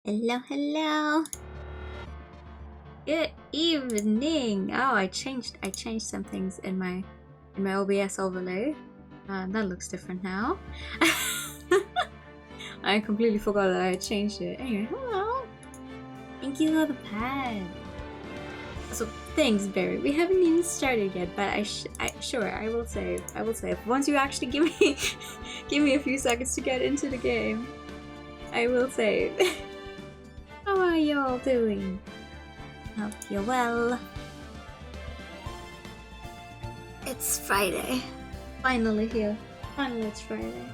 Hello, hello. Good evening. Oh, I changed some things in my OBS overlay. That looks different now. I completely forgot that I changed it. Anyway, hello. Thank you for the pad. So thanks, Barry. We haven't even started yet, but I will save. Once you actually give me give me a few seconds to get into the game, I will save. How are y'all doing? Hope you're well. It's Friday. Finally here. Finally it's Friday.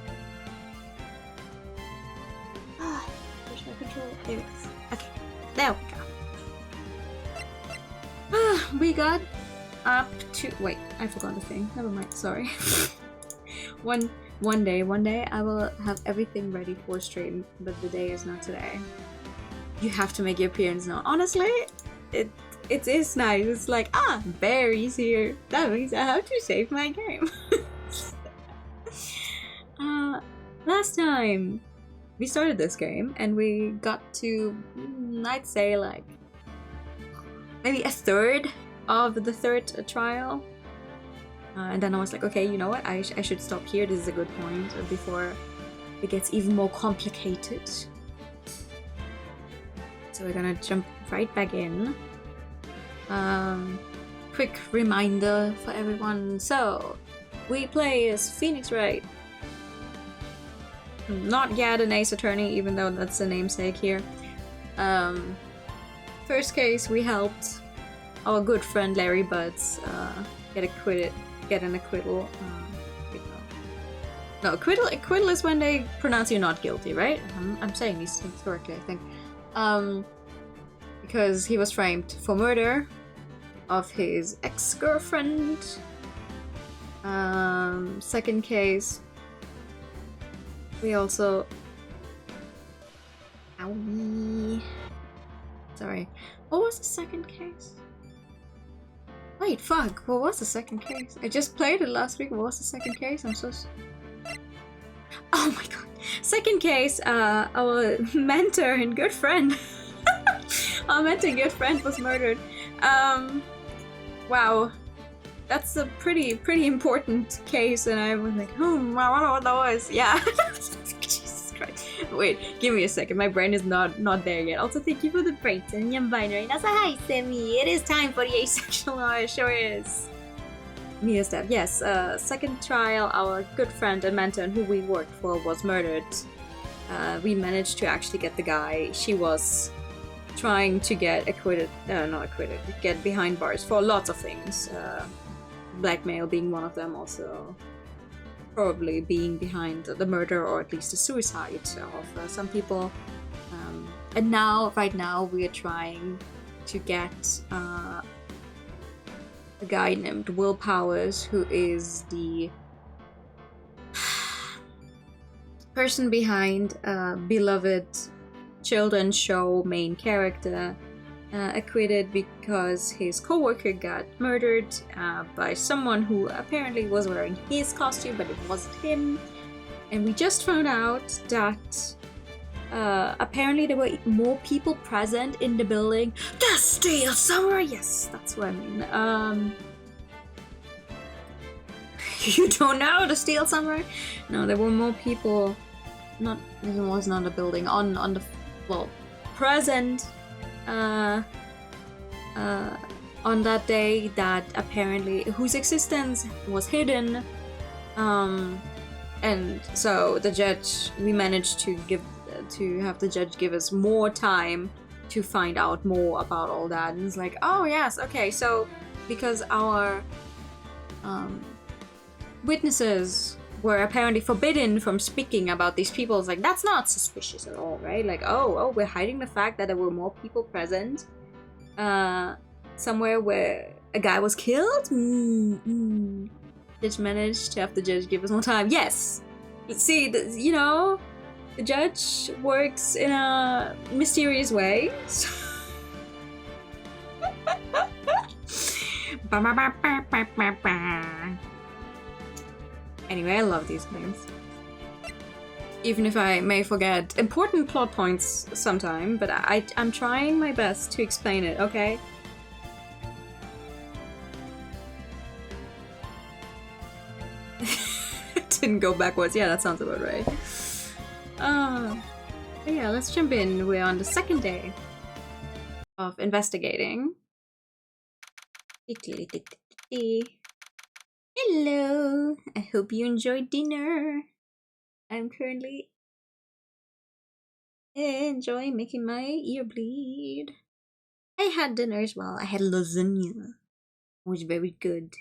Where's my control? There it is. Okay. There we go. We got up to... Wait, I forgot the thing. Never mind, sorry. One day I will have everything ready for stream, but the day is not today. You have to make your appearance now. Honestly, it is nice. It's like, Barry's here. That means I have to save my game. Last time we started this game and we got to, I'd say like maybe a third of the third trial. And then I was like, okay, you know what? I should stop here. This is a good point before it gets even more complicated. So we're gonna jump right back in. Quick reminder for everyone. So, we play as Phoenix Wright. Not yet an Ace Attorney, even though that's the namesake here. First case, we helped our good friend Larry Butts get an acquittal. No, acquittal is when they pronounce you not guilty, right? I'm saying these things correctly, I think. Because he was framed for murder of his ex-girlfriend. Second case, we also... Owie. Sorry. What was the second case? Wait, fuck, what was the second case? I just played it last week. What was the second case? I'm so... Oh my god. Second case, our mentor and good friend. Our mentor and good friend was murdered. Wow. That's a pretty important case, and I was like, I wonder what that was. Yeah. Jesus Christ. Wait, give me a second. My brain is not there yet. Also, thank you for the Brighton and binary. Nasa hi, Sammy. It is time for the asexual. It sure is. Mia step. Yes, second trial, our good friend and mentor who we worked for was murdered. We managed to actually get the guy. She was trying to get get behind bars for lots of things. Blackmail being one of them, also probably being behind the murder or at least the suicide of some people. And right now, we are trying to get a guy named Will Powers, who is the person behind beloved children's show main character, acquitted because his co-worker got murdered by someone who apparently was wearing his costume, but it wasn't him. And we just found out that apparently there were more people present in the building. The Steel Samurai! Yes, that's what I mean. You don't know the Steel Samurai? No, there were more people. It was not a building on the present on that day, that apparently whose existence was hidden. And so the judge, we managed to have the judge give us more time to find out more about all that. And it's like, oh yes, okay, so because our witnesses were apparently forbidden from speaking about these people, it's like, that's not suspicious at all, right? Like, oh, we're hiding the fact that there were more people present somewhere where a guy was killed? Just managed to have the judge give us more time. Yes! See, the judge works in a mysterious way. Anyway, I love these games. Even if I may forget important plot points sometime, but I'm trying my best to explain it, okay? Didn't go backwards. Yeah, that sounds about right. But yeah, let's jump in. We're on the second day of investigating. Hello! I hope you enjoyed dinner. I'm currently enjoying making my ear bleed. I had dinner as well. I had lasagna. It was very good.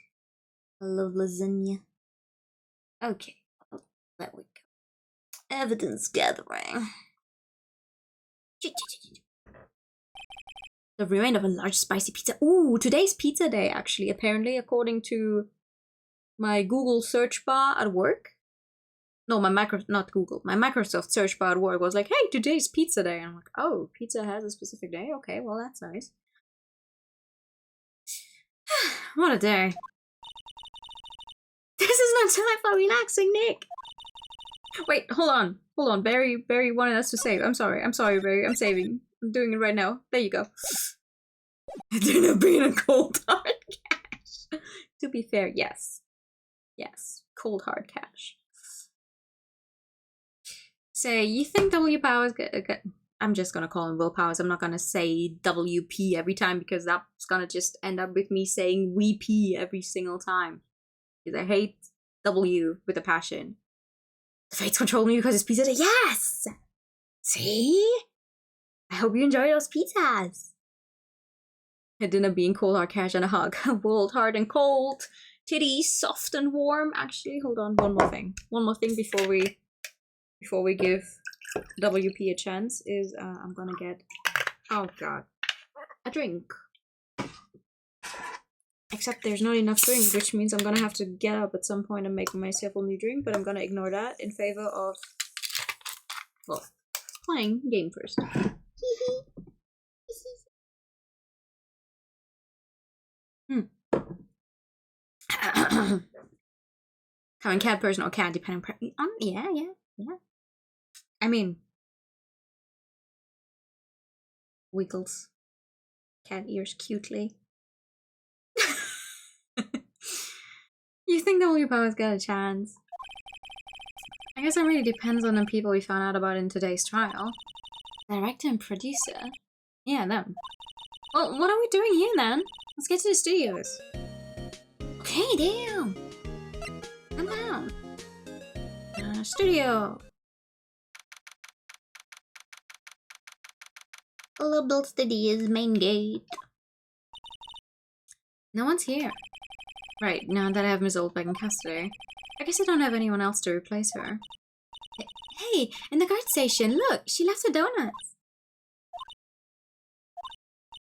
I love lasagna. Okay, well, there we go. Evidence gathering. The ruin of a large spicy pizza. Ooh, today's pizza day, actually, apparently, according to my Google search bar at work. No, my Microsoft search bar at work was like, hey, today's pizza day. And I'm like, oh, pizza has a specific day? Okay, well, that's nice. What a day. This is not time for relaxing, Nick. Wait, hold on. Barry wanted us to save. I'm sorry, Barry. I'm saving. I'm doing it right now. There you go. Dinner being a cold hard cash. To be fair, yes. Yes, cold hard cash. Say, you think W Powers I'm just gonna call him Will Powers. I'm not gonna say WP every time because that's gonna just end up with me saying WP every single time. Because I hate W with a passion. The fates control me because it's pizza day. Yes! See? I hope you enjoy those pizzas. A dinner being cold hard cash and a hug. World hard and cold. Titties soft and warm. Actually, hold on, one more thing before we give WP a chance is I'm gonna get, oh god, a drink. Except there's not enough drink, which means I'm gonna have to get up at some point and make myself a new drink, but I'm gonna ignore that in favor of, well, playing game first. Common cat person or cat depending on, yeah. I mean, wiggles cat ears cutely. You think W Powers got a chance? I guess it really depends on the people we found out about in today's trial. Director and producer? Yeah, them. Well, what are we doing here then? Let's get to the studios. Okay, damn! Calm down. Studio! Little Studios main gate. No one's here. Right, now that I have Miss Old back in custody, I guess I don't have anyone else to replace her. Hey, in the guard station, look! She left her donuts!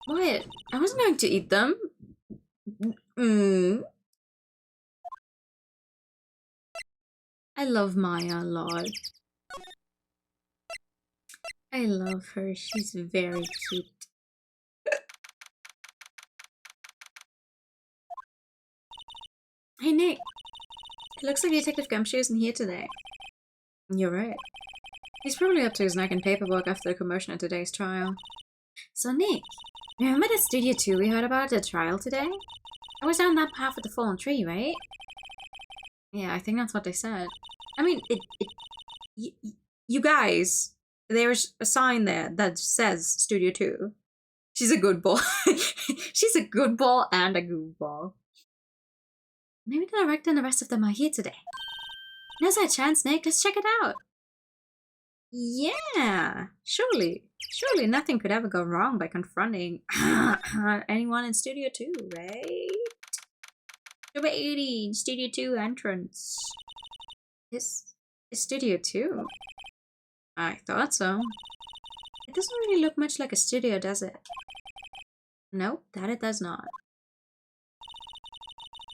What? I wasn't going to eat them. I love Maya a lot. I love her. She's very cute. Hey, Nick. It looks like Detective Gumshoe isn't here today. You're right. He's probably up to his neck in paperwork after the commotion at today's trial. So, Nick, remember the Studio 2 we heard about at the trial today? I was down that path with the fallen tree, right? Yeah, I think that's what they said. I mean, you guys, there's a sign there that says Studio 2. She's a good ball. She's a good ball and a goofball. Maybe the director and the rest of them are here today. Now's our chance, Nick. Let's check it out. Yeah, surely nothing could ever go wrong by confronting anyone in Studio 2, right? Number 80, Studio 2 entrance. This is Studio 2. I thought so. It doesn't really look much like a studio, does it? Nope, that it does not.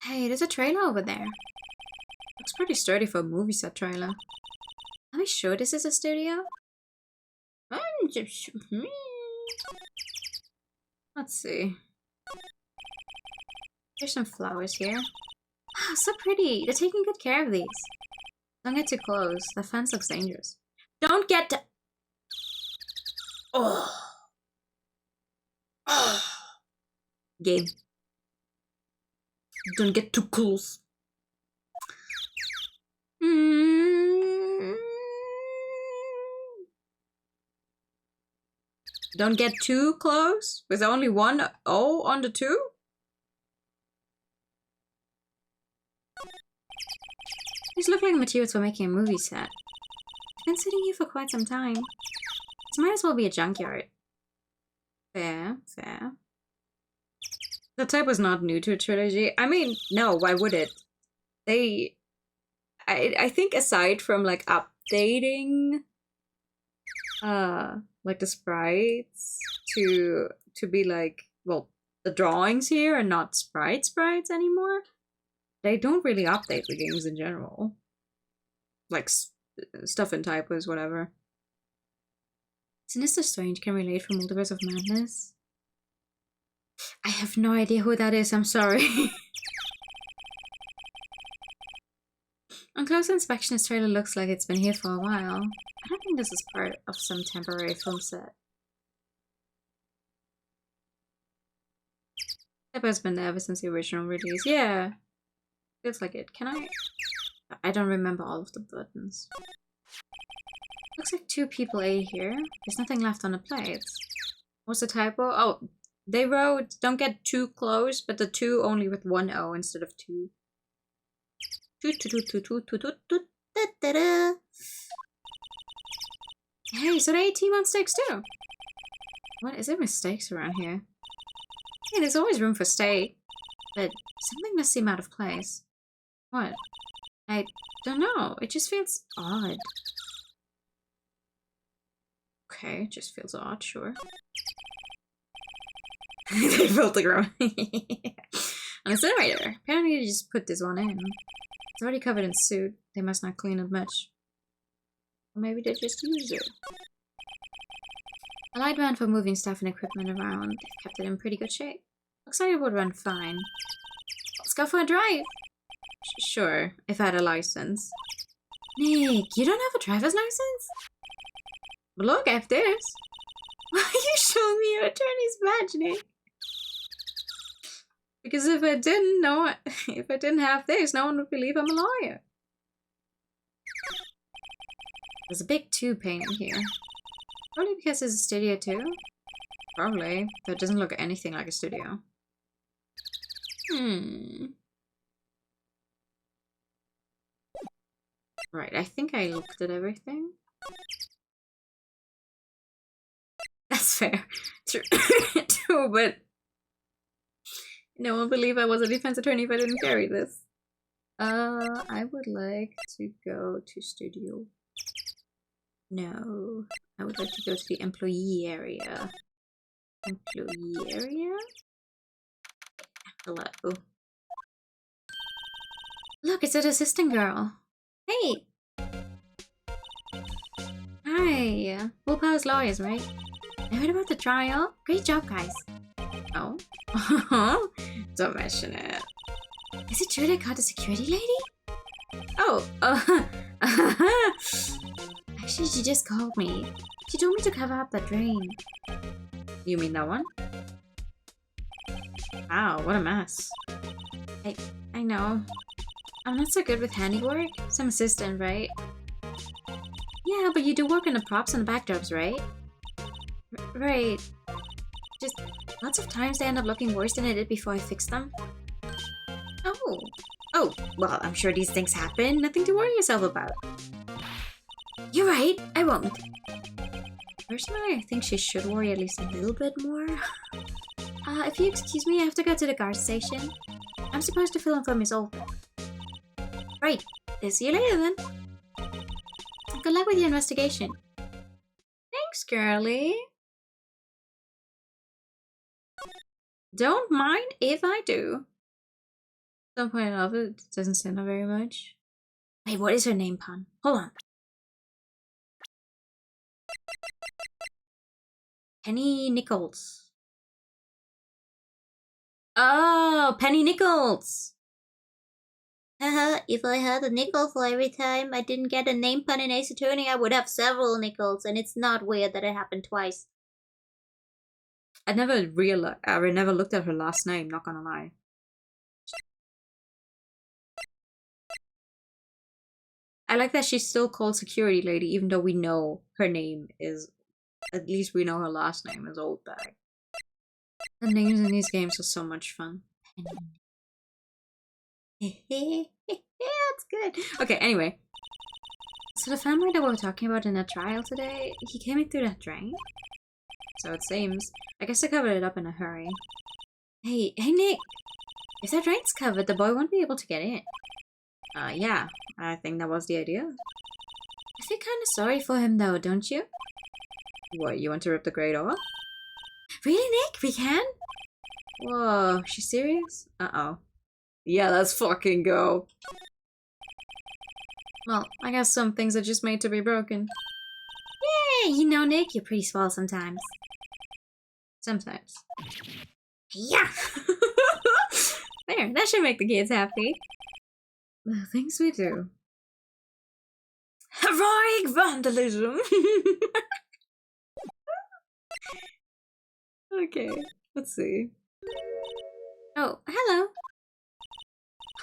Hey, there's a trailer over there. Looks pretty sturdy for a movie set trailer. Are we sure this is a studio? Let's see. There's some flowers here. Wow, so pretty. They're taking good care of these. Don't get too close. The fence looks dangerous. Don't get... Oh. Oh. Game. Don't get too close. Don't get too close? With only one O on the 2? These look like materials for making a movie set. I've been sitting here for quite some time. This might as well be a junkyard. Fair, fair. The type was not new to a trilogy. I mean, no, why would it? I think aside from like updating like the sprites to be like, well, the drawings here are not sprites anymore. They don't really update the games in general. Like stuff in typos, whatever. Sinister Strange can relate from Multiverse of Madness. I have no idea who that is, I'm sorry. On close inspection, this trailer looks like it's been here for a while. I don't think this is part of some temporary film set. Typo's been there ever since the original release. Yeah. Feels like it. Can I don't remember all of the buttons. Looks like 2 people ate here. There's nothing left on the plates. What's the typo? Oh, they wrote, don't get too close, but the 2 only with 1 O instead of 2. Hey, so they ate T-Mon steaks too. What, is there mistakes around here? Hey, there's always room for steak, but something must seem out of place. What? I don't know, it just feels odd. Okay, just feels odd, sure. They built the ground. An incinerator. Apparently they just put this one in. It's already covered in soot. They must not clean it much. Or maybe they just used it. A light van for moving stuff and equipment around. They've kept it in pretty good shape. Looks like it would run fine. Let's go for a drive. Sure, if I had a license. Nick, you don't have a driver's license? But look, I have this. Why are you showing me your attorney's badge, Nick? Because if I didn't have this, no one would believe I'm a lawyer. There's a big tube painting here. Probably because it's a studio too? Probably. That doesn't look anything like a studio. Right, I think I looked at everything. That's fair. True, true, but no one would believe I was a defense attorney if I didn't carry this. I would like to go to studio. No, I would like to go to the employee area. Employee area? Hello. Look, it's an assistant girl. Hey! Hi! Willpower's lawyers, right? I heard about the trial. Great job, guys. Oh? Don't mention it. Is it true they caught the security lady? Oh, actually, she just called me. She told me to cover up the drain. You mean that one? Wow, what a mess. I know. I'm not so good with handiwork. Some assistant, right? Yeah, but you do work on the props and the backdrops, right? Right. Just lots of times they end up looking worse than I did before I fixed them. Oh. Oh, well, I'm sure these things happen. Nothing to worry yourself about. You're right, I won't. Personally, I think she should worry at least a little bit more. If you excuse me, I have to go to the guard station. I'm supposed to fill in for Miss Olga. Right, see you later then. Good luck with your investigation. Thanks, girlie. Don't mind if I do. At some point I love it. It doesn't stand out very much. Wait, what is her name, Pun? Hold on. Penny Nichols. Oh, Penny Nichols. Haha, if I had a nickel for every time I didn't get a name pun in Ace Attorney, I would have several nickels, and it's not weird that it happened twice. I never looked at her last name, not gonna lie. I like that she's still called security lady, even though we know her name is, at least we know her last name is Old Bag. The names in these games are so much fun. Yeah, that's good. Okay, anyway. So the family that we were talking about in that trial today, he came in through that drain? So it seems. I guess I covered it up in a hurry. Hey Nick! If that drain's covered, the boy won't be able to get in. Yeah, I think that was the idea. I feel kinda sorry for him though, don't you? What, you want to rip the grate off? Really, Nick? We can? Whoa, she's serious? Uh-oh. Yeah, let's fucking go. Well, I guess some things are just made to be broken. Hey, you know, Nick, you're pretty swell sometimes. Sometimes. Yeah! There, that should make the kids happy. The things we do. Heroic vandalism! Okay, let's see. Oh, hello.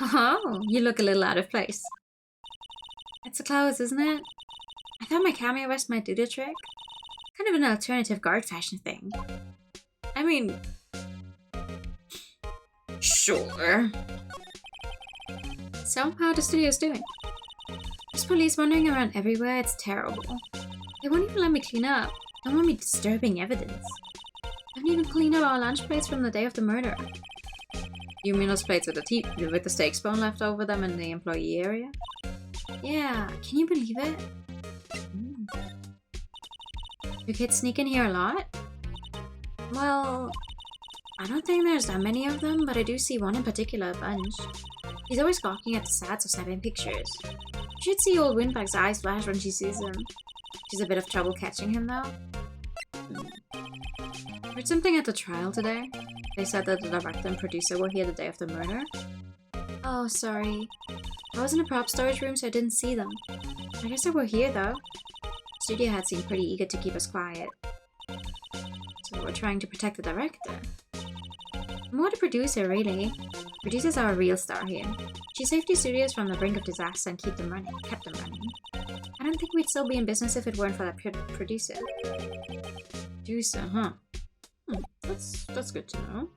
Oh, you look a little out of place. It's the clothes, isn't it? I thought my cameo vest might do the trick. Kind of an alternative guard fashion thing. I mean... Sure. So, how the studio's doing? There's police wandering around everywhere, it's terrible. They won't even let me clean up. Don't want me disturbing evidence. I haven't even cleaned up our lunch plates from the day of the murder. You mean those plates with the steak bone left over them in the employee area? Yeah, can you believe it? Do kids sneak in here a lot? Well, I don't think there's that many of them, but I do see one in particular a bunch. He's always gawking at the stats or snapping pictures. You should see old Windbag's eyes flash when she sees him. She's a bit of trouble catching him though. Heard something at the trial today. They said that the director and producer were here the day of the murder. Oh, sorry. I was in a prop storage room, so I didn't see them. I guess they were here, though. The studio had seemed pretty eager to keep us quiet. So we're trying to protect the director. More the producer, really. Producers are a real star here. She saved the studios from the brink of disaster and kept them running. I don't think we'd still be in business if it weren't for that producer. Producer, huh? That's good to know.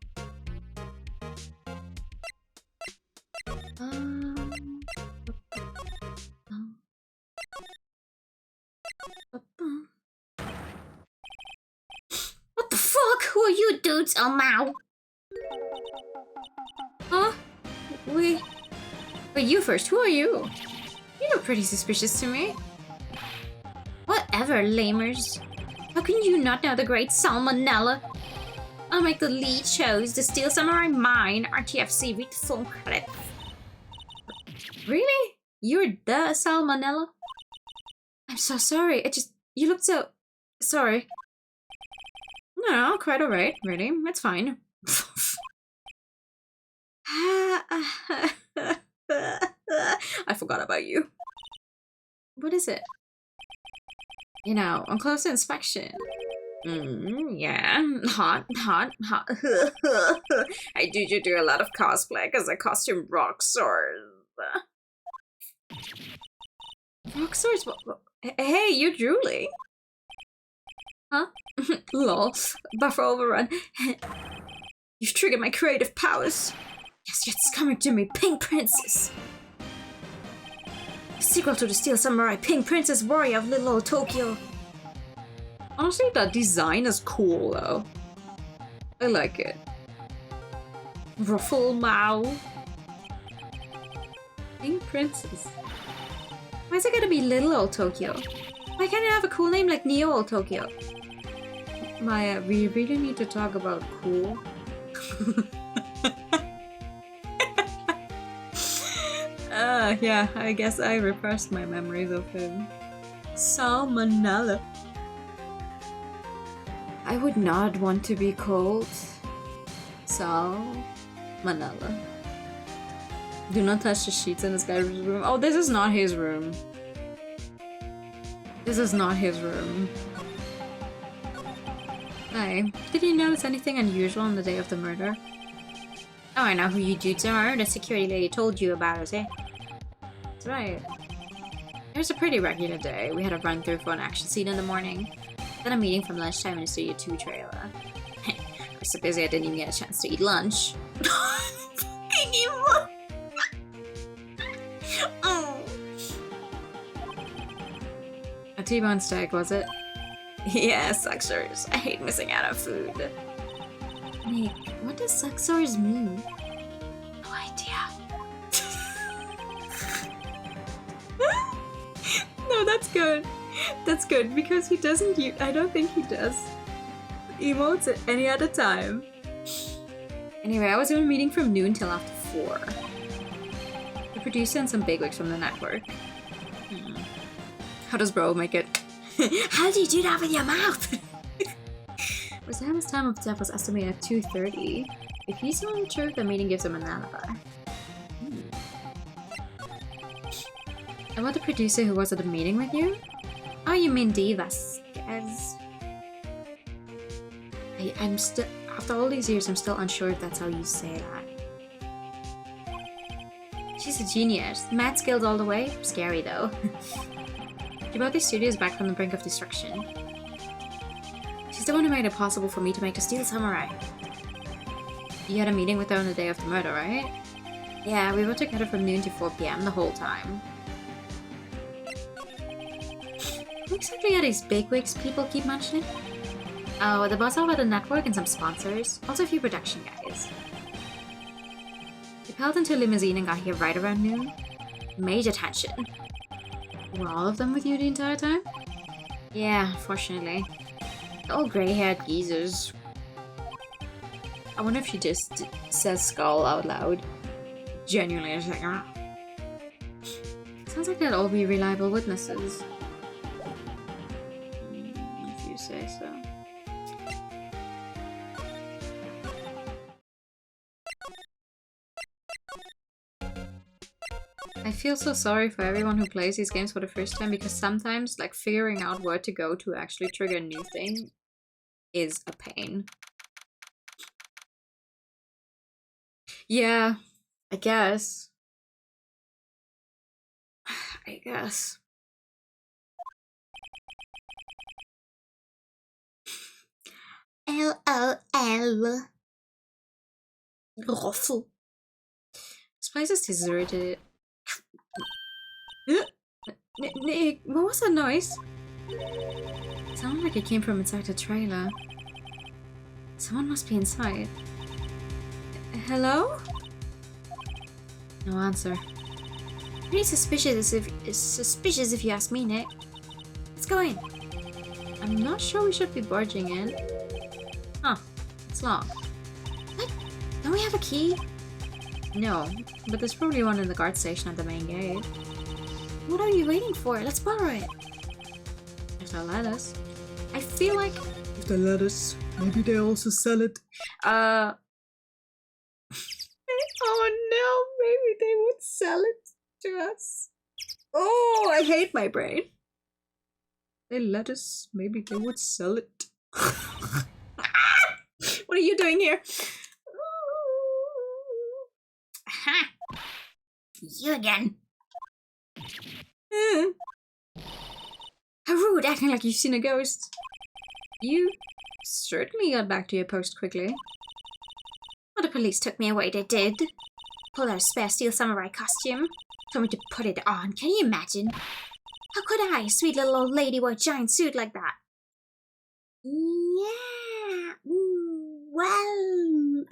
What the fuck? Who are you dudes? Oh, Mao! Huh? Wait, you first. Who are you? You look pretty suspicious to me. Whatever, lamers. How can you not know the great Salmonella? I'll make the lead shows the Steel Samurai Mine, RTFC, read the full credit. Really? You're the Salmonella? I'm so sorry. You looked so... Sorry. No, quite alright, really. It's fine. I forgot about you. What is it? You know, on closer inspection. Yeah, hot. I do a lot of cosplay because I costume rock swords. Rock swords? Hey, you Julie. Huh? Lol. Buffer overrun. You've triggered my creative powers. Yes, it's coming to me, Pink Princess. A sequel to the Steel Samurai, Pink Princess Warrior of Little Old Tokyo. Honestly, that design is cool, though. I like it. Ruffle Mao. Pink Princess. Why is it gotta be Little Old Tokyo? Why can't it have a cool name like Neo Old Tokyo? Maya, we really need to talk about cool. Yeah, I guess I repressed my memories of him. Salmonella. I would not want to be called Salmonella. Do not touch the sheets in this guy's room. Oh, this is not his room. This is not his room. Hey, did you notice anything unusual on the day of the murder? Oh, I know who you dudes are. The security lady told you about us, eh? That's right. It was a pretty regular day. We had a run through for an action scene in the morning. Then a meeting from lunchtime in the Studio 2 trailer. I was so busy I didn't even get a chance to eat lunch. Oh. A T-bone steak, was it? Yeah, suckers. I hate missing out on food. Nick, what does suckers mean? No idea. No, that's good. That's good because he doesn't use, I don't think he does emotes at any other time. Anyway, I was in a meeting from noon till after 4. The producer and some bigwigs from the network. How does bro make it? How do you do that with your mouth? Rosam's time of death was estimated at 2:30. If he's telling the truth, the meeting gives him an alibi. About the producer who was at the meeting with you? Oh, you mean DOVA-SYNDROME? I'm still, after all these years, I'm still unsure if that's how you say that. She's a genius. Mad skills all the way. Scary though. She brought these studios back from the brink of destruction. She's the one who made it possible for me to make the Steel Samurai. You had a meeting with her on the day of the murder, right? Yeah, we were together from noon to 4 p.m. the whole time. What exactly are these bigwigs people keep mentioning? Oh, the boss over the network and some sponsors. Also a few production guys. We piled into a limousine and got here right around noon. Major tension. Were all of them with you the entire time? Yeah, fortunately. All grey-haired geezers. I wonder if she just says skull out loud. Genuinely, it's like, ah. Sounds like they'd all be reliable witnesses. If you say so. I feel so sorry for everyone who plays these games for the first time because sometimes, like, figuring out where to go to actually trigger a new thing is a pain. Yeah, I guess. I guess. LOL. Ruffle. This place is deserted. Nick, what was that noise? It sounded like it came from inside the trailer. Someone must be inside. Hello? No answer. Pretty suspicious if you ask me, Nick. Let's go in. I'm not sure we should be barging in. Huh. It's locked. What? Don't we have a key? No, but there's probably one in the guard station at the main gate. What are you waiting for? Let's borrow it. If they'll let us. I feel like if they let us, maybe they also sell it. Oh no, maybe they would sell it to us. Oh, I hate my brain. They let us, maybe they would sell it. What are you doing here? Aha! You again. How rude, acting like you've seen a ghost. You certainly got back to your post quickly. Well, the police took me away, they did. Pulled out a spare steel samurai costume. Told me to put it on. Can you imagine? How could I, sweet little old lady, wear a giant suit like that? Yeah. Well.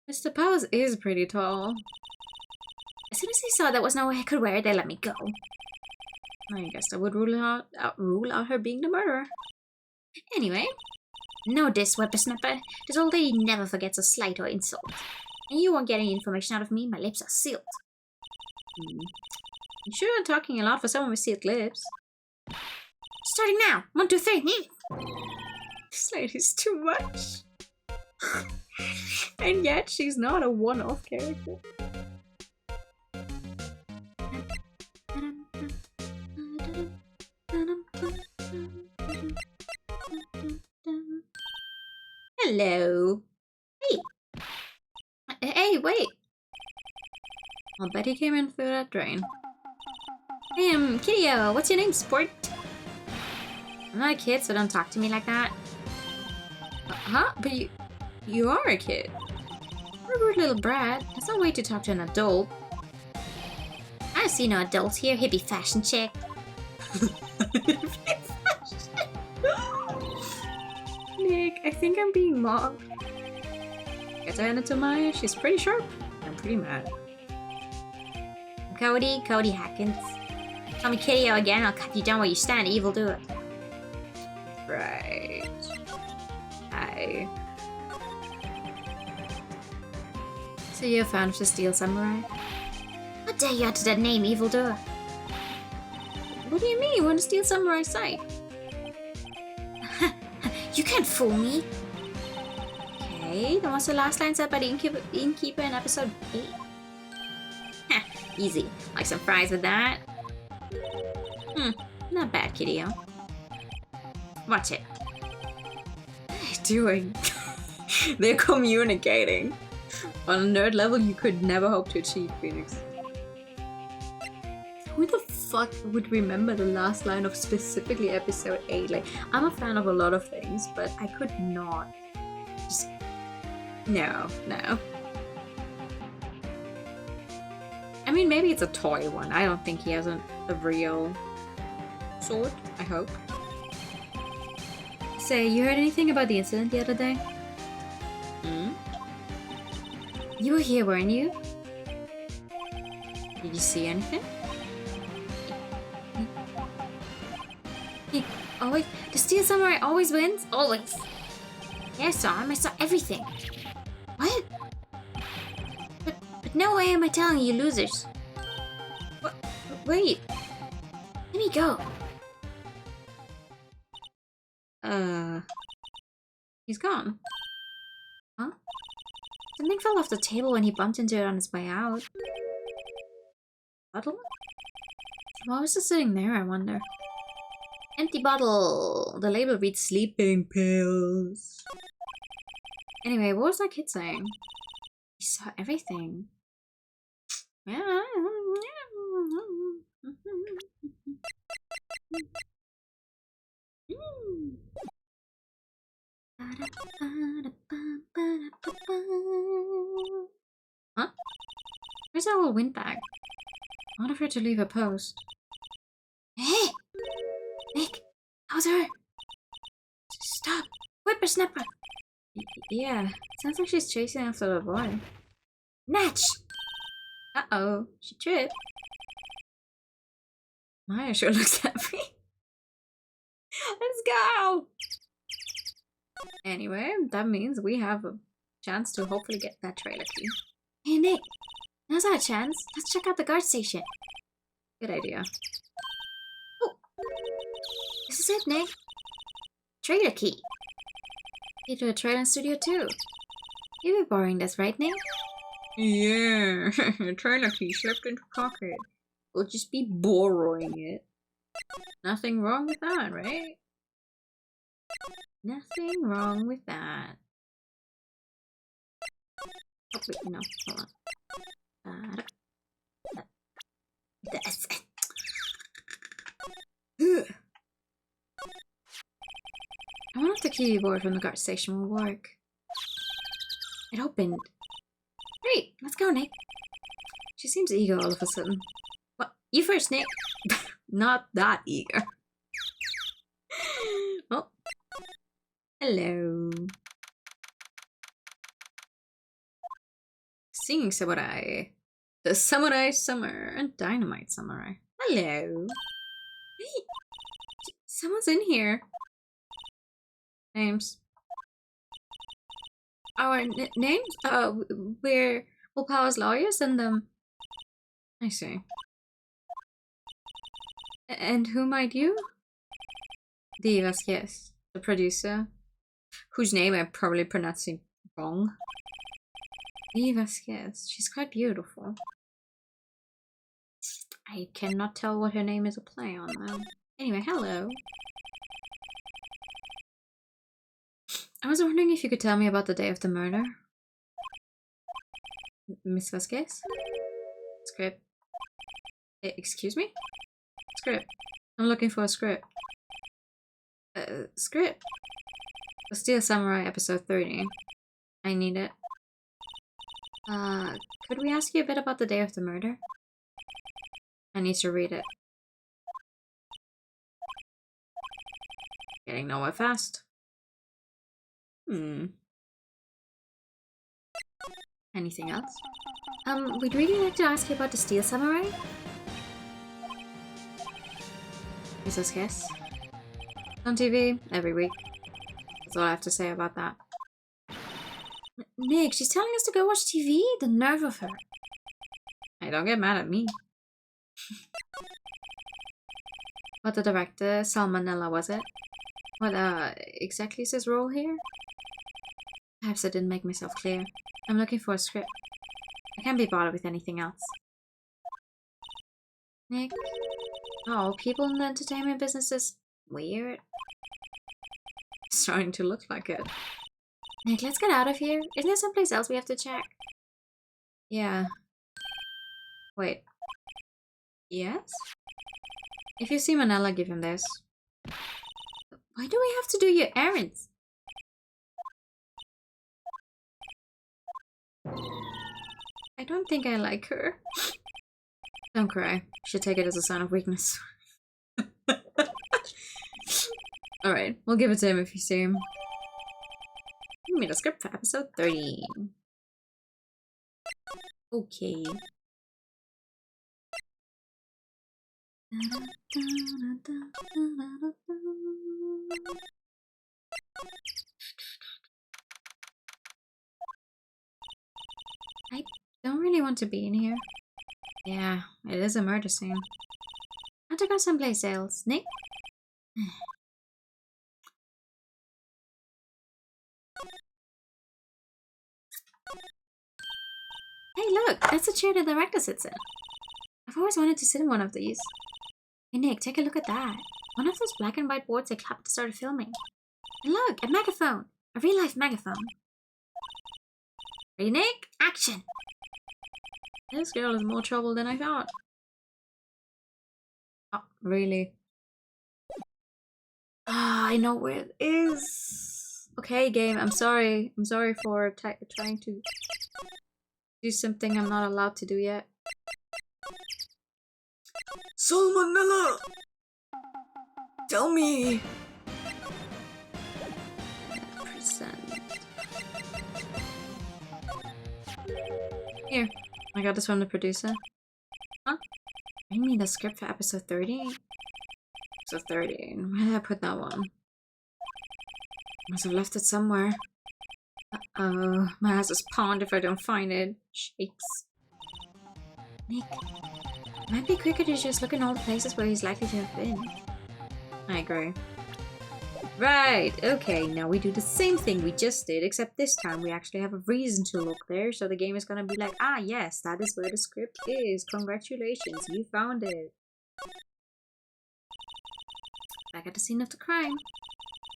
Mr. Powers is pretty tall. As soon as they saw there was no way I could wear it, they let me go. I guess that would rule out her being the murderer. Anyway, know this, whippersnapper. This old lady never forgets a slight or insult. And you won't get any information out of me, my lips are sealed. You sure are talking a lot for someone with sealed lips. Starting now! 1, 2, 3! This lady's too much. And yet she's not a one-off character. Hello. Hey. Hey, wait. I'll bet he came in through that drain. Hey, Kirio. What's your name, sport? I'm not a kid, so don't talk to me like that. Huh? But you are a kid. You're a rude little brat. That's no way to talk to an adult. I see no adults here, hippie fashion chick. Nick, I think I'm being mocked. Guess I handed to Maya. She's pretty sharp. I'm pretty mad. Cody Hackins. Call me Kirio again, I'll cut you down where you stand, evildoer. Right. Hi. So you're a fan of the Steel Samurai? How dare you utter that name, evildoer? What do you mean? We're on the Steel Samurai site. You can't fool me. Okay, then what's the last line said by the innkeeper in episode 8? Easy. Like some fries with that? Not bad, Kirio. Watch it. What are they doing? They're communicating. On a nerd level you could never hope to achieve, Phoenix. Who the fuck would remember the last line of specifically episode 8? Like, I'm a fan of a lot of things, but I could not. Just... No. I mean, maybe it's a toy one. I don't think he has a real sword, I hope. Say, you heard anything about the incident the other day? Hmm? You were here, weren't you? Did you see anything? Always, the Steel Samurai always wins? Always. Yeah, I saw him. I saw everything. What? But no way am I telling you losers. What? Wait. Let me go. He's gone. Huh? Something fell off the table when he bumped into it on his way out. Bottle? Why was it sitting there, I wonder? Empty bottle. The label reads sleeping pills. Anyway, what was that kid saying? He saw everything. Yeah. Huh? Where's that little windbag? I wonder if her to leave a post. Hey! Nick! How's her? Stop! Whippersnapper! Yeah, sounds like she's chasing after the boy. Natch! Uh-oh, she tripped. Maya sure looks happy. Let's go! Anyway, that means we have a chance to hopefully get that trailer key. Hey Nick! Now's our chance. Let's check out the guard station. Good idea. Oh! This is it, Nick. Trailer key. You do a trailer studio too. You were borrowing this, right, Nick? Yeah, trailer key slipped into pocket. We'll just be borrowing it. Nothing wrong with that, right? Nothing wrong with that. Oh wait, no, hold on. That's it. I wonder if the keyboard from the guard station will work. It opened. Great, let's go, Nick. She seems eager all of a sudden. What? You first, Nick. Not that eager. Oh. Hello. Singing Samurai. The Samurai Summer and Dynamite Samurai. Hello. Hey. Someone's in here. Names. Our names? We're Willpower's lawyers and I see. And who might you? Divas, yes. The producer. Whose name I'm probably pronouncing wrong. Eva's, yes, she's quite beautiful. I cannot tell what her name is a play on though. Anyway, hello. I was wondering if you could tell me about the day of the murder. Miss Vasquez? Script. Excuse me? Script. I'm looking for a script. Script. The Steel Samurai episode 30. I need it. Could we ask you a bit about the day of the murder? I need to read it. Getting nowhere fast. Anything else? We'd really like to ask you about the Steel Samurai. Mrs. Kiss. On TV, every week. That's all I have to say about that. Nick, she's telling us to go watch TV? The nerve of her. Hey, don't get mad at me. What the director, Salmonella, was it? What, exactly is his role here? Perhaps I didn't make myself clear. I'm looking for a script. I can't be bothered with anything else. Nick? Oh, people in the entertainment business is weird. It's starting to look like it. Nick, let's get out of here. Isn't there someplace else we have to check? Yeah. Wait. Yes? If you see Manella, give him this. Why do we have to do your errands? I don't think I like her. Don't cry. You should take it as a sign of weakness. Alright, we'll give it to him if you see him. Give me the script for episode 13. Okay. I don't really want to be in here. Yeah, it is a murder scene. I have to go someplace else. Nick? Hey, look! That's the chair the director sits in. I've always wanted to sit in one of these. Hey, Nick, take a look at that. One of those black and white boards they clapped to start filming. And look! A megaphone! A real-life megaphone. Ready, Nick? Action! This girl is more trouble than I thought. Oh, really? Ah, I know where it is. Okay, game, I'm sorry. I'm sorry for trying to do something I'm not allowed to do yet. Salmonella! Tell me! Present. Here, I got this from the producer. Huh? Bring me the script for episode 30? Episode 30. Where did I put that one? Must have left it somewhere. Uh-oh, my ass is pawned if I don't find it. Shakes. Nick, it might be quicker to just look in all the places where he's likely to have been. I agree. Right, okay, now we do the same thing we just did, except this time we actually have a reason to look there, so the game is gonna be like, ah yes, that is where the script is. Congratulations, you found it. Back at the scene of the crime.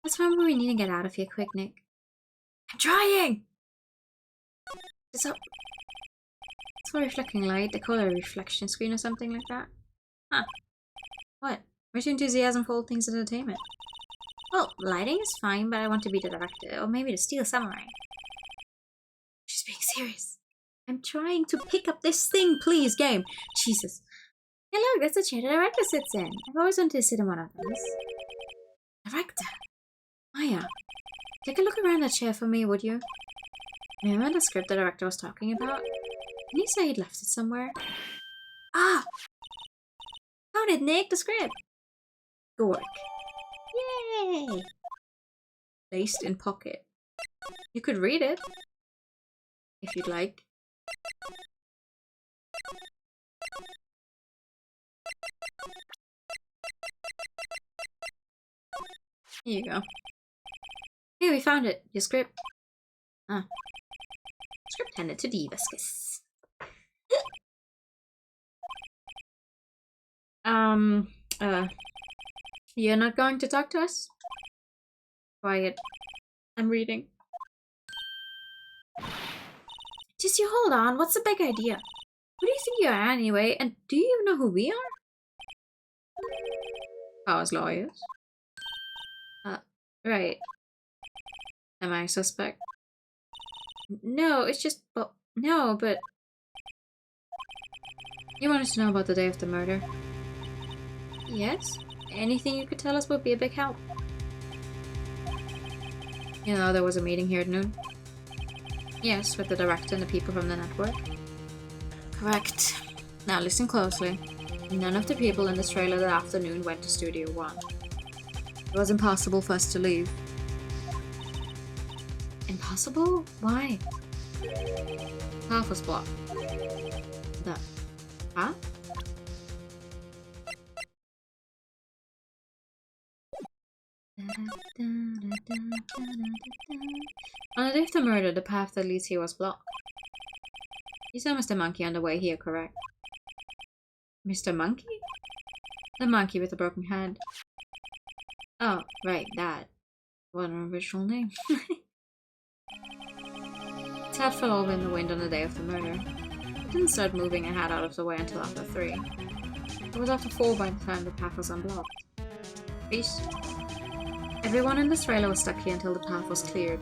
Let's find where we need to get out of here quick, Nick. I'm trying! It's up. It's for reflecting light. They call it a reflection screen or something like that. Huh. What? Where's your enthusiasm for all things entertainment? Well, lighting is fine, but I want to be the director, or maybe the Steel Samurai. She's being serious. I'm trying to pick up this thing, please, game. Jesus. Hey look, that's the chair the director sits in. I've always wanted to sit in one of those. Director? Maya, take a look around that chair for me, would you? Remember the script the director was talking about? Didn't he say he'd left it somewhere? Ah! Found it, Nick, the script! Dork. Yay! Placed in pocket. You could read it. If you'd like. Here you go. Here, we found it. Your script. Ah. Script handed to Divascus. You're not going to talk to us? Quiet. I'm reading. Just you hold on, what's the big idea? Who do you think you are anyway, and do you even know who we are? Powers lawyers. Right. Am I a suspect? No, it's just, well, no, but... You wanted to know about the day of the murder? Yes? Anything you could tell us would be a big help. You know, there was a meeting here at noon. Yes, with the director and the people from the network. Correct. Now listen closely. None of the people in this trailer that afternoon went to Studio 1. It was impossible for us to leave. Impossible? Why? Path was blocked. The... Huh? On the day of the murder, the path that leads here was blocked. You saw Mr. Monkey on the way here, correct? Mr. Monkey? The monkey with the broken head. Oh, right, that. What an original name. Its head fell over in the wind on the day of the murder. It didn't start moving and head out of the way until after 3. It was after 4 by the time the path was unblocked. Peace. Everyone in this trailer was stuck here until the path was cleared.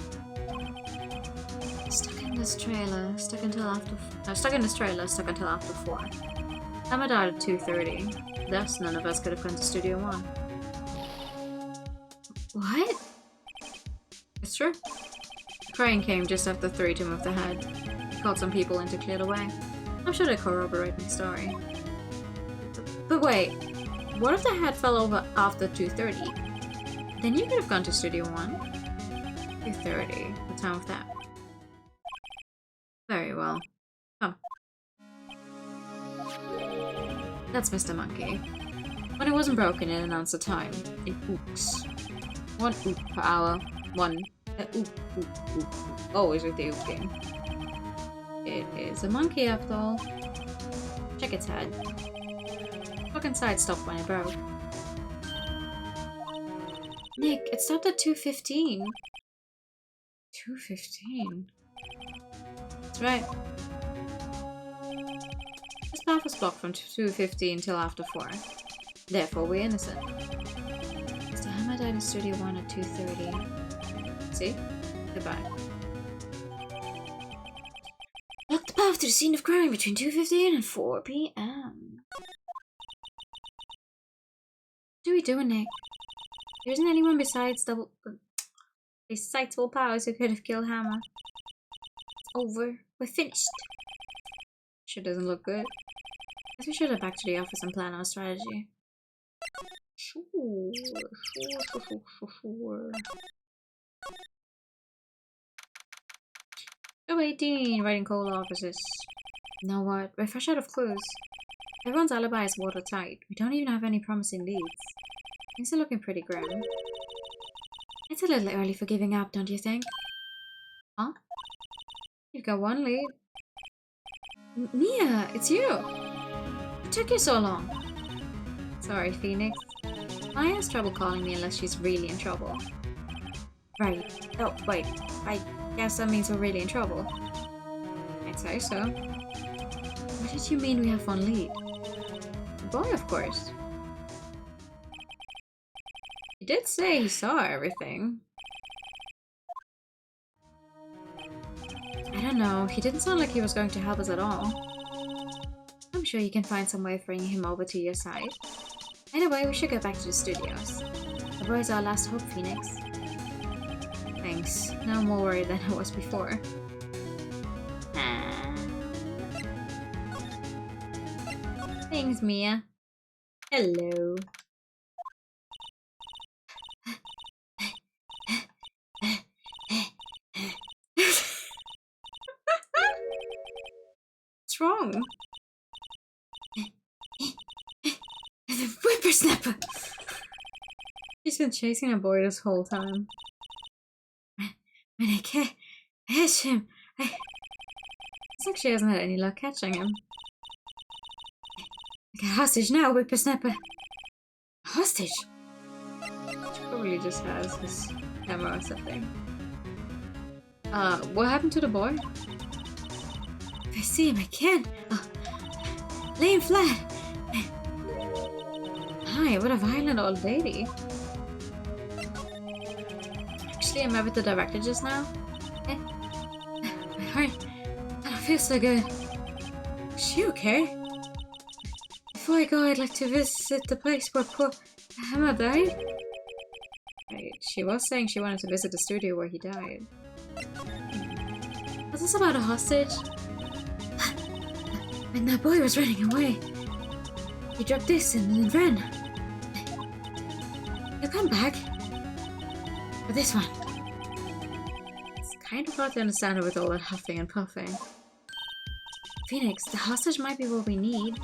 Stuck in this trailer, stuck until after 4. Hammer died at 2:30. Thus, none of us could have gone to Studio 1. What? It's true. The crane came just after 3 to move the head. He called some people in to clear the way. I'm sure they corroborate my story. But wait, what if the head fell over after 2:30? Then you could have gone to Studio 1. 2:30, the time of that. Very well. Come. That's Mr. Monkey. When it wasn't broken, it announced the time in ooks. 1 ook per hour. 1 ook, ook, ook. Always with the ook game. It is a monkey after all. Check its head. Look inside stopped when it broke. Nick, it stopped at 2:15. 2:15? That's right. This path was blocked from 2:15 till after 4. Therefore, we're innocent. Mr. Hammer died in Studio 1 at 2:30. See? Goodbye. Block the path to the scene of crime between 2:15 and 4 p.m. What are we doing, Nick? There isn't anyone besides Will Powers who could have killed Hammer. It's over. We're finished. Sure doesn't look good. Guess we should head back to the office and plan our strategy. Sure. 018, writing cold offices. You know what? We're fresh out of clues. Everyone's alibi is watertight. We don't even have any promising leads. Things are looking pretty grim. It's a little early for giving up, don't you think? Huh? You've got one lead. Mia, it's you! What took you so long? Sorry, Phoenix. Maya has trouble calling me unless she's really in trouble. Right. Oh, wait. I guess that means we're really in trouble. I'd say so. What did you mean we have one lead? The boy, of course. He did say he saw everything. I don't know. He didn't sound like he was going to help us at all. I'm sure you can find some way of bringing him over to your side. Anyway, we should go back to the studios. The boy's our last hope, Phoenix. Thanks. Now I'm more worried than I was before. Thanks, Mia. Hello. What's wrong? The whippersnapper! He's been chasing a boy this whole time. When I catch him, she hasn't had any luck catching him. I got hostage now, whippersnapper. Hostage? She probably just has his hammer or something. What happened to the boy? If I see him, I can't. Lay him flat. Hi, what a violent old lady. Actually, I met with the director just now. My heart, I don't feel so good. Is she okay? Before I go, I'd like to visit the place where poor Emma died. Right, she was saying she wanted to visit the studio where he died. Was this about a hostage? When that boy was running away, he dropped this and then ran. He'll come back. But this one. It's kind of hard to understand her with all that huffing and puffing. Phoenix, the hostage might be what we need.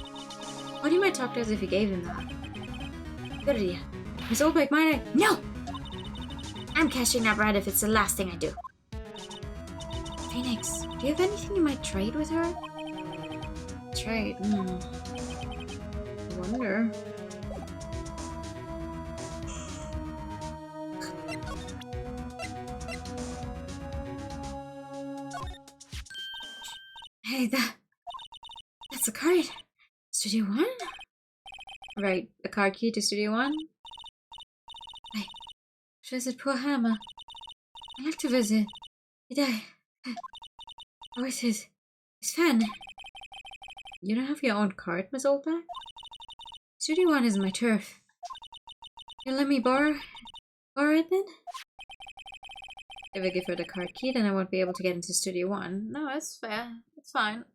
What you might talk to us if you gave him that. Good idea. Miss Oldbeck, might I? No! I'm cashing that rat if it's the last thing I do. Phoenix, do you have anything you might trade with her? Trade? I wonder. Hey, that's a card. Studio 1? Right, a card key to Studio 1? Hey, visit poor Hammer. I'd like to visit. He died. Where's his fan? You don't have your own card, Miss Oldback? Studio 1 is my turf. You'll let me borrow it then? If I give her the card key, then I won't be able to get into Studio 1. No, it's fair. It's fine.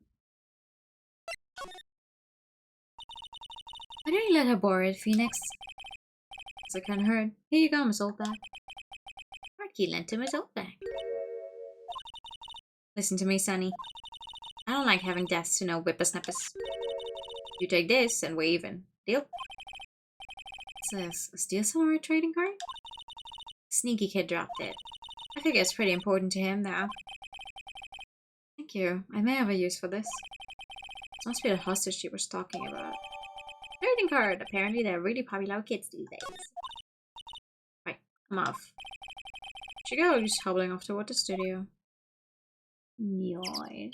Why don't you let her borrow it, Phoenix? It can't hurt. Here you go, Miss Oldback. Card key lent to Miss Oldback. Listen to me, Sonny. I don't like having deaths to no whippersnappers. You take this and we're even. Deal? It's a Steel Samurai trading card? Sneaky kid dropped it. I figure it's pretty important to him, though. Thank you. I may have a use for this. This must be the hostage she was talking about. Trading card! Apparently they're really popular with kids these days. Right, I'm off. She goes, hobbling off toward the studio. Nice.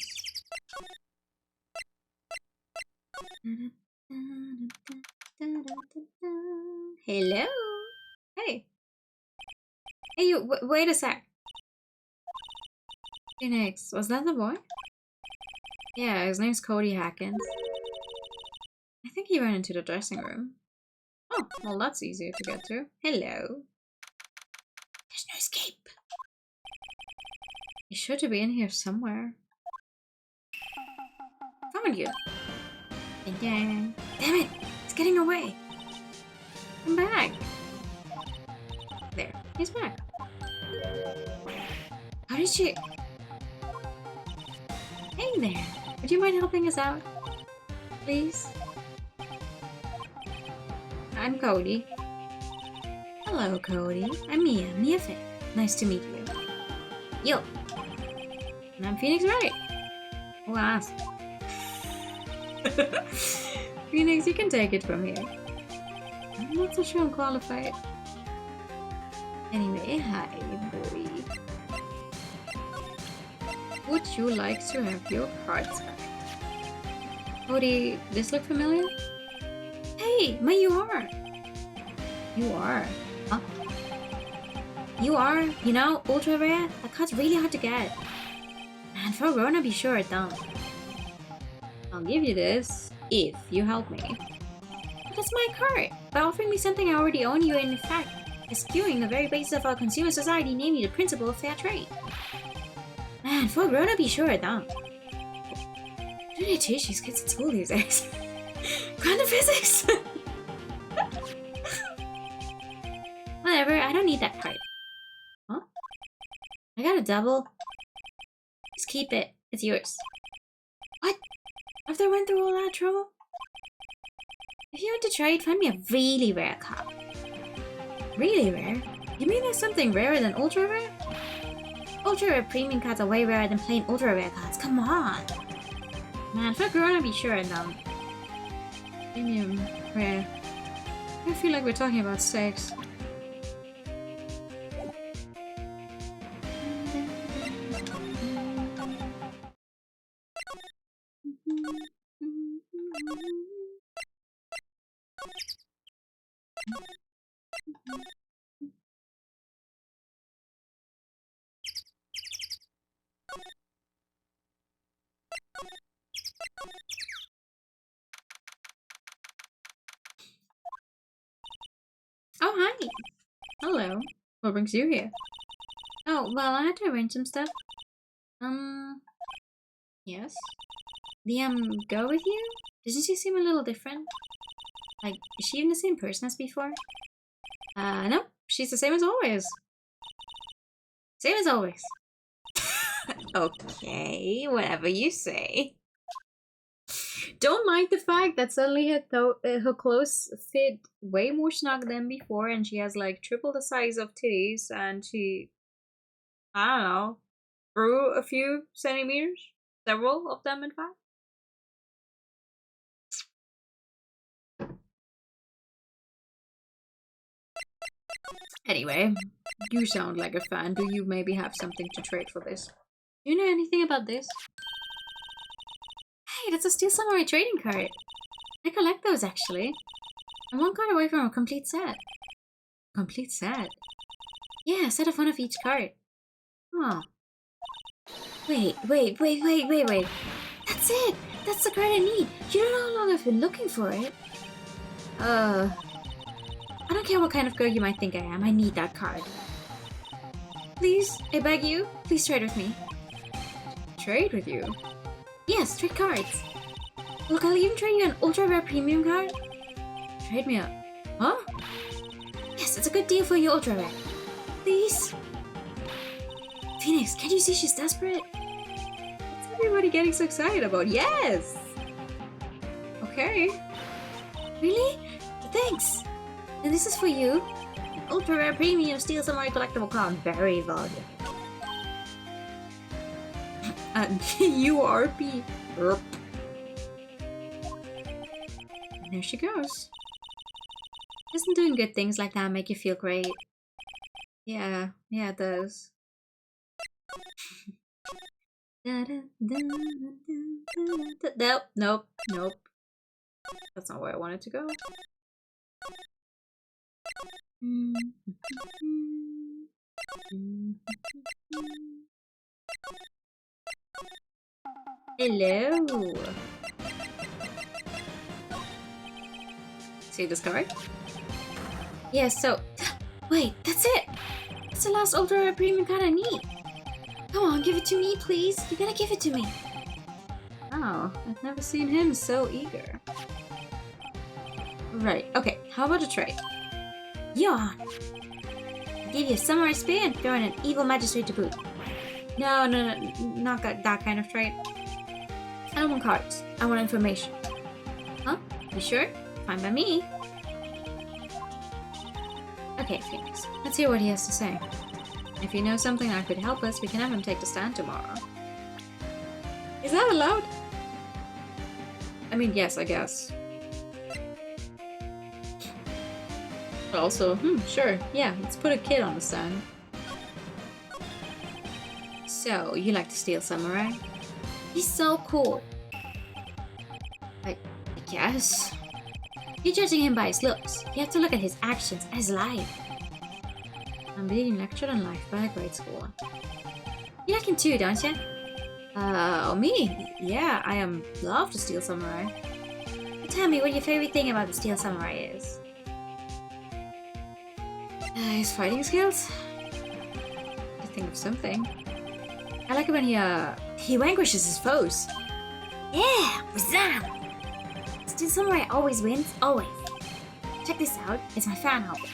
Hello? Hey. Hey you, wait a sec. Phoenix, was that the boy? Yeah, his name's Cody Hackins. I think he ran into the dressing room. Oh, well that's easier to get to. Hello. There's no escape. He's sure to be in here somewhere. Found you. Damn it! It's getting away. Come back. There, he's back. How did she... Hey there, would you mind helping us out? Please? I'm Cody. Hello, Cody. I'm Mia Finn. Nice to meet you. Yo. And I'm Phoenix Wright. Who asked? Phoenix, you can take it from here. I'm not so sure I'm qualified. Anyway, hi, boy. Would you like to have your cards back? Cody, this look familiar? Hey, you are. You are? Huh? You are? You know, ultra rare? That card's really hard to get. And for a grown-up, be sure it don't. I'll give you this, if you help me. But that's my card. By offering me something I already own, you are in fact eschewing the very basis of our consumer society, namely the principle of fair trade. Man, for a grown-up, be sure it don't. What do they teach these kids at school these days? Quantum physics! Whatever, I don't need that card. Huh? I got a double. Just keep it. It's yours. What? After I went through all that trouble? If you want to trade, find me a really rare card. Really rare? You mean there's something rarer than ultra rare? Ultra rare premium cards are way rarer than plain ultra rare cards. Come on! Man, if I grow up, be sure and premium rare. I feel like we're talking about sex. Oh, hi! Hello. What brings you here? Oh, well, I had to arrange some stuff. Yes? The, go with you? Doesn't she seem a little different? Like, is she even the same person as before? No. She's the same as always. Same as always. Okay, whatever you say. Don't mind the fact that suddenly her clothes fit way more snug than before, and she has like triple the size of titties, and she, I don't know, grew a few centimeters, several of them in fact. Anyway, you sound like a fan. Do you maybe have something to trade for this? Do you know anything about this? Hey, that's a Steel Samurai trading card. I collect those actually. I'm one card away from a complete set. Complete set? Yeah, a set of one of each card. Oh. Wait. That's it! That's the card I need! You don't know how long I've been looking for it. I don't care what kind of girl you might think I am, I need that card. Please, I beg you, please trade with me. Trade with you? Yes, trade cards. Look, I'll even trade you an ultra rare premium card. Trade me a... Huh? Yes, it's a good deal for your ultra rare. Please? Phoenix, can't you see she's desperate? What's everybody getting so excited about? Yes! Okay. Really? Thanks! And this is for you. Ultra rare premium Steel Samurai collectible card. Very valuable. URP. Erp. And there she goes. Doesn't doing good things like that make you feel great? Yeah, it does. Nope. That's not where I wanted to go. Hello. See this card? Yeah, so... Wait, that's it! It's the last ultra rare premium card I need! Come on, give it to me, please! You gotta give it to me! Oh, I've never seen him so eager. Right, okay, how about a trade? Yawn! I gave you a samurai spear and throw in an evil magistrate to boot. No, not that kind of trade. I don't want cards. I want information. Huh? You sure? Fine by me. Okay, Phoenix. Let's hear what he has to say. If you know something that could help us, we can have him take the stand tomorrow. Is that allowed? I mean, yes, I guess. But also, sure, yeah, let's put a kid on the stand. So, you like the Steel Samurai? He's so cool. I guess. You're judging him by his looks. You have to look at his actions, at his life. I'm being lectured on life by a grade schooler. You like him too, don't you? Me? Yeah, I love the Steel Samurai. Tell me what your favorite thing about the Steel Samurai is. His fighting skills? I think of something. I like it when he vanquishes his foes. Yeah, Wazam! Steel Samurai always wins, always. Check this out, it's my fan album.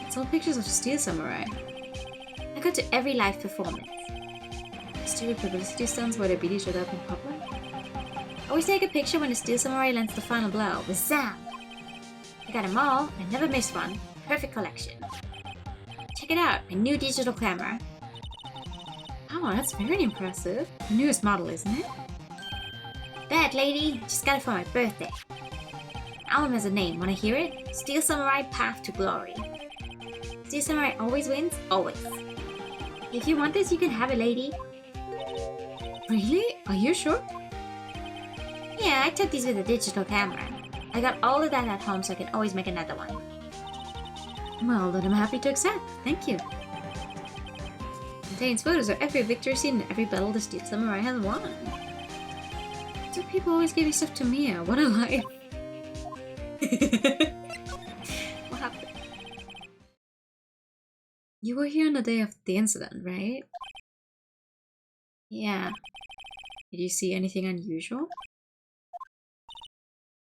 It's all pictures of Steel Samurai. I go to every live performance. Stupid publicity stunts where they beat each other up in public. Always take a picture when the Steel Samurai lands the final blow. Wazam! I got them all, I never missed one. Perfect collection. Check it out, my new digital camera. Oh, that's very impressive. The newest model, isn't it? That lady just got it for my birthday. Album has a name. Wanna hear it? Steel Samurai Path to Glory. Steel Samurai always wins? Always. If you want this, you can have it, lady. Really? Are you sure? Yeah, I took these with a digital camera. I got all of that at home so I can always make another one. Well, then I'm happy to accept. Thank you. Contains photos of every victory scene and every battle the Steel Samurai has won. So people always giving stuff to Mia. What a life. What happened? You were here on the day of the incident, right? Yeah. Did you see anything unusual?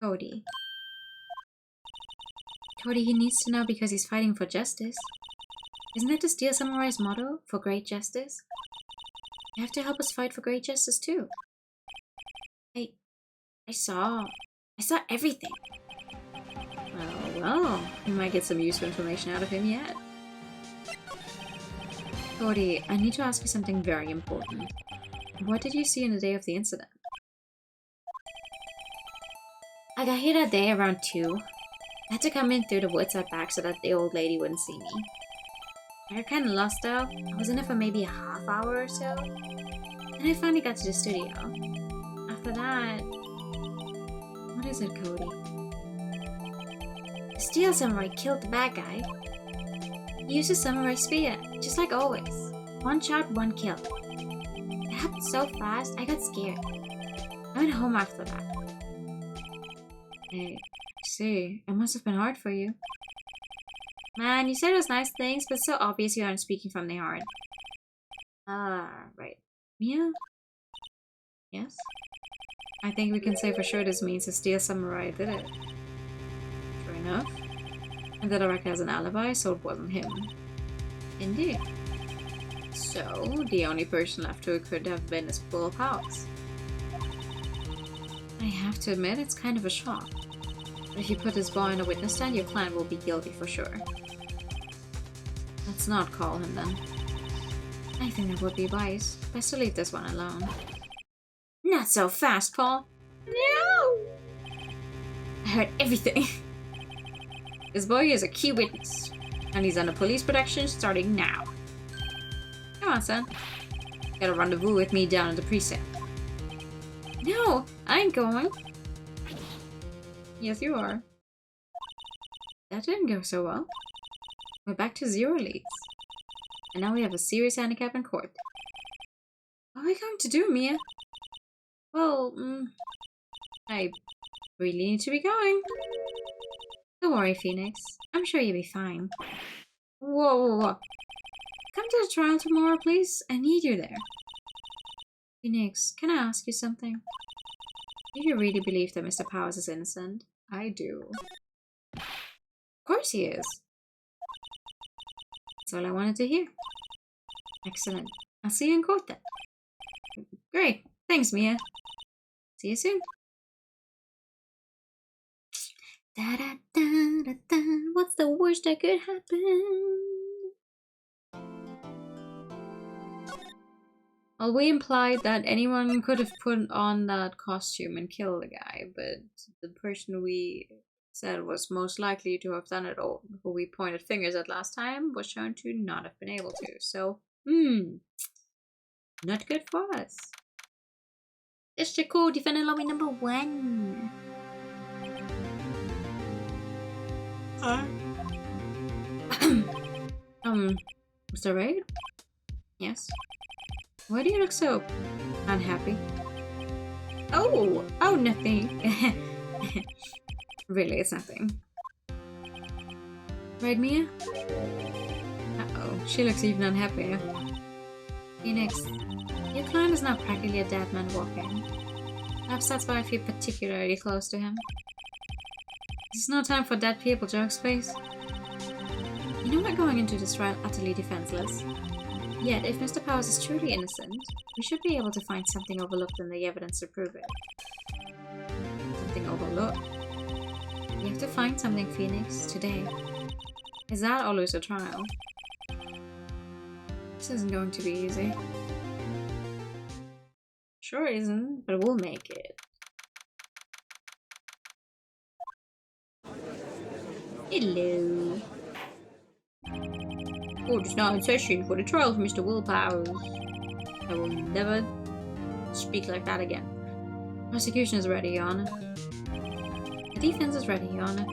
Cody. Cody, he needs to know because he's fighting for justice. Isn't that the Steel Samurai's motto? For great justice? You have to help us fight for great justice too. I saw everything. Well, we might get some useful information out of him yet. Cody, I need to ask you something very important. What did you see on the day of the incident? I got here that day around 2. I had to come in through the woods out back so that the old lady wouldn't see me. I got kinda lost though. I was in it for maybe a half hour or so. Then I finally got to the studio. After that... What is it, Cody? The Steel Samurai killed the bad guy. He used a samurai spear, just like always. 1 shot, 1 kill. It happened so fast, I got scared. I went home after that. I see. It must have been hard for you. Man, you said those nice things, but it's so obvious you aren't speaking from the heart. Right. Mia? Yes? I think we can say for sure this means the Steel Samurai did it. Sure enough. And that Araki has an alibi, so it wasn't him. Indeed. So, the only person left who could have been is Bull Powers. I have to admit, it's kind of a shock. But if you put this boy on a witness stand, your client will be guilty for sure. Let's not call him then. I think that would be wise. Best to leave this one alone. Not so fast, Paul. No! I heard everything. This boy is a key witness, and he's under police protection starting now. Come on, son. Got a rendezvous with me down at the precinct. No, I ain't going. Yes, you are. That didn't go so well. We're back to 0 leads. And now we have a serious handicap in court. What are we going to do, Mia? Well, I really need to be going. Don't worry, Phoenix. I'm sure you'll be fine. Whoa. Come to the trial tomorrow, please. I need you there. Phoenix, can I ask you something? Do you really believe that Mr. Powers is innocent? I do. Of course he is. That's all I wanted to hear. Excellent. I'll see you in court then. Great. Thanks, Mia. See you soon. Da da da da da. What's the worst that could happen? Well, we implied that anyone could have put on that costume and killed the guy, but the person we said was most likely to have done it, or who we pointed fingers at last time, was shown to not have been able to. So, not good for us. District Court Defendant Lobby number 1. Mr. Wright? Yes? Why do you look so unhappy? Oh, nothing. Really, it's nothing. Right, Mia? Uh-oh, she looks even unhappy. Phoenix, your client is now practically a dead man walking. Perhaps that's why I feel particularly close to him. This is no time for dead people jokes, please. You know we're going into this trial utterly defenseless. Yet, if Mr. Powers is truly innocent, we should be able to find something overlooked in the evidence to prove it. Something overlooked? We have to find something, Phoenix, today. Is that or lose a trial? This isn't going to be easy. Sure isn't, but we'll make it. Hello. Court is now in session for the trial of Mr. Willpowers. I will never speak like that again. Prosecution is ready, Your Honor. The defense is ready, Your Honor.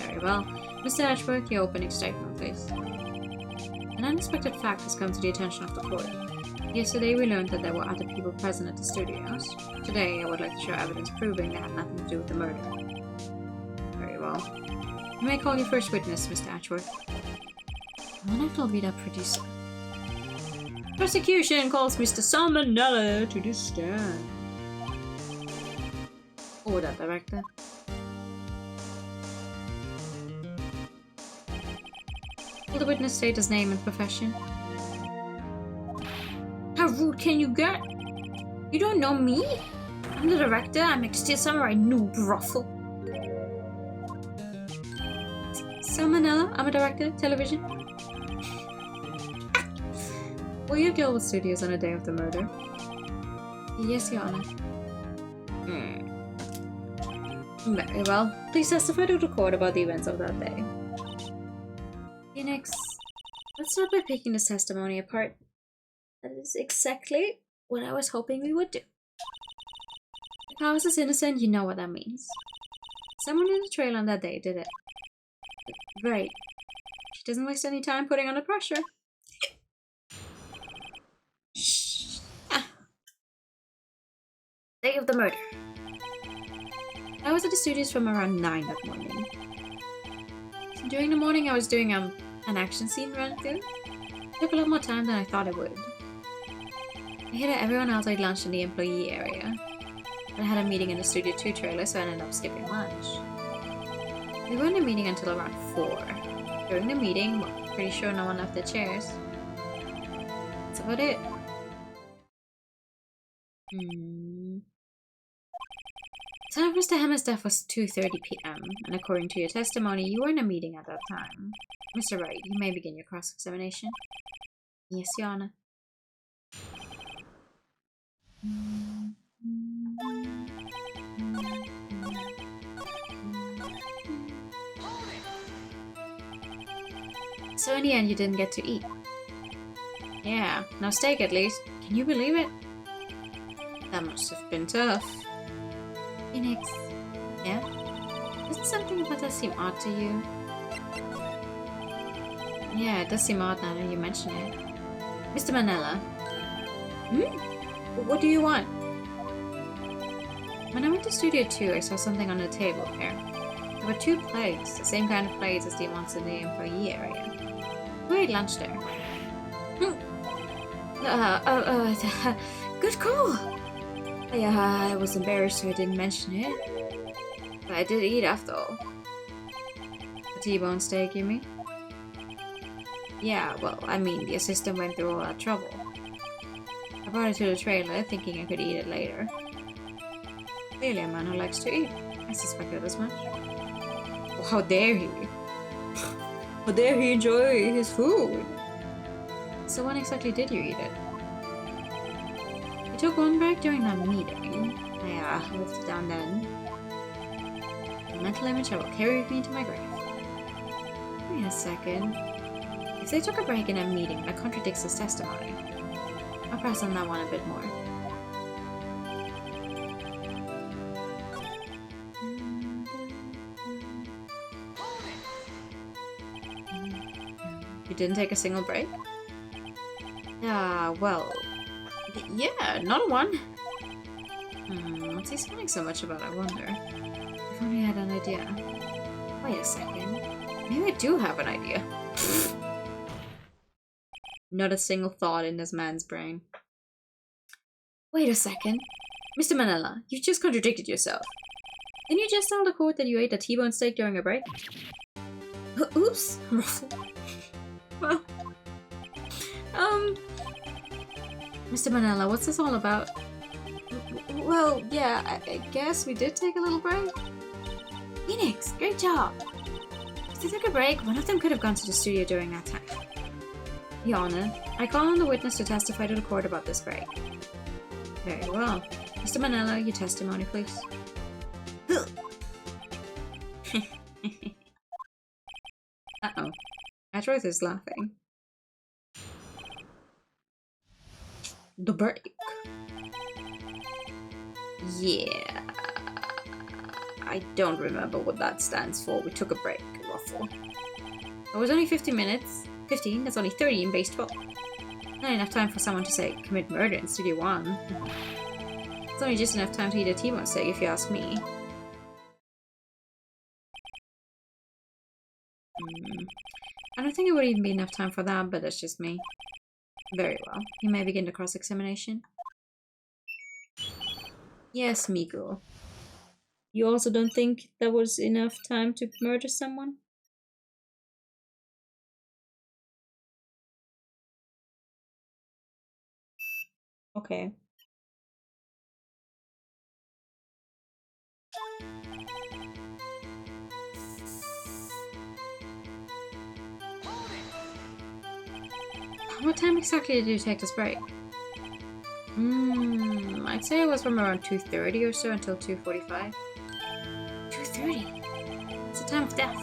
Very well. Mr. Ashworth, your opening statement, please. An unexpected fact has come to the attention of the court. Yesterday we learned that there were other people present at the studios. Today I would like to show evidence proving they had nothing to do with the murder. Very well. You may call your first witness, Mr. Ashworth. Monaco will be the producer. Prosecution calls Mr. Salmonella to the stand. Order, Director. Will the witness state his name and profession? How rude can you get? You don't know me? I'm the director. I'm Steel Samurai Noob Ruffle. Salmonella, I'm a director, television. Were you at Gilbert Studios on the day of the murder? Yes, Your Honor. Very well. Please testify to the court about the events of that day. Phoenix, let's start by picking this testimony apart. That is exactly what I was hoping we would do. If House is innocent, you know what that means. Someone in the trail on that day did it. Right. She doesn't waste any time putting on the pressure. Day of the murder. I was at the studios from around 9 that morning. During the morning I was doing an action scene run through. It took a lot more time than I thought it would. I hit everyone else I'd lunched in the employee area. I had a meeting in the Studio 2 trailer, so I ended up skipping lunch. We were in the meeting until around 4. During the meeting, well, pretty sure no one left their chairs. That's about it. The time of Mr. Hammer's death was 2:30 p.m., and according to your testimony, you were in a meeting at that time. Mr. Wright, you may begin your cross-examination. Yes, Your Honor. So in the end, you didn't get to eat? Yeah, no steak at least. Can you believe it? That must have been tough. Phoenix. Yeah? Isn't something about that seem odd to you? Yeah, it does seem odd now that you mention it. Mr. Manella. What do you want? When I went to Studio 2, I saw something on the table there. There were 2 plates, the same kind of plates as the ones in the employee area. We ate lunch there. Good call! I was embarrassed so I didn't mention it. But I did eat after all. A T-bone steak, you mean? Yeah, well, I mean, the assistant went through all that trouble. I brought it to the trailer, thinking I could eat it later. Clearly a man who likes to eat. I suspected as much. Well, how dare he? How dare he enjoy his food? So when exactly did you eat it? I took one break during that meeting. I wolfed it down then. The mental image will carry with me to my grave. Wait a second. If they took a break in a meeting, that contradicts his testimony. I'll press on that one a bit more. You didn't take a single break? Well... yeah, not one. What's he smiling so much about, I wonder? If only I had an idea. Wait a second. Maybe I do have an idea. Not a single thought in this man's brain. Wait a second. Mr. Manella, you just contradicted yourself. Didn't you just tell the court that you ate a T-bone steak during a break? Oops! Ruffle. Well... Mr. Manella, what's this all about? Well, yeah, I guess we did take a little break. Phoenix, great job! If they took a break, one of them could have gone to the studio during that time. Your Honor, I call on the witness to testify to the court about this break. Very well. Mr. Manella, your testimony, please. Uh-oh. Atroth is laughing. The break. Yeah. I don't remember what that stands for. We took a break, Waffle. It was only 15 minutes. 15? That's only 30 in base 12. Not enough time for someone to say, commit murder in Studio 1. It's only just enough time to eat a T-bone steak, if you ask me. I don't think it would even be enough time for that, but that's just me. Very well. You may begin the cross-examination. Yes, Migo. You also don't think that was enough time to murder someone? Okay. What time exactly did you take this break? I'd say it was from around 2:30 or so until 2:45. 2:30? It's the time of death.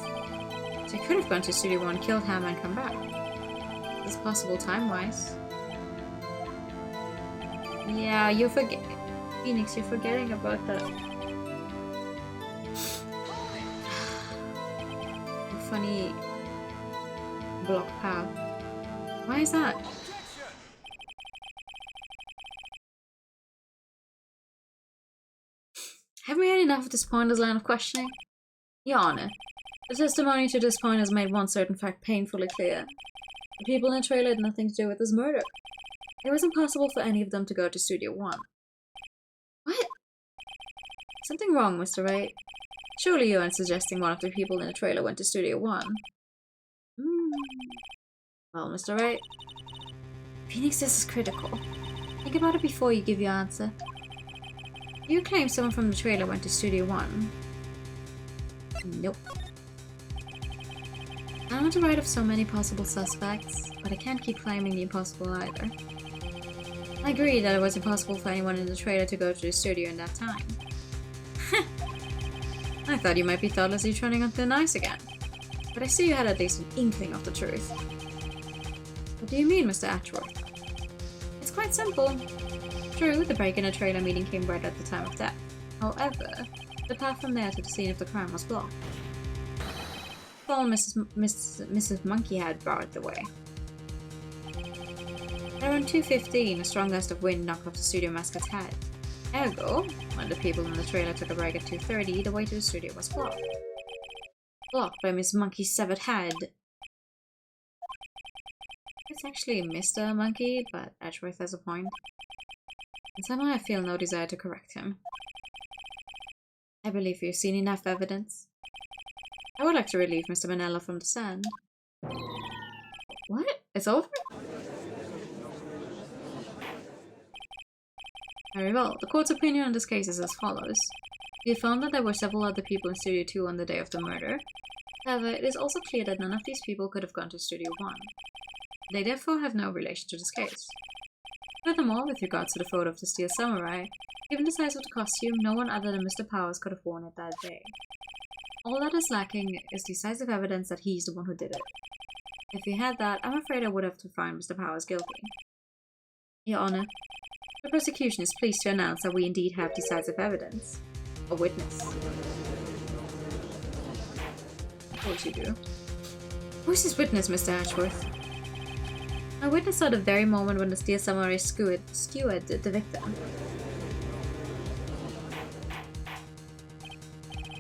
So you could have gone to Studio 1, killed Ham, and come back. It's possible time-wise. Yeah, you forget. Phoenix, you're forgetting about the funny block path. Why is that? Have we had enough of this pointless line of questioning? Your Honor, the testimony to this point has made one certain fact painfully clear. The people in the trailer had nothing to do with this murder. It was impossible for any of them to go to Studio 1. What? Something wrong, Mr. Wright. Surely you aren't suggesting one of the people in the trailer went to Studio 1. Well, Mr. Wright. Phoenix, this is critical. Think about it before you give your answer. You claim someone from the trailer went to Studio 1. Nope. I want to write of so many possible suspects, but I can't keep claiming the impossible either. I agree that it was impossible for anyone in the trailer to go to the studio in that time. I thought you might be thoughtlessly treading on thin ice again. But I see you had at least an inkling of the truth. What do you mean, Mr. Ashworth? It's quite simple. True, the break in a trailer meeting came right at the time of death. However, the path from there to the scene of the crime was blocked. Well, Mrs. Monkeyhead barred the way. At around 2:15, a strong gust of wind knocked off the studio mascot's head. Ergo, when the people in the trailer took a break at 2:30, the way to the studio was blocked. Blocked by Miss Monkey's severed head. It's actually Mr. Monkey, but Edgeworth has a point. And somehow I feel no desire to correct him. I believe you've seen enough evidence. I would like to relieve Mr. Manella from the stand. What? It's over? Very well. The court's opinion on this case is as follows. We found that there were several other people in Studio 2 on the day of the murder. However, it is also clear that none of these people could have gone to Studio 1. They therefore have no relation to this case. Furthermore, with regards to the photo of the Steel Samurai, given the size of the costume, no one other than Mr. Powers could have worn it that day. All that is lacking is decisive evidence that he's the one who did it. If we had that, I'm afraid I would have to find Mr. Powers guilty. Your Honor, the prosecution is pleased to announce that we indeed have decisive evidence. A witness. Of course you do. Who's this witness, Mr. Ashworth? A witness saw the very moment when the Steel Samurai skewered the victim.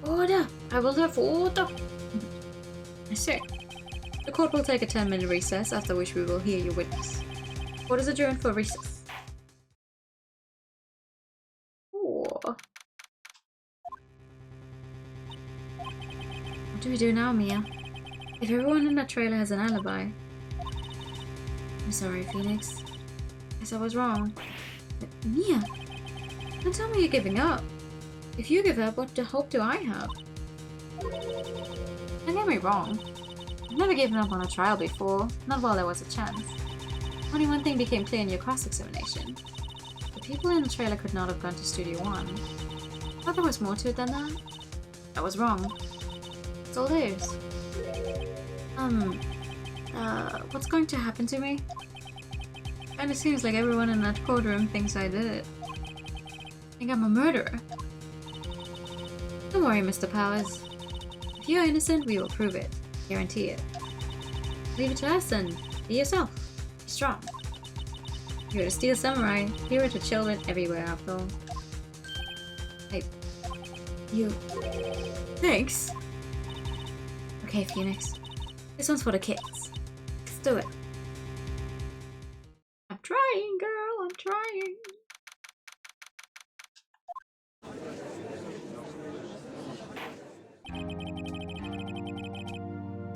Order! I will have order! I see. The court will take a 10-minute recess, after which we will hear your witness. Court is adjourned for recess. What do we do now, Mia? If everyone in that trailer has an alibi... I'm sorry, Phoenix. Guess I was wrong. But Mia, don't tell me you're giving up. If you give up, what hope do I have? Don't get me wrong. I've never given up on a trial before, not while there was a chance. Only one thing became clear in your cross-examination. The people in the trailer could not have gone to Studio 1. I thought there was more to it than that. I was wrong. It's all theirs. What's going to happen to me? Kinda seems like everyone in that courtroom thinks I did it. I think I'm a murderer. Don't worry, Mr. Powers. If you're innocent, we will prove it. Guarantee it. Leave it to us and be yourself. Be strong. You're a steel samurai. Hero to children everywhere, after all. Hey. You. Thanks. Okay, Phoenix. This one's for the kids. Let's do it. I'm trying, girl. I'm trying.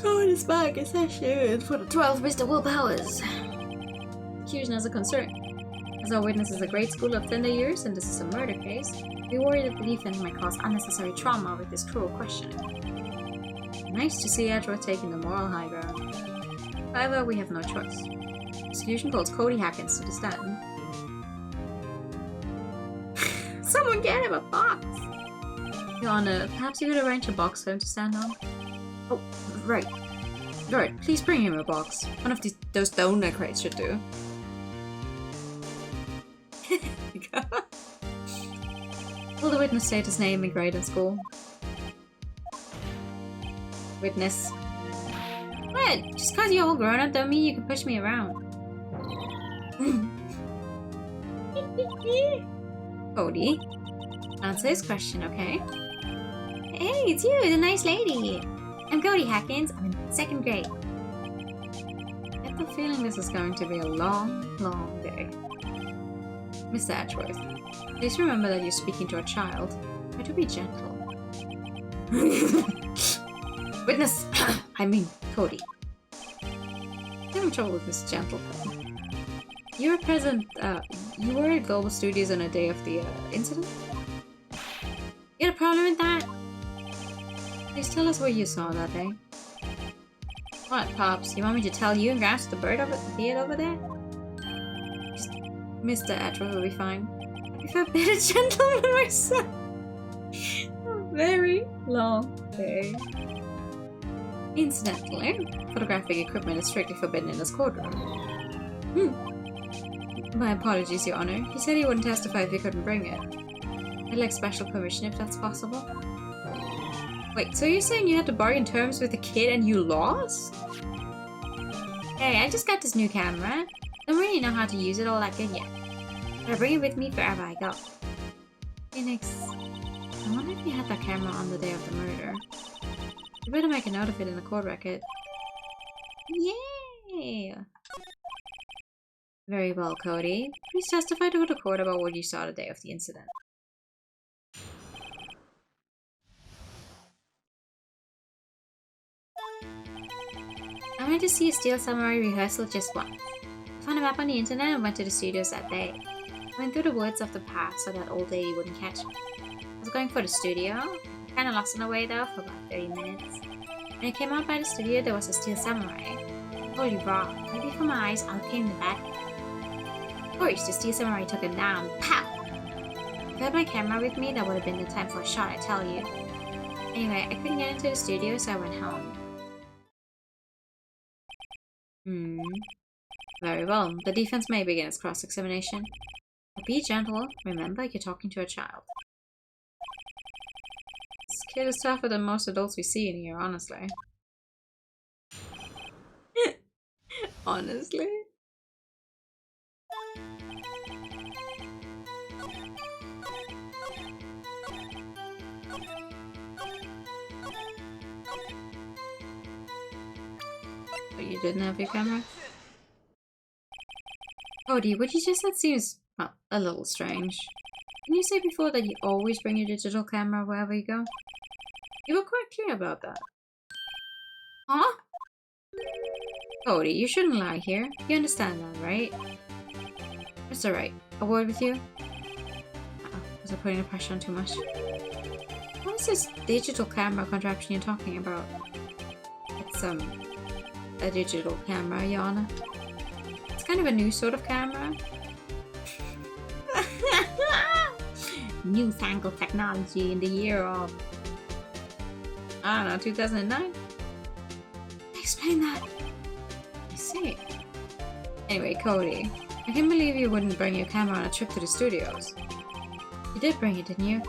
God is back. It's actually for the 12th Mr. Willpowers. Execution as a concern. As our witness is a grade school of tender years and this is a murder case, we worry that the defense might cause unnecessary trauma with this cruel questioning. Nice to see Edward taking the moral high ground. However, we have no choice. Execution calls Cody Hackins to the stand. Someone get him a box! Your Honor, perhaps you could arrange a box for him to stand on? Oh, right. Right, please bring him a box. One of those donut crates should do. Will the witness state his name and grade in school? Witness. What? Just cause you're all grown up don't mean you can push me around. Cody, answer his question, okay? Hey, it's you, the nice lady. I'm Cody Hackins. I'm in 2nd grade. I get the feeling this is going to be a long, long day. Mr. Edgeworth, please remember that you're speaking to a child. Try to be gentle. Witness! I mean, Cody. I'm having trouble with this gentle thing. You were present, you were at Global Studios on the day of the, incident? You got a problem with that? Please tell us what you saw that day. What, Pops? You want me to tell you and Gramps the bird over there? Just Mr. Edgeworth will be fine. I prefer a bit of gentleman myself. A very long day. Incidentally, photographic equipment is strictly forbidden in this courtroom. My apologies, Your Honor. He said he wouldn't testify if he couldn't bring it. I'd like special permission if that's possible. Wait, so you're saying you had to bargain terms with a kid and you lost? Hey, I just got this new camera. Don't really know how to use it all that good yet. But I bring it with me wherever I go. Phoenix, I wonder if you had that camera on the day of the murder. You better make a note of it in the court record. Yay! Very well, Cody. Please testify to the court about what you saw the day of the incident. I went to see a Steel Samurai rehearsal just once. I found a map on the internet and went to the studios that day. I went through the woods of the path so that old lady wouldn't catch me. I was going for the studio. Kinda lost on the way though for about 30 minutes. When I came out by the studio, there was a Steel Samurai. Holy rock, right before my eyes, out came the bad guy. Of course, the Steel Samurai took him down. Pow! If I had my camera with me, that would have been the time for a shot, I tell you. Anyway, I couldn't get into the studio, so I went home. Very well. The defense may begin its cross-examination. But be gentle. Remember, you're talking to a child. This kid is tougher than most adults we see in here, honestly. Honestly? Oh, you didn't have your camera? Cody, what you just said seems, well, a little strange. Didn't you say before that you always bring your digital camera wherever you go? You were quite clear about that. Huh? Cody, you shouldn't lie here. You understand that, right? It's alright. A word with you? Uh-oh, was I putting the pressure on too much? What is this digital camera contraption you're talking about? It's, a digital camera, Your Honor. It's kind of a new sort of camera. Newfangled technology in the year of, I don't know, 2009? I explain that? I see. Anyway, Cody, I can't believe you wouldn't bring your camera on a trip to the studios. You did bring it, didn't you?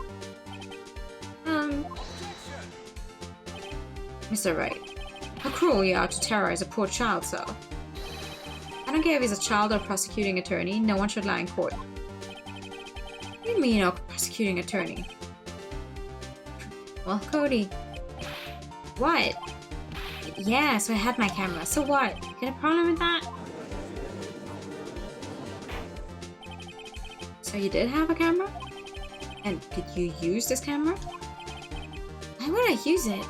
Mr. Wright, how cruel you are to terrorize a poor child so. I don't care if he's a child or prosecuting attorney, no one should lie in court. What do you mean, a prosecuting attorney? Well, Cody. What? Yeah, so I had my camera, so what? Got a problem with that? So you did have a camera? And did you use this camera? Why would I use it?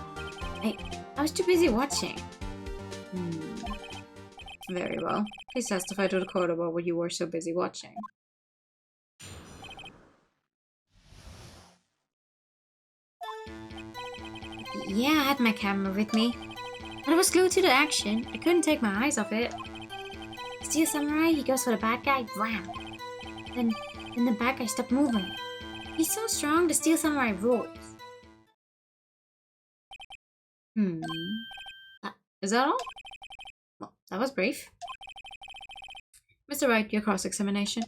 I was too busy watching. Very well. Please testify to the court about what you were so busy watching. Yeah, I had my camera with me. But I was glued to the action. I couldn't take my eyes off it. Steel Samurai, he goes for the bad guy, wham! Then the bad guy stopped moving. He's so strong, the Steel Samurai roars. Is that all? Well, that was brief. Mr. Wright, your cross-examination.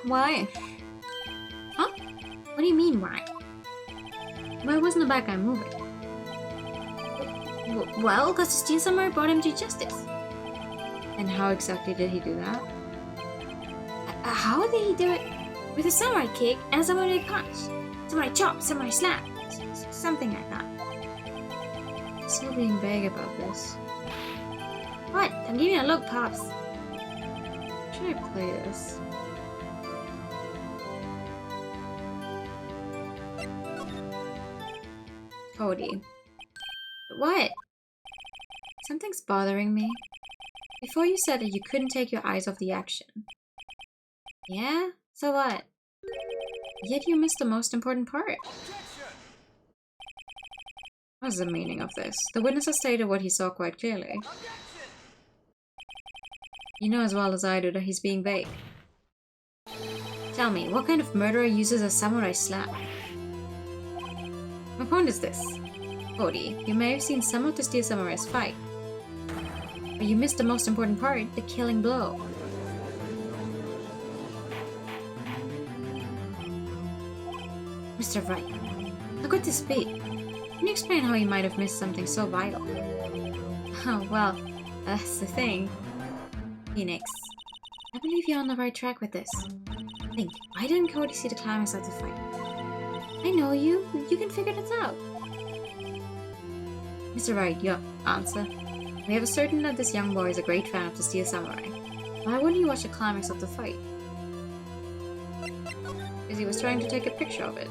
Why? Huh? What do you mean, why? Why wasn't the bad guy moving? Well, because the Steel Samurai brought him to justice. And how exactly did he do that? How did he do it? With a samurai kick and a samurai punch. Samurai chop, samurai slap. Something like that. Still being vague about this. What? I'm giving you a look, Pops. Should I play this? Cody. What? Something's bothering me. Before you said that you couldn't take your eyes off the action. Yeah? So what? Yet you missed the most important part. What's the meaning of this? The witness has stated what he saw quite clearly. You know as well as I do that he's being vague. Tell me, what kind of murderer uses a samurai slap? My point is this. Cody, you may have seen some of the Steel Samurai's fight. But you missed the most important part, the killing blow. Mr. Wright, how could this be? Can you explain how you might have missed something so vital? Oh, well, that's the thing. Phoenix, I believe you're on the right track with this. Think, why didn't Cody see the climax of the fight? I know you. You can figure this out. Mr. Wright, your answer. We have ascertained that this young boy is a great fan of the Steel Samurai. Why wouldn't he watch the climax of the fight? Because he was trying to take a picture of it.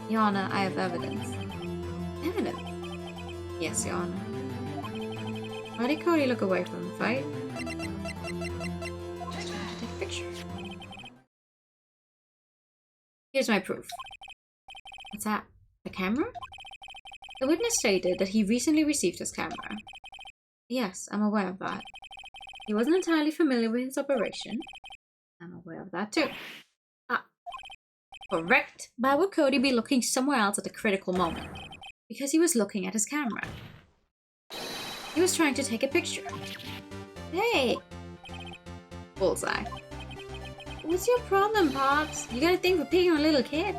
Your Honor, I have evidence. Evidence? Yes, Your Honor. Why did Cody look away from the fight? Just trying to take a picture. Here's my proof. What's that? The camera? The witness stated that he recently received his camera. Yes, I'm aware of that. He wasn't entirely familiar with his operation. I'm aware of that too. Correct. Why would Cody be looking somewhere else at the critical moment? Because he was looking at his camera. He was trying to take a picture. Hey! Bullseye. What's your problem, Pops? You got a thing for picking on little kids?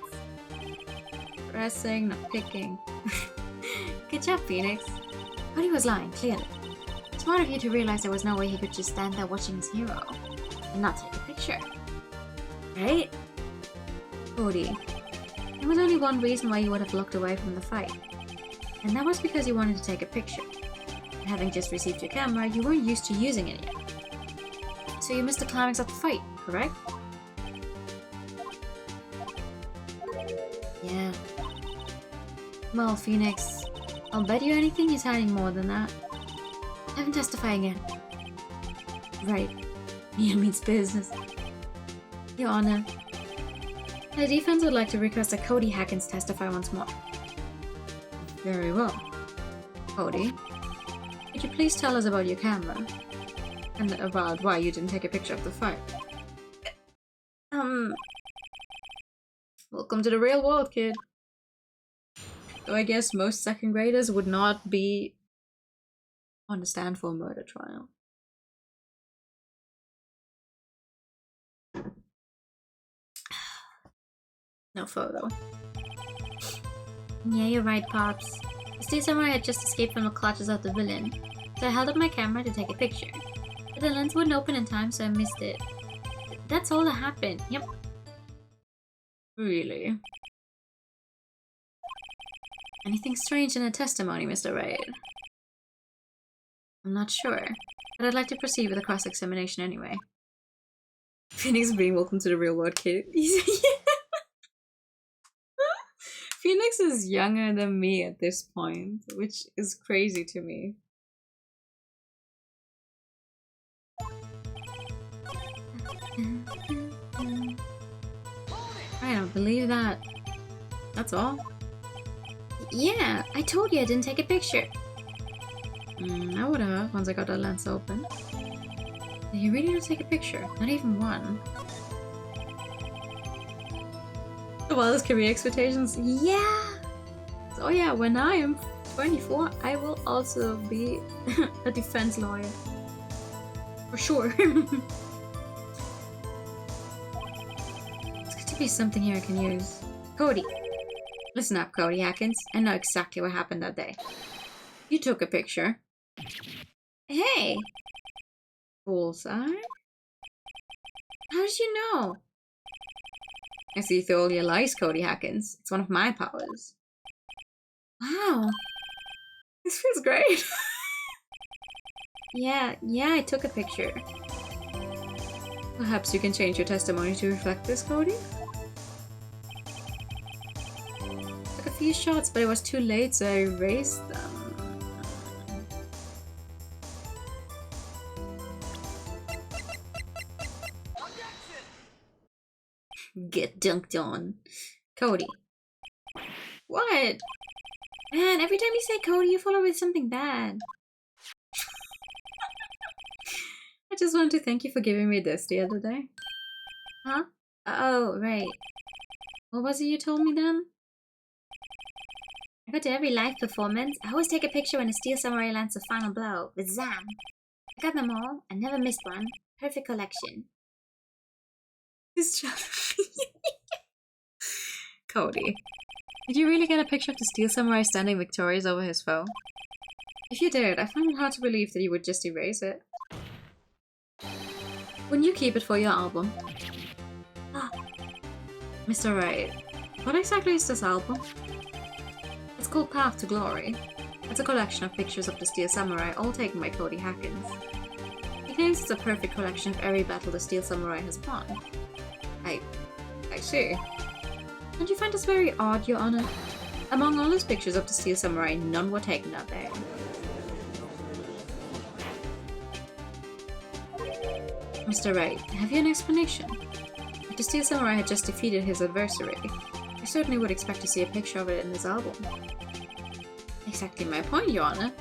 Pressing, not picking. Good job, Phoenix. Cody was lying, clearly. Smart of you to realize there was no way he could just stand there watching his hero and not take a picture. Right? Cody, there was only one reason why you would have looked away from the fight. And that was because you wanted to take a picture. And having just received your camera, you weren't used to using it yet. So you missed the climax of the fight, correct? Yeah. Well, Phoenix, I'll bet you anything he's hiding more than that. Have him testify again. Right. Yeah, means business. Your Honor, the defense would like to request that Cody Hackins testify once more. Very well. Cody, could you please tell us about your camera? And about why you didn't take a picture of the fight. Welcome to the real world, kid. Though I guess most second graders would not be on the stand for a murder trial. No photo. Yeah, you're right, Pops. The Steel Samurai had just escaped from the clutches of the villain, so I held up my camera to take a picture. But the lens wouldn't open in time, so I missed it. That's all that happened. Yep. Really? Anything strange in the testimony, Mr. Wright? I'm not sure, but I'd like to proceed with the cross-examination anyway. Phoenix being welcome to the real world, kid. Phoenix is younger than me at this point, which is crazy to me. I don't believe that. That's all? Yeah, I told you I didn't take a picture. I would have once I got the lens open. You really didn't take a picture? Not even one? The wildest career expectations? Yeah! So yeah, when I am 24, I will also be a defense lawyer. For sure. There's got to be something here I can use. Cody. Listen up, Cody Atkins. I know exactly what happened that day. You took a picture. Hey! Bullseye? How did you know? I see through all your lies, Cody Atkins. It's one of my powers. Wow. This feels great. Yeah, I took a picture. Perhaps you can change your testimony to reflect this, Cody? Took a few shots, but it was too late, so I erased them. Get dunked on. Cody. What? Man, every time you say Cody, you follow with something bad. I just wanted to thank you for giving me this the other day. Huh? Oh, right. What was it you told me then? I go to every live performance. I always take a picture when the Steel Samurai lands a final blow. With Zam. I got them all. I never missed one. Perfect collection. It's just... Cody. Did you really get a picture of the Steel Samurai standing victorious over his foe? If you did, I find it hard to believe that you would just erase it. Wouldn't you keep it for your album? Ah. Mr. Wright, what exactly is this album? It's called Path to Glory. It's a collection of pictures of the Steel Samurai, all taken by Cody Atkins. He claims it's a perfect collection of every battle the Steel Samurai has won. I see. Don't you find this very odd, Your Honor? Among all those pictures of the Steel Samurai, none were taken that day. Mr. Wright, have you an explanation? If the Steel Samurai had just defeated his adversary, I certainly would expect to see a picture of it in his album. Exactly my point, Your Honor.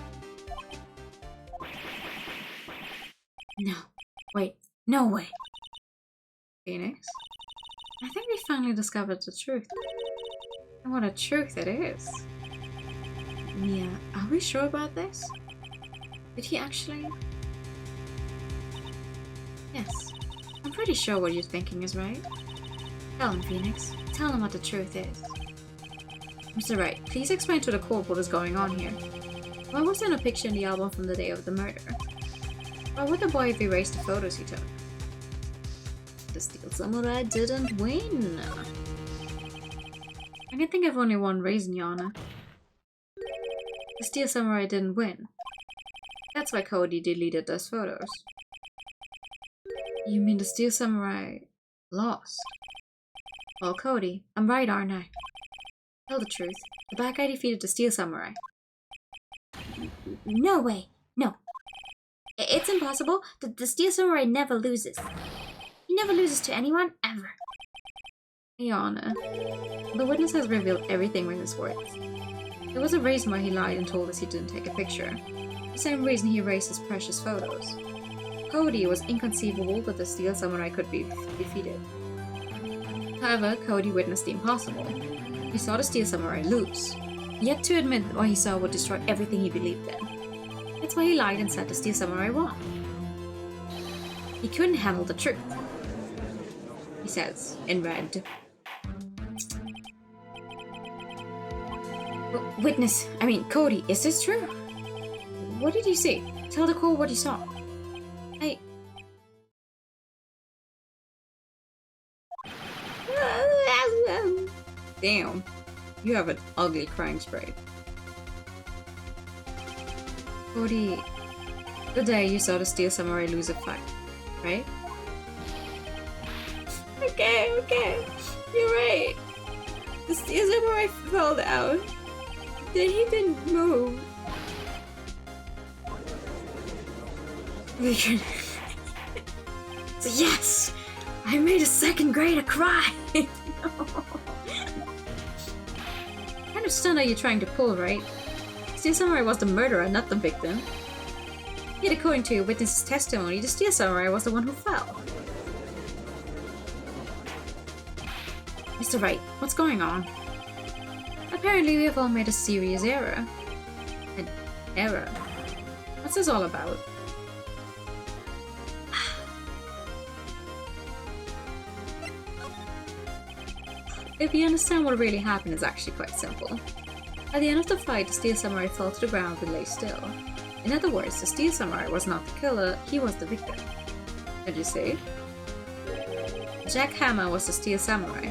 No. Wait. No way. Phoenix? I think we finally discovered the truth. And what a truth it is. Mia, are we sure about this? Did he actually... Yes. I'm pretty sure what you're thinking is right. Tell him, Phoenix. Tell him what the truth is. Mr. Wright, please explain to the court what is going on here. Why was there no picture in the album from the day of the murder? Why would the boy have erased the photos he took? The Steel Samurai didn't win. I can think of only one reason, Your Honor. The Steel Samurai didn't win. That's why Cody deleted those photos. You mean the Steel Samurai lost? Well, Cody, I'm right, aren't I? Tell the truth. The bad guy defeated the Steel Samurai. No way. No. It's impossible. The Steel Samurai never loses. He never loses to anyone, ever. Your Honor, the witness has revealed everything with his words. There was a reason why he lied and told us he didn't take a picture. The same reason he erased his precious photos. Cody, it was inconceivable that the Steel Samurai could be defeated. However, Cody witnessed the impossible. He saw the Steel Samurai lose. Yet to admit what he saw would destroy everything he believed in. That's why he lied and said the Steel Samurai won. He couldn't handle the truth. He says, in red. Cody, is this true? What did you see? Tell the court what you saw. Damn, you have an ugly crying spray. Cody, the day you saw the Steel Samurai lose a fight, right? Okay, you're right. The Steel Samurai fell down. Then he didn't move. So yes! I made a second grader cry! No. What kind of stunt are you trying to pull, right? Steel Samurai was the murderer, not the victim. Yet according to your witness's testimony, the Steel Samurai was the one who fell. Mr. Wright, what's going on? Apparently we have all made a serious error. An error? What's this all about? If you understand what really happened, it's actually quite simple. At the end of the fight, the Steel Samurai fell to the ground and lay still. In other words, the Steel Samurai was not the killer, he was the victim. Did you see? Jack Hammer was the Steel Samurai.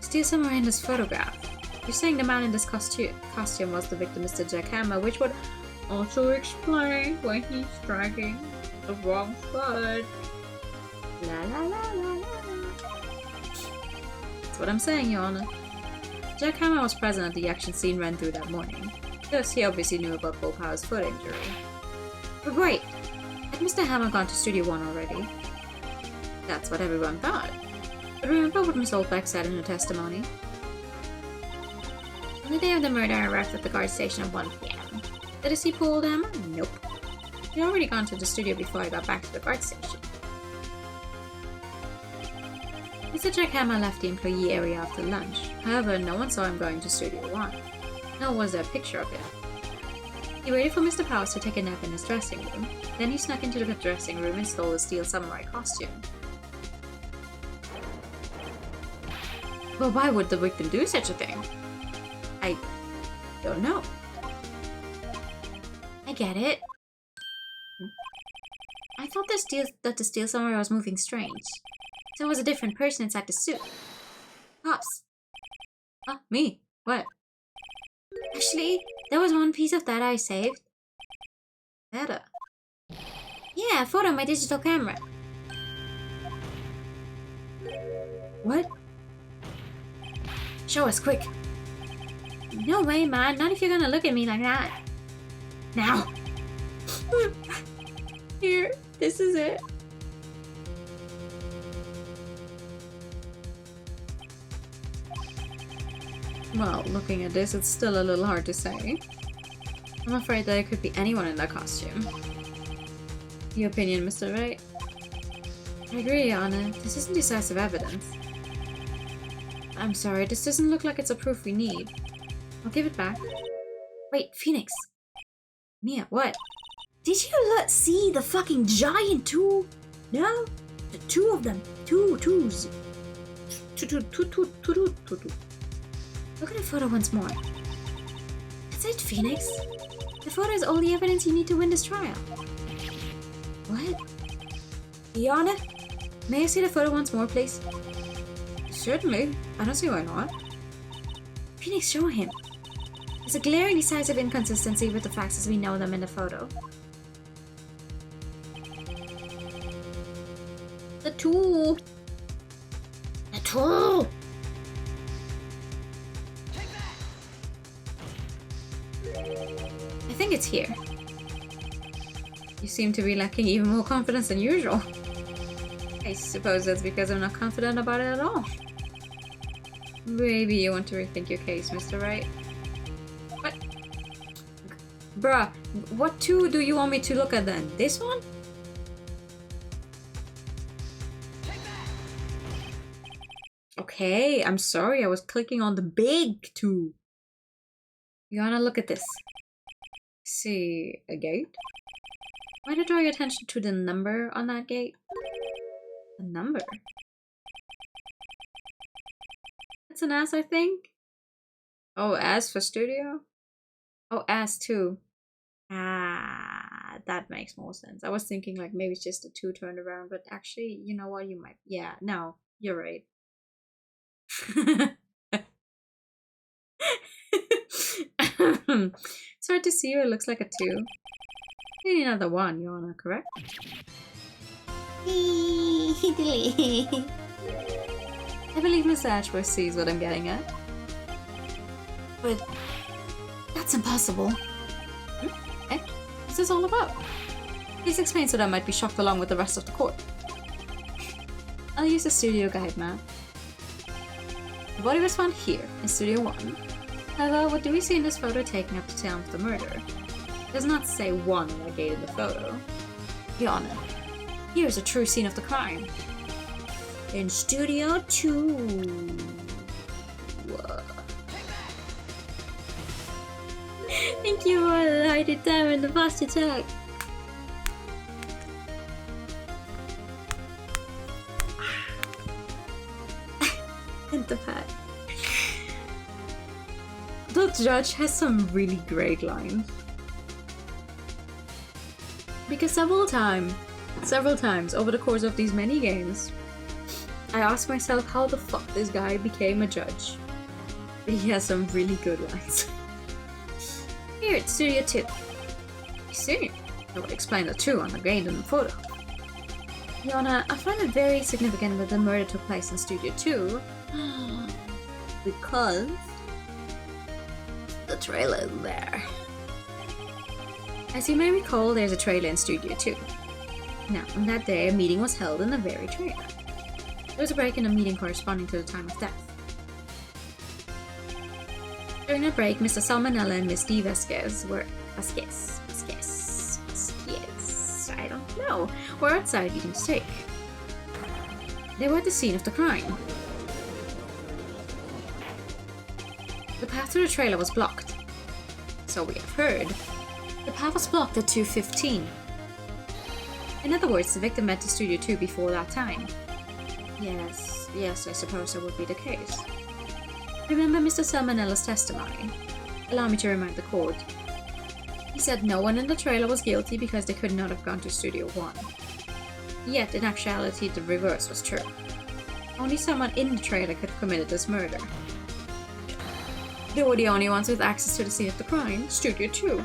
Steel Samurai in this photograph. You're saying the man in this costume was the victim, Mr. Jack Hammer, which would also explain why he's striking the wrong foot. La la la la la. That's what I'm saying, Your Honor. Jack Hammer was present at the action scene ran through that morning. Thus, he obviously knew about Bo Power's foot injury. But wait, had Mr. Hammer gone to Studio 1 already? That's what everyone thought. But remember what Miss Oldbeck said in her testimony? On the day of the murder, I arrived at the guard station at 1 p.m. Did I see poor old Hammer? Nope. He'd already gone to the studio before I got back to the guard station. Mr. Jack Hammer left the employee area after lunch. However, no one saw him going to Studio 1. Nor was there a picture of him. He waited for Mr. Powers to take a nap in his dressing room. Then he snuck into the dressing room and stole the Steel Samurai costume. But why would the victim do such a thing? I don't know. I get it. I thought that the Steel Samurai was moving strange. So it was a different person inside the suit. Pops. Ah, me. What? Actually, there was one piece of data I saved. Data? Yeah, a photo on my digital camera. What? Show us, quick. No way, man. Not if you're gonna look at me like that. Now. Here, this is it. Well, looking at this, it's still a little hard to say. I'm afraid that it could be anyone in that costume. Your opinion, Mr. Wright? I agree, Anna. This isn't decisive evidence. I'm sorry, this doesn't look like it's a proof we need. I'll give it back. Wait, Phoenix. Mia, what? Did you not see the fucking giant tool? No? The two of them. Twos. Look at the photo once more. That's it, Phoenix. The photo is all the evidence you need to win this trial. What? Iana? May I see the photo once more, please? Certainly. I don't see why not. Phoenix, show him. There's a glaring decisive inconsistency with the facts as we know them in the photo. The tool! The tool! I think it's here. You seem to be lacking even more confidence than usual. Hey, I suppose that's because I'm not confident about it at all. Maybe you want to rethink your case, Mr. Wright. What? Bruh, what two do you want me to look at then? This one? Okay, I'm sorry, I was clicking on the big two. You wanna look at this? See, a gate? Why did I draw your attention to the number on that gate? The number? It's an S, I think. Oh, S for studio? Oh, S too. Ah, that makes more sense. I was thinking like maybe it's just a 2 turned around, but actually, you know what, you might. Yeah, no, you're right. It's hard to see, it looks like a 2. Maybe another 1, Yona, correct? I believe Mr. Ashworth sees what I'm getting at. But that's impossible. Eh? What's this all about? Please explain so that I might be shocked along with the rest of the court. I'll use the studio guide map. The body was found here, in Studio 1. However, what do we see in this photo taken at the time of the murder? It does not say 1 in the gate in the photo. Your Honor, here's a true scene of the crime. In Studio 2. Thank you for the lighted time and the fast attack. And the pad. The judge has some really great lines. Because several times over the course of these many games, I asked myself how the fuck this guy became a judge. But he has some really good lines. Here at Studio 2. You see? I would explain the 2 on the gate in the photo. Yona, I find it very significant that the murder took place in Studio 2. Because the trailer is there. As you may recall, there's a trailer in Studio 2. Now, on that day, a meeting was held in the very trailer. There was a break in the meeting corresponding to the time of death. During the break, Mr. Salmonella and Miss D. Vasquez were I don't know, were outside eating steak. They were at the scene of the crime. The path to the trailer was blocked. So we have heard. The path was blocked at 2:15. In other words, the victim went to Studio 2 before that time. Yes, I suppose that would be the case. Remember Mr. Salmonella's testimony. Allow me to remind the court. He said no one in the trailer was guilty because they could not have gone to Studio 1. Yet, in actuality, the reverse was true. Only someone in the trailer could have committed this murder. They were the only ones with access to the scene of the crime, Studio 2.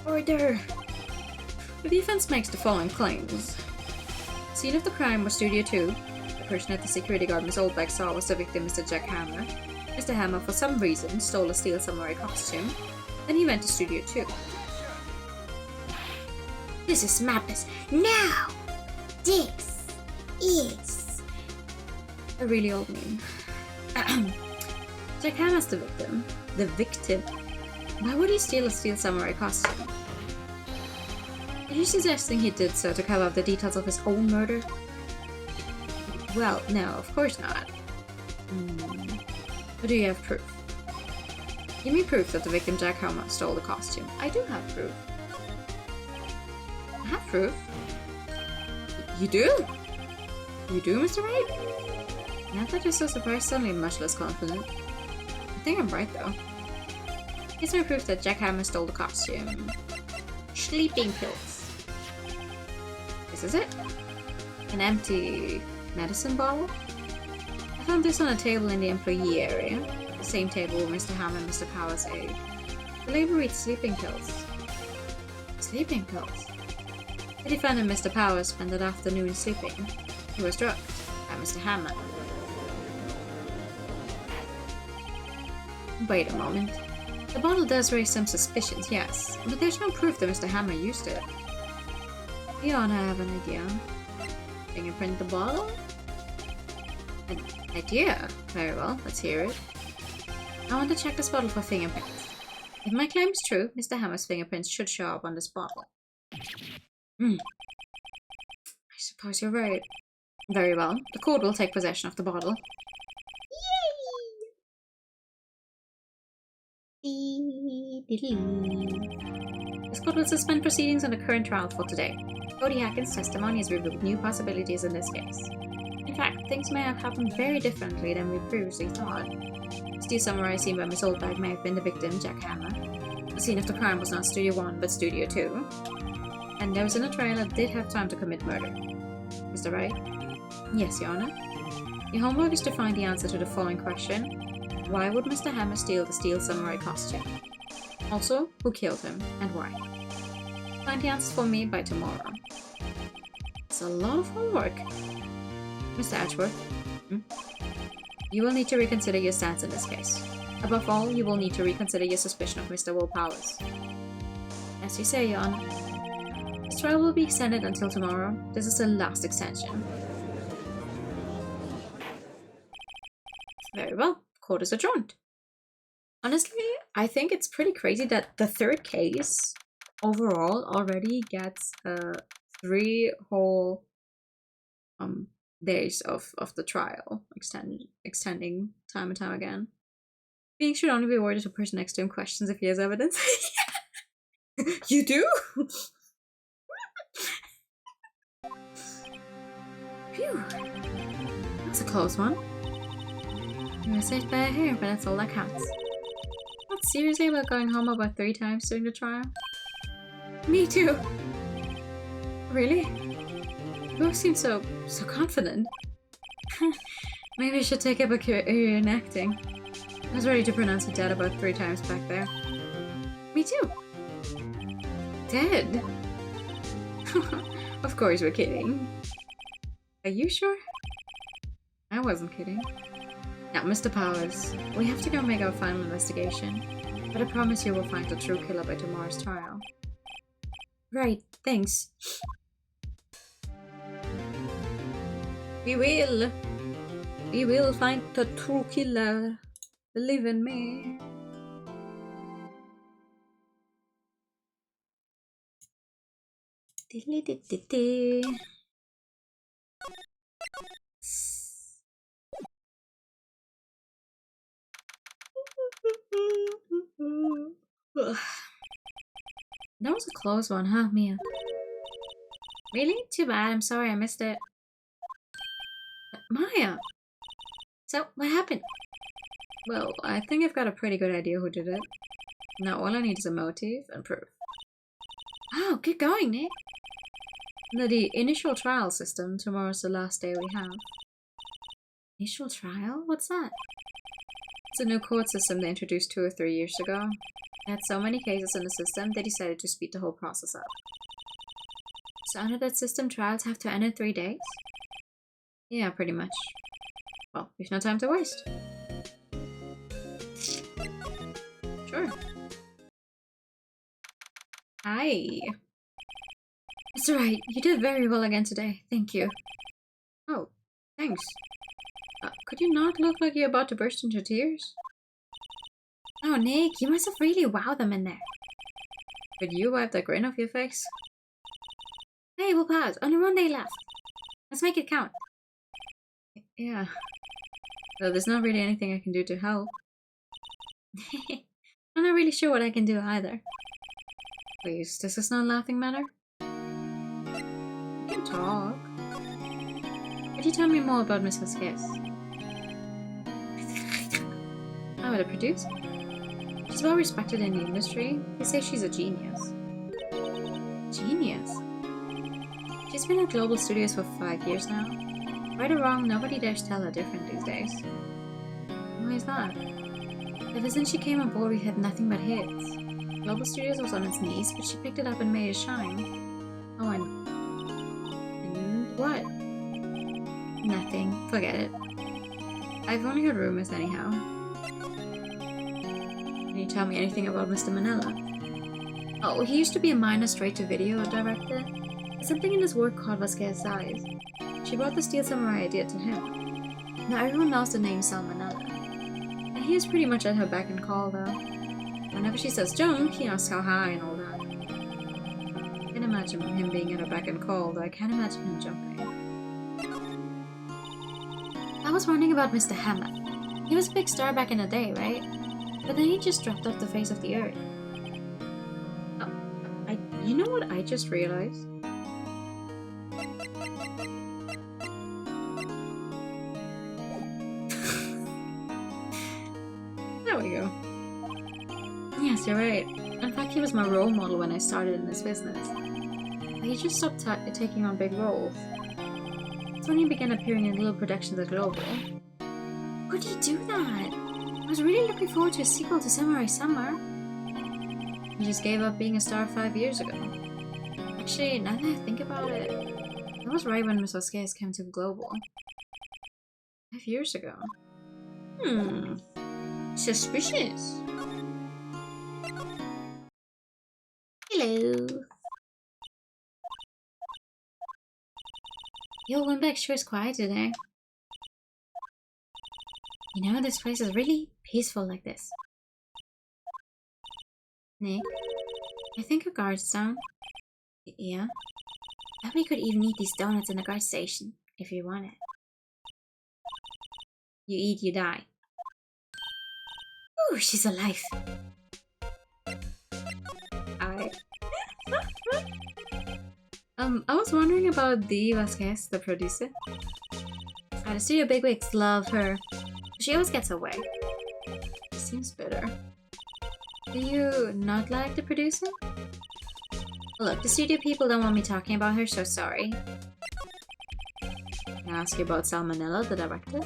Order! The defense makes the following claims. The scene of the crime was Studio 2. The person at the security guard Miss Oldbeck saw was the victim, Mr. Jack Hammer. Mr. Hammer, for some reason, stole a steel samurai costume. Then he went to Studio 2. This is madness. Now! This is a really old meme. Jack Hammer's the victim. The victim? Why would he steal a steel samurai costume? Are you suggesting he did so to cover up the details of his own murder? Well, no, of course not. But do you have proof? Give me proof that the victim Jack Hammer stole the costume. I do have proof. I have proof? You do? You do, Mr. Wright? Not that you're so surprised, suddenly much less confident. I think I'm right, though. Here's my proof that Jack Hammer stole the costume. Sleeping pills. This is it? An empty medicine bottle? I found this on a table in the employee area. The same table where Mr. Hammer and Mr. Powers ate. The label reads sleeping pills. Sleeping pills? The defendant, Mr. Powers, spent that afternoon sleeping. He was drugged by Mr. Hammer. Wait a moment. The bottle does raise some suspicions, yes, but there's no proof that Mr. Hammer used it. Leon, I have an idea. Fingerprint the bottle? An idea? Very well, let's hear it. I want to check this bottle for fingerprints. If my claim is true, Mr. Hammer's fingerprints should show up on this bottle. I suppose you're right. Very well, the court will take possession of the bottle. This court will suspend proceedings on the current trial for today. Cody Hacken's testimony has revealed new possibilities in this case. In fact, things may have happened very differently than we previously thought. The steel samurai seen by Miss Oldbag may have been the victim, Jack Hammer. The scene of the crime was not Studio 1, but Studio 2. And those in the trailer did have time to commit murder. Mr. Wright? Yes, Your Honor. Your homework is to find the answer to the following question. Why would Mr. Hammer steal the steel samurai costume? Also, who killed him, and why? Find the answers for me by tomorrow. It's a lot of homework. Mr. Ashworth, you will need to reconsider your stance in this case. Above all, you will need to reconsider your suspicion of Mr. Will Powers. As you say, Your Honor. This trial will be extended until tomorrow. This is the last extension. Very well. Court is adjourned. Honestly, I think it's pretty crazy that the third case overall already gets 3 whole days of the trial, extending time and time again. Being should only be worried if the person next to him questions if he has evidence. You do? Phew. That's a close one. You were saved by a hair, but that's all that counts. Not seriously about going home about 3 times during the trial? Me too. Really? You both seem so confident. Maybe I should take up a career in acting. I was ready to pronounce it dead about 3 times back there. Me too. Dead? Of course we're kidding. Are you sure? I wasn't kidding. Now, Mr. Powers, we have to go make our final investigation, but I promise you we'll find the true killer by tomorrow's trial. Right, thanks. We will. We will find the true killer. Believe in me. That was a close one, huh, Mia? Really? Too bad. I'm sorry I missed it. Maya! So, what happened? Well, I think I've got a pretty good idea who did it. Now all I need is a motive and proof. Oh, get going, Nick! The initial trial system. Tomorrow's the last day we have. Initial trial? What's that? It's a new court system they introduced 2 or 3 years ago. They had so many cases in the system, they decided to speed the whole process up. So under that system, trials have to end in 3 days? Yeah, pretty much. Well, we've no time to waste. Sure. Hi. It's alright, you did very well again today. Thank you. Oh, thanks. Could you not look like you're about to burst into tears? Oh, Nick, you must have really wowed them in there. Could you wipe that grin off your face? Hey, we'll pause. Only 1 day left. Let's make it count. Yeah. Well, there's not really anything I can do to help. I'm not really sure what I can do either. Please, this is not a laughing matter. You can talk. Could you tell me more about Mrs. Kiss? Oh, the producer? She's well respected in the industry. They say she's a genius. Genius? She's been at Global Studios for 5 years now. Right or wrong, nobody dares tell her different these days. Why is that? Ever since she came on board, we had nothing but hits. Global Studios was on its knees, but she picked it up and made it shine. Oh, and what? Nothing. Forget it. I've only heard rumors anyhow. Can you tell me anything about Mr. Manila? Oh, he used to be a minor straight-to-video director. Something in this work caught Vasquez's eyes. She brought the Steel Samurai idea to him. Now everyone knows the name Salmonella. And he is pretty much at her beck and call though. Whenever she says jump, he asks how high and all that. I can imagine him being at her beck and call, though I can't imagine him jumping. I was wondering about Mr. Hammer. He was a big star back in the day, right? But then he just dropped off the face of the earth. Oh, you know what I just realized? There we go. Yes, you're right. In fact, he was my role model when I started in this business. But he just stopped taking on big roles. That's when he began appearing in little productions at Global. Would he do that? I was really looking forward to a sequel to Samurai Summer. He just gave up being a star 5 years ago. Actually, now that I think about it, that was right when Miss Vasquez came to Global. 5 years ago. Suspicious. Hello. Yo, Winbeck sure is quiet today. You know, this place is really peaceful like this. Nick, I think a guard's down. Yeah? Bet we could even eat these donuts in the guard station, if you want it. You eat, you die. Ooh, she's alive. I was wondering about Dee Vasquez, the producer. The studio bigwigs love her. She always gets her way. Seems bitter. Do you not like the producer? Look, the studio people don't want me talking about her, so sorry. Can I ask you about Salmonella, the director?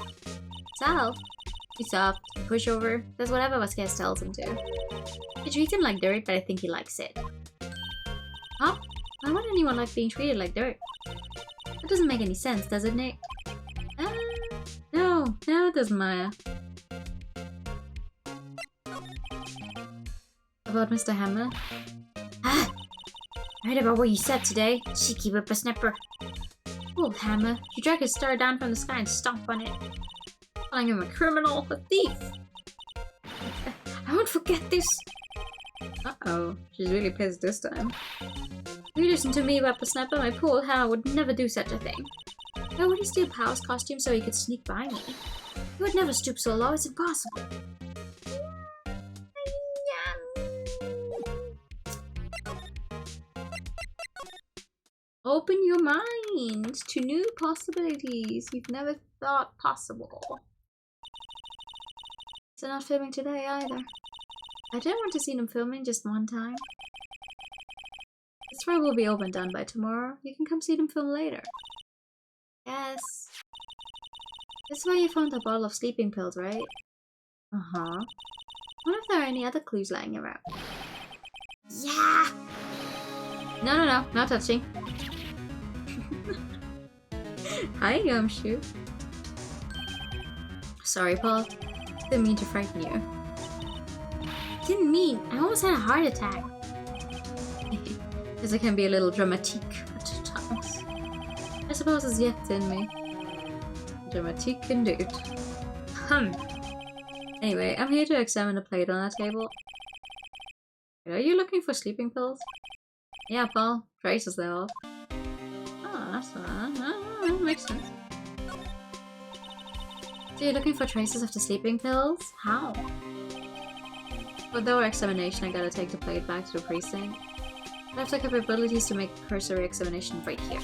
Sal? He's soft, pushover, does whatever Vasquez tells him to. He treats him like dirt, but I think he likes it. Huh? Why would anyone like being treated like dirt? That doesn't make any sense, does it, Nick? No, it doesn't, Maya. About Mr. Hammer? I heard about what you said today, cheeky whippersnapper. Old Hammer, you drag his star down from the sky and stomp on it. Calling him a criminal, a thief. I won't forget this. Uh-oh, she's really pissed this time. You listen to me, whippersnapper, my poor Hammer would never do such a thing. Why would he steal Powell's costume so he could sneak by me? He would never stoop so low, it's impossible. Open your mind to new possibilities you've never thought possible. So not filming today either. I don't want to see them filming just one time. This road will be over and done by tomorrow. You can come see them film later. Yes. That's why you found a bottle of sleeping pills, right? Uh-huh. Wonder if there are any other clues lying around. Yeah! No, not touching. Hi, Gumshoe. Sorry, Paul. Didn't mean to frighten you. Didn't mean. I almost had a heart attack. Because it can be a little dramatique at times. I suppose it's yet in me. Dramatique indeed. Anyway, I'm here to examine the plate on that table. Are you looking for sleeping pills? Yeah, Paul. Traces they all. Oh, that's fine. That makes sense. So you're looking for traces of the sleeping pills? How? For thorough examination, I gotta take the plate back to the precinct. I have the capabilities to make a cursory examination right here.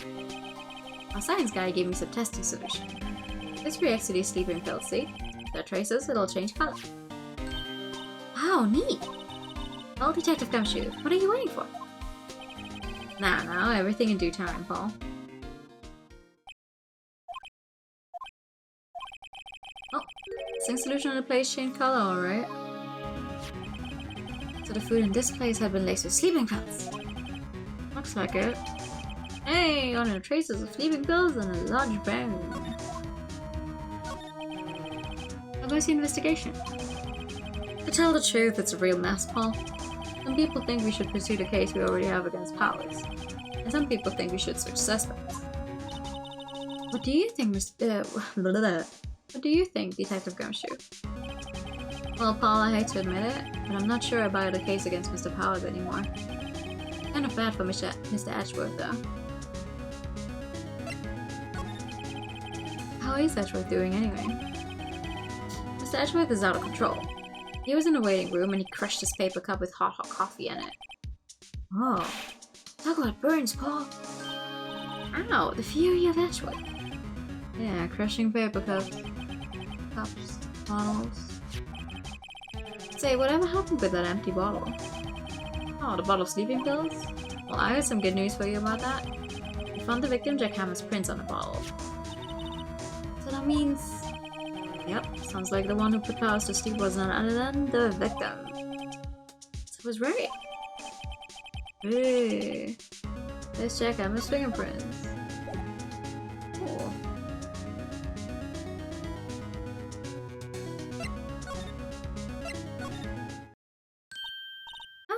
Our science guy gave me some testing solution. This reacts to these sleeping pills, see? If there are traces, it'll change color. Wow, neat! Well, Detective Gumshoe, what are you waiting for? Now, everything in due time, Paul. Oh, zinc solution in the place changed color, alright. So the food in this place had been laced with sleeping pills. Looks like it. Hey, on the traces of sleeping pills and a large bone. How goes the investigation? To tell the truth, it's a real mess, Paul. Some people think we should pursue the case we already have against Powers. And some people think we should switch suspects. What do you think, what do you think, Detective Gumshoe? Well, Paul, I hate to admit it, but I'm not sure about the case against Mr. Powers anymore. Kind of bad for Mr. Edgeworth, though. How is Edgeworth doing anyway? Mr. Edgeworth is out of control. He was in the waiting room and he crushed his paper cup with hot coffee in it. Oh. Talk about burns, Paul. Ow, the fury of Edgeworth. Yeah, crushing paper cups, bottles. Say, whatever happened with that empty bottle? Oh, the bottle of sleeping pills? Well, I have some good news for you about that. We found the victim Jack Hammer's prints on the bottle. So that means... Yep, sounds like the one who put powers to Steve was none other than the victim. So it was Wright. Hey, let's check Hammer's fingerprints. Cool.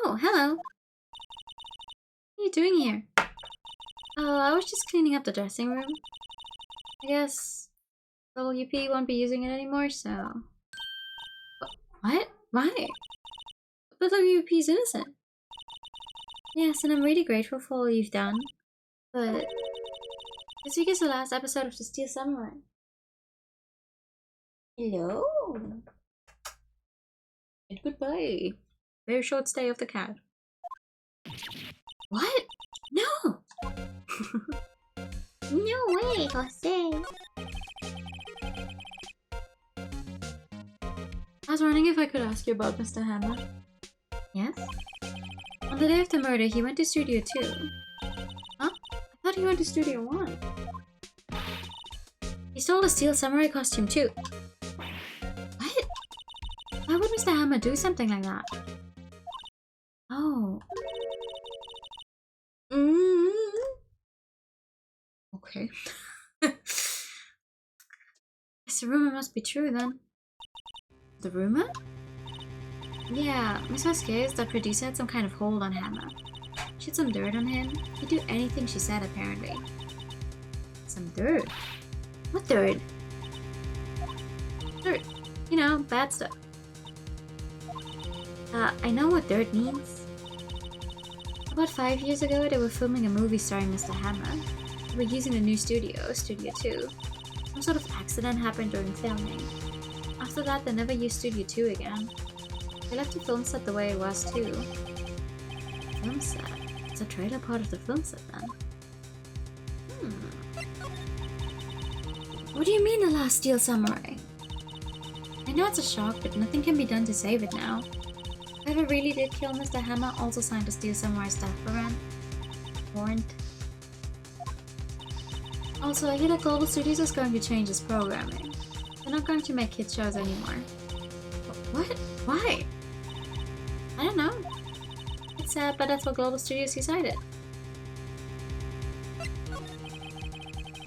Oh, hello. What are you doing here? Oh, I was just cleaning up the dressing room. I guess WP won't be using it anymore, so... What? Why? But WP's innocent. Yes, and I'm really grateful for all you've done. But... this week is the last episode of the Steel Samurai. Hello? And goodbye. Very short stay of the cat. What? No! No way, Jose! I was wondering if I could ask you about Mr. Hammer. Yes? On the day of the murder, he went to Studio 2. Huh? I thought he went to Studio 1. He stole a Steel Samurai costume too. What? Why would Mr. Hammer do something like that? Oh. Okay. Guess the rumor must be true then. The rumor? Yeah, Miss Vasquez, the producer, had some kind of hold on Hammer. She had some dirt on him. He'd do anything she said, apparently. Some dirt? What dirt? Dirt. You know, bad stuff. I know what dirt means. About 5 years ago, they were filming a movie starring Mr. Hammer. They were using a new studio, Studio 2. Some sort of accident happened during filming. After that, they never used Studio 2 again. They left the film set the way it was too. Film set? Is the trailer part of the film set then? What do you mean the last Steel Samurai? I know it's a shock, but nothing can be done to save it now. Whoever really did kill Mr. Hammer also signed a Steel Samurai staff warrant. Also, I hear that Global Studios is going to change its programming. They're not going to make kids shows anymore. What? Why? I don't know. It's sad, but that's what Global Studios decided.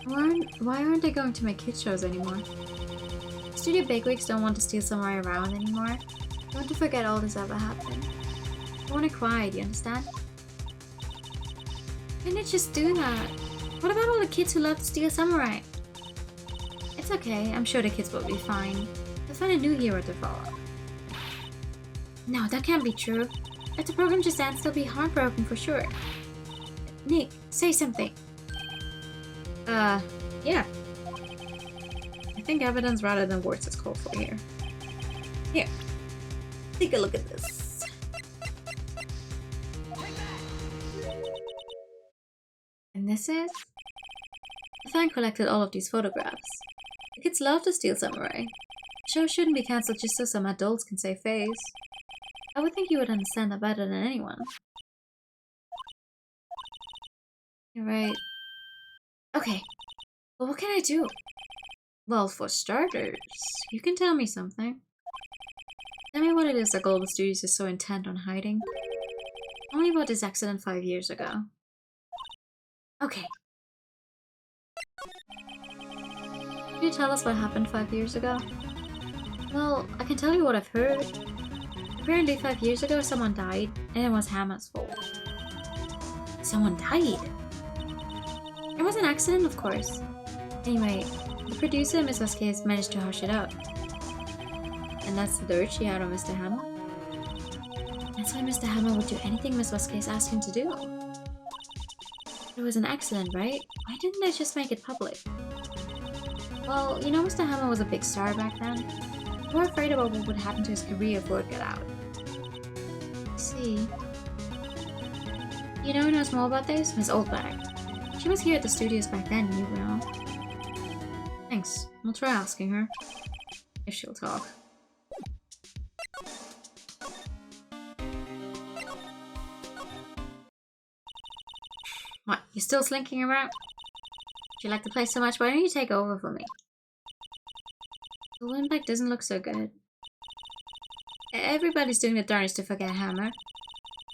Why aren't they going to make kids shows anymore? Studio bigwigs don't want to Steel Samurai around anymore. They want to forget all this ever happened. They want to cry, do you understand? Why didn't they just do that? What about all the kids who love Steel Samurai? It's okay, I'm sure the kids will be fine. They'll find a new hero to follow. No, that can't be true. If the program just ends, they'll be heartbroken for sure. Nick, say something. Yeah. I think evidence rather than words is called for here. Here. Take a look at this. And this is? The fan collected all of these photographs. The kids love the Steel Samurai. The show shouldn't be cancelled just so some adults can save face. I would think you would understand that better than anyone. You're right. Okay. Well, what can I do? Well, for starters, you can tell me something. Tell me what it is that Global Studios is so intent on hiding. Tell me about this accident 5 years ago. Okay. Can you tell us what happened 5 years ago? Well, I can tell you what I've heard. Apparently 5 years ago someone died, and it was Hammer's fault. Someone died? It was an accident, of course. Anyway, the producer, Miss Vasquez, managed to hush it up. And that's the dirt she had on Mr. Hammer. That's why Mr. Hammer would do anything Miss Vasquez asked him to do. It was an accident, right? Why didn't they just make it public? Well, you know Mr. Hammer was a big star back then. We were afraid about what would happen to his career if word got out. See? You know who knows more about this? Miss Oldbag. She was here at the studios back then, you know. Thanks. I'll try asking her. If she'll talk. What? You still slinking around? You like the place so much, why don't you take over for me? The windbag doesn't look so good. Everybody's doing the darnest to forget Hammer.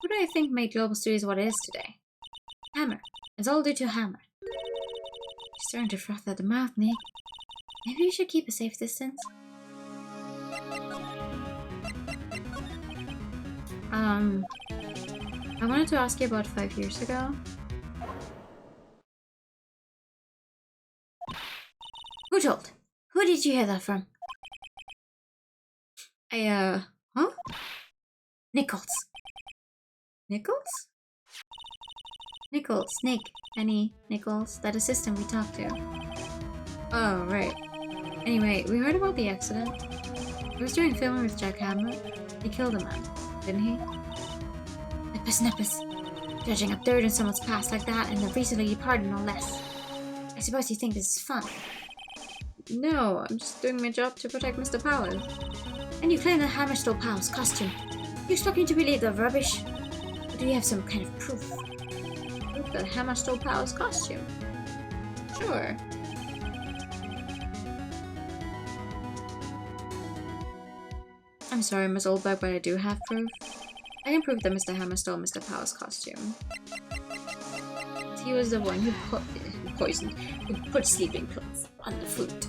Who do I think made Global Studios what it is today? Hammer. It's all due to Hammer. You're starting to froth at the mouth, Nick. Maybe you should keep a safe distance? I wanted to ask you about 5 years ago. Who told? Who did you hear that from? Huh? Nichols. Nichols? Nichols, Nick, Penny, Nichols, that assistant we talked to. Oh, right. Anyway, we heard about the accident. He was doing filming with Jack Hammer. He killed a man, didn't he? Nippus, nippus. Judging up dirt in someone's past like that and then recently departed no less. I suppose you think this is fun. No, I'm just doing my job to protect Mr. Powers. And you claim that Hammer stole Powers' costume. You expecting to believe the rubbish? Or do you have some kind of proof? Proof that Hammer stole Powers' costume? Sure. I'm sorry, Miss Oldbag, but I do have proof. I can prove that Mr. Hammer stole Mr. Powers' costume. He was the one who put sleeping pills on the food.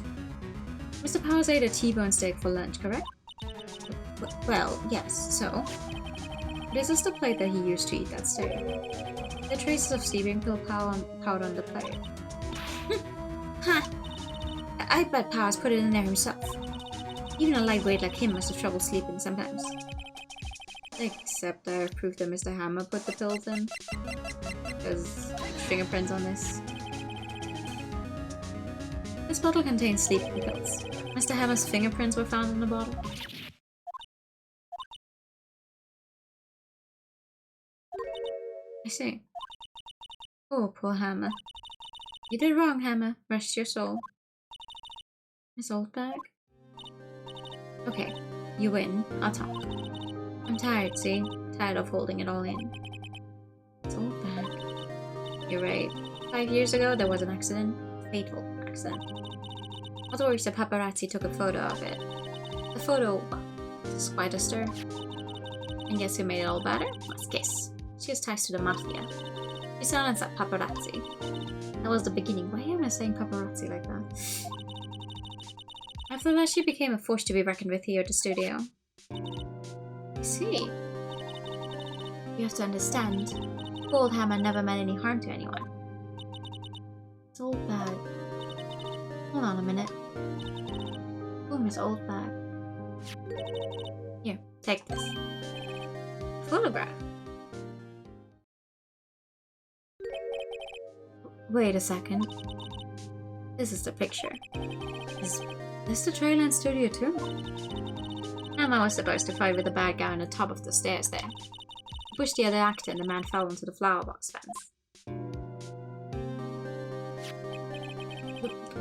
Mr. Powers ate a T-bone steak for lunch, correct? Well, yes, so? This is the plate that he used to eat that steak. There are traces of sleeping pill powder on the plate. Huh. I bet Powers put it in there himself. Even a lightweight like him must have trouble sleeping sometimes. Except I have proof that Mr. Hammer put the pills in. There's fingerprints on this. This bottle contains sleeping pills. Mr. Hammer's fingerprints were found in the bottle. I see. Oh, poor Hammer. You did wrong, Hammer. Rest your soul. Miss Oldbag? Okay, you win. I'll talk. I'm tired, see? Tired of holding it all in. It's Oldbag. You're right. 5 years ago, there was an accident. Fatal accident. Authorities and paparazzi took a photo of it. The photo was quite a stir. And guess who made it all better? Vasquez. She has ties to the mafia. She silenced that paparazzi. That was the beginning. Why am I saying paparazzi like that? After that, she became a force to be reckoned with here at the studio. I see. You have to understand. Gold Hammer never meant any harm to anyone. It's Oldbag. Hold on a minute. Whom is Oldbag? Here, take this. Photograph. Wait a second. This is the picture. Is this the trailer and studio too? Hammer was supposed to fight with the bad guy on the top of the stairs there. He pushed the other actor and the man fell into the flower box fence.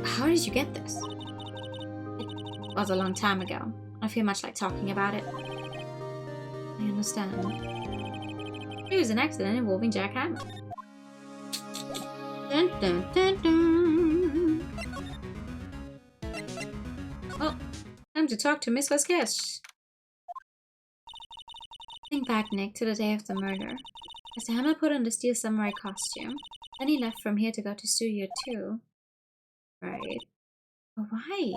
How did you get this? It was a long time ago. I feel much like talking about it. I understand. It was an accident involving Jack Hammer. Dun, dun, dun, dun. Well, time to talk to Miss Vasquez. Think back, Nick, to the day of the murder. Mr. Hammer put on the steel samurai costume. Then he left from here to go to Studio 2. Right. But why?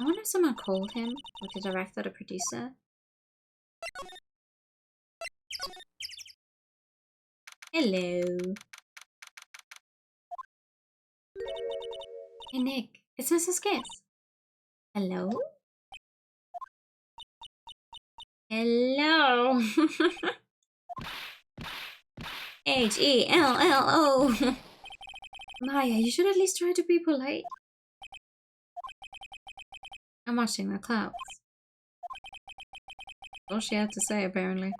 I wonder if someone called him, or the director or the producer. Hello. Hey Nick, it's Mrs. Kiss. Hello? Hello. Hello. Maya, you should at least try to be polite. I'm watching the clouds. All she had to say, apparently.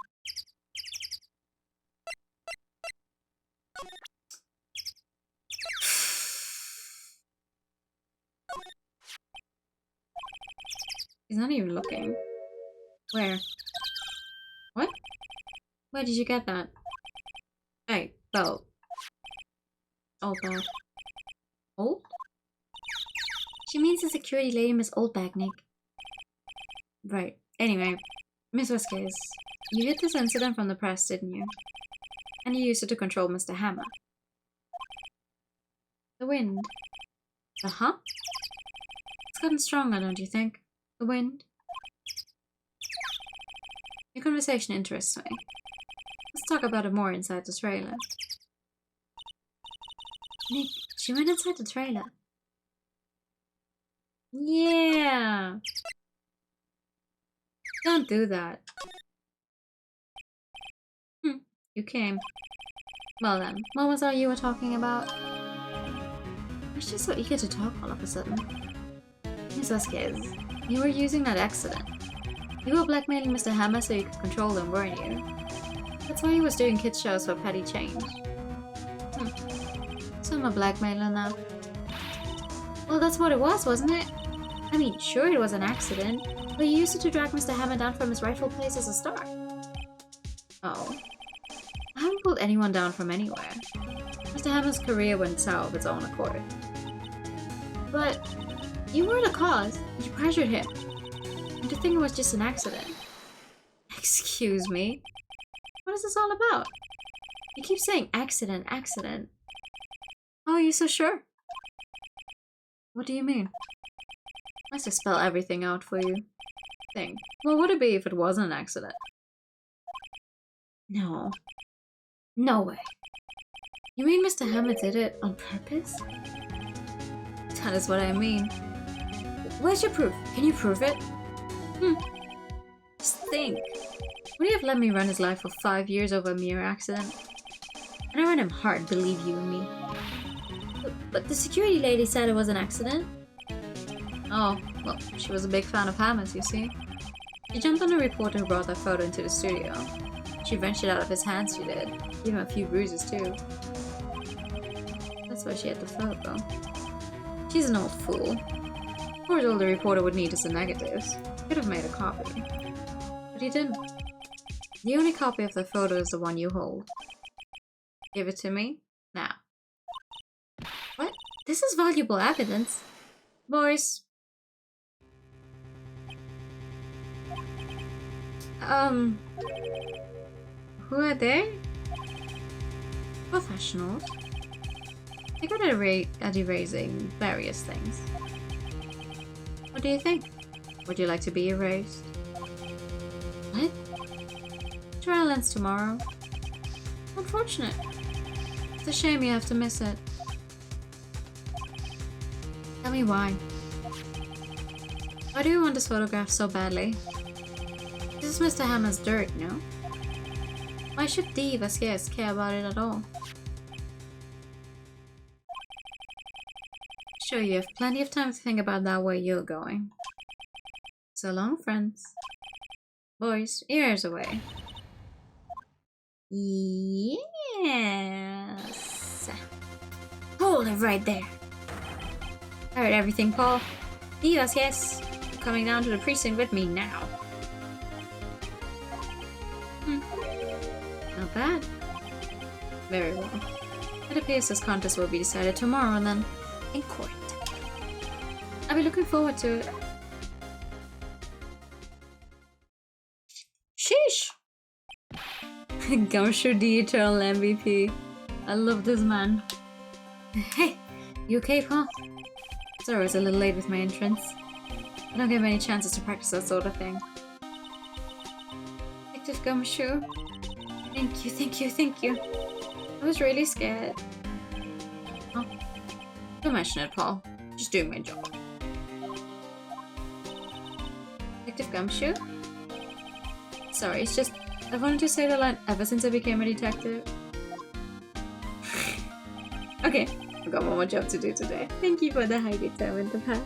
He's not even looking. Where? What? Where did you get that? Hey, belt. Old bag. Old? She means the security lady, Miss Oldbag, Nick. Right. Anyway, Miss Vasquez, you hid this incident from the press, didn't you? And you used it to control Mr. Hammer. The wind. The huh? It's gotten stronger, don't you think? The wind? Your conversation interests me. Let's talk about it more inside the trailer. Nick, she went inside the trailer. Yeah. Don't do that. You came. Well then, what was all you were talking about? I was just so eager to talk all of a sudden. Miss Vasquez, you were using that accident. You were blackmailing Mr. Hammer so you could control him, weren't you? That's why he was doing kids shows for petty change. So I'm a blackmailer now. Well, that's what it was, wasn't it? I mean, sure it was an accident, but you used it to drag Mr. Hammer down from his rightful place as a star. Oh. I haven't pulled anyone down from anywhere. Mr. Hammer's career went south of its own accord. But you were the cause. You pressured him. And to think it was just an accident. Excuse me? What is this all about? You keep saying accident, accident. How are you so sure? What do you mean? Let's just spell everything out for you. Think. What would it be if it wasn't an accident? No. No way. You mean Mr. Hammer did it on purpose? That is what I mean. Where's your proof? Can you prove it? Just think. Would he have let me run his life for 5 years over a mere accident? And I ran him hard, believe you and me. But the security lady said it was an accident. Oh, well, she was a big fan of Hammer's, you see. She jumped on the reporter who brought that photo into the studio. She wrenched it out of his hands, she did. Gave him a few bruises, too. That's why she had the photo. She's an old fool. Of course, all the reporter would need is the negatives. Could have made a copy. But he didn't. The only copy of the photo is the one you hold. Give it to me, now. What? This is valuable evidence. Boys. Who are they? Professionals. They got at erasing various things. What do you think? Would you like to be erased? What? Trial ends tomorrow. Unfortunate. It's a shame you have to miss it. Tell me why. Why do you want this photograph so badly? This is Mr. Hammer's dirt, no? Why should DOVA-SYNDROME care about it at all? Sure, you have plenty of time to think about that where you're going. So long, friends. Boys, ears away. Yes. Hold it right there. I heard everything, Paul. DOVA-SYNDROME. You're coming down to the precinct with me now. Not bad. Very well. It appears this contest will be decided tomorrow then, in court. I'll be looking forward to it. Sheesh! Gumshoe the eternal MVP. I love this man. Hey, you okay, Paul? Sorry I was a little late with my entrance. I don't get many chances to practice that sort of thing. Detective Gumshoe. Thank you, thank you, thank you. I was really scared. Oh, don't mention it, Paul. Just doing my job. Detective Gumshoe? Sorry, it's just I've wanted to say the line ever since I became a detective. Okay, I've got one more job to do today. Thank you for the high determined of her.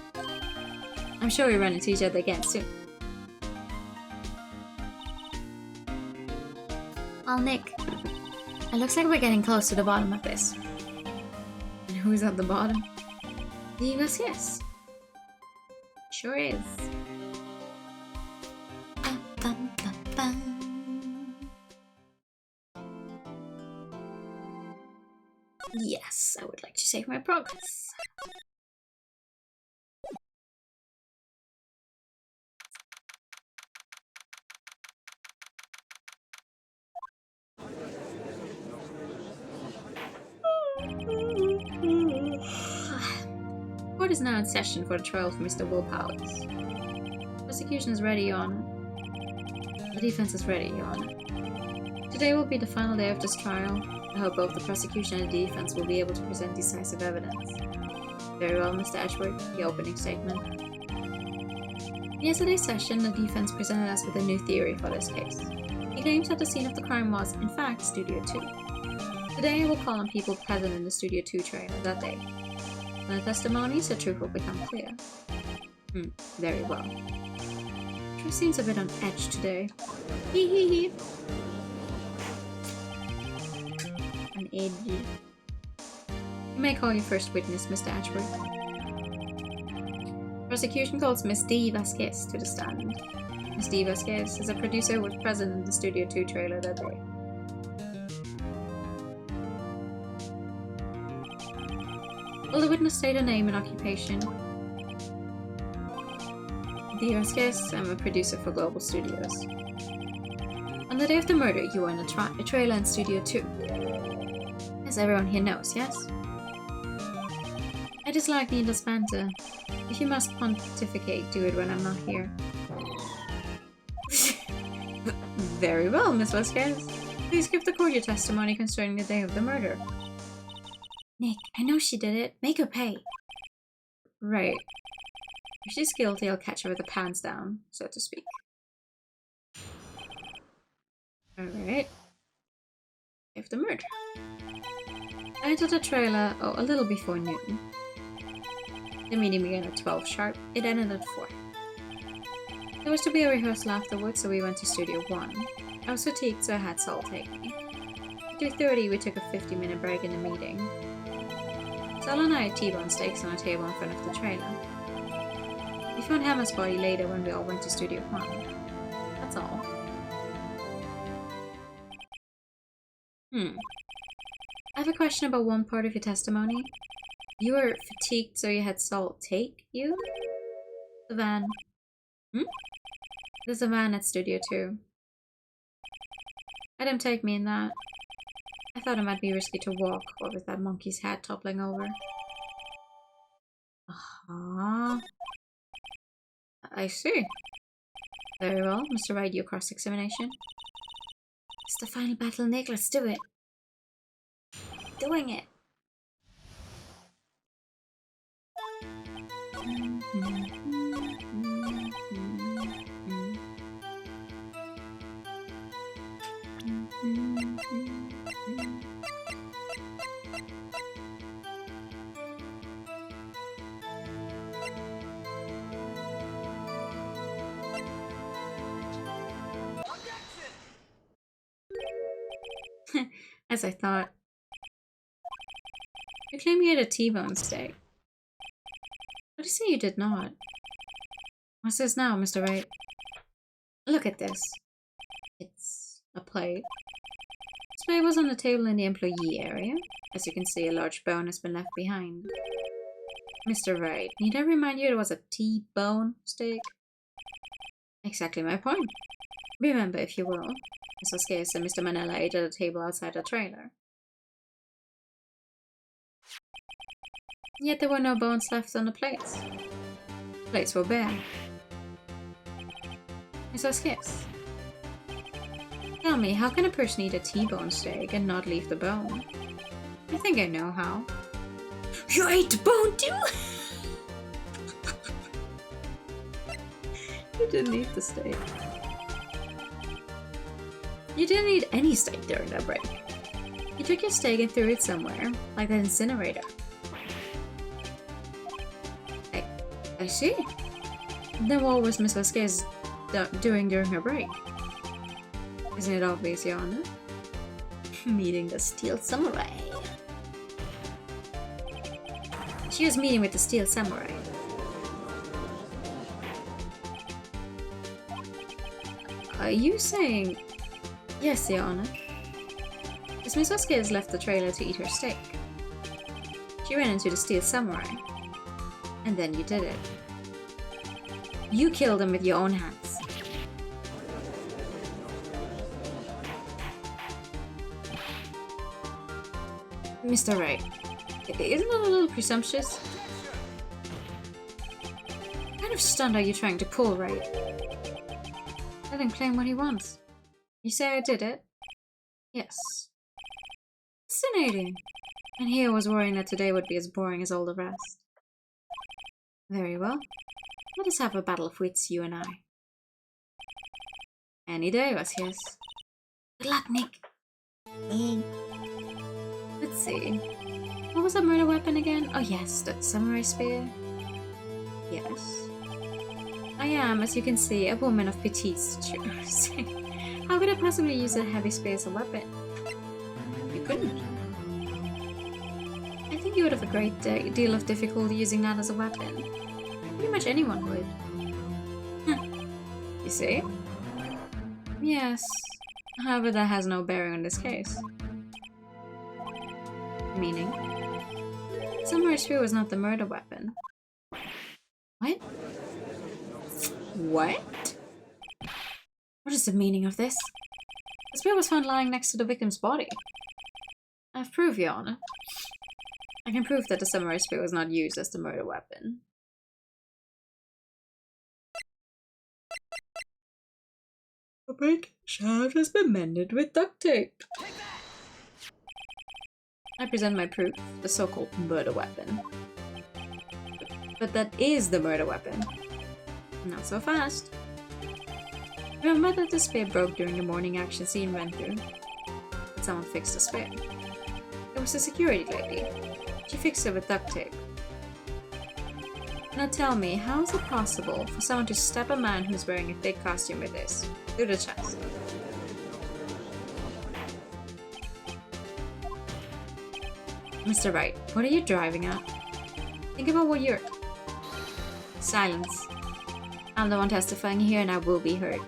I'm sure we run into each other again soon. Well, Nick, it looks like we're getting close to the bottom of this. And who's at the bottom? Divas, yes. Sure is. Bum, bum, bum, bum. Yes, I would like to save my progress. Court is now in session for the trial of Mr. Will Powers. Prosecution is ready on. The defense is ready on. Today will be the final day of this trial. I hope both the prosecution and the defense will be able to present decisive evidence. Very well, Mr. Ashworth, the opening statement. In yesterday's session, the defense presented us with a new theory for this case. He claims that the scene of the crime was, in fact, Studio 2. Today I will call on people present in the Studio 2 trailer that day. When the testimonies, the truth will become clear. Very well. Truth seems a bit on edge today. Hee hee hee. On edge. You may call your first witness, Mr. Ashworth. Prosecution calls Miss D. Vasquez to the stand. Miss D. Vasquez is a producer who was present in the Studio 2 trailer that day. Will the witness state her name and occupation? D. Vasquez, I'm a producer for Global Studios. On the day of the murder, you were in a trailer in Studio 2. As everyone here knows, yes? I dislike needless banter. If you must pontificate, do it when I'm not here. Very well, Miss Vasquez. Please give the court your testimony concerning the day of the murder. Nick, I know she did it. Make her pay. Right. If she's guilty, I'll catch her with the pants down, so to speak. Alright. Day of the murder. I entered the trailer, a little before noon. The meeting began at 12 sharp. It ended at 4. There was to be a rehearsal afterwards, so we went to Studio 1. I was fatigued, so I had Sol take me. At 2:30, we took a 50-minute break in the meeting. Sol and I had T-bone steaks on a table in front of the trailer. We found Hammer's body later when we all went to Studio 1. That's all. I have a question about one part of your testimony. You were fatigued, so you had Sol take you? The van. There's a van at Studio 2. Let him take me in that. I thought it might be risky to walk, or with that monkey's head toppling over. I see. Very well, Mr. Wright, your cross-examination. It's the final battle, Nick. Let's do it. Doing it. As I thought. You claim you had a T-bone steak. But you say you did not. What's this now, Mr. Wright? Look at this. It's a plate. This plate was on the table in the employee area. As you can see, a large bone has been left behind. Mr. Wright, need I remind you it was a T-bone steak? Exactly my point. Remember, if you will, Miss Vasquez and Mr. Manella ate at a table outside the trailer. Yet there were no bones left on the plates. The plates were bare. Miss Vasquez, tell me, how can a person eat a T-bone steak and not leave the bone? I think I know how. You ate the bone too? You didn't eat the steak. You didn't eat any steak during that break. You took your steak and threw it somewhere, like that incinerator. I see. Then what was Miss Vasquez doing during her break? Isn't it obvious, Your Honor? Meeting the Steel Samurai. She was meeting with the Steel Samurai. Are you saying... Yes, Your Honor. Miss Vasquez left the trailer to eat her steak. She ran into the Steel Samurai. And then you did it. You killed him with your own hands. Mr. Wright, isn't that a little presumptuous? What kind of stunt are you trying to pull, Wright? Let him claim what he wants. You say I did it? Yes. Fascinating. And he was worrying that today would be as boring as all the rest. Very well. Let us have a battle of wits, you and I. Any day was his. Good luck, Nick. Let's see. What was that murder weapon again? Oh yes, that samurai spear. Yes. I am, as you can see, a woman of petite stature. How could I possibly use a heavy spear as a weapon? You couldn't. I think you would have a great deal of difficulty using that as a weapon. Pretty much anyone would. You see? Yes. However, that has no bearing on this case. Meaning? Samurai spear was not the murder weapon. What? What? What is the meaning of this? The spear was found lying next to the victim's body. I have proof, Your Honor. I can prove that the samurai spear was not used as the murder weapon. The break shaft has been mended with duct tape. I present my proof, the so-called murder weapon. But that is the murder weapon. Not so fast. Remember that the spear broke during the morning action scene ran through? But someone fixed the spear. It was a security lady. She fixed it with duct tape. Now tell me, how is it possible for someone to stab a man who's wearing a thick costume with this through the chest? Mr. Wright, what are you driving at? Think about what you're... Silence. I'm the one testifying here and I will be heard.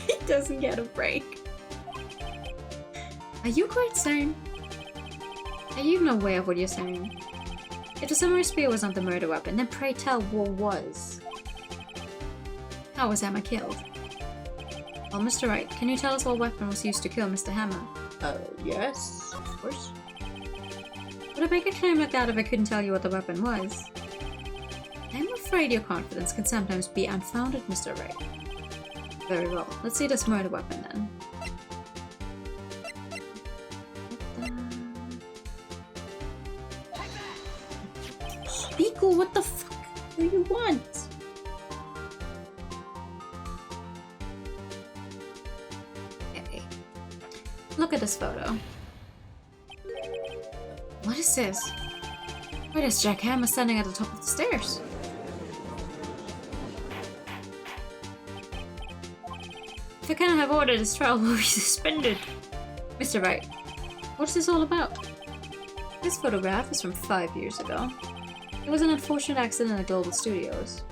He doesn't get a break. Are you quite sane? Are you even aware of what you're saying? If the samurai spear was not the murder weapon, then pray tell what was. How was Emma killed? Well, Mr. Wright, can you tell us what weapon was used to kill Mr. Hammer? Yes, of course. Would I make a claim like that if I couldn't tell you what the weapon was? I'm afraid your confidence can sometimes be unfounded, Mr. Wright. Very well, let's see this murder weapon then. Biko, what the fuck do you want? Okay. Look at this photo. What is this? Why is Jack Hammer standing at the top of the stairs? If I cannot have ordered, this trial will be suspended. Mr. Wright, what is this all about? This photograph is from 5 years ago. It was an unfortunate accident at Global Studios.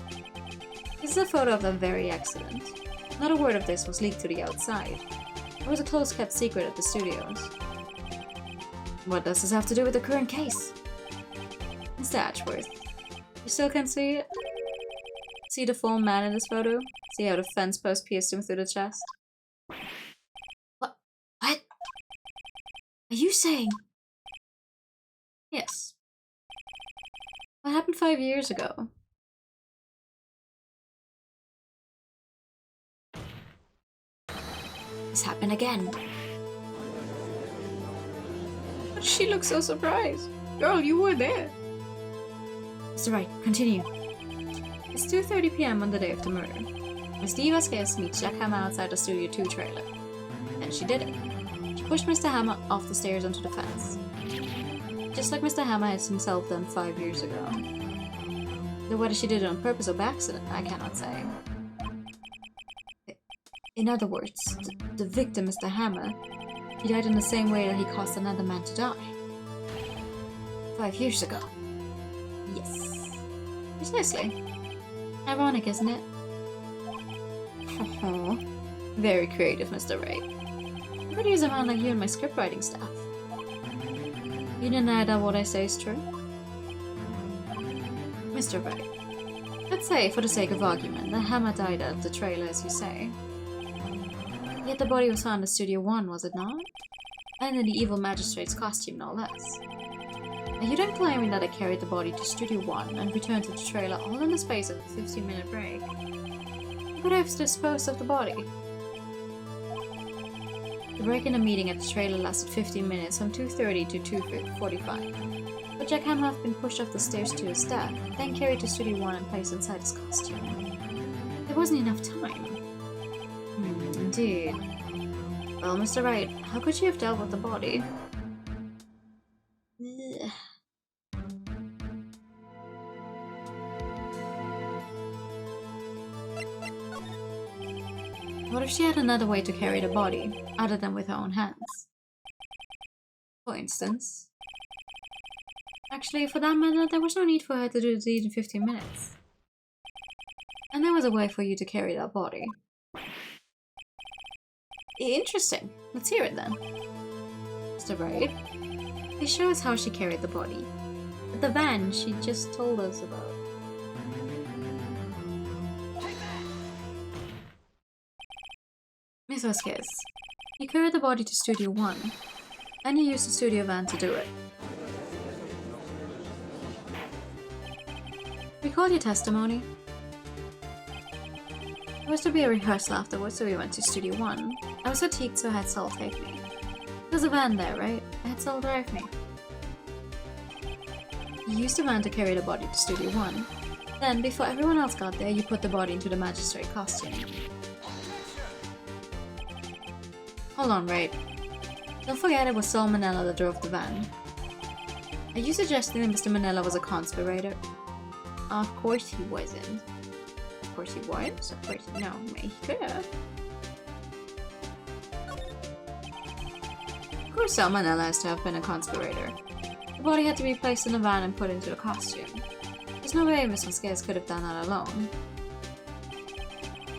This is a photo of that very accident. Not a word of this was leaked to the outside. It was a close-kept secret at the studios. What does this have to do with the current case? Mr. Ashworth, you still can't see it? See the full man in this photo? See how the fence post pierced him through the chest? What? What? Are you saying? Yes. What happened 5 years ago? This happened again. She looks so surprised. Girl, you were there. Mr. Wright, continue. It's 2:30 p.m. on the day of the murder. Miss DOVA-SYNDROME meets Jack Hammer outside the Studio 2 trailer. And she did it. She pushed Mr. Hammer off the stairs onto the fence. Just like Mr. Hammer has himself done 5 years ago. Though whether she did it on purpose or by accident, I cannot say. In other words, the victim, Mr. Hammer, he died in the same way that he caused another man to die. 5 years ago. Yes. Precisely. Ironic, isn't it? Very creative, Mr. Wright. I could use a man like you in my scriptwriting staff. You deny that what I say is true? Mr. Wright, let's say, for the sake of argument, that Hammer died at the trailer, as you say. Yet the body was found in Studio 1, was it not? And in the evil magistrate's costume, no less. Are you then claiming that I carried the body to Studio 1 and returned to the trailer all in the space of a 15-minute break? How could I have disposed of the body? The break in the meeting at the trailer lasted 15 minutes, from 2:30 to 2:45. But Jack Hammer had been pushed off the stairs to his death, then carried to Studio 1 and placed inside his costume. There wasn't enough time. Indeed. Well, Mr. Wright, how could you have dealt with the body? What if she had another way to carry the body, other than with her own hands? For instance. Actually, for that matter, there was no need for her to do the deed in 15 minutes. And there was a way for you to carry that body. Interesting. Let's hear it then. Mr. Wright, please show us how she carried the body. The van she just told us about. Miss Vasquez, you carried the body to Studio 1, and you used the studio van to do it. Recall your testimony. There was to be a rehearsal afterwards, so we went to Studio 1. I was fatigued, so I had Saul take me. There's a van there, right? I had Saul drive me. You used the van to carry the body to Studio 1. Then, before everyone else got there, you put the body into the magistrate costume. Hold on, Wright. Don't forget it was Saul Manella that drove the van. Are you suggesting that Mr. Manella was a conspirator? Of course he wasn't. Of course he was? Of course no, he could have. Of course Saul Manella has to have been a conspirator. The body had to be placed in a van and put into a costume. There's no way Miss Vasquez could have done that alone.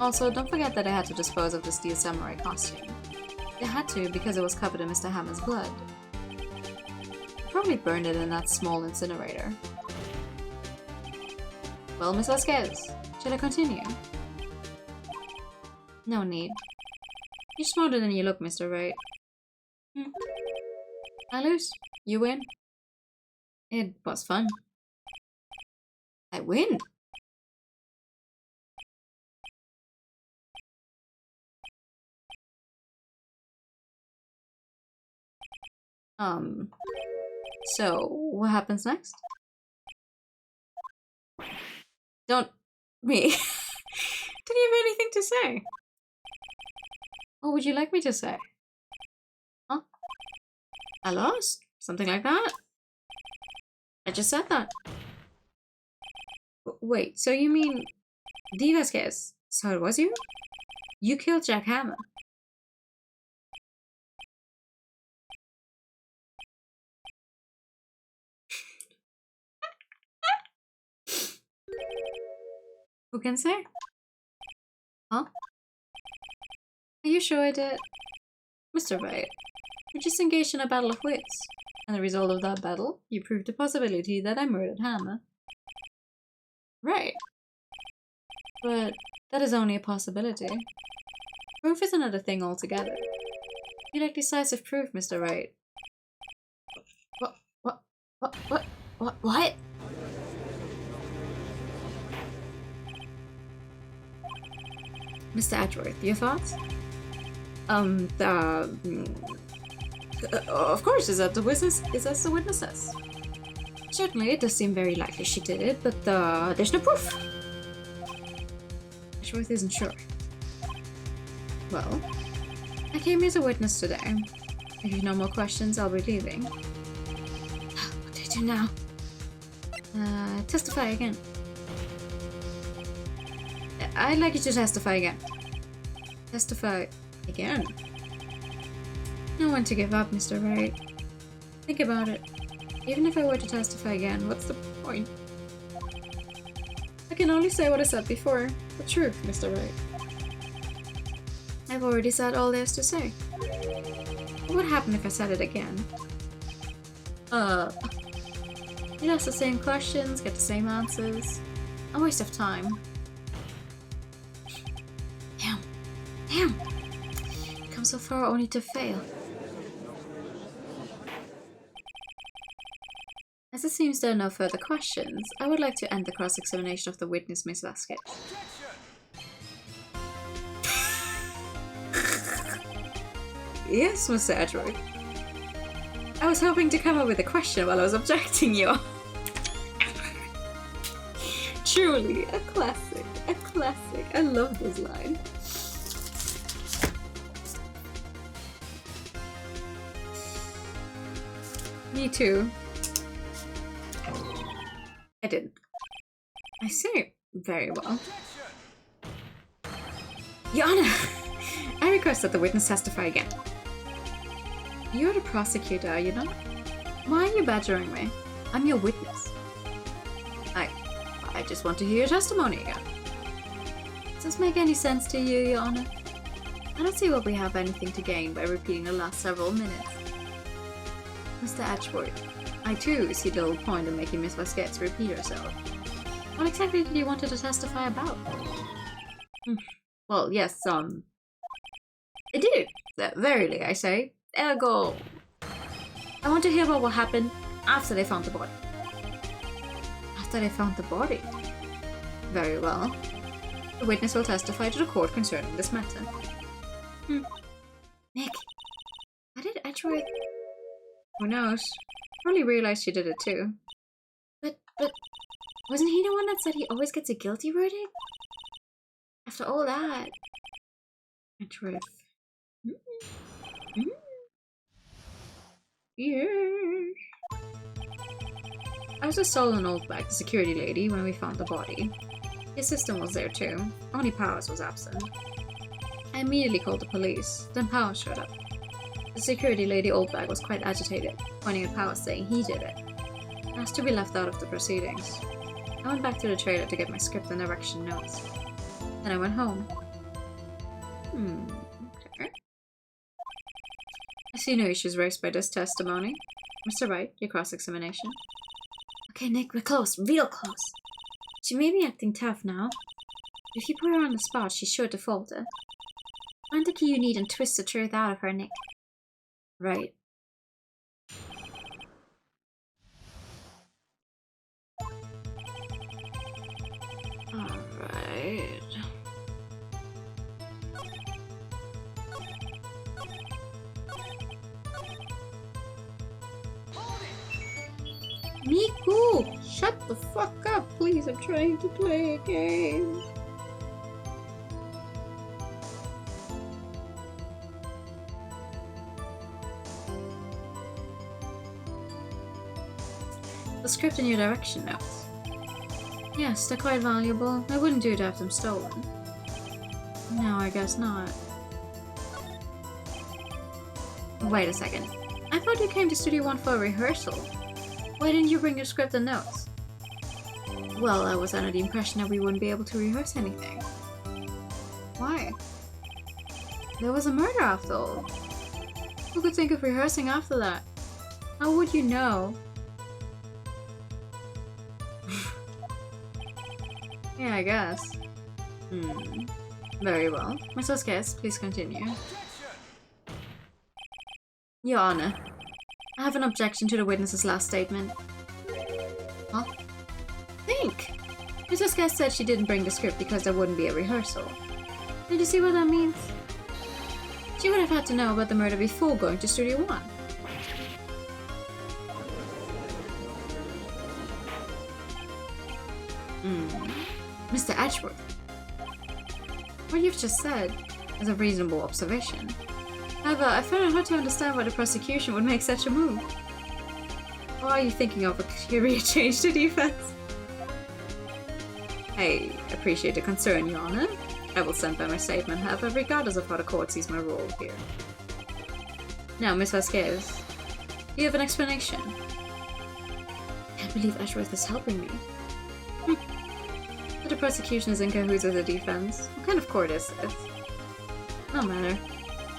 Also, don't forget that I had to dispose of the steel samurai costume. They had to because it was covered in Mr. Hammer's blood. Probably burned it in that small incinerator. Well, Miss Vasquez, shall I continue? No need. You're smarter than you look, Mr. Wright. I lose. You win. It was fun. I win. So, what happens next? Don't... me. Did you have anything to say? What would you like me to say? Huh? I lost? Something like that? I just said that. Wait, so you mean... DOVA-SYNDROME? So it was you? You killed Jack Hammer. Who can say? Huh? Are you sure I did? Mr. Wright, we just engaged in a battle of wits. And the result of that battle, you proved the possibility that I murdered Hammer. Right. But that is only a possibility. Proof is another thing altogether. You like decisive proof, Mr. Wright. What? Mr. Edgeworth, your thoughts? Of course, is that the witnesses? Certainly, it does seem very likely she did it, but there's no proof. Edgeworth isn't sure. Well, I came here as a witness today. If you've no more questions, I'll be leaving. What do I do now? Testify again. I'd like you to testify again. Testify again? No one to give up, Mr. Wright. Think about it. Even if I were to testify again, what's the point? I can only say what I said before. The truth, Mr. Wright. I've already said all there is to say. What would happen if I said it again? You'd ask the same questions, get the same answers. A waste of time. Damn! Come so far only to fail. As it seems there are no further questions, I would like to end the cross-examination of the witness, Miss Vasquez. Yes, Mr. Edgeworth. I was hoping to come up with a question while I was objecting you. Truly, a classic, a classic. I love this line. Me too. I didn't. I see. Very well. Your Honor, I request that the witness testify again. You're the prosecutor, are you not? Why are you badgering me? I'm your witness. I just want to hear your testimony again. Does this make any sense to you, Your Honor? I don't see what we have anything to gain by repeating the last several minutes. Mr. Edgeworth, I too see the little point in making Miss Vasquez repeat herself. What exactly did you want her to testify about? Well, yes, I did. Verily, I say. Ergo. I want to hear about what happened after they found the body. After they found the body? Very well. The witness will testify to the court concerning this matter. Nick, how did Edgeworth... Who knows? Probably realized she did it too. But wasn't he the one that said he always gets a guilty verdict? After all that... Edgeworth. Yeah. I was just stolen Oldback, the security lady, when we found the body. The assistant was there too. Only Powers was absent. I immediately called the police. Then Powers showed up. The security lady Oldback was quite agitated, pointing at Powers saying he did it. I asked to be left out of the proceedings. I went back to the trailer to get my script and direction notes. Then I went home. Okay. I see no issues raised by this testimony. Mr. Wright, your cross-examination. Okay, Nick, we're close. Real close. She may be acting tough now. If you put her on the spot, she's sure to falter. Find the key you need and twist the truth out of her, Nick. Right. Alright. Miku! Shut the fuck up, please. I'm trying to play a game. The script and your direction notes. Yes, they're quite valuable. I wouldn't do to have them stolen. No, I guess not. Wait a second. I thought you came to Studio One for a rehearsal. Why didn't you bring your script and notes? Well, I was under the impression that we wouldn't be able to rehearse anything. Why? There was a murder after all. Who could think of rehearsing after that? How would you know? Yeah, I guess. Very well. Miss Vasquez, please continue. Your Honor, I have an objection to the witness's last statement. Huh? Think! Miss Vasquez said she didn't bring the script because there wouldn't be a rehearsal. Did you see what that means? She would have had to know about the murder before going to Studio One. Mr. Edgeworth. What you've just said is a reasonable observation. However, I find it hard to understand why the prosecution would make such a move. Or are you thinking of a career change to defense? I appreciate the concern, Your Honor. I will stand by my statement, however, regardless of how the court sees my role here. Now, Miss Vasquez, do you have an explanation? I can't believe Ashworth is helping me. But the prosecution is in cahoots with the defense. What kind of court is this? No matter.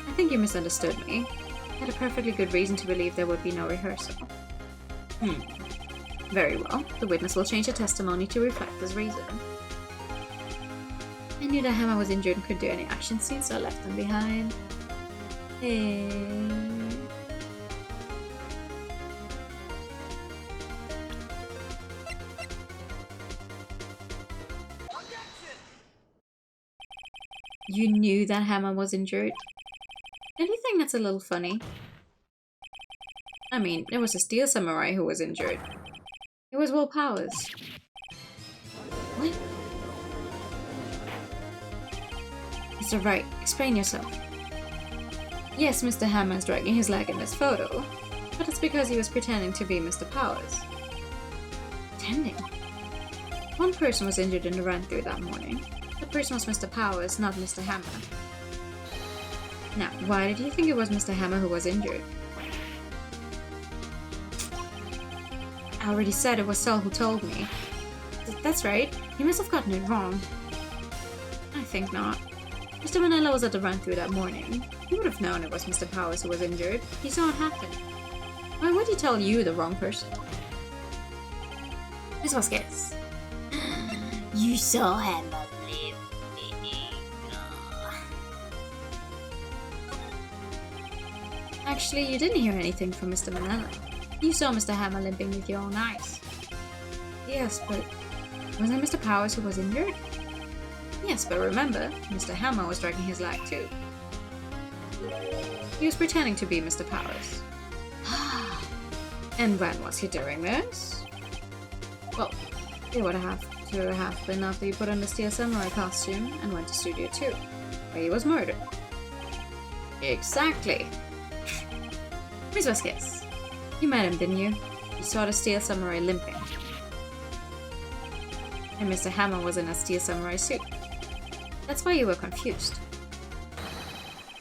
I think you misunderstood me. I had a perfectly good reason to believe there would be no rehearsal. Very well. The witness will change the testimony to reflect this reason. I knew that Hammer was injured and couldn't do any action scenes, so I left them behind. You knew that Hammer was injured? Don't you think that's a little funny? I mean, it was a steel samurai who was injured. It was Will Powers. What? Mr. Wright, explain yourself. Yes, Mr. Hammer is dragging his leg in this photo, but it's because he was pretending to be Mr. Powers. Pretending? One person was injured in the run-through that morning. The person was Mr. Powers, not Mr. Hammer. Now, why did you think it was Mr. Hammer who was injured? I already said it was Sol who told me. That's right. You must have gotten it wrong. I think not. Mr. Manella was at the run-through that morning. He would have known it was Mr. Powers who was injured. He saw it happen. Why would he tell you the wrong person? Miss Vasquez. You saw him. Actually, you didn't hear anything from Mr. Manella. You saw Mr. Hammer limping with your own eyes. Yes, but wasn't it Mr. Powers who was injured? Yes, but remember, Mr. Hammer was dragging his leg too. He was pretending to be Mr. Powers. And when was he doing this? Well, it would have to have been after he put on the steel samurai costume and went to Studio 2, where he was murdered. Exactly. Miss Vasquez, you met him, didn't you? You saw the steel samurai limping. And Mr. Hammer was in a steel samurai suit. That's why you were confused.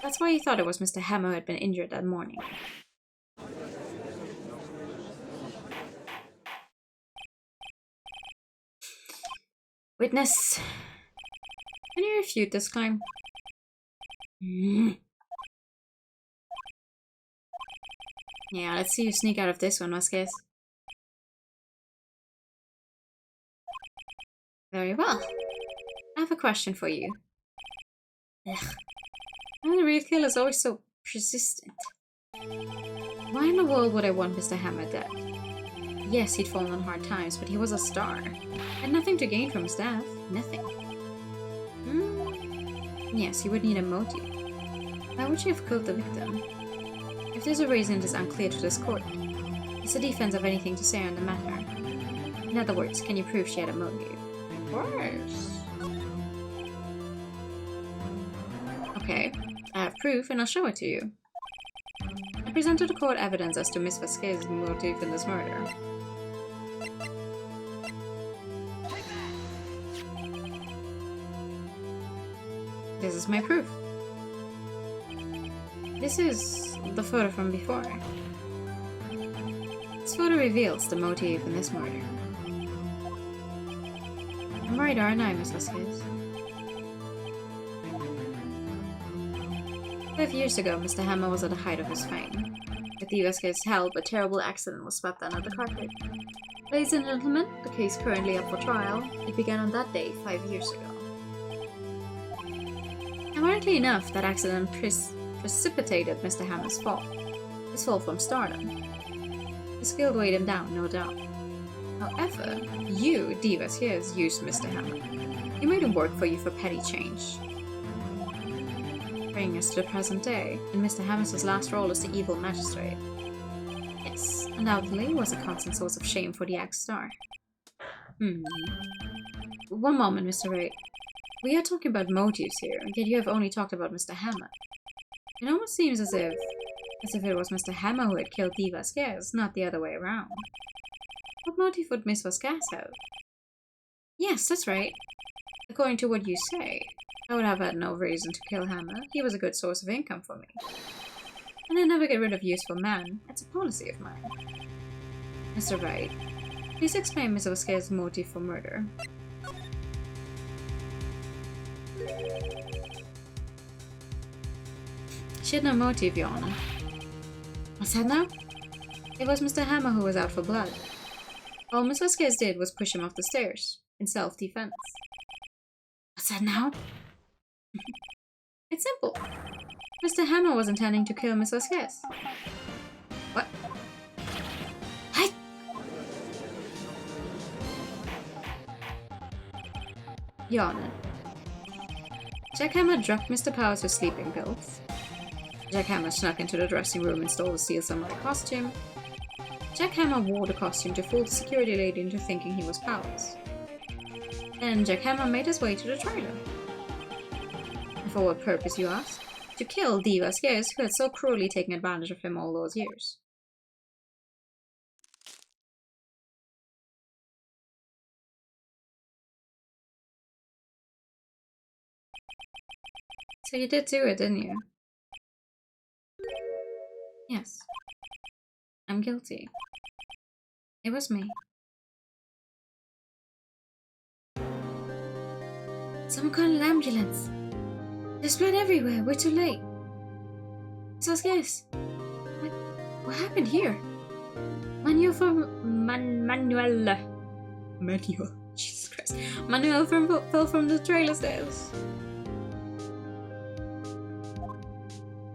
That's why you thought it was Mr. Hammer who had been injured that morning. Witness, can you refute this claim? Yeah, let's see you sneak out of this one, Vasquez. Very well. I have a question for you. Ugh. Why the real killer is always so persistent? Why in the world would I want Mr. Hammer dead? Yes, he'd fallen on hard times, but he was a star. Had nothing to gain from his death. Nothing. Yes, he would need a motive. Why would you have killed the victim? If there's a reason, it is unclear to this court. Is the defense have anything to say on the matter? In other words, can you prove she had a motive? Of course. Okay, I have proof and I'll show it to you. I present to the court evidence as to Miss Vasquez's motive in this murder. This is my proof. This is the photo from before. This photo reveals the motive in this murder. I'm right, aren't I, Miss Vasquez? 5 years ago, Mr. Hammer was at the height of his fame. With the Vasquez's help, a terrible accident was swept under the carpet. Ladies and gentlemen, the case currently up for trial. It began on that day 5 years ago. Ironically enough, that accident precipitated Mr. Hammer's fall. His fall from stardom. His guilt weighed him down, no doubt. However, you, DOVA-SYNDROME, used Mr. Hammer. You made him work for you for petty change. Bringing us to the present day, and Mr. Hammer's last role as the evil magistrate. Yes, undoubtedly was a constant source of shame for the ex-star. One moment, Mr. Wright. We are talking about motives here, yet you have only talked about Mr. Hammer. It almost seems as if it was Mr. Hammer who had killed DOVA-SYNDROME, not the other way around. What motive would Miss Vasquez have? Yes, that's right. According to what you say, I would have had no reason to kill Hammer. He was a good source of income for me. And I never get rid of useful men. It's a policy of mine. Mr. Wright, please explain Miss Vasquez's motive for murder. She had no motive, Your Honor. What's that now? It was Mr. Hammer who was out for blood. All Miss Vasquez did was push him off the stairs, in self-defense. What's that now? It's simple. Mr. Hammer was intending to kill Miss Vasquez. What? Hey! Your Honor. Jack Hammer dropped Mr. Powers with sleeping pills. Jack Hammer snuck into the dressing room and stole the steel samurai costume. Jack Hammer wore the costume to fool the security lady into thinking he was Powers. Then Jack Hammer made his way to the trailer. And for what purpose, you ask? To kill DOVA-SYNDROME, who had so cruelly taken advantage of him all those years. So you did do it, didn't you? Yes. I'm guilty. It was me. Someone call an ambulance. There's blood everywhere. We're too late. So scarce. What happened here? Manuel. Jesus Christ. Manuel fell from the trailer stairs.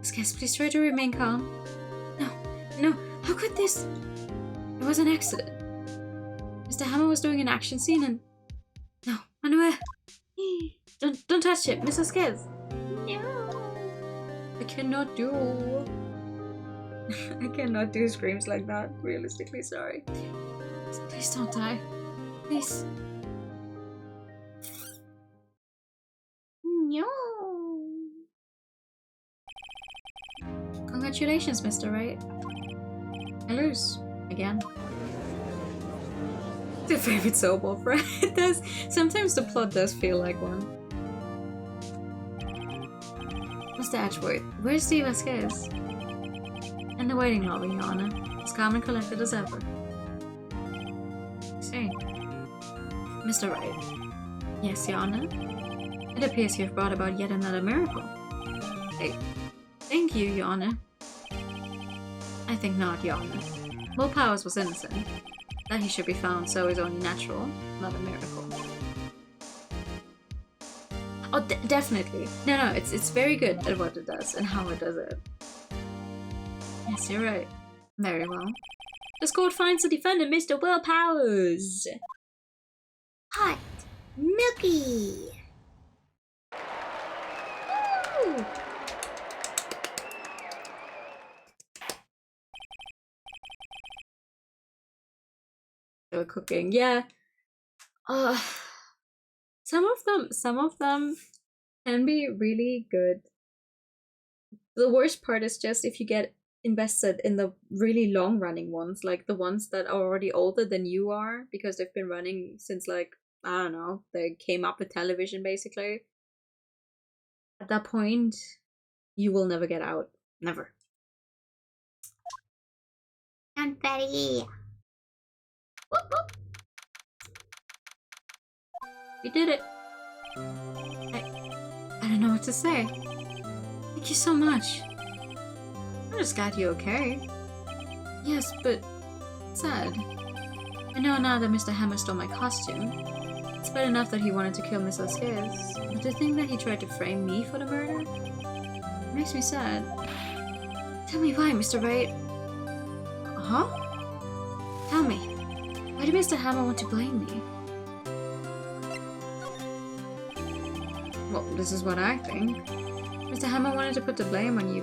Scarce, please try to remain calm. No. How could this? It was an accident. Mr. Hammer was doing an action scene and... No, Manuel. Don't touch it, Mrs. Skiz. No. I cannot do screams like that. Realistically, sorry. Please don't die. Please. No. Congratulations, Mr. Wright. I lose. Again. The favorite soap opera. It does. Sometimes the plot does feel like one. Mr. Ashworth, where's Steve Vasquez? In the waiting lobby, Your Honor. As calm and collected as ever. See. Mr. Wright. Yes, Your Honor. It appears you have brought about yet another miracle. Hey. Thank you, Your Honor. I think not, Your Honor. Will Powers was innocent. That he should be found so is only natural, not a miracle. Oh, definitely. No, it's very good at what it does and how it does it. Yes, you're right. Very well. The court finds the defendant, Mr. Will Powers. Hot. Milky. Woo! Cooking, yeah. Some of them can be really good. The worst part is just if you get invested in the really long running ones, like the ones that are already older than you are, because they've been running since, like, I don't know, they came up with television basically. At that point, you will never get out. Never. Confetti. We did it. I don't know what to say. Thank you so much. I'm just glad you're okay. Yes, but sad. I know now that Mr. Hammer stole my costume. It's bad enough that he wanted to kill Miss Vasquez, but to think that he tried to frame me for the murder makes me sad. Tell me why, Mr. Wright. Huh? Tell me. Why did Mr. Hammer want to blame me? Well, this is what I think. Mr. Hammer wanted to put the blame on you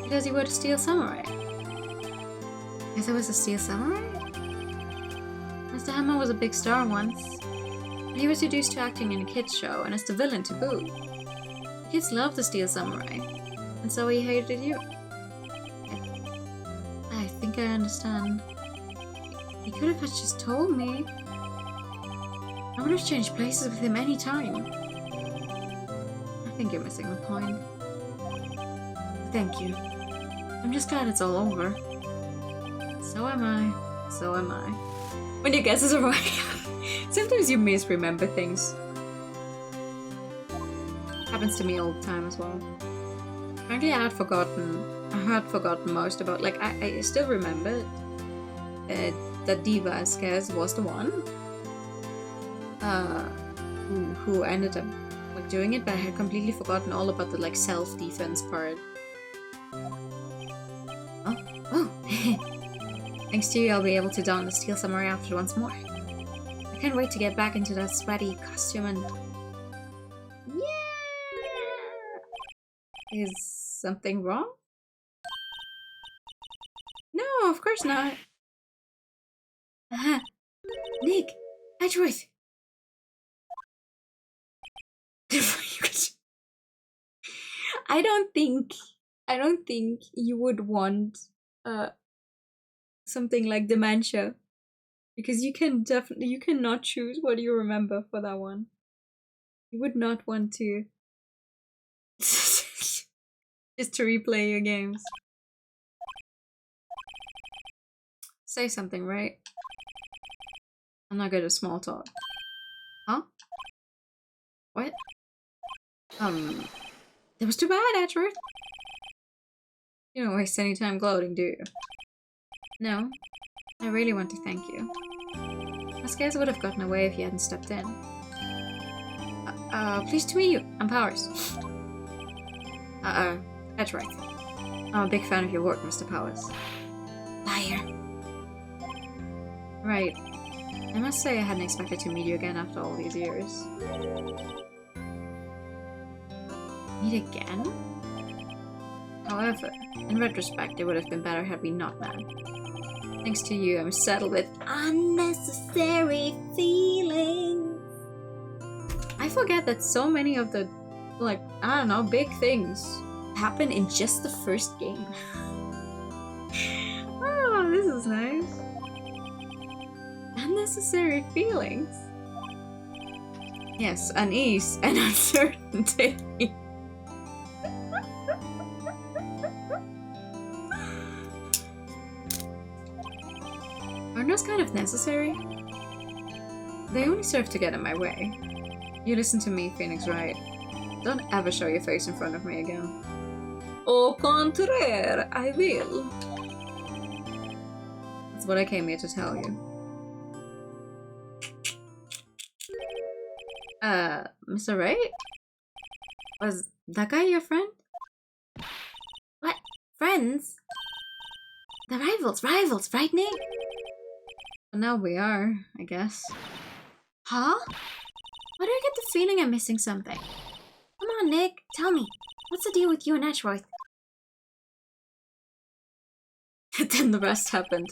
because you were the Steel Samurai. Because I was a Steel Samurai? Mr. Hammer was a big star once. He was reduced to acting in a kids show, and as the villain to boot. The kids loved the Steel Samurai, and so he hated you. I think I understand. He could have just told me. I would have changed places with him any time. I think you're missing the point. Thank you. I'm just glad it's all over. So am I. So am I. When your guesses are right, sometimes you misremember things. Happens to me all the time as well. Frankly, I had forgotten most about, like, I still remember that DOVA-SYNDROME was the one who ended up like doing it, but I had completely forgotten all about the like self-defense part. Oh. Thanks to you, I'll be able to don the Steel Samurai outfit once more. I can't wait to get back into that sweaty costume and... Yeah! Is something wrong? No, of course not. Nick! Edgeworth! I don't think you would want something like dementia, because you cannot choose what you remember for that one. You would not want to just to replay your games. Say something, right? I'm not good at small talk. Huh? What? That was too bad, Edgeworth. You don't waste any time gloating, do you? No. I really want to thank you. I scares would have gotten away if you hadn't stepped in. Pleased to meet you. I'm Powers. Edgeworth. I'm a big fan of your work, Mr. Powers. Liar. Right. I must say I hadn't expected to meet you again after all these years. Meet again? However, in retrospect, it would have been better had we not met. Thanks to you, I'm settled with unnecessary feelings. I forget that so many of the, like, I don't know, big things happen in just the first game. Oh, this is nice. Unnecessary feelings. Yes, unease and uncertainty. Aren't those kind of necessary? They only serve to get in my way. You listen to me, Phoenix Wright. Don't ever show your face in front of me again. Au contraire, I will. That's what I came here to tell you. Mr. Wright? Was that guy your friend? What? Friends? The rivals, right, Nick? Well, now we are, I guess. Huh? Why do I get the feeling I'm missing something? Come on, Nick, tell me. What's the deal with you and Edgeworth? Then the rest happened.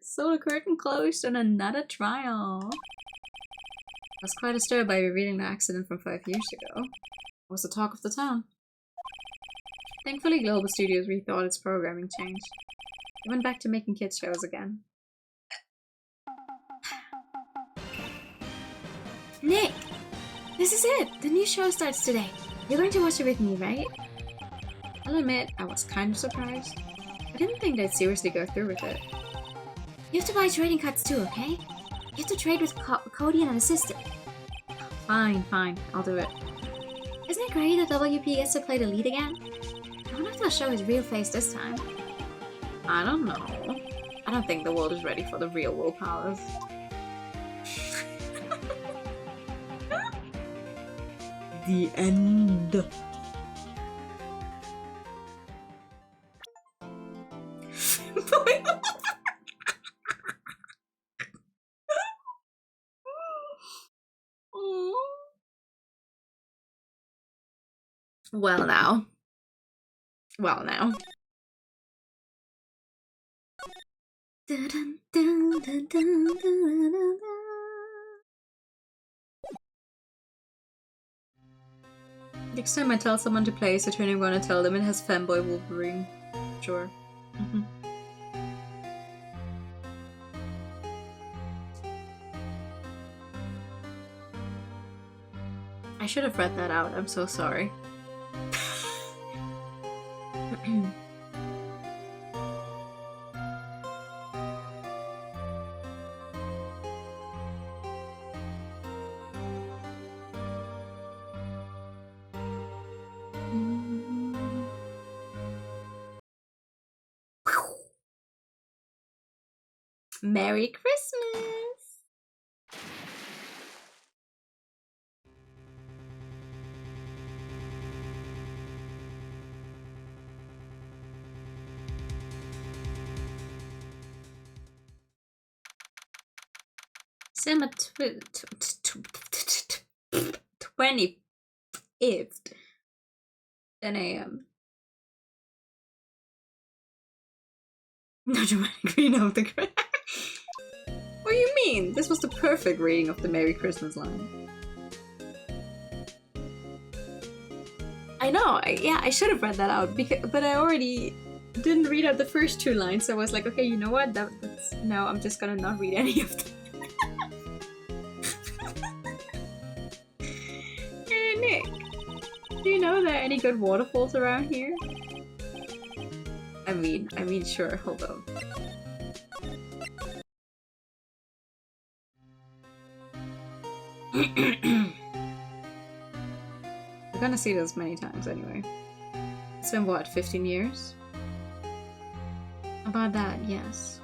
So the curtain closed on another trial. I was quite disturbed by revealing the accident from 5 years ago. It was the talk of the town. Thankfully, Global Studios rethought its programming change. It went back to making kids shows again. Nick! This is it! The new show starts today. You're going to watch it with me, right? I'll admit, I was kind of surprised. I didn't think they'd seriously go through with it. You have to buy trading cards too, okay? You have to trade with Cody and an assistant. Fine, I'll do it. Isn't it great that WP gets to play the lead again? I wonder if they'll show his real face this time. I don't know. I don't think the world is ready for the real world powers. The end. Well now. Dun, dun, dun, dun, dun, dun, dun, dun. Next time I tell someone to play Ace Attorney, I'm gonna tell them it has Fanboy Wolverine. Sure. I should have read that out. I'm so sorry. Merry Christmas! December 25th, 10 a.m. No dramatic reading of the What do you mean? This was the perfect reading of the Merry Christmas line. I know, I should have read that out, but I already didn't read out the first two lines, so I was like, okay, you know what? That's no, I'm just gonna not read any of them. Hey Nick, do you know there are any good waterfalls around here? I mean, sure, hold on. We're gonna see this many times anyway. It's been what, 15 years? About that, yes.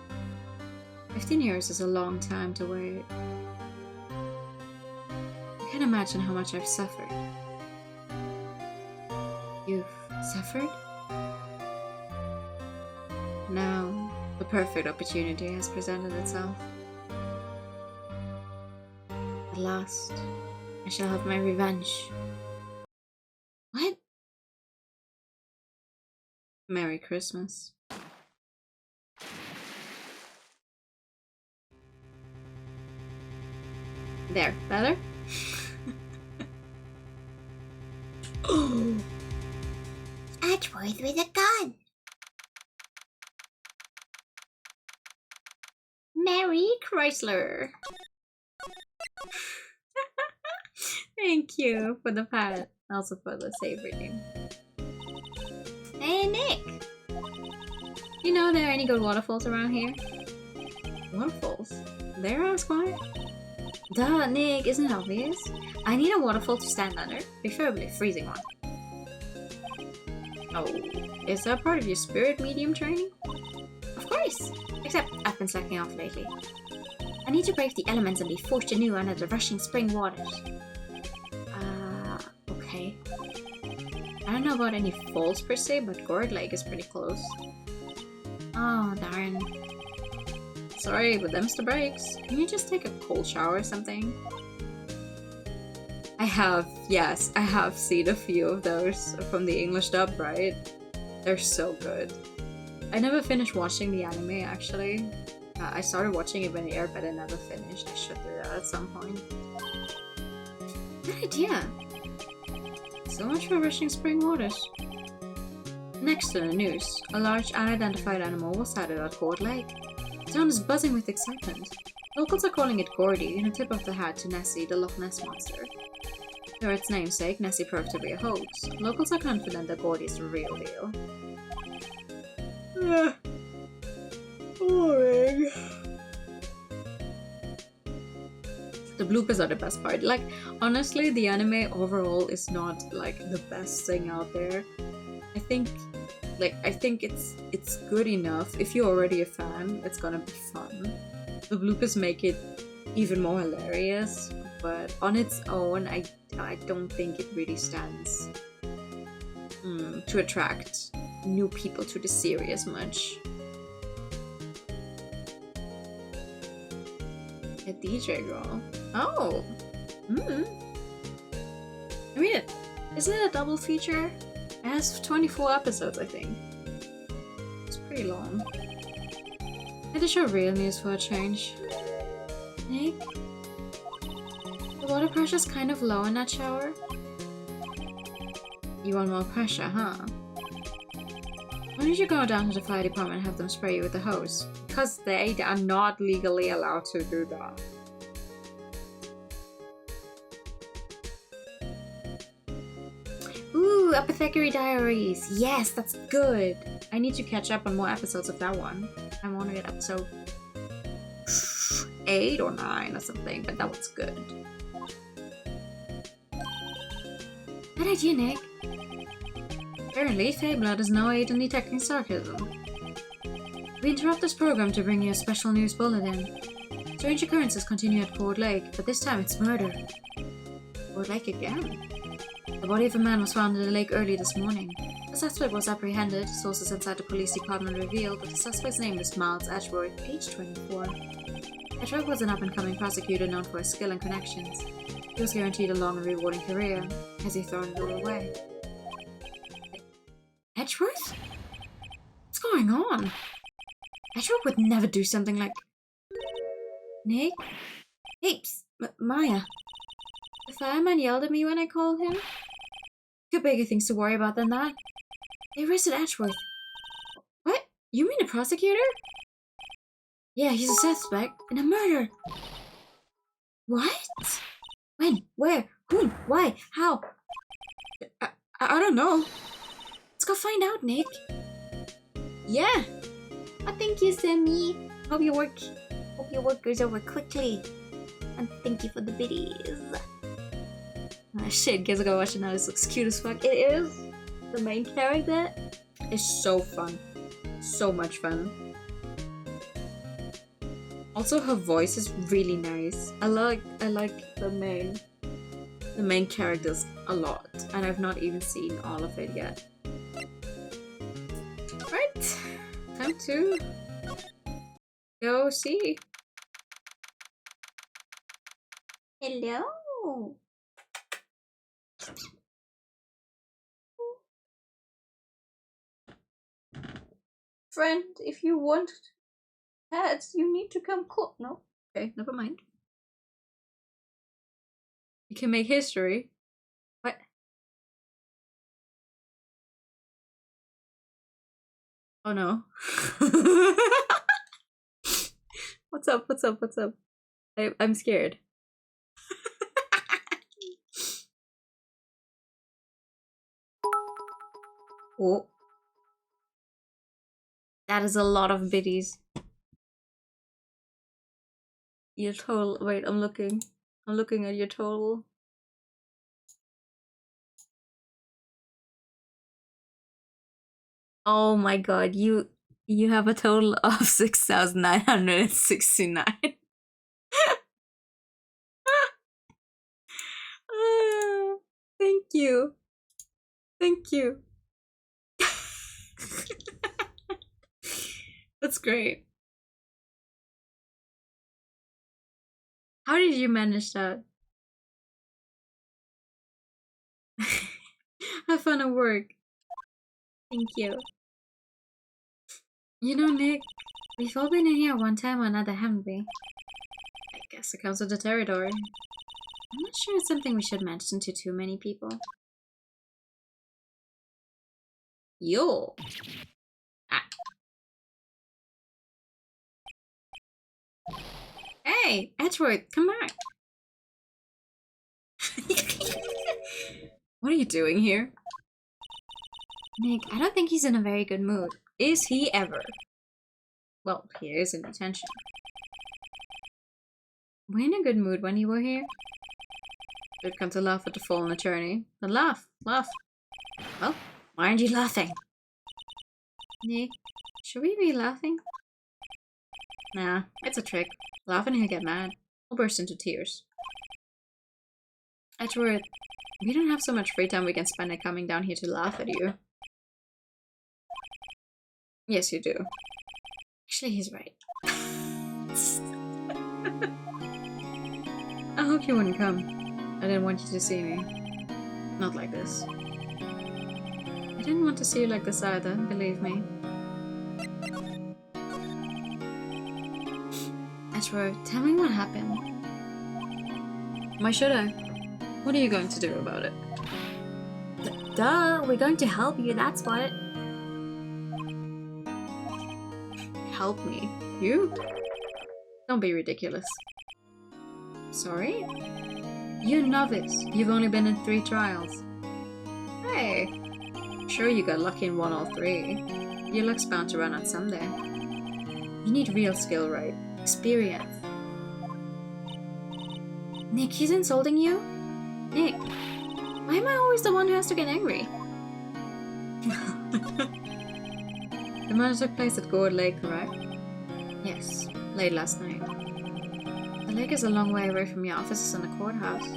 15 years is a long time to wait. I can't imagine how much I've suffered. You've suffered? Now, the perfect opportunity has presented itself. At last, I shall have my revenge. What? Merry Christmas. There, better? Oh! Edgeworth with a gun! Merry Chrysler! Thank you for the pat, also for the save reading. Hey Nick! You know there are any good waterfalls around here? Waterfalls? There, ask why? Duh, Nick, isn't it obvious? I need a waterfall to stand under, preferably a freezing one. Oh, is that part of your spirit medium training? Of course! Except I've been slacking off lately. I need to brave the elements and be forged anew under the rushing spring waters. Okay. I don't know about any falls per se, but Gourd Lake is pretty close. Oh, darn. Sorry, but them's the breaks. Can you just take a cold shower or something? Yes, I have seen a few of those from the English dub, right? They're so good. I never finished watching the anime, actually. I started watching it when it aired, but I never finished. I should do that at some point. Good idea! So much for rushing spring waters. Next to the news, a large unidentified animal was sighted at Gourd Lake. The town is buzzing with excitement. Locals are calling it Gordy, in a tip of the hat to Nessie, the Loch Ness monster. For its namesake, Nessie proved to be a hoax. Locals are confident that Gordy is the real deal. Boring. The bloopers are the best part. Like, honestly, the anime overall is not like the best thing out there. I think it's good enough. If you're already a fan, it's gonna be fun. The bloopers make it even more hilarious, but on its own, I don't think it really stands to attract new people to the series much. A DJ girl. Oh. I mean, isn't it a double feature? It has 24 episodes, I think. It's pretty long. I to show real news for a change. Nick? The water pressure's kind of low in that shower. You want more pressure, huh? Why don't you go down to the fire department and have them spray you with the hose? Because they are not legally allowed to do that. Ooh, Apothecary Diaries! Yes, that's good! I need to catch up on more episodes of that one. I'm only at episode 8 or 9 or something, but that was good. Good idea, Nick. Apparently, Fabler does no aid in detecting sarcasm. We interrupt this program to bring you a special news bulletin. Strange occurrences continue at Ford Lake, but this time it's murder. Ford Lake again? The body of a man was found in the lake early this morning. The suspect was apprehended. Sources inside the police department revealed that the suspect's name is Miles Edgeworth, age 24. Edgeworth was an up-and-coming prosecutor known for his skill and connections. He was guaranteed a long and rewarding career. Has he thrown it all away? Edgeworth? What's going on? Edgeworth would never do something like... Nick? Hey, Maya. The fireman yelled at me when I called him. Got bigger things to worry about than that. They arrested Edgeworth. What? You mean a prosecutor? Yeah, he's a suspect in a murder. What? When? Where? Whom? Why? How? I don't know. Let's go find out, Nick. Yeah. Oh, thank you, Sammy. Hope your work goes over quickly. And thank you for the biddies. Ah, shit, guess I gotta watch it now. This looks cute as fuck. It is. The main character is so fun. So much fun. Also, her voice is really nice. I like the main characters a lot, and I've not even seen all of it yet. Right, time to go see. Hello. Friend, if you want pets, you need to come close. No? Okay, never mind. You can make history. What? Oh no. What's up? What's up? What's up? I'm scared. Oh. That is a lot of biddies. Your total. Wait, I'm looking. I'm looking at your total. Oh my god, you have a total of 6,969. Thank you. Thank you. That's great. How did you manage that? Have fun at work. Thank you. You know, Nick, we've all been in here one time or another, haven't we? I guess it comes with the territory. I'm not sure it's something we should mention to too many people. Yo. Ah. Hey, Edgeworth, come back. What are you doing here? Nick, I don't think he's in a very good mood. Is he ever? Well, he is in detention. Were you in a good mood when you were here? We've come to laugh at the fallen attorney. Then laugh, laugh. Well, why aren't you laughing? Nick, should we be laughing? Nah, it's a trick. Laugh and he'll get mad. He'll burst into tears. Edgeworth, we don't have so much free time we can spend it coming down here to laugh at you. Yes, you do. Actually, he's right. I hope you wouldn't come. I didn't want you to see me. Not like this. I didn't want to see you like this either, believe me. Ashworth, tell me what happened. Why should I? What are you going to do about it? Duh, we're going to help you, that's what. Help me? You? Don't be ridiculous. Sorry? You're a novice. You've only been in 3 trials. Hey, sure you got lucky and won all 3. Your luck's bound to run out someday. You need real skill, right? Experience. Nick, he's insulting you? Nick, why am I always the one who has to get angry? The murder took place at Gourd Lake, correct? Yes, late last night. The lake is a long way away from your offices and the courthouse.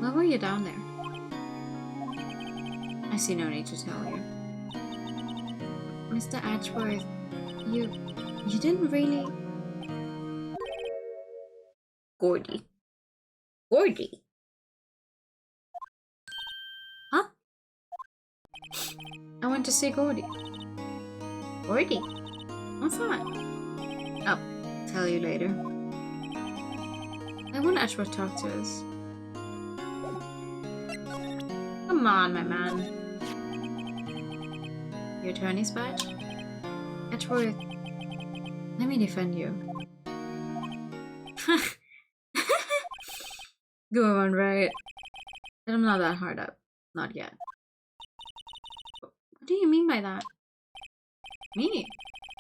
Why were you down there? I see no need to tell you. Mr. Ashworth, you didn't really... Gordy. Gordy? Huh? I went to see Gordy. Gordy? What's that? I'll tell you later. I want Ashworth to talk to us. Come on, my man. Your attorney's badge? Ashworth, let me defend you. Go on, right? But I'm not that hard up. Not yet. What do you mean by that? Me?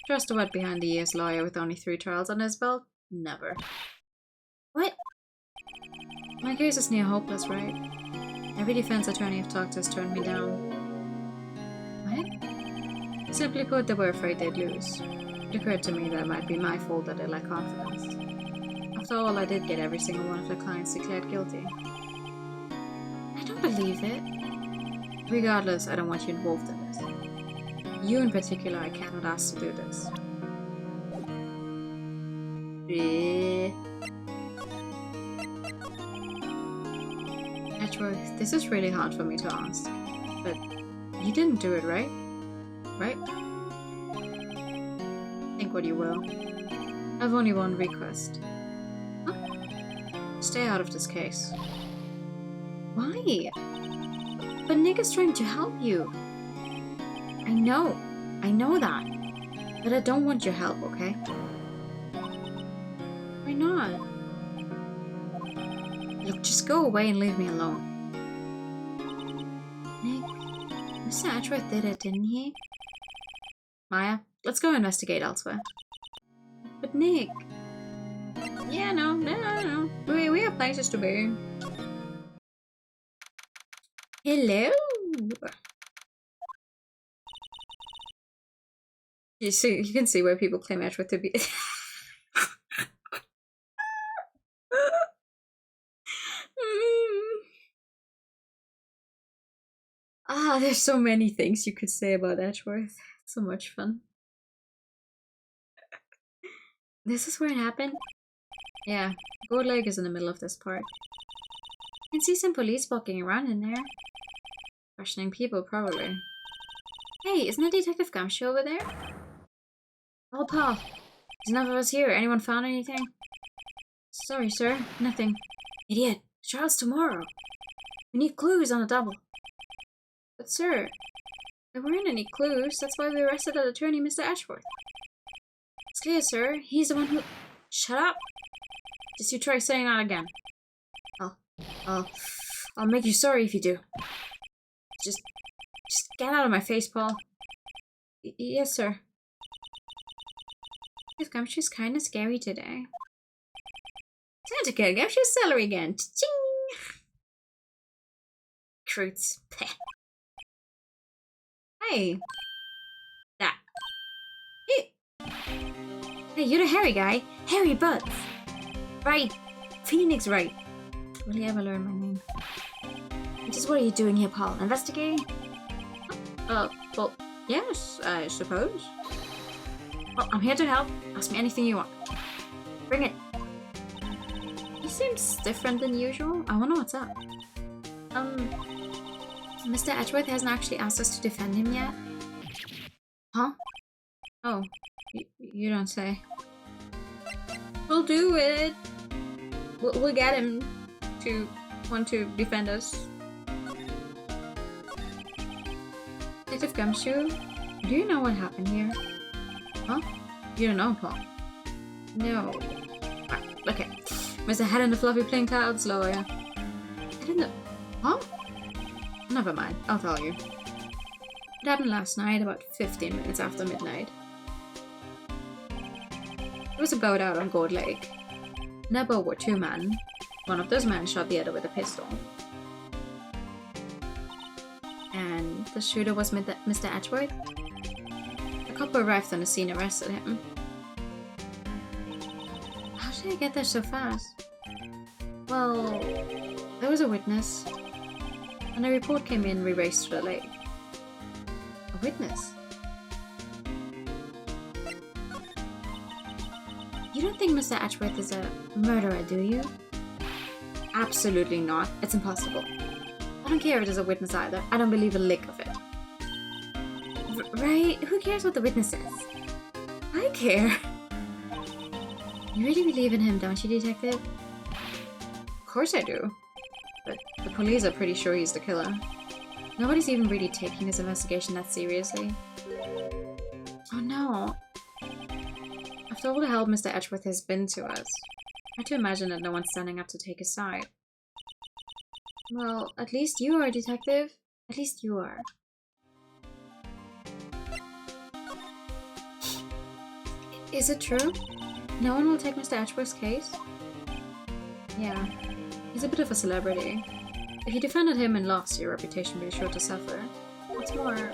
Trust a wet behind the ears lawyer with only 3 trials on his belt? Never. What? My case is near hopeless, right? Every defense attorney I've talked to has turned me down. What? Simply put, they were afraid they'd lose. It occurred to me that it might be my fault that they lack confidence. After all, I did get every single one of their clients declared guilty. I don't believe it. Regardless, I don't want you involved in this. You in particular, I cannot ask to do this. Edgeworth, this is really hard for me to ask. But you didn't do it, right? Right? Think what you will. I've only one request. Huh? Stay out of this case. Why? But Nick is trying to help you. I know that. But I don't want your help, okay? Why not? Look, just go away and leave me alone. Nick, Mr. Ashworth did it, didn't he? Maya, let's go investigate elsewhere. But Nick... Yeah, no. We have places to be. Hello? You can see where people claim Ashworth to be. There's so many things you could say about Edgeworth. So much fun. This is where it happened? Yeah, Gold Lake is in the middle of this park. I can see some police walking around in there. Questioning people, probably. Hey, isn't that Detective Gumshoe over there? Oh, pal. There's enough of us here. Anyone found anything? Sorry, sir. Nothing. Idiot. The trial's tomorrow. We need clues on a double. But, sir, there weren't any clues. That's why we arrested that attorney, Mr. Ashworth. It's clear, sir. He's the one who... Shut up! Just you try saying that again. I'll make you sorry if you do. Just get out of my face, Paul. Yes, sir. If Gumshoe's kind of scary today. Time to get Gumshoe's salary again. Ching! Croots. Hey. That. Hey, you're the hairy guy. Hairy Butts. Right. Phoenix Wright. Will he ever learn my name? Just what are you doing here, Paul? Investigating? Well, yes, I suppose. Well, I'm here to help. Ask me anything you want. Bring it. He seems different than usual. I wonder what's up. Mr. Edgeworth hasn't actually asked us to defend him yet. Huh? Oh, you don't say. We'll do it. We'll get him to want to defend us. Detective Gumshoe, do you know what happened here? Huh? You don't know, Paul? No. Ah, okay. Mr. Head in the fluffy playing clouds, lawyer. Head in the... Huh? Never mind, I'll tell you. It happened last night, about 15 minutes after midnight. There was a boat out on Gold Lake. In that boat were 2 men. One of those men shot the other with a pistol. And the shooter was Mr. Edgeworth? The couple arrived on the scene and arrested him. How did I get there so fast? Well, there was a witness. When the report came in, we raced to the lake. A witness? You don't think Mr. Edgeworth is a murderer, do you? Absolutely not. It's impossible. I don't care if there's a witness either. I don't believe a lick of it. Right? Who cares what the witness says? I care. You really believe in him, don't you, Detective? Of course I do. But the police are pretty sure he's the killer. Nobody's even really taking this investigation that seriously. Oh no. After all the help Mr. Edgeworth has been to us, hard to imagine that no one's standing up to take his side. Well, at least you are, Detective. At least you are. Is it true? No one will take Mr. Edgeworth's case? Yeah, he's a bit of a celebrity. If you defended him and lost, your reputation would be sure to suffer. What's more,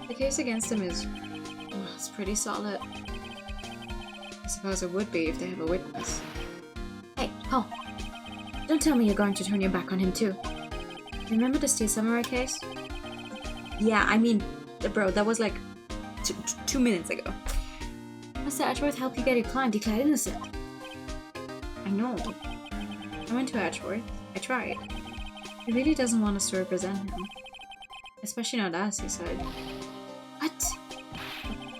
the case against him is... well, it's pretty solid. I suppose it would be if they have a witness. Hey, Paul. Don't tell me you're going to turn your back on him too. Remember the Steel Samurai case? Yeah, I mean, bro, that was like 2 minutes ago. Mr. Edgeworth helped you get your client declared innocent. I know. I went to Edgeworth. I tried. He really doesn't want us to represent him. Especially not us, he said. What?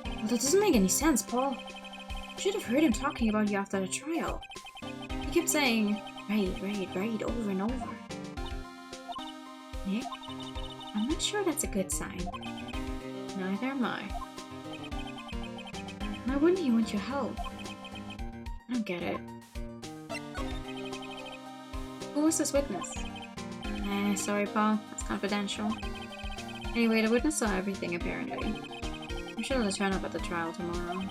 Well, that doesn't make any sense, Paul. You should have heard him talking about you after the trial. He kept saying, right, over and over. Nick? I'm not sure that's a good sign. Neither am I. Why wouldn't he want your help? I don't get it. Who was this witness? Sorry, Paul. That's confidential. Anyway, the witness saw everything, apparently. I'm sure they'll turn up at the trial tomorrow.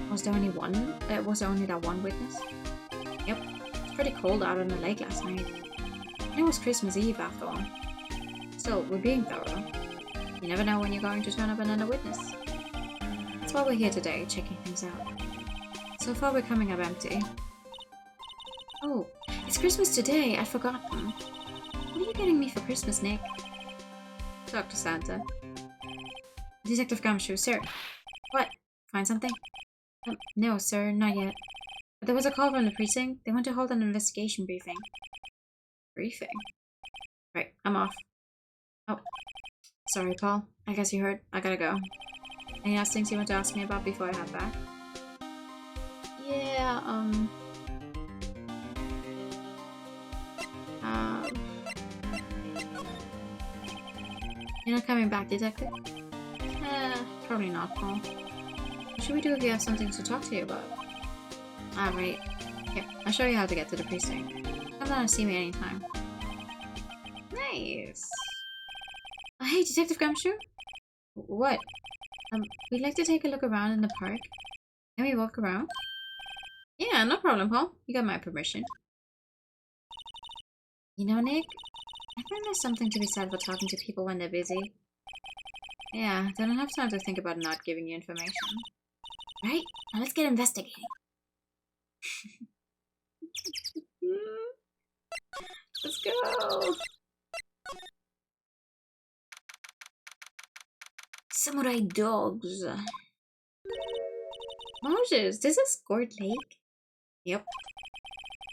Was there only one? Was there only that one witness? Yep. It's pretty cold out on the lake last night. And it was Christmas Eve, after all. Still, we're being thorough. You never know when you're going to turn up another witness. That's why we're here today, checking things out. So far, we're coming up empty. Oh, it's Christmas today. I'd forgotten. What are you getting me for Christmas, Nick? Dr. Santa. Detective Gumshoe, sir. What? Find something? No, sir, not yet. But there was a call from the precinct. They want to hold an investigation briefing. Briefing? Right, I'm off. Oh, sorry, Paul. I guess you heard. I gotta go. Any last things you want to ask me about before I head back? Yeah, You're not coming back, Detective? Probably not, Paul. What should we do if you have something to talk to you about? Alright. Here, I'll show you how to get to the precinct. Come down and see me anytime. Nice! Hey, Detective Gumshoe? What? We'd like to take a look around in the park. Can we walk around? Yeah, no problem, Paul. You got my permission. You know, Nick, I think there's something to be said for talking to people when they're busy. Yeah, they don't have time to think about not giving you information. Right? Now let's get investigating. Let's go! Samurai dogs. Wowzers, this is Gold Lake? Yep.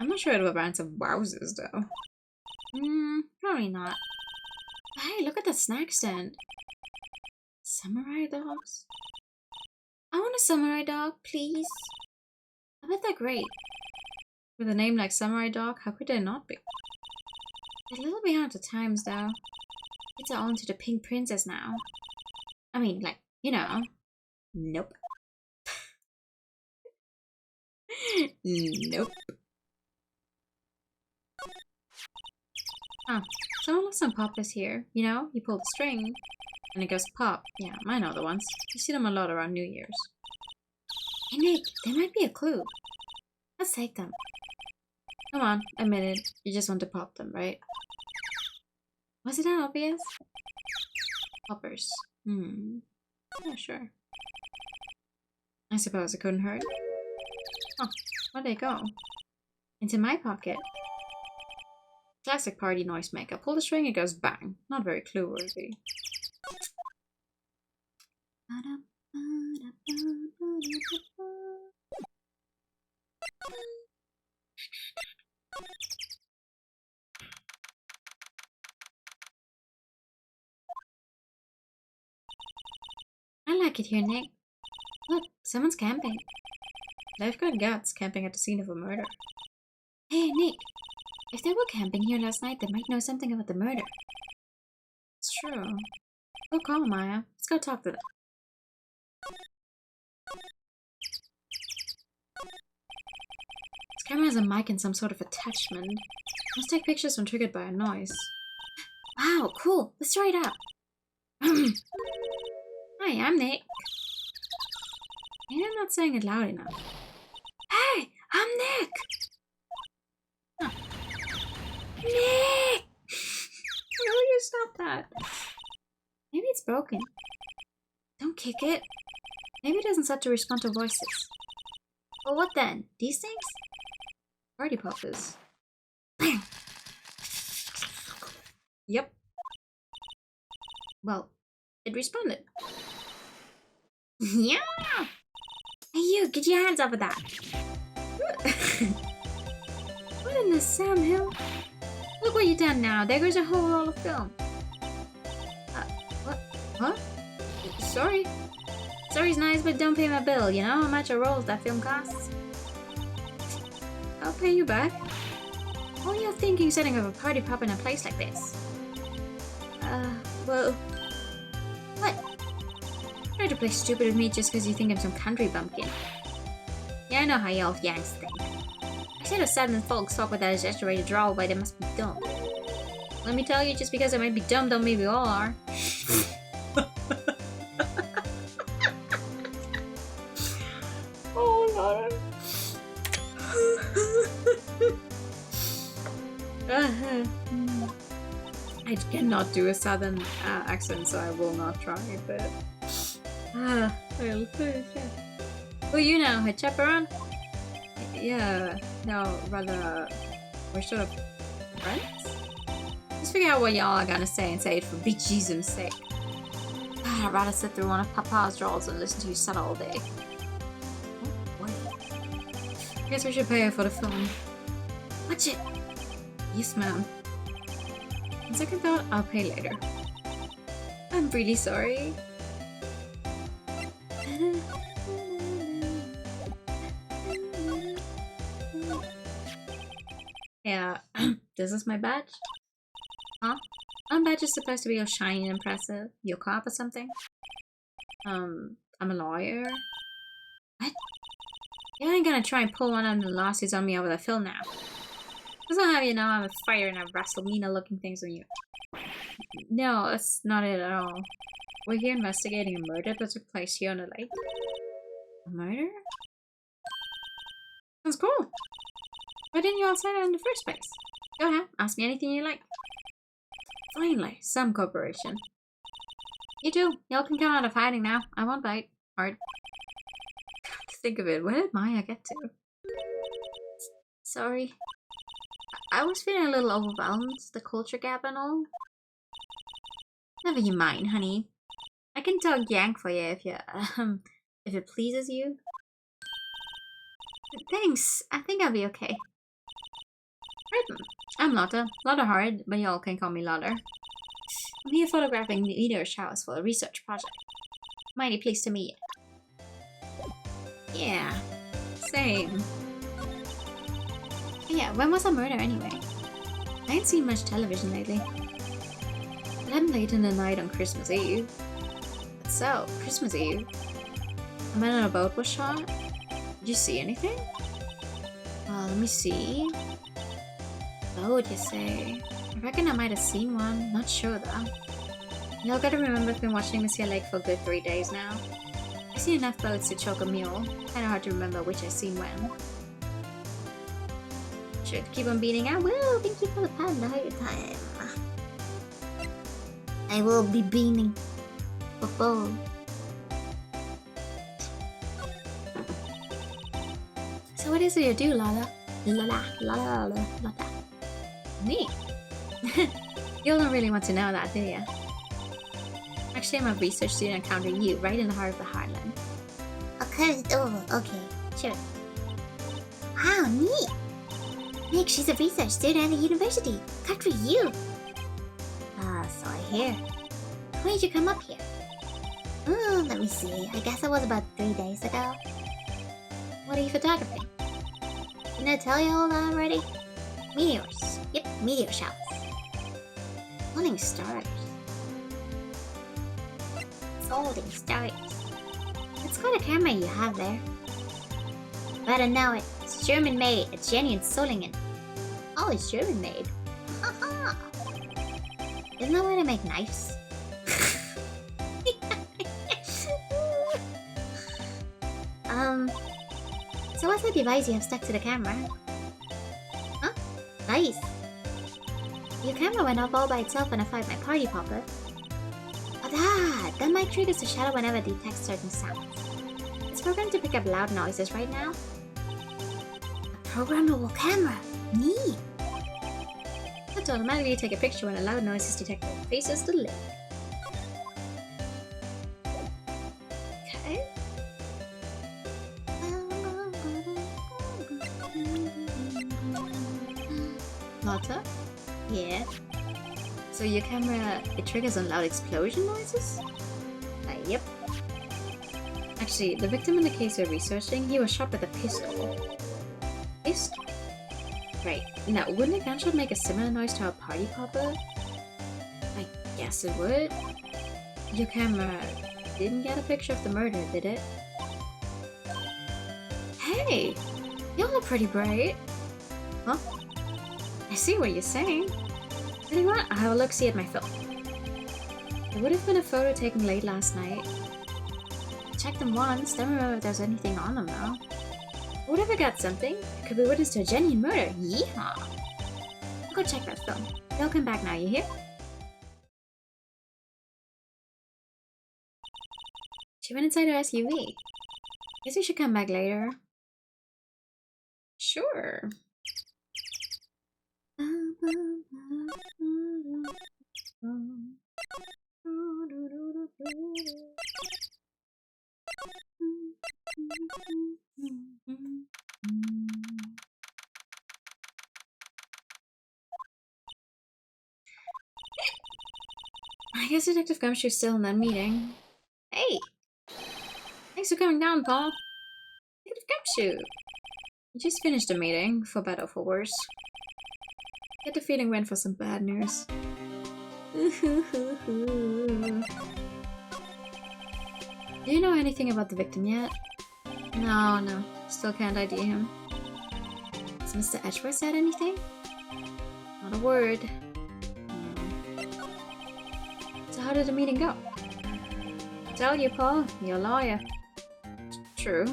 I'm not sure it'll brand some wowzers though. Probably not. Hey, look at the snack stand. Samurai dogs? I want a samurai dog, please. I bet they're great. With a name like Samurai Dog, how could they not be? A little behind the times, though. Kids are all into the Pink Princess now. I mean, like, you know. Nope. Nope. Oh, someone left some poppers here. You know, you pull the string, and it goes pop. Yeah, I know the ones. You see them a lot around New Year's. Hey, Nick, there might be a clue. Let's take them. Come on, admit it. You just want to pop them, right? Was it that obvious? Poppers. Yeah, sure. I suppose it couldn't hurt. Oh, where'd they go? Into my pocket. Classic party noisemaker. Pull the string, it goes bang. Not very clue-worthy. I like it here, Nick. Look, someone's camping. They've got guts camping at the scene of a murder. Hey, Nick. If they were camping here last night, they might know something about the murder. It's true. Go call Maya. Let's go talk to them. This camera has a mic and some sort of attachment. Let's take pictures when triggered by a noise. Wow, cool. Let's try it out. Hi, I'm Nick. Maybe I'm not saying it loud enough. Hey, I'm Nick! Huh. Nick! Why will you stop that? Maybe it's broken. Don't kick it. Maybe it doesn't start to respond to voices. Well, what then? These things? Party poppers. Bang! Yep. Well, it responded. Yeah! Hey you, get your hands off of that! What in the Sam Hill? Look what you done now. There goes a whole roll of film. What? Huh? Sorry. Sorry's nice, but don't pay my bill. You know how much a roll that film costs? I'll pay you back. What are you thinking setting up a party pop in a place like this? Well... What? Try to play stupid with me just because you think I'm some country bumpkin. Yeah, I know how y'all Yanks think. I said a southern folks talk with that exaggerated drawl, but they must be dumb. Let me tell you, just because I might be dumb don't mean we all are. Oh no. I cannot do a southern accent, so I will not try, but... well, yeah. Who you know, a chaperone? Yeah, no, rather, we're sort of friends? Just figure out what y'all are gonna say and say it for bejesus's sake. I'd rather sit through one of Papa's draws and listen to you stutter all day. What? I guess we should pay her for the film. Watch it! Yes, ma'am. On second thought, I'll pay later. I'm really sorry. Yeah, this is my badge. Huh? My badge is supposed to be all shiny and impressive. Your cop or something? I'm a lawyer. What? You ain't gonna try and pull one of the lawsuits on me over the film now. Cause I'll have you know I'm a fighter and I wrestle meaner looking things than you. No, that's not it at all. We're here investigating a murder that took place here on the lake. A murder? Sounds cool. Why didn't you all say that in the first place? Go ahead, ask me anything you like. Finally, some cooperation. You too. Y'all can come out of hiding now. I won't bite. Hard. Think of it. Where did Maya get to? Sorry. I was feeling a little overwhelmed. The culture gap and all. Never you mind, honey. I can talk Yank for you if it pleases you. Thanks. I think I'll be okay. Right. I'm Lotta. Lotta Hard, but y'all can call me Lotta. I'm here photographing the leader's house for a research project. Mighty pleased to meet you. Yeah. Same. Yeah, when was the murder anyway? I ain't seen much television lately. It happened late in the night on Christmas Eve. But so, Christmas Eve. A man on a boat was shot. Did you see anything? Let me see. Boat, you say? I reckon I might have seen one. Not sure though. Y'all gotta remember I've been watching Missy Lake for a good 3 days now. I've seen enough boats to choke a mule. Kinda hard to remember which I've seen when. Should keep on beating. I will. Thank you for the pun the whole time. I will be beaning. Football. So what is it you do, Lala? Lala, Lala, Lala, Lala. Me? You don't really want to know that, do you? Actually, I'm a research student encountering you right in the heart of the Heartland. Okay, okay, sure. Wow, neat! Nick, she's a research student at the university. Good for you! So I hear. When did you come up here? Let me see. I guess it was about 3 days ago. What are you photographing? Didn't I tell you all that already? Meteors. Yep, meteor showers. Falling stars. Falling stars. What's kind of camera you have there? Better know it. It's German made. It's genuine Solingen. Oh, it's German made. Haha. Isn't that where they make knives? So what's the device you have stuck to the camera? Huh? Nice. Your camera went off all by itself when I fired my party popper. Oh, that mic triggers the shadow whenever it detects certain sounds. It's programmed to pick up loud noises right now. A programmable camera. Neat. Let's automatically take a picture when a loud noise is detected. Faces the lid. Okay. Lotta? Yeah. So your camera, it triggers on loud explosion noises? Yep. Actually, the victim in the case we're researching, he was shot with a pistol. Pistol? Right. Now, wouldn't a gunshot make a similar noise to a party popper? I guess it would. Your camera didn't get a picture of the murder, did it? Hey! Y'all look pretty bright. Huh? I see what you're saying. Tell you what, I'll have a look-see at my film. It would have been a photo taken late last night. Check them once, don't remember if there's anything on them though. What if I got something? It could be witness to a genuine murder. Yeehaw! I'll go check that film. Y'all come back now, you hear? She went inside her SUV. Guess we should come back later. Sure. I guess Detective Gumshoe's still in that meeting. Hey! Thanks for coming down, Paul. Detective Gumshoe! We just finished the meeting, for better or for worse. Get the feeling went for some bad news. Do you know anything about the victim yet? No. Still can't ID him. Has Mr. Edgeworth said anything? Not a word. So how did the meeting go? Tell you, Paul. You're a lawyer. True.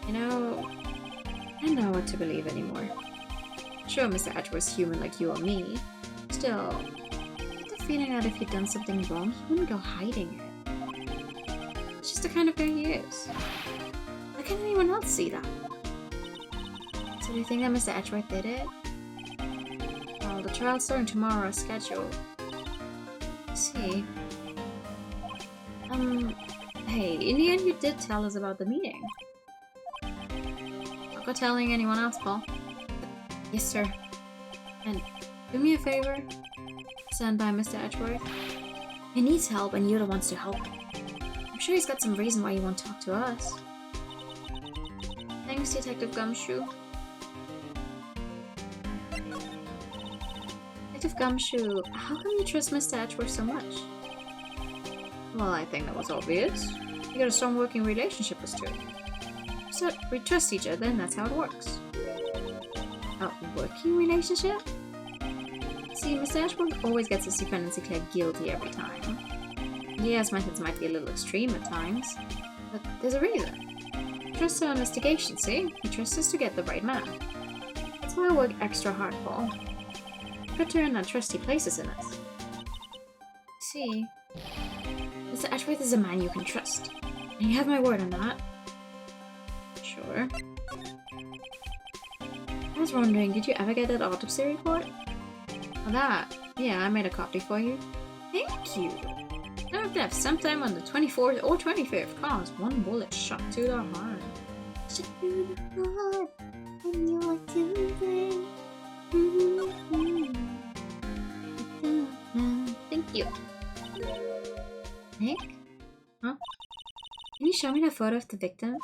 You know, I don't know what to believe anymore. Sure, Mr. Edgeworth's human like you or me. Still, I get the feeling that if he'd done something wrong, he wouldn't go hiding it. It's just the kind of guy he is. Why can't anyone else see that? So do you think that Mr. Edgeworth did it? Well, the trial's starting tomorrow as scheduled. I see. Hey, in the end you did tell us about the meeting. Not go telling anyone else, Paul. Yes, sir. And do me a favor. Stand by Mr. Edgeworth. He needs help and you're the ones to help. I'm sure he's got some reason why he won't talk to us. Thanks, Detective Gumshoe. Detective Gumshoe, how come you trust Mr. Edgeworth so much? Well, I think that was obvious. You got a strong working relationship with Stuart. So we trust each other and that's how it works. A working relationship? See, Mr. Edgeworth always gets his defendants declared guilty every time. Yes, methods might be a little extreme at times, but there's a reason. Trust our investigation, see? He trusts us to get the right man. That's why I work extra hard, Paul. Got to earn that trust he places in us. See, Mr. Edgeworth is a man you can trust. And you have my word on that. Sure. I was wondering, did you ever get that autopsy report? Oh, that? Yeah, I made a copy for you. Thank you! No death sometime on the 24th or 25th caused one bullet shot to the heart. Shot to the heart when you're doing. Thank you. Nick? Huh? Can you show me the photo of the victim?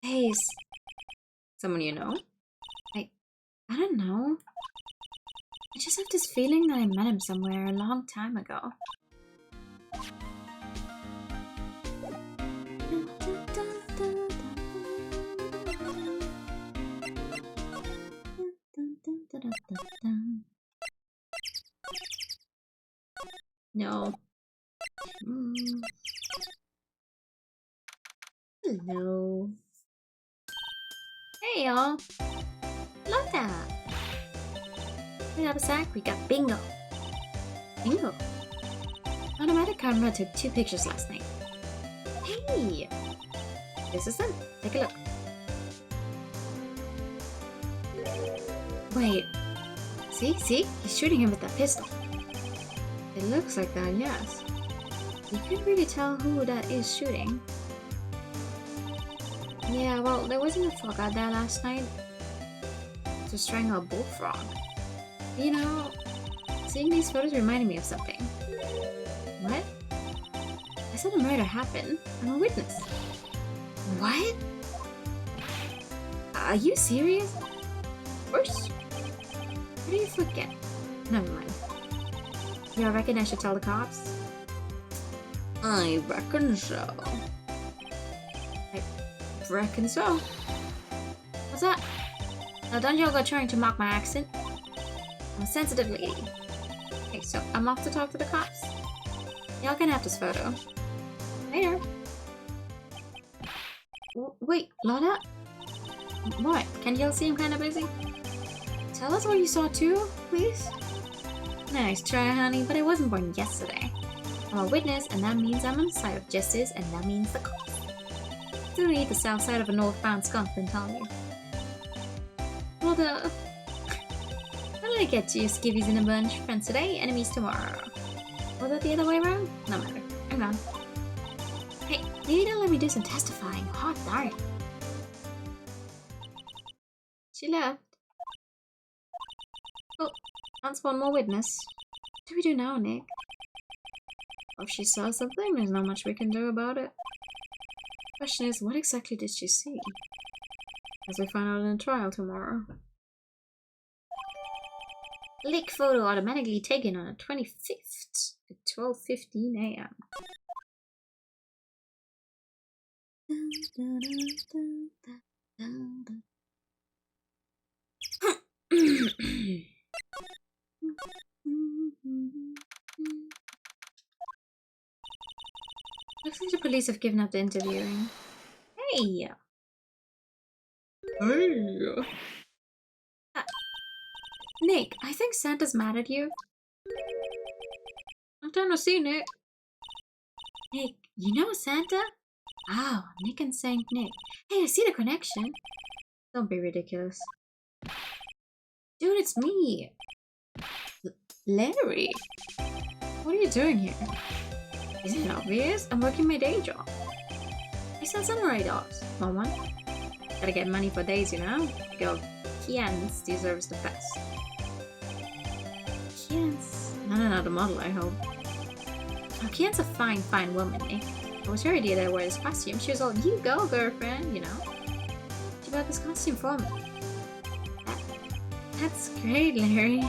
Hey, someone you know? I don't know. I just have this feeling that I met him somewhere a long time ago. No. Hello. Hey y'all. Love that. Wait up a sec, we got bingo. Bingo. Automatic camera took 2 pictures last night. Hey! This is them. Take a look. Wait. See? He's shooting him with that pistol. It looks like that, yes. You can't really tell who that is shooting. Yeah, well, there wasn't a frog out there last night to strangle a bullfrog. You know, seeing these photos reminded me of something. What? I said a murder happened. I'm a witness. What? Are you serious? Of course. How do you forget? Never mind. Yeah, I reckon I should tell the cops? I reckon so. I reckon so. What's that? Now don't y'all go trying to mock my accent. I'm a sensitive lady. Okay, so I'm off to talk to the cops. Y'all can have this photo. Later. Wait, Lana? What? Can y'all seem kinda busy? Tell us what you saw too, please? Nice try, honey, but I wasn't born yesterday. I'm a witness, and that means I'm on the side of justice, and that means the cops. Still need the south side of a northbound skunk, then tell you. Well, how did I get you? Skivvies in a bunch, friends today, enemies tomorrow. Was that the other way around? No matter. I'm gone. Hey, maybe don't let me do some testifying. Hot darn. She left. Oh, that's one more witness. What do we do now, Nick? If she saw something, there's not much we can do about it. Question is, what exactly did she see? As we find out in the trial tomorrow. Leak photo automatically taken on the 25th at 12:15 a.m. Looks like the police have given up the interviewing. Hey! Hey! Nick, I think Santa's mad at you. I'm trying to see Nick. Nick, you know Santa? Oh, Nick and Saint Nick. Hey, I see the connection. Don't be ridiculous. Dude, it's me. Larry. What are you doing here? Isn't it obvious? I'm working my day job. I sell samurai dogs. Want one? Gotta get money for days, you know? Girl, Kian's deserves the best. Kian's... No, the model, I hope. Oh, Kian's a fine woman, eh? It was her idea that I wore this costume. She was all, you go, girlfriend, you know? She bought this costume for me. That's great, Larry.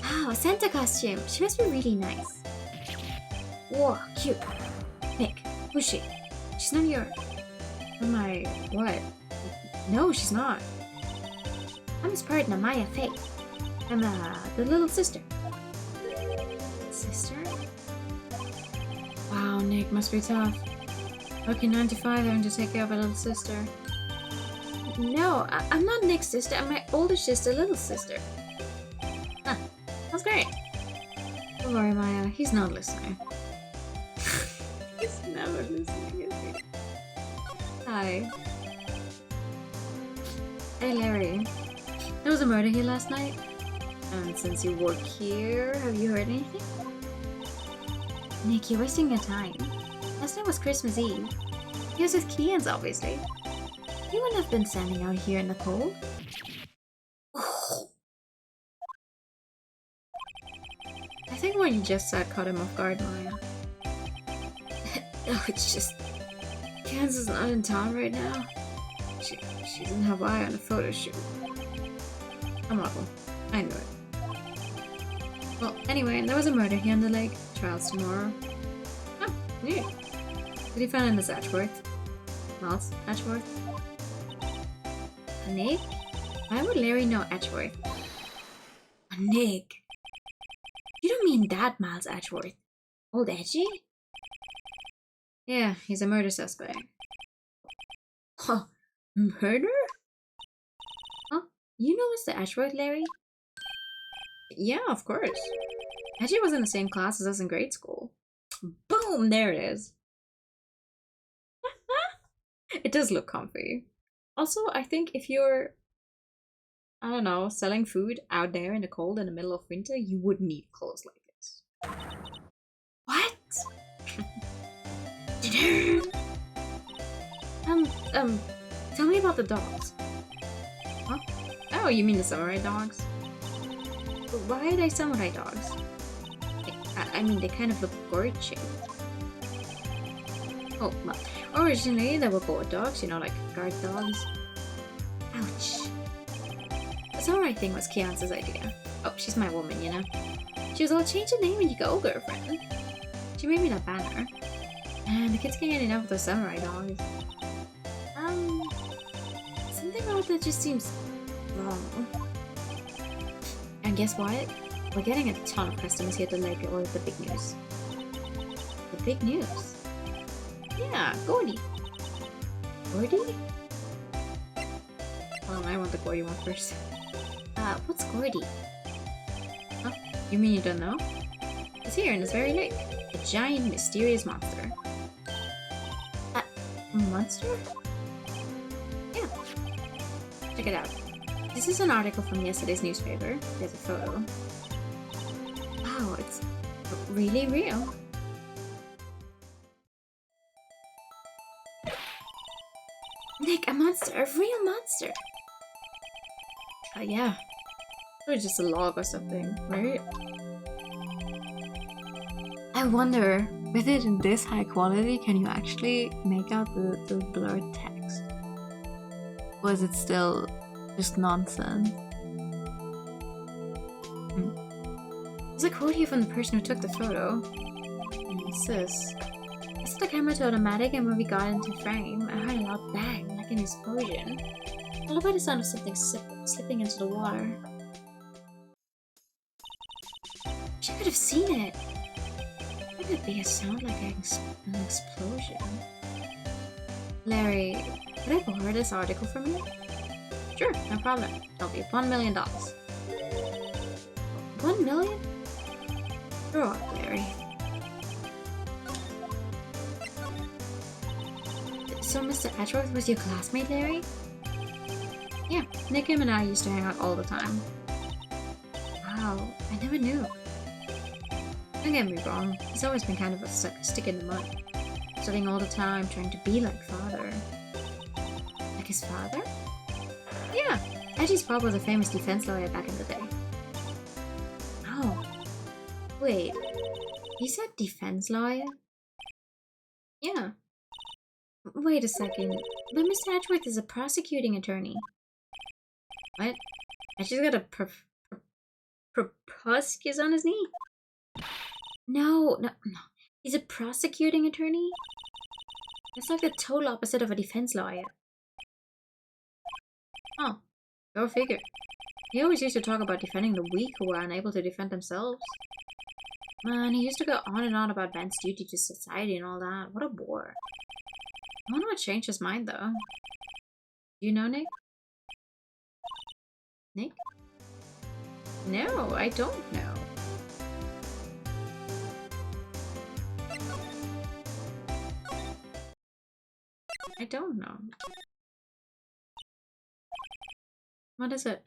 Wow, a Santa costume. She must be really nice. Whoa, cute. Nick, who's she? She's not your... Oh my... What? No, she's not. I'm Miss Pardon, Maya Faith. I'm, the little sister. Sister? Wow, Nick, must be tough. Working 9 to 5 having to take care of a little sister. No, I'm not Nick's sister. I'm my older sister, little sister. Huh, that's great. Don't worry, Maya. He's not listening. He's never listening, is he? Hi. Hey, Larry. There was a murder here last night. And since you work here, have you heard anything? Nick, you're wasting your time. Last night was Christmas Eve. He was with Keans, obviously. He wouldn't have been standing out here in the cold. I think what you just said caught him off guard, Maya. Oh, it's just... Keans is not in town right now. She's in Hawaii on a photo shoot. I'm awful. I knew it. Well, anyway, there was a murder here on the lake. Trials tomorrow. Oh, neat. Did he find Miss Ashworth? Miles Ashworth? Nick? Why would Larry know Ashworth? Nick? You don't mean that Miles Ashworth? Old Edgy? Yeah, he's a murder suspect. Huh? Murder? Huh? You know Mr. Ashworth, Larry? Yeah, of course. Edgy was in the same class as us in grade school. Boom! There it is. It does look comfy. Also, I think if you're, I don't know, selling food out there in the cold in the middle of winter, you would need clothes like this. What? Tell me about the dogs. Huh? Oh, you mean the samurai dogs? Why are they samurai dogs? I mean, they kind of look gorgeous. Oh, well, originally they were board dogs, you know, like guard dogs. Ouch. The samurai thing was Kian's idea. Oh, she's my woman, you know. She was all, change the name and you go, girlfriend. She made me that banner. And the kids can't get enough of those samurai dogs. Something about that just seems wrong. And guess what? We're getting a ton of customers here to like all of the big news. The big news? Yeah, Gordy. Gordy? Oh, I want the Gordy one first. What's Gordy? Huh? You mean you don't know? It's here in this very lake. A giant, mysterious monster. Monster? Yeah. Check it out. This is an article from yesterday's newspaper. There's a photo. Wow, it's really real. Nick, a monster, a real monster. Yeah. It was just a log or something, right? I wonder, with it in this high quality, can you actually make out the blurred text? Or is it still just nonsense? There's a quote here from the person who took the photo. And it says, I set the camera to automatic and when we got into frame, I heard a loud bang, like an explosion. Followed by the sound of something slipping into the water. She could have seen it. Would it be a sound like an explosion? Larry, could I borrow this article from you? Sure, no problem. That'll be $1 million. $1 million? Grow up, Larry. So Mr. Edgeworth was your classmate, Larry? Yeah, Nick, him and I used to hang out all the time. Wow, I never knew. Don't get me wrong, he's always been kind of a stick in the mud. Studying all the time, trying to be like father. Like his father? Yeah, Edgy's pop was a famous defense lawyer back in the day. Oh. Wait, he said defense lawyer? Wait a second. But Mr. Edgeworth is a prosecuting attorney. What? And she's got a proboscis on his knee? No. He's a prosecuting attorney? That's like the total opposite of a defense lawyer. Oh, go figure. He always used to talk about defending the weak who were unable to defend themselves. Man, he used to go on and on about man's duty to society and all that. What a bore. I wonder what changed his mind, though. Do you know, Nick? Nick? No, I don't know. I don't know. What is it?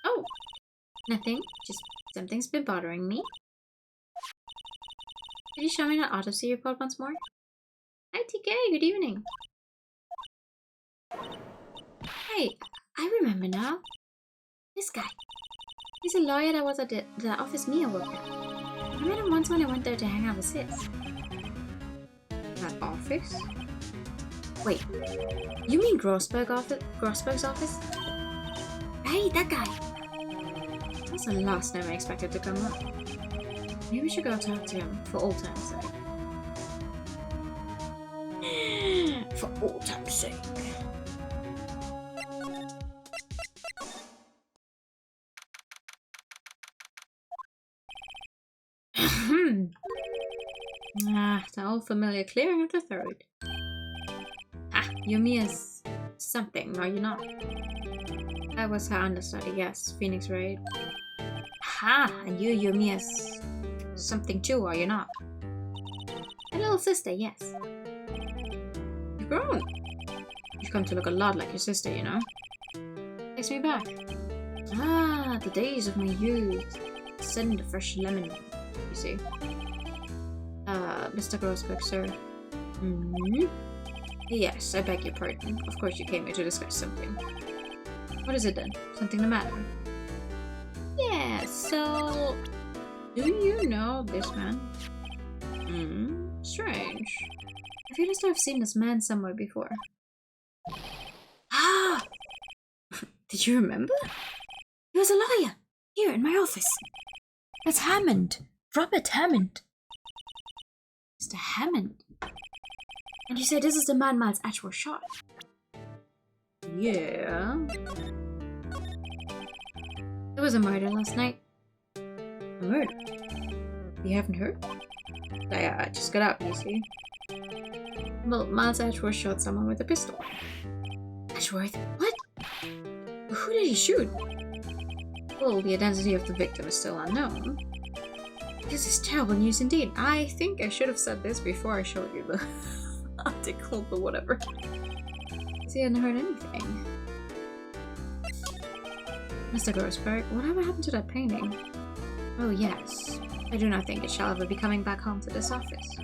Oh! Nothing. Just something's been bothering me. Could you show me that autopsy report once more? Hi, TK. Good evening. Hey, I remember now. This guy. He's a lawyer that was at the office Mia worked at. I met him once when I went there to hang out with Sis. That office? Wait, you mean Grossberg's office? Hey, that guy! That's the last name I expected to come up. Maybe we should go talk to him for old time's sake. For old time's sake. The old familiar clearing of the throat. Ah, you're Mia's something, are you not? I was her understudy, yes, Phoenix Wright. Ha! And you're Mia's something too, are you not? A little sister, yes. You've grown. You've come to look a lot like your sister, you know? Takes me back. Ah, the days of my youth. Send a fresh lemon, you see. Mr. Grossberg, sir. Mm-hmm. Yes, I beg your pardon. Of course you came here to discuss something. What is it then? Something the matter? Yeah, so... Do you know this man? Strange. I feel as though I've seen this man somewhere before. Ah! Did you remember? He was a lawyer! Here in my office. That's Hammond. Robert Hammond. Mr. Hammond? And you say this is the man Miles Edgeworth shot? Yeah. There was a murder last night. A murder? You haven't heard? I just got out, you see. Well, Miles Edgeworth shot someone with a pistol. Edgeworth? What? Who did he shoot? Well, the identity of the victim is still unknown. This is terrible news indeed. I think I should have said this before I showed you the article, but whatever. He hadn't heard anything. Mr. Grossberg, whatever happened to that painting? Oh yes. I do not think it shall ever be coming back home to this office.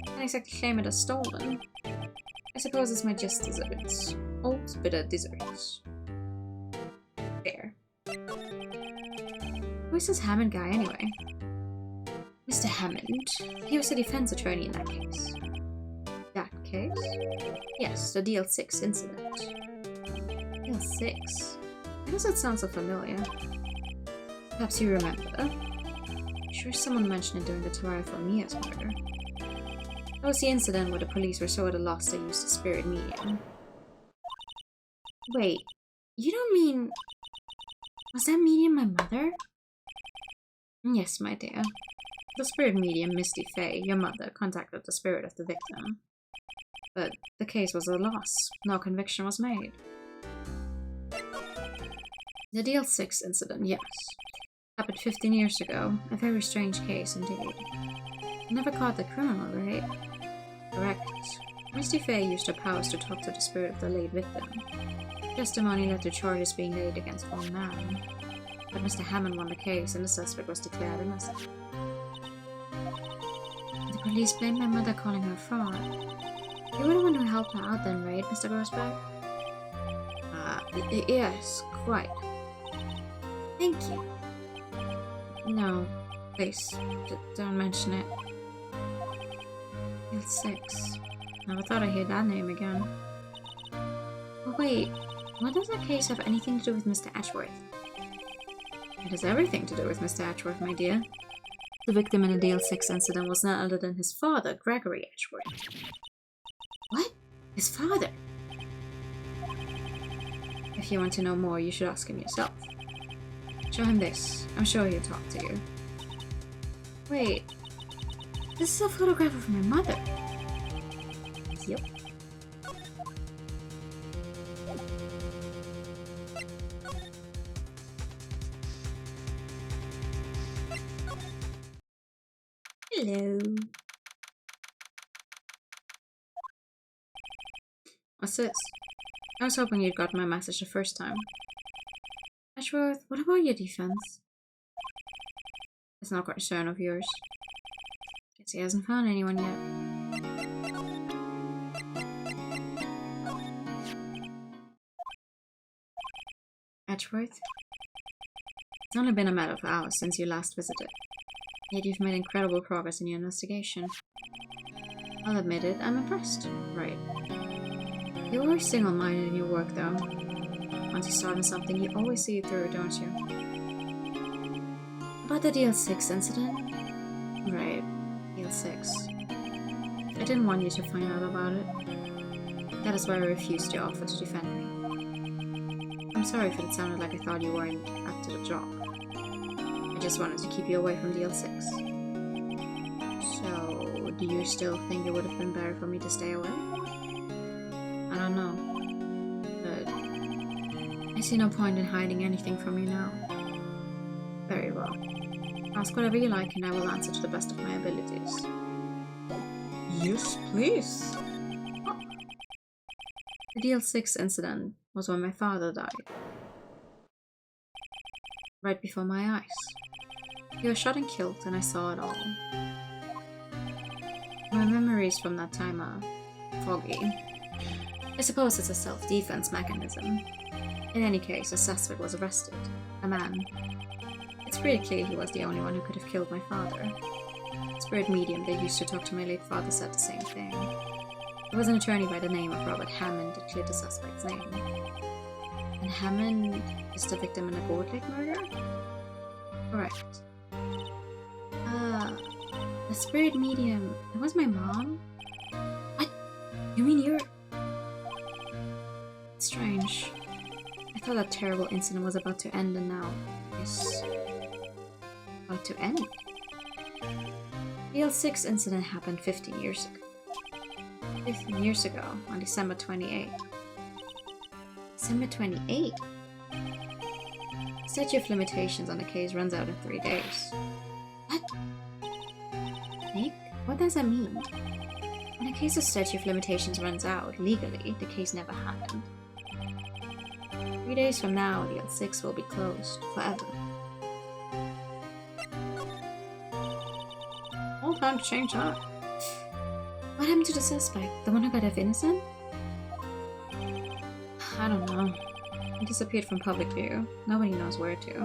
Can't exactly claim it as stolen. I suppose it's my just desserts. Old bitter desserts. There. Who is this Hammond guy anyway? Mr. Hammond. He was a defense attorney in that case. That case? Yes, the DL6 incident. DL6? Why does that sound so familiar? Perhaps you remember? I'm sure someone mentioned it during the trial for Mia's murder. That was the incident where the police were so at a loss they used a spirit medium. Wait, you don't mean... Was that medium my mother? Yes, my dear. The spirit medium, Misty Fey, your mother, contacted the spirit of the victim. But the case was a loss. No conviction was made. The DL6 incident, yes. Happened 15 years ago. A very strange case indeed. Never caught the criminal, right? Correct. Misty Fey used her powers to talk to the spirit of the late victim. Testimony led to charges being laid against one man. But Mr. Hammond won the case and the suspect was declared innocent. The police blamed my mother, calling her a fraud. You were the one who helped her out then, right, Mr. Grossberg? Yes, quite. Thank you. No, please, don't mention it. DL6. Never thought I'd hear that name again. Oh wait, what does that case have anything to do with Mr. Edgeworth? It has everything to do with Mr. Edgeworth, my dear. The victim in the DL6 incident was none other than his father, Gregory Edgeworth. What? His father? If you want to know more, you should ask him yourself. Show him this. I'm sure he'll talk to you. Wait, this is a photograph of my mother. Yep. Hello. What's this? I was hoping you'd got my message the first time. Edgeworth, what about your defense? It's not a concern of yours. Guess he hasn't found anyone yet. Edgeworth? It's only been a matter of hours since you last visited. Yet you've made incredible progress in your investigation. I'll admit it, I'm impressed. Right. You're always single-minded in your work, though. Once you start on something, you always see it through, don't you? About the DL6 incident? Right. DL6. I didn't want you to find out about it. That is why I refused your offer to defend me. I'm sorry if it sounded like I thought you weren't up to the job. I just wanted to keep you away from DL6. So, do you still think it would have been better for me to stay away? I don't know. But I see no point in hiding anything from you now. Very well. Ask whatever you like and I will answer to the best of my abilities. Yes, please. Oh. The DL6 incident was when my father died. Right before my eyes. He was shot and killed and I saw it all. My memories from that time are foggy. I suppose it's a self-defense mechanism. In any case, a suspect was arrested. A man. It's pretty clear he was the only one who could have killed my father. The spirit medium that used to talk to my late father said the same thing. It was an attorney by the name of Robert Hammond that cleared the suspect's name. And Hammond is the victim in the Gold Lake murder? Correct. The spirit medium, it was my mom? What? You mean you're... It's strange. I thought that terrible incident was about to end and now it's about to end. The L6 incident happened 15 years ago. 15 years ago, on December 28th. December 28th? Statute of limitations on the case runs out in 3 days. What? Nick, what does that mean? When a case's statute of limitations runs out, legally, the case never happened. 3 days from now, the L6 will be closed forever. All time to change that. What happened to the suspect? The one who got off innocent? I don't know. He disappeared from public view. Nobody knows where to.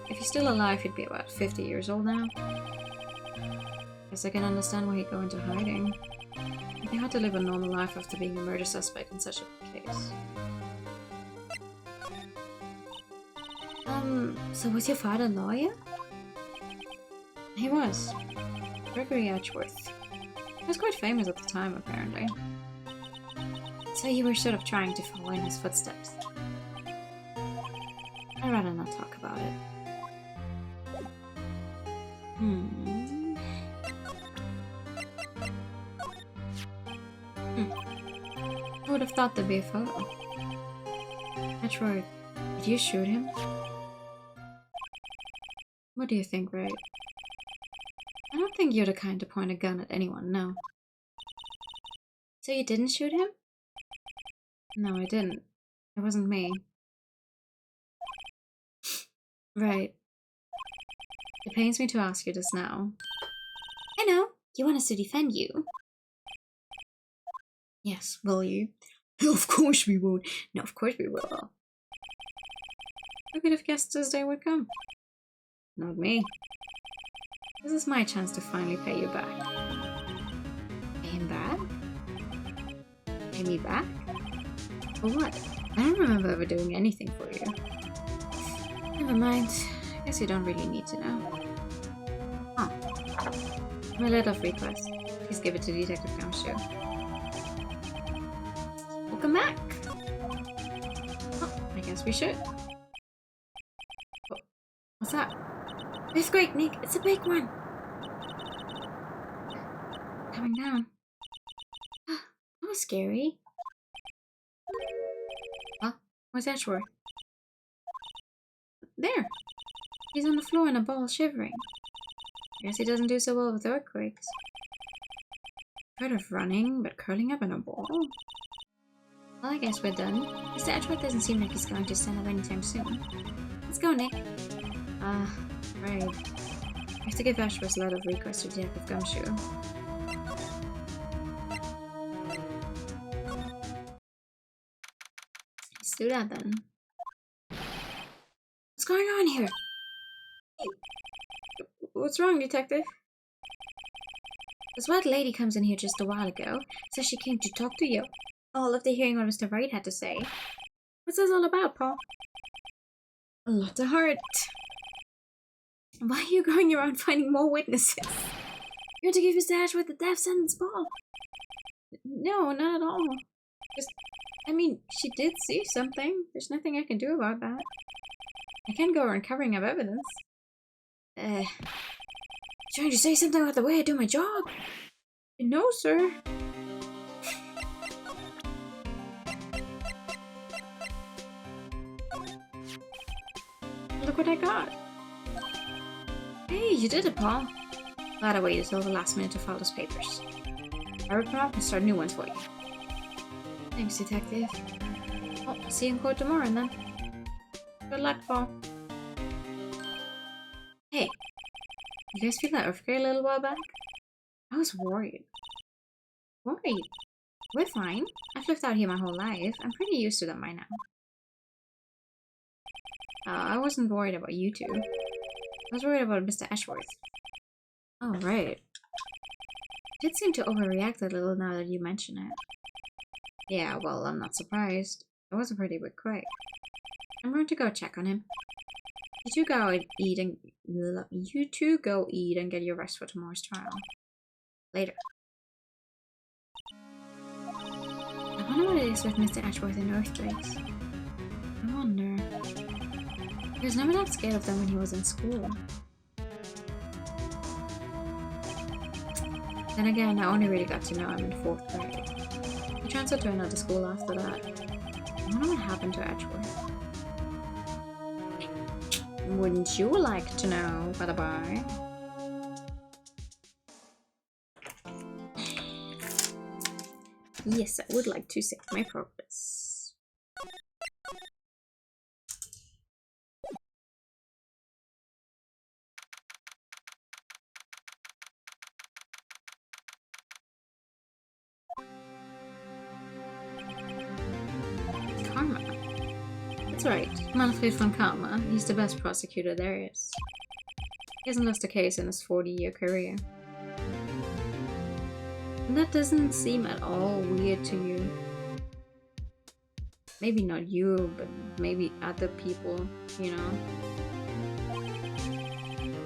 If he's still alive, he'd be about 50 years old now. Guess I can understand why he'd go into hiding. It'd be hard to live a normal life after being a murder suspect in such a case. So was your father a lawyer? He was. Gregory Edgeworth. He was quite famous at the time, apparently. So you were sort of trying to follow in his footsteps. I'd rather not talk about it. I would have thought there'd be a photo. Edgeworth, did you shoot him? What do you think, Wright? I don't think you're the kind to point a gun at anyone, no. So you didn't shoot him? No, I didn't. It wasn't me. Right. It pains me to ask you this now. I know. You want us to defend you. Yes, will you? Of course we won't. No, of course we will. Who could have guessed this day would come? Not me. This is my chance to finally pay you back. Pay him back? Pay me back? For what? I don't remember ever doing anything for you. Never mind. Guess you don't really need to know. Huh. My letter of request. Please give it to Detective Akashio. Welcome back! Oh, I guess we should. Oh, what's that? Earthquake, Nick! It's a big one! Coming down. That was scary. Huh? Where's Ashworth? There! He's on the floor in a ball, shivering. Guess he doesn't do so well with earthquakes. Heard of running, but curling up in a ball? Well, I guess we're done. Mr. Edgeworth doesn't seem like he's going to stand up anytime soon. Let's go, Nick. Right. I have to give Ashworth's letter of request to Detective Akashio. Let's do that then. What's going on here? What's wrong, Detective? This white lady comes in here just a while ago. Says she came to talk to you. All after hearing what Mr. Wright had to say. What's this all about, Paul? A lot to heart. Why are you going around finding more witnesses? You're to give Mr. Ashworth the death sentence, Paul. No, not at all. Just, I mean, she did see something. There's nothing I can do about that. I can't go around covering up evidence. Trying to say something about the way I do my job? No, sir. Look what I got. Hey, you did it, Paul. Glad I waited till the last minute to file those papers. I rip them up and start new ones for you. Thanks, Detective. Well, see you in court tomorrow, then. Good luck, Paul. Hey, you guys feel that earthquake a little while back? I was worried. Worried? We're fine. I've lived out here my whole life. I'm pretty used to them by now. I wasn't worried about you two. I was worried about Mr. Ashworth. Oh, right. Did seem to overreact a little now that you mention it. Yeah, well, I'm not surprised. It was a pretty big quake. I'm going to go check on him. You two go eat and get your rest for tomorrow's trial. Later. I wonder what it is with Mr. Ashworth and earthquakes. I wonder. He was never that scared of them when he was in school. Then again, I only really got to know him in 4th grade. He transferred to another school after that. I wonder what happened to Edgeworth. Wouldn't you like to know, by the by? Yes, I would like to save my progress. Karma. That's right, Manfred von Karma. He's the best prosecutor there is. He hasn't lost a case in his 40-year career. And that doesn't seem at all weird to you. Maybe not you, but maybe other people, you know?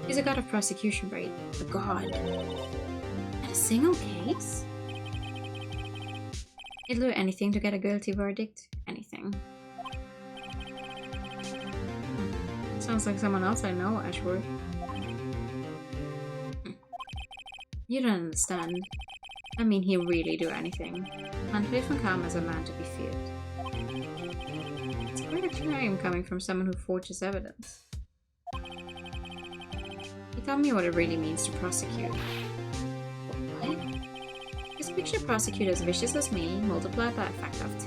He's a god of prosecution, right? A god. And a single case? He'll do anything to get a guilty verdict. Anything. Sounds like someone else I know, Ashworth. You don't understand. I mean, he'll really do anything. Manfred von Karma is a man to be feared. It's quite a claim coming from someone who forges evidence. He told me what it really means to prosecute. What? Just picture prosecute as vicious as me, multiplied by a factor of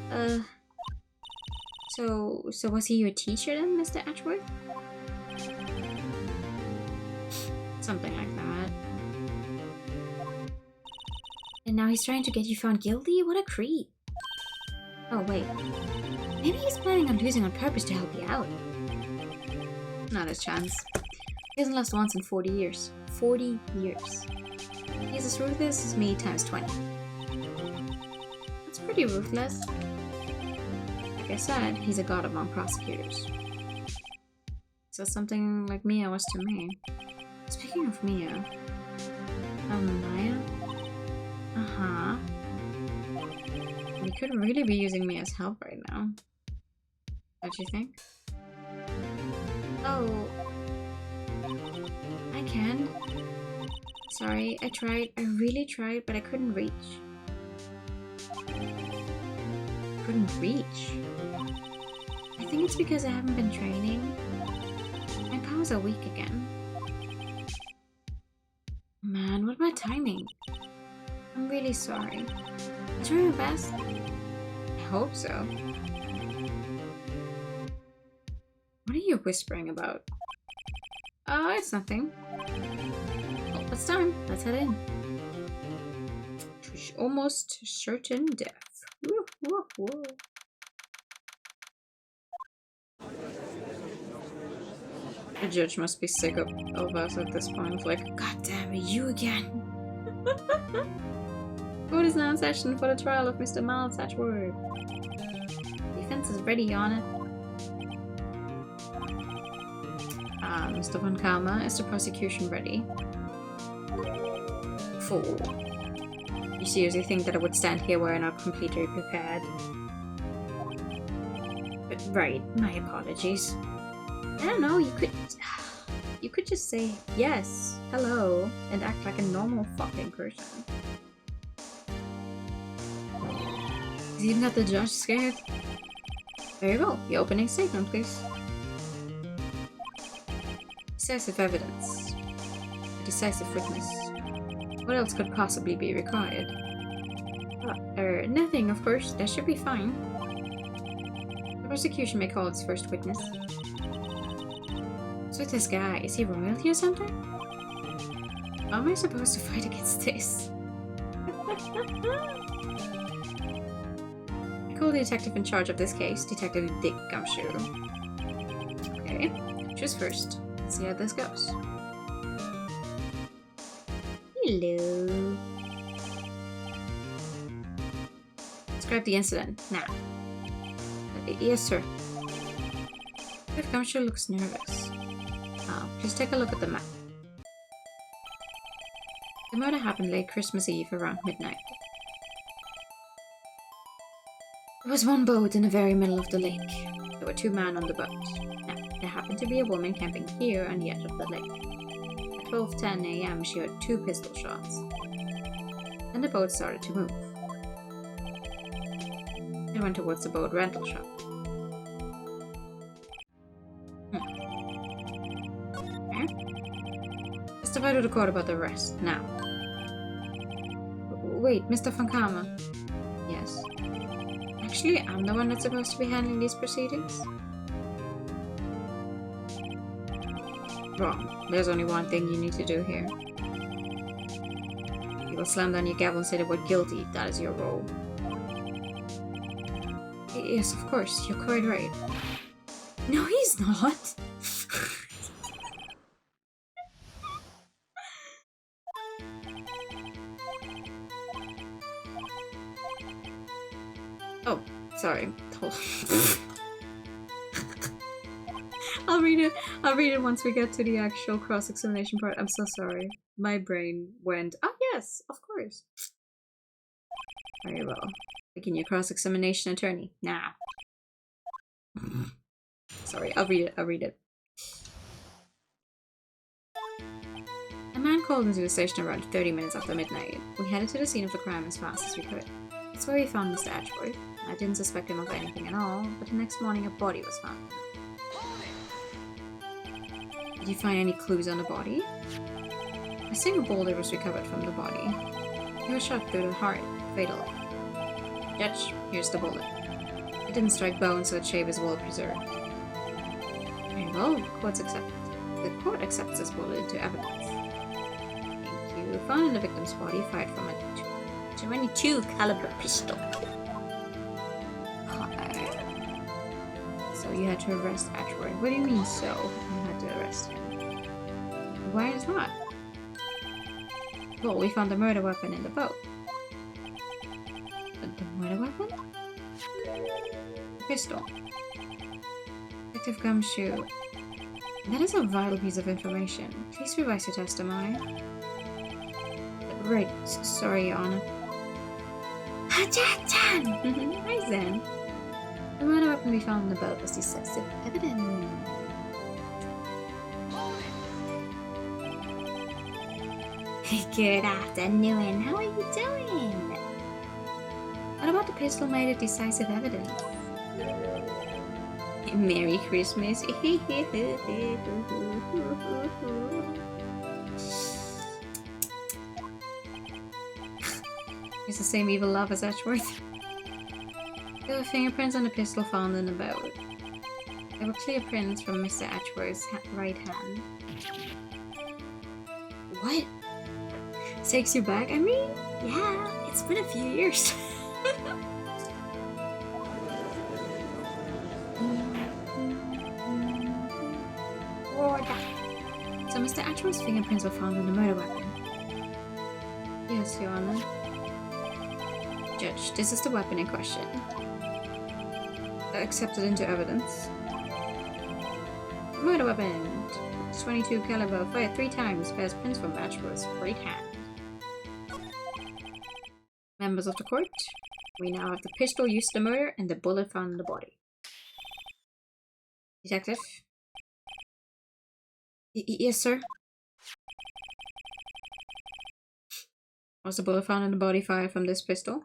10. So was he your teacher then, Mr. Ashworth? Something like that. And now he's trying to get you found guilty? What a creep. Oh, wait. Maybe he's planning on losing on purpose to help you out. Not a chance. He hasn't lost once in 40 years. 40 years. He's as ruthless as me times 20. pretty ruthless. Like I said, he's a god among prosecutors. So something like Mia was to me. Speaking of Mia... Maya? Uh-huh. We could really be using Mia's help right now. Don't you think? Oh... I can. Sorry, I tried. I really tried, but I couldn't reach. Couldn't reach? I think it's because I haven't been training. My powers are weak again. Man, what about timing? I'm really sorry. I tried my best. I hope so. What are you whispering about? It's nothing. Oh, it's time. Let's head in. To almost certain death. Woo, woo, woo. The judge must be sick of us at this point. Like, God damn it, you again. Court is now in session for the trial of Mr. Miles Satchword. Defense is ready on it. Mr. Von Karma, is the prosecution ready? Fool. You seriously think that I would stand here where I'm not completely prepared? But right, my apologies. I don't know, you could just say yes, hello, and act like a normal fucking person. Has even got the judge scared? Very well, your opening statement, please. Decisive evidence. A decisive witness. What else could possibly be required? Nothing, of course. That should be fine. The prosecution may call its first witness. What's with this guy? Is he royalty or something? How am I supposed to fight against this? I call the detective in charge of this case, Detective Dick Gumshoe. Okay, choose first. Let's see how this goes. Hello. Describe the incident now. Yes, sir. Detective Gumshoe looks nervous. Just take a look at the map. The murder happened late Christmas Eve around midnight. There was one boat in the very middle of the lake. There were 2 men on the boat. Now, there happened to be a woman camping here on the edge of the lake. At 12:10 a.m. she heard 2 pistol shots. Then the boat started to move. It went towards the boat rental shop. Testify to the court about the arrest, now. Wait, Mr. Von Karma. Yes? Actually, I'm the one that's supposed to be handling these proceedings? Wrong. There's only one thing you need to do here. You will slam down your gavel and say the word guilty. That is your role. Yes, of course. You're quite right. No, he's not! Oh, sorry. I'll read it once we get to the actual cross-examination part. I'm so sorry. My brain went, oh yes, of course. Very well. Begin your cross-examination, attorney. Now. Sorry, I'll read it. A man called into the station around 30 minutes after midnight. We headed to the scene of the crime as fast as we could. That's where we found Mr. Atchword. I didn't suspect him of anything at all, but the next morning a body was found. Did you find any clues on the body? A single boulder was recovered from the body. He was shot through the heart, fatally. Judge, here's the bullet. It didn't strike bone, so its shape is well preserved. Very well, the court accepts this bullet into evidence. Thank you. Found in the victim's body, fired from a 22 caliber pistol. So you had to arrest Atchword. What do you mean so? You had to arrest him. Why is that? Well, we found the murder weapon in the boat. The murder weapon? weapon? Pistol. Detective Gumshoe. That is a vital piece of information. Please revise your testimony. Right, sorry, Your Honor. Hajan! Hi, Zen. The murder weapon we found in the boat was decisive evidence. Good afternoon. How are you doing? What about the pistol made it decisive evidence? Merry Christmas. It's the same evil love as Edgeworth. There were fingerprints on the pistol found in the boat. There were clear prints from Mr. Edgeworth's right hand. What? Takes you back, I mean? Yeah, it's been a few years. So Mr. Edgeworth's fingerprints were found on the murder weapon? Yes, Your Honor. Judge, this is the weapon in question. Accepted into evidence. Murder weapon! 22 caliber, fired 3 times, bears prints from Edgeworth's right hand. Members of the court, we now have the pistol used in the murder and the bullet found in the body. Detective? Yes, sir? Was the bullet found in the body fired from this pistol?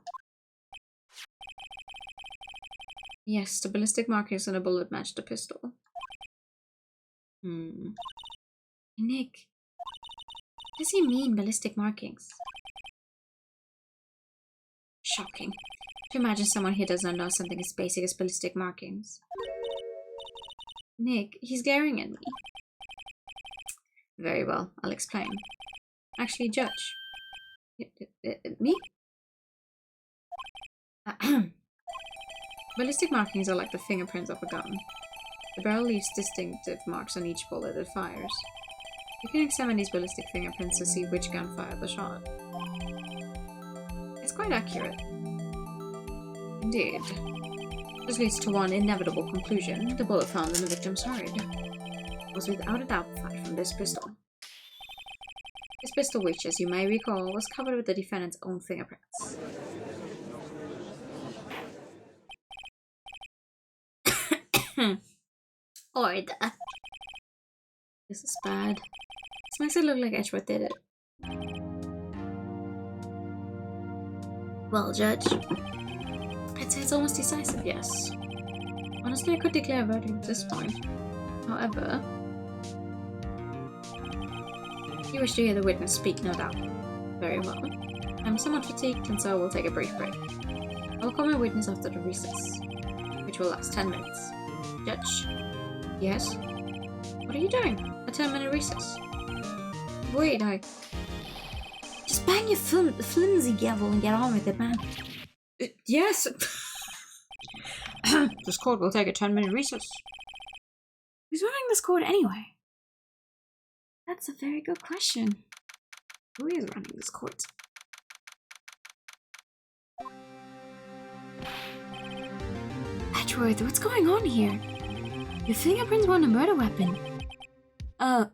Yes, the ballistic markings on the bullet matched the pistol. Nick, what does he mean, ballistic markings? Shocking. To imagine someone here does not know something as basic as ballistic markings. Nick, he's glaring at me. Very well, I'll explain. Actually, Judge. Me? Ballistic markings are like the fingerprints of a gun. The barrel leaves distinctive marks on each bullet it fires. You can examine these ballistic fingerprints to see which gun fired the shot. It's quite accurate. Indeed. This leads to one inevitable conclusion. The bullet found in the victim's heart was without a doubt fired from this pistol. This pistol, which, as you may recall, was covered with the defendant's own fingerprints. Order. This is bad. This makes it look like Edgeworth did it. Well, Judge, I'd say it's almost decisive, yes. Honestly, I could declare a verdict at this point. However, you wish to hear the witness speak, no doubt. Very well. I'm somewhat fatigued, and so we'll take a brief break. I'll call my witness after the recess, which will last 10 minutes. Judge? Yes? What are you doing? A 10-minute recess? Wait, Just bang your flimsy gavel and get on with it, man. Yes! This court will take a 10-minute recess. Who's running this court anyway? That's a very good question. Who is running this court? Edgeworth, what's going on here? Your fingerprints were on a murder weapon. And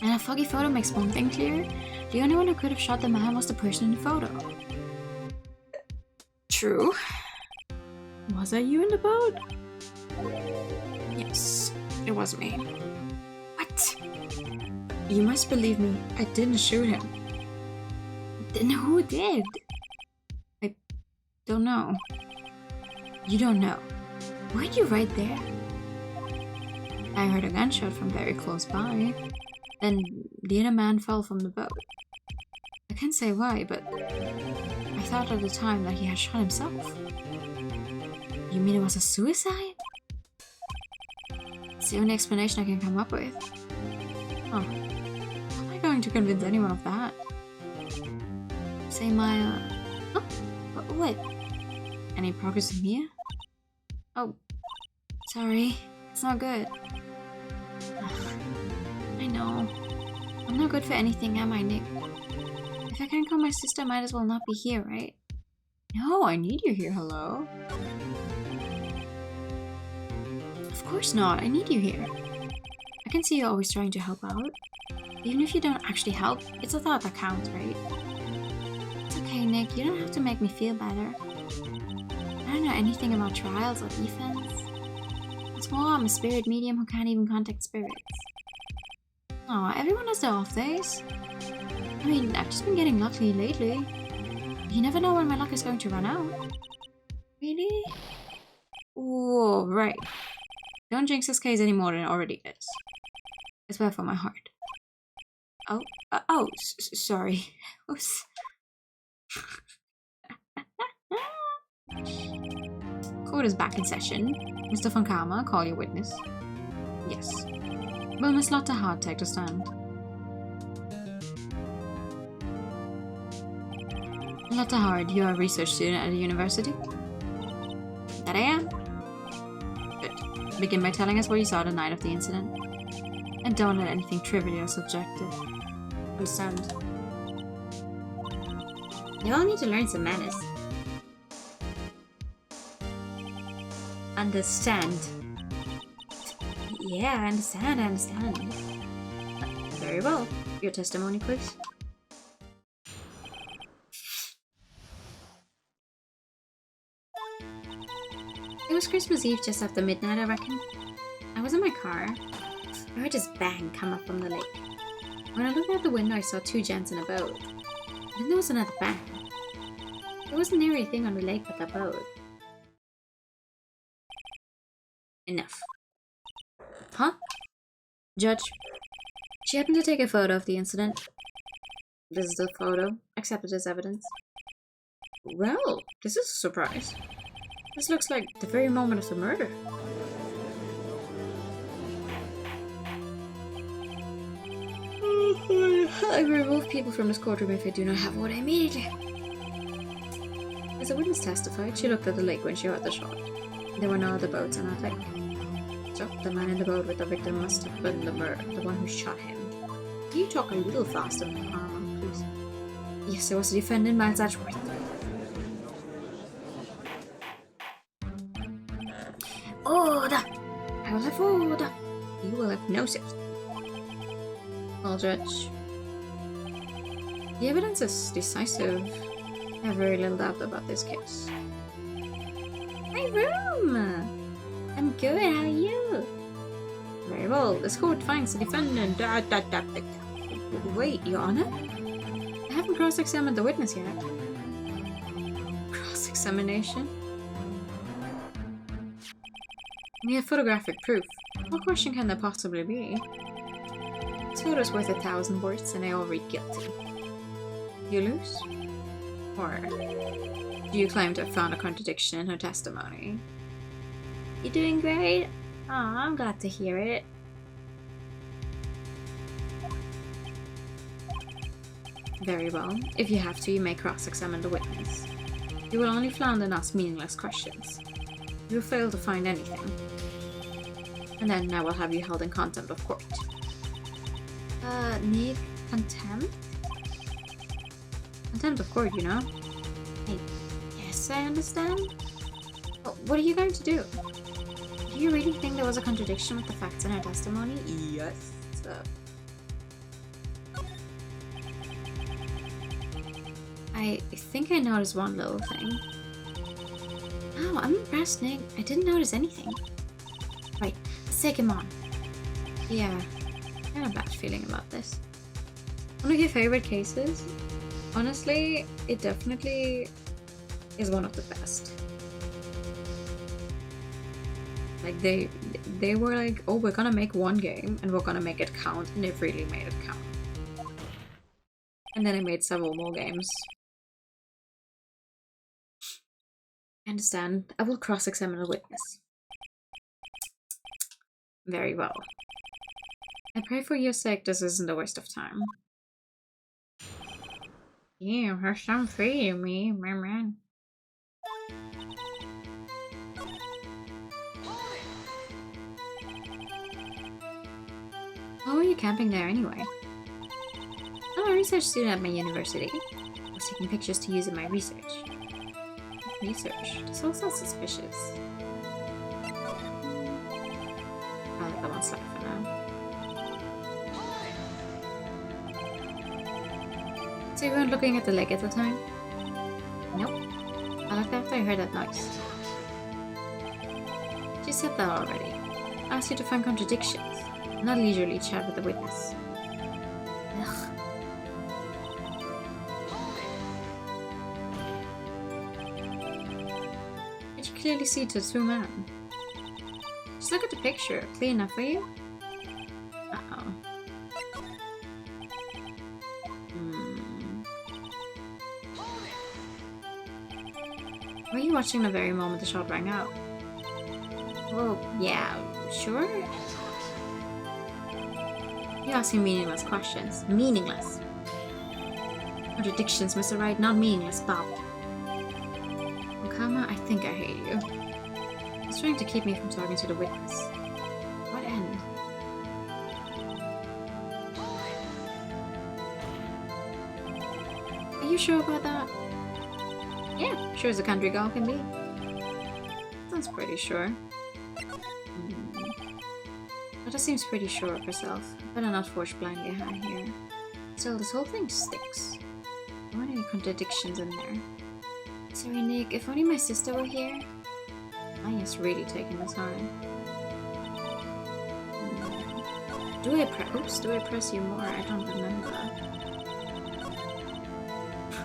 a foggy photo makes one thing clear. The only one who could have shot the man was the person in the photo. True. Was that you in the boat? Yes, it was me. What? You must believe me, I didn't shoot him. Then who did? I don't know. You don't know. Weren't you right there? I heard a gunshot from very close by. Then the other man fell from the boat. I can't say why, but I thought at the time that he had shot himself. You mean it was a suicide? It's the only explanation I can come up with. Oh. How am I going to convince anyone of that? Say my, Oh, what? Any progress in Mia? Oh, sorry. It's not good. I know. I'm not good for anything, am I, Nick? I If I can't call my sister, I might as well not be here, right? No, I need you here, hello? Of course not, I need you here. I can see you always trying to help out. Even if you don't actually help, it's a thought that counts, right? It's okay, Nick, you don't have to make me feel better. I don't know anything about trials or defense. What's more, I'm a spirit medium who can't even contact spirits. Aw, everyone has their off days. I mean, I've just been getting lucky lately. You never know when my luck is going to run out. Really? Whoa, right. Don't jinx this case any more than it already is. It's bad for my heart. Oh, sorry. Oops. Court is back in session. Mr. von Karma, call your witness. Yes. Will Miss Lotta Hart take the stand? Lotta Hart, you are a research student at a university? That I am. Good. Begin by telling us what you saw the night of the incident. And don't let anything trivial or subjective. Understand? You all need to learn some manners. Understand. Yeah, I understand. Very well. Your testimony, please. It was Christmas Eve just after midnight, I reckon. I was in my car. I heard this bang come up from the lake. When I looked out the window, I saw two gents in a boat. Then there was another bang. There wasn't near anything on the lake but the boat. Enough. Huh? Judge, she happened to take a photo of the incident. This is the photo. Accepted as evidence. Well, this is a surprise. This looks like the very moment of the murder. I will remove people from this courtroom if I do not have what I need. As a witness testified, she looked at the lake when she heard the shot. There were no other boats on that lake. So, the man in the boat with the victim must have been the one who shot him. Can you talk a little faster, please? Yes, it was the defendant, Miles Edgeworth. Order! I will have order. You will have no say. Well, Judge. The evidence is decisive. I have very little doubt about this case. My room! I'm good, how are you? Very well, this court finds the defendant. Wait, Your Honor? I haven't cross-examined the witness yet. Cross-examination? We have photographic proof. What question can there possibly be? This photo's worth 1,000 words and they all read guilty. You lose? Or do you claim to have found a contradiction in her testimony? You doing great? Aw, I'm glad to hear it. Very well. If you have to, you may cross-examine the witness. You will only flounder and ask meaningless questions. You will fail to find anything. And then I will have you held in contempt of court. Need contempt? Contempt of court, you know? Yes, I understand. Well, what are you going to do? Do you really think there was a contradiction with the facts in her testimony? Yes. I think I noticed one little thing. Oh, I'm impressed, Nick. I didn't notice anything. Right, let's take him on. Yeah, I have a bad feeling about this. One of your favorite cases? Honestly, it definitely is one of the best. Like, they were like, oh, we're gonna make one game and we're gonna make it count, and they've really made it count. And then I made several more games. I understand. I will cross-examine a witness. Very well. I pray for your sake this isn't a waste of time. You have some faith in me, my man. Why were you camping there anyway? Oh, research student at my university. I was taking pictures to use in my research. Research? This all sounds suspicious. I'll let that one slide for now. So you weren't looking at the lake at the time? Nope. I left after I heard that noise. She said that already. I asked you to find contradictions, not leisurely chat with the witness. Ugh. But you clearly see the two men. Just look at the picture. Clear enough for you? Uh-oh. Were you watching the very moment the shot rang out? Well, yeah, sure. You're asking meaningless questions. Meaningless. Contradictions, Mr. Wright, not meaningless, Bob. Okama, I think I hate you. He's trying to keep me from talking to the witness. What end? Are you sure about that? Yeah, sure as a country girl can be. Sounds pretty sure. Nada seems pretty sure of herself. Better not forge blindly ahead here. Still, this whole thing sticks. There weren't any contradictions in there. Sorry, Nick, if only my sister were here. Aya's really taking the time. Do I press you more? I don't remember.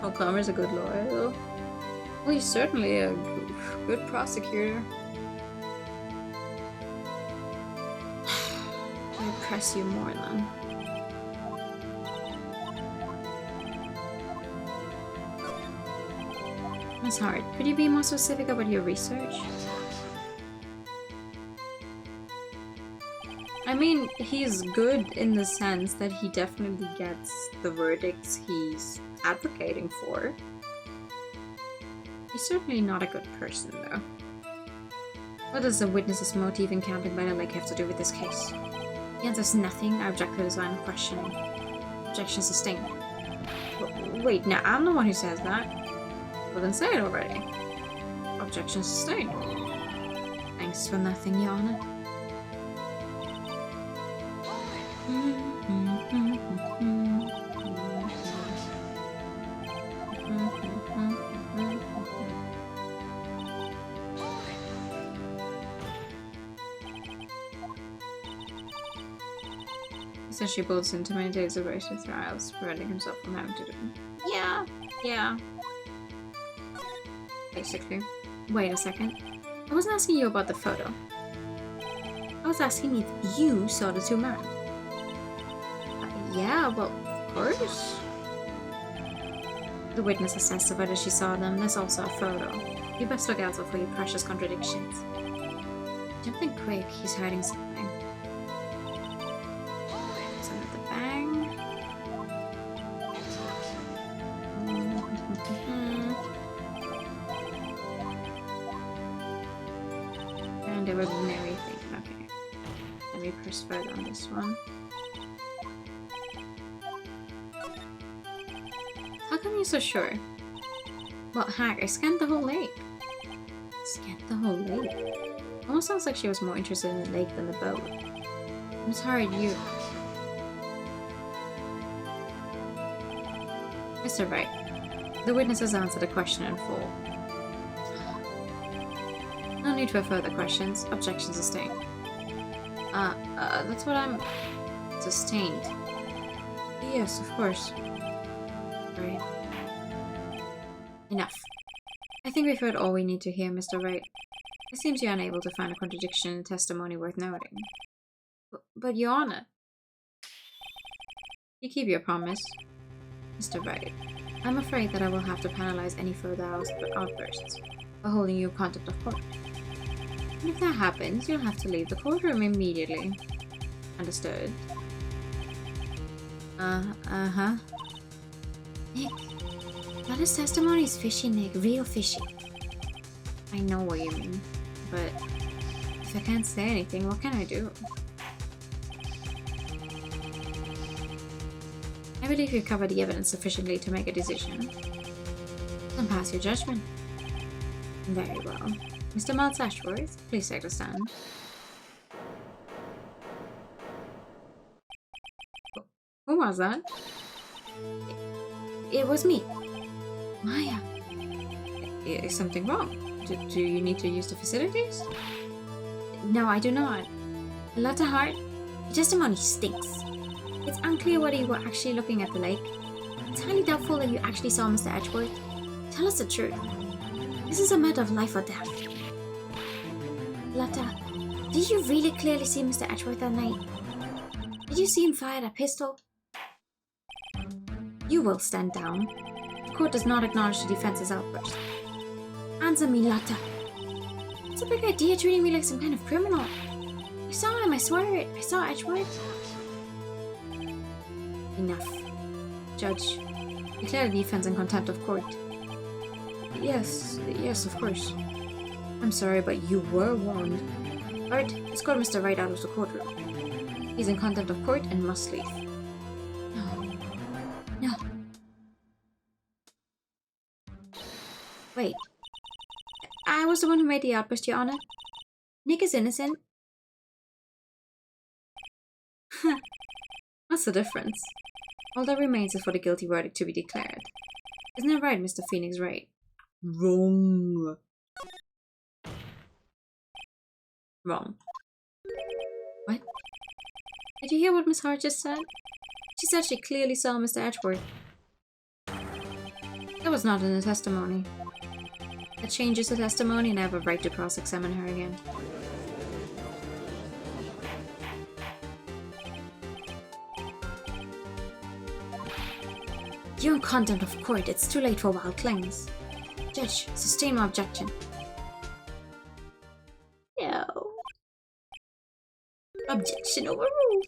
Okama's a good lawyer, though. Well, he's certainly a good prosecutor. I press you more then. That's hard. Could you be more specific about your research? I mean, he's good in the sense that he definitely gets the verdicts he's advocating for. He's certainly not a good person, though. What does the witness's motive in camping by the lake have to do with this case? He answers nothing. I object to his line of questioning. Objection sustained. Wait, now I'm the one who says that. Well, then say it already. Objection sustained. Thanks for nothing, Your Honor. So she builds into many days of racist trials, preventing himself from having to do them. Yeah. Basically. Wait a second. I wasn't asking you about the photo. I was asking if you saw the two men. Yeah, well, of course. The witness has testified that she saw them. There's also a photo. You best look out for your precious contradictions. Jumping quick, he's hiding something. And there was an everything. Okay. Let me press further on this one. How come you're so sure? Well, heck, I scanned the whole lake. Scanned the whole lake? Almost sounds like she was more interested in the lake than the boat. I'm sorry, you... Mr. Wright, the witness has answered the question in full. No need for further questions. Objection sustained. That's what I'm... Sustained. Yes, of course. Right. Enough. I think we've heard all we need to hear, Mr. Wright. It seems you're unable to find a contradiction in testimony worth noting. But Your Honor... You keep your promise. Mr. Wright, I'm afraid that I will have to penalize any further outbursts by holding you in contempt of court. And if that happens, you'll have to leave the courtroom immediately. Understood? Uh-huh. Nick, Lada's testimony is fishy, Nick. Real fishy. I know what you mean, but if I can't say anything, what can I do? believe you covered the evidence sufficiently to make a decision. Then pass your judgment. Very well. Mr. Miles Ashworth, please take the stand. Who was that? It was me. Maya. Is something wrong? Do you need to use the facilities? No, I do not. Lotta Hart, your testimony stinks. It's unclear whether you were actually looking at the lake. It's highly doubtful that you actually saw Mr. Edgeworth. Tell us the truth. This is a matter of life or death. Lotta, did you really clearly see Mr. Edgeworth that night? Did you see him fire that pistol? You will stand down. The court does not acknowledge the defense's outburst. Answer me, Lotta. It's a big idea treating me like some kind of criminal. I saw him, I swear it. I saw Edgeworth. Enough. Judge, declare the defense in contempt of court. Yes, of course. I'm sorry, but you were warned. Alright, escort Mr. Wright out of the courtroom. He's in contempt of court and must leave. No. Wait. I was the one who made the outburst, Your Honor. Nick is innocent. What's the difference? All that remains is for the guilty verdict to be declared. Isn't it right, Mr. Phoenix Wright? Wrong. Wrong. What? Did you hear what Miss Hart just said? She said she clearly saw Mr. Edgeworth. That was not in the testimony. That changes the testimony and I have a right to cross-examine her again. You're in contempt of court. It's too late for wild claims. Judge, sustain my objection. No. Objection overruled.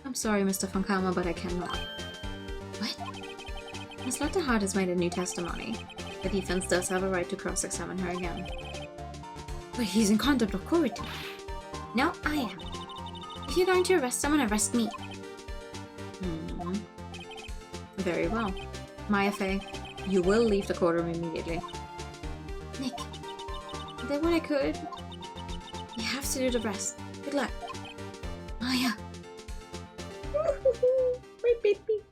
I'm sorry, Mr. Von Kalmer, but I cannot. What? Miss Lotta Hart has made a new testimony. The defense does have a right to cross-examine her again. But he's in contempt of court. No, I am. If you're going to arrest someone, arrest me. Very well. Maya Fey, you will leave the courtroom immediately. Nick, I did what I could. You have to do the rest. Good luck. Maya. My baby.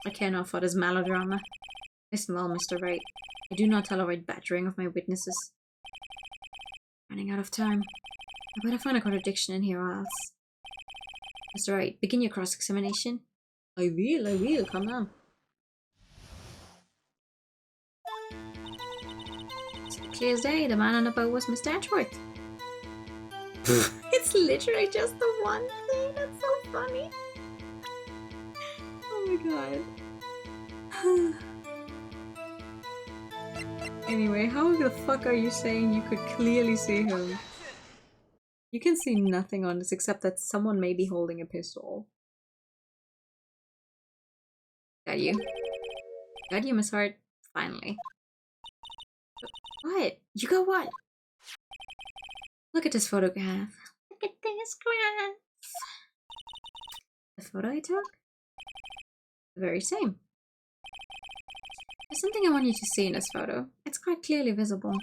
I care not for this melodrama. Listen well, Mr. Wright. I do not tolerate badgering of my witnesses. Running out of time. I better find a contradiction in here or else. Mr. Wright, begin your cross-examination. I will, come on. It's clear as day, the man on the boat was Mr. Edgeworth. It's literally just the one thing, that's so funny. Oh my god. Anyway, how the fuck are you saying you could clearly see him? You can see nothing on this except that someone may be holding a pistol. Got you. Got you, Miss Hart. Finally. What? You got what? Look at this photograph. Look at this graph. The photo I took? The very same. There's something I want you to see in this photo. It's quite clearly visible.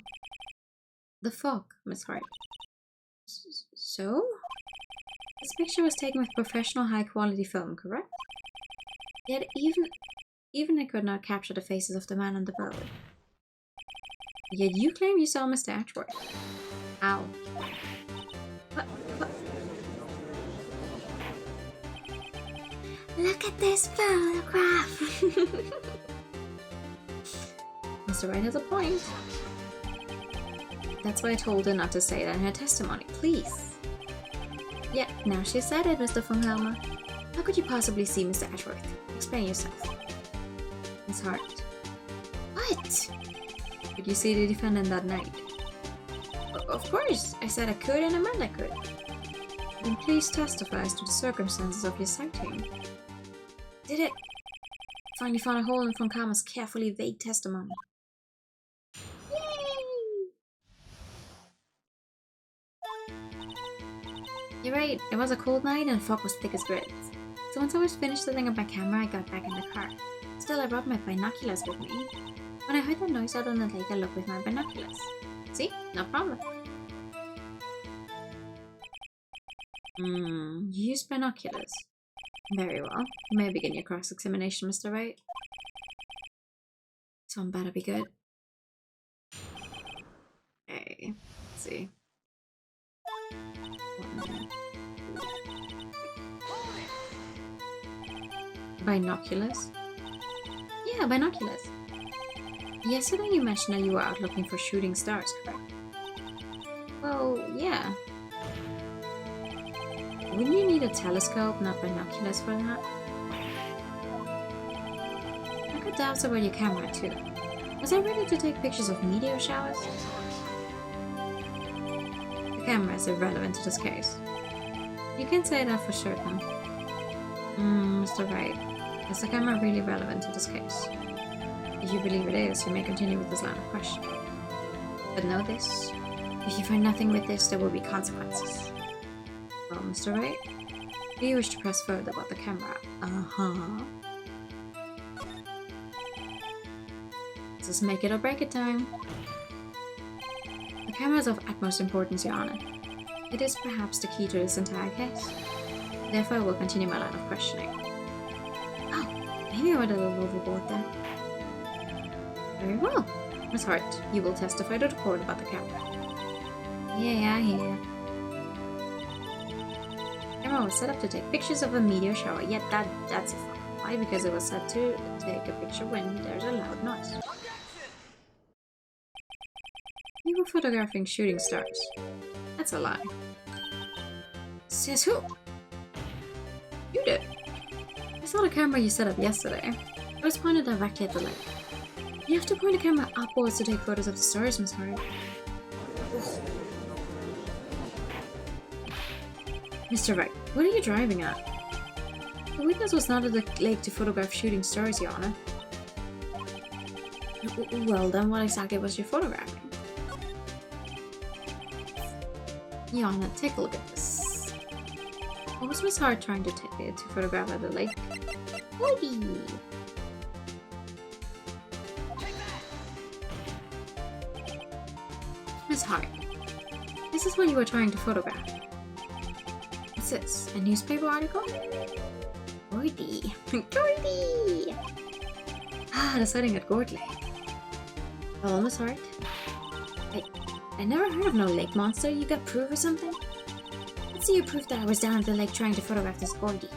The fog, Miss Hart. So? This picture was taken with professional high-quality film, correct? Yet even I could not capture the faces of the man on the boat. Yet you claim you saw Mr. Edgeworth. How? What? Look at this photograph! Mr. Wright has a point. That's why I told her not to say that in her testimony, please. Yeah, now she said it, Mr. Von Helmer. How could you possibly see Mr. Edgeworth? Explain yourself. Miss Hart. What? Could you see the defendant that night? Of course! I said I could and I meant I could. Then please testify as to the circumstances of your sighting. Did it? Finally found a hole in Von Kalmer's carefully vague testimony. You're right, it was a cold night and fog was thick as grits. So once I was finished setting up my camera, I got back in the car. Still, I brought my binoculars with me. When I heard the noise out on the lake, I looked with my binoculars. See? No problem. You used binoculars. Very well. You may begin your cross-examination, Mr. Wright. This one better be good. Okay, let's see. Binoculars? Yeah, binoculars. Yesterday you mentioned that you were out looking for shooting stars, correct? Well, yeah. Wouldn't you need a telescope, not binoculars for that? I got doubts about your camera too. Was I ready to take pictures of meteor showers? The camera is irrelevant to this case. You can say that for certain. Mr. Wright, is the camera really relevant to this case? If you believe it is, you may continue with this line of questioning. But know this, if you find nothing with this, there will be consequences. Well, Mr. Wright, do you wish to press further about the camera? This is make it or break it time. The camera is of utmost importance, Your Honor. It is perhaps the key to this entire case. Therefore, I will continue my line of questioning. Oh, maybe I went a little overboard there. Very well. Miss Hart, you will testify to the court about the camera. Yeah, I hear. The camera was set up to take pictures of a meteor shower, yet that's a fact. Why? Because it was set to take a picture when there's a loud noise. You were photographing shooting stars. That's a lie. Says who? You did. I saw the camera you set up yesterday. It was pointed directly at the lake. You have to point the camera upwards to take photos of the stars, Miss Hart. Mr. Wright, what are you driving at? The witness was not at the lake to photograph shooting stars, Your Honor. Well, then what exactly was you photographing? Your Honor, take a look at this. What was Miss Hart trying to photograph at the lake? Woody! Miss Hart, this is what you were trying to photograph. What's this? A newspaper article? Gordy! Gordy! Ah, the sighting at Gord Lake. Hello, Miss Hart. I never heard of no lake monster. You got proof or something? Let's see your proof that I was down at the lake trying to photograph this Gordy.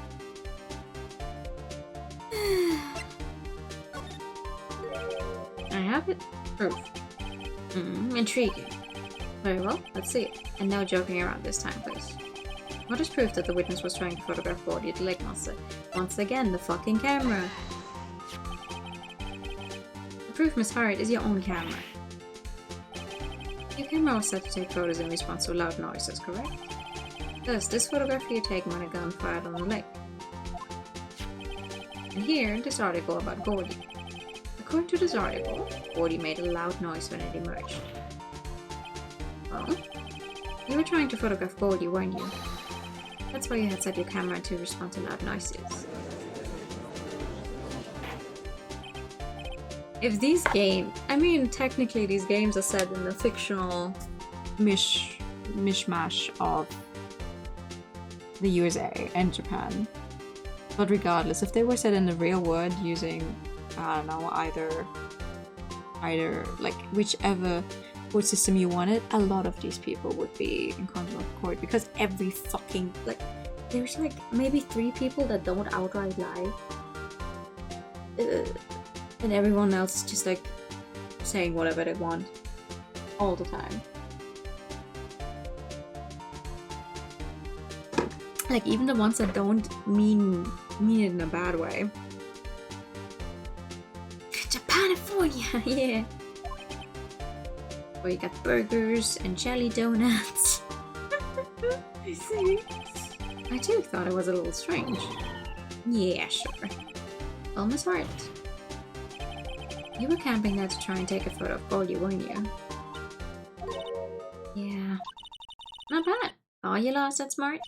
I have it. Proof. Intriguing. Very well, let's see it. And no joking around this time, please. What is proof that the witness was trying to photograph Gordy at the lake monster? Once again, the fucking camera. The proof, Miss Hart, is your own camera. Your camera was set to take photos in response to loud noises, correct? Thus, this photograph you taken when a gun fired on the lake. And here, this article about Gordy. According to this article, Gordy made a loud noise when it emerged. Well, you were trying to photograph Gordy, weren't you? That's why you had set your camera to respond to loud noises. If these games... I mean, technically these games are set in the fictional mishmash of the USA and Japan. But regardless, if they were set in the real world using, I don't know, either like whichever court system you wanted, a lot of these people would be in control of court because every fucking, like, there's like maybe 3 people that don't outright lie. And everyone else is just like saying whatever they want all the time. Like even the ones that don't mean it in a bad way. Japanifornia, yeah. Where you got burgers and jelly donuts. I too thought it was a little strange. Yeah, sure. Well, Miss Wright, you were camping there to try and take a photo of Gordy, weren't you? Yeah. Not bad. Oh, you lost that smart?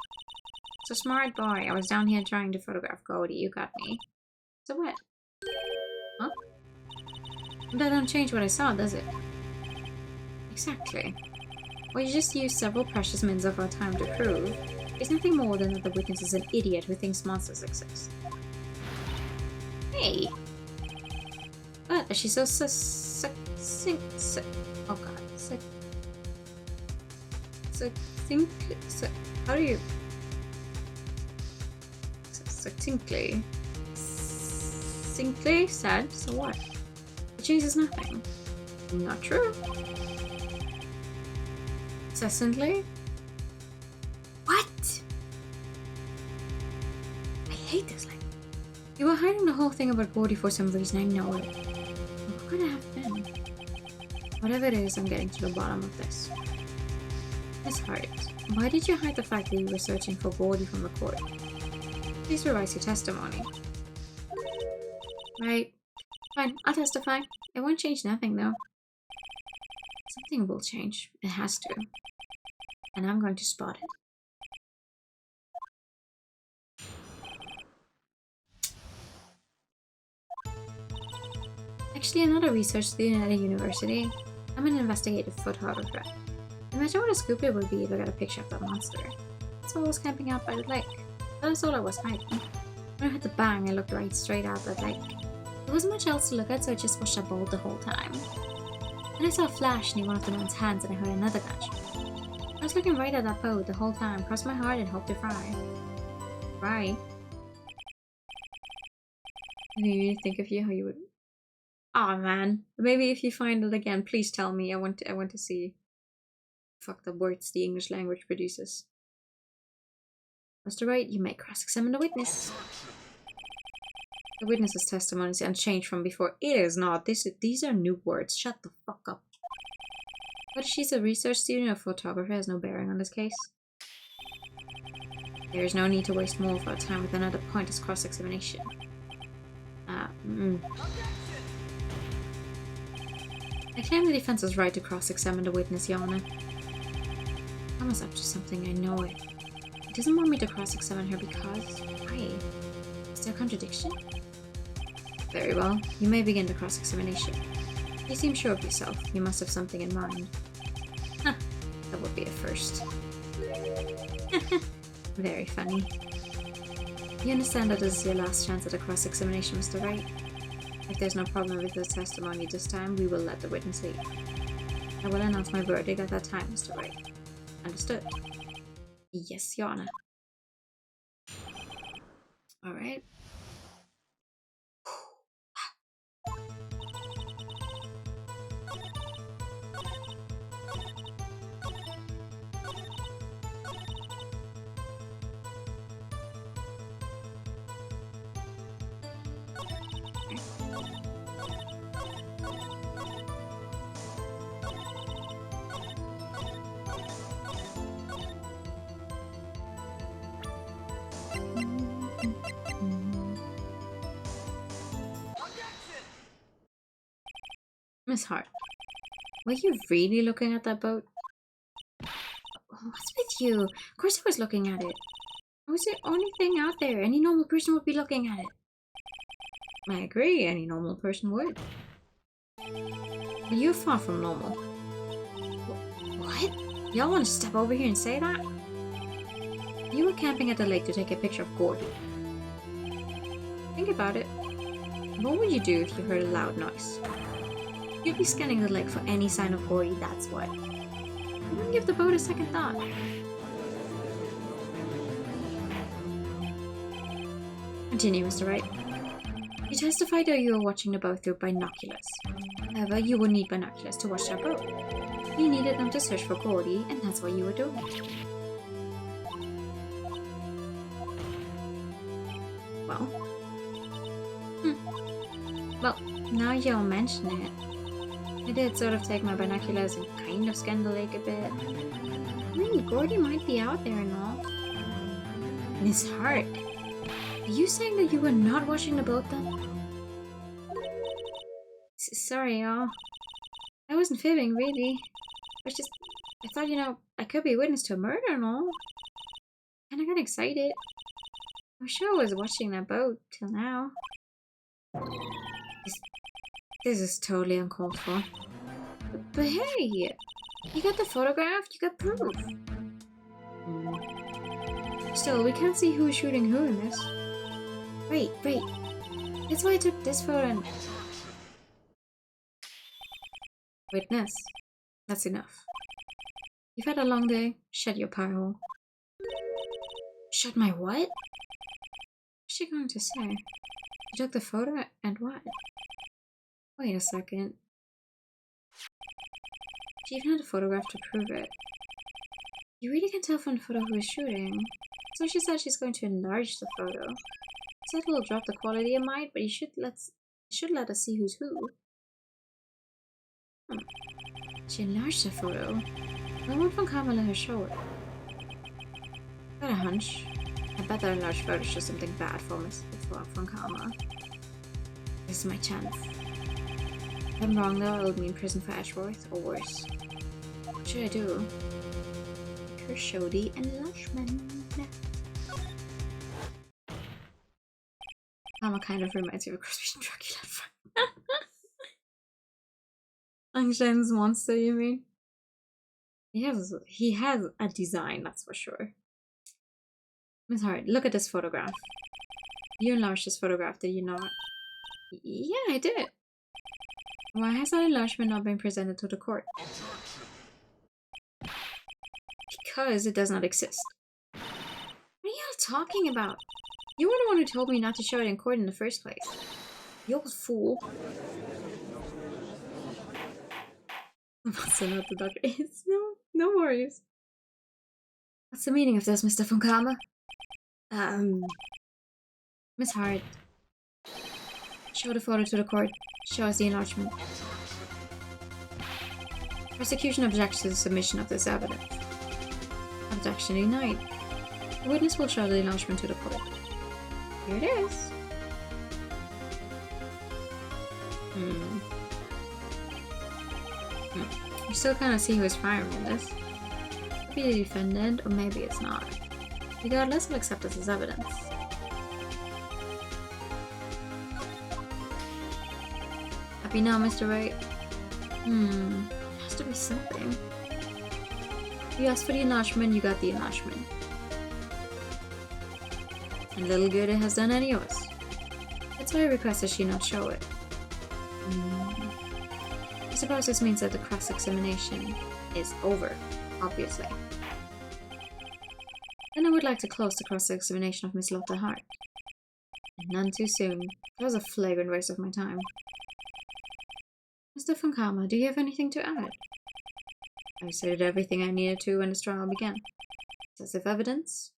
a smart boy. I was down here trying to photograph Goldie. You got me. So what? Huh? That don't change what I saw, does it? Exactly. What you just used several precious minutes of our time to prove is nothing more than that the witness is an idiot who thinks monsters exist. Hey! What? Is she so oh god. How do you... Succinctly said, so what? It changes nothing. Not true. Incessantly? What? I hate this language. You were hiding the whole thing about Gordy for some reason, I know it. What could it have been? Whatever it is, I'm getting to the bottom of this. Miss Hart, why did you hide the fact that you were searching for Gordy from the court? Please revise your testimony. Right. Fine, I'll testify. It won't change nothing, though. Something will change. It has to. And I'm going to spot it. Actually, I'm not a research student at a university. I'm an investigative photographer. Imagine what a scoop it would be if I got a picture of that monster. That's why I was camping out by the lake. That's all I was hiding. When I hit the bang, I looked right straight out that lake. There wasn't much else to look at, so I just watched that bolt the whole time. Then I saw a flash near one of the man's hands and I heard another gunshot. I was looking right at that boat the whole time, crossed my heart and hoped to fry. Right? I didn't really think of you how you would... Aw, man. Maybe if you find it again, please tell me. I want to see... Fuck the words the English language produces. Mr. Wright, you may cross-examine the witness. The witness's testimony is unchanged from before. It is not. These are new words. Shut the fuck up. Whether she's a research student or photographer has no bearing on this case. There is no need to waste more of our time with another pointless cross-examination. I claim the defense's right to cross-examine the witness, Your Honor. Thomas up to something, I know it. He doesn't want me to cross-examine her because... Why? Is there a contradiction? Very well. You may begin the cross-examination. You seem sure of yourself. You must have something in mind. Huh. That would be a first. Very funny. You understand that this is your last chance at a cross-examination, Mr. Wright? If there's no problem with the testimony this time, we will let the witness leave. I will announce my verdict at that time, Mr. Wright. Understood? Yes, Your Honor. Alright. Miss Hart, were you really looking at that boat? What's with you? Of course I was looking at it. Was the only thing out there? Any normal person would be looking at it. I agree, any normal person would. But you're far from normal. What? Y'all want to step over here and say that? You were camping at the lake to take a picture of Gordy. Think about it. What would you do if you heard a loud noise? You'd be scanning the lake for any sign of Gordy, that's what. You wouldn't give the boat a second thought. Continue, Mr. Wright. You testified that you were watching the boat through binoculars. However, you would need binoculars to watch that boat. You needed them to search for Gordy, and that's what you were doing. Well. Well, now you all mention it. I did sort of take my binoculars and kind of scan the lake a bit. I mean, Gordy might be out there and all. Miss Hart, are you saying that you were not watching the boat then? Sorry, y'all. I wasn't fibbing, really. I thought, I could be a witness to a murder and all. kinda got excited. I'm sure I was watching that boat till now. This is totally uncalled for. But hey! You got the photograph, you got proof. Still, we can't see who's shooting who in this. Wait. That's why I took this photo and... Witness. That's enough. You've had a long day. Shut your pie hole. Shut my what? What's she going to say? You took the photo and what? Wait a second. She even had a photograph to prove it. You really can tell from the photo who is shooting. So she said she's going to enlarge the photo. Said it'll drop the quality it might, but you should let us see who's who. She enlarged the photo. I won't from Karma let her show it. Got a hunch. I bet that enlarged photo shows something bad from Karma. This is my chance. If I'm wrong though, it'll mean prison for Ashworth or worse. What should I do? Make her show the enlargement. Karma kind of reminds me of a cross between Dracula and Einstein's monster, you mean? He has a design, that's for sure. Miss Hart, look at this photograph. You enlarged this photograph, did you not? Yeah, I did. Why has that enlargement not been presented to the court? Because it does not exist. What are y'all talking about? You were the one who told me not to show it in court in the first place. You old fool. Also not the doctor. It's no worries. What's the meaning of this, Mr. Funkama? Miss Hart. Show the photo to the court. Show us the enlargement. Prosecution objects to the submission of this evidence. Objection denied. The witness will show the enlargement to the court. Here it is. You still kind of see who is firing in this. Could be the defendant, or maybe it's not. Regardless, we'll accept this as evidence. Happy now, Mr. Wright? Has to be something. You asked for the enlargement, you got the enlargement. And little good it has done any of us. That's why I requested she not show it. I suppose this means that the cross-examination is over, obviously. Then I would like to close the cross-examination of Miss Lotta Hart. And none too soon. That was a flagrant waste of my time. Mr. Funkama, do you have anything to add? I stated everything I needed to when the trial began. Decisive evidence,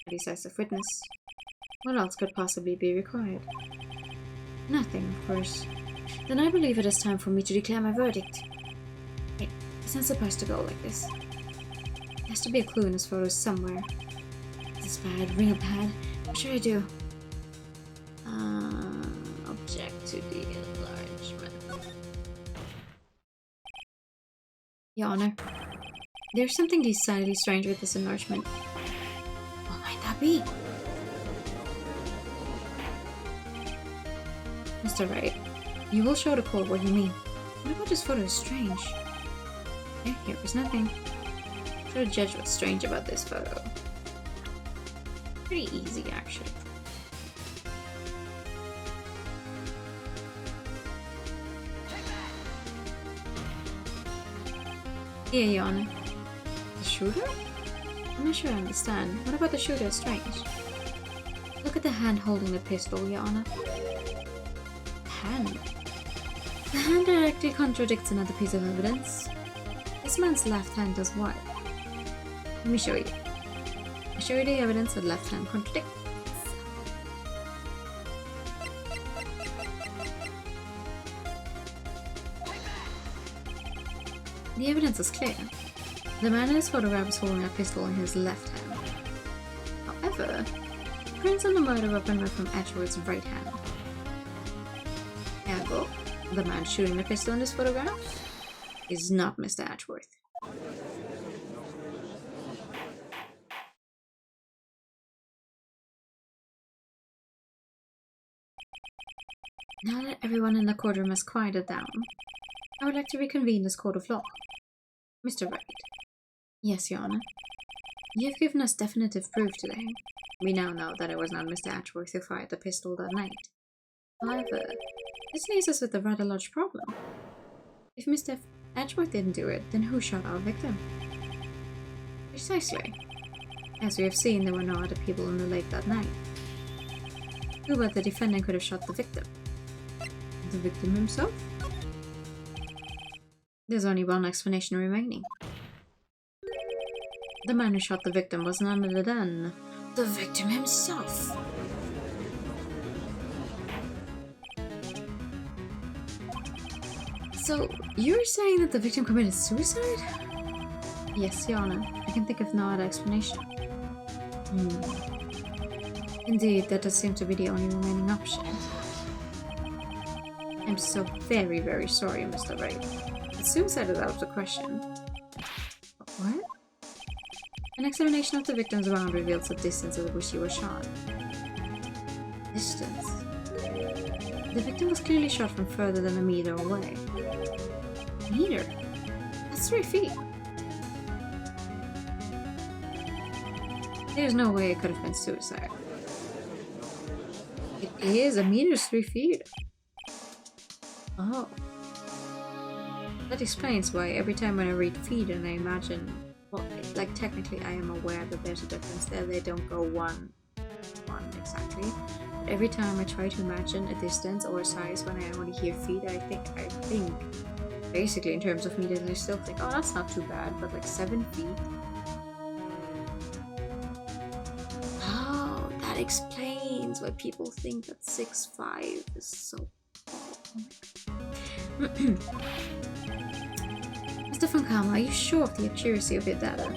a decisive witness. What else could possibly be required? Nothing, of course. Then I believe it is time for me to declare my verdict. Wait, it's not supposed to go like this. There has to be a clue in this photo somewhere. This is bad, real bad. What should I do? Object to the enlargement. Your Honor, there's something decidedly strange with this enlargement. What might that be? Mr. Wright, you will show the court what you mean. What about this photo is strange? Here was nothing. Show the judge what's strange about this photo. Pretty easy, actually. Here, Your Honor. The shooter? I'm not sure I understand. What about the shooter is strange? Look at the hand holding the pistol, Your Honor. Hand? The hand directly contradicts another piece of evidence. This man's left hand does what? Let me show you. I'll show you the evidence that left hand contradicts. The evidence is clear. The man in this photograph is holding a pistol in his left hand. However, prints on the murder weapon were from Edgeworth's right hand. Ergo, the man shooting the pistol in this photograph is not Mr. Edgeworth. Now that everyone in the courtroom has quieted down, I would like to reconvene this court of law. Mr. Wright. Yes, Your Honor. You have given us definitive proof today. We now know that it was not Mr. Edgeworth who fired the pistol that night. However, this leaves us with a rather large problem. If Mr. Edgeworth didn't do it, then who shot our victim? Precisely. As we have seen, there were no other people in the lake that night. Who but the defendant could have shot the victim? The victim himself? There's only one explanation remaining. The man who shot the victim was none other than the victim himself. So, you're saying that the victim committed suicide? Yes, Your Honor. I can think of no other explanation. Indeed, that does seem to be the only remaining option. I'm so very, very sorry, Mr. Wright. The suicide is out of the question. What? An examination of the victim's wound reveals the distance at which he was shot. Distance? The victim was clearly shot from further than a meter away. A meter? That's 3 feet. There's no way it could have been suicide. It is? A meter's 3 feet? Oh. That explains why every time when I read feet and I imagine, well, like technically I am aware that there's a difference there, they don't go one exactly. But every time I try to imagine a distance or a size when I only hear feet, I think basically in terms of meters, I still think, oh, that's not too bad, but like 7 feet. Oh, that explains why people think that 6'5" is so Mr. Funkama, are you sure of the accuracy of your data?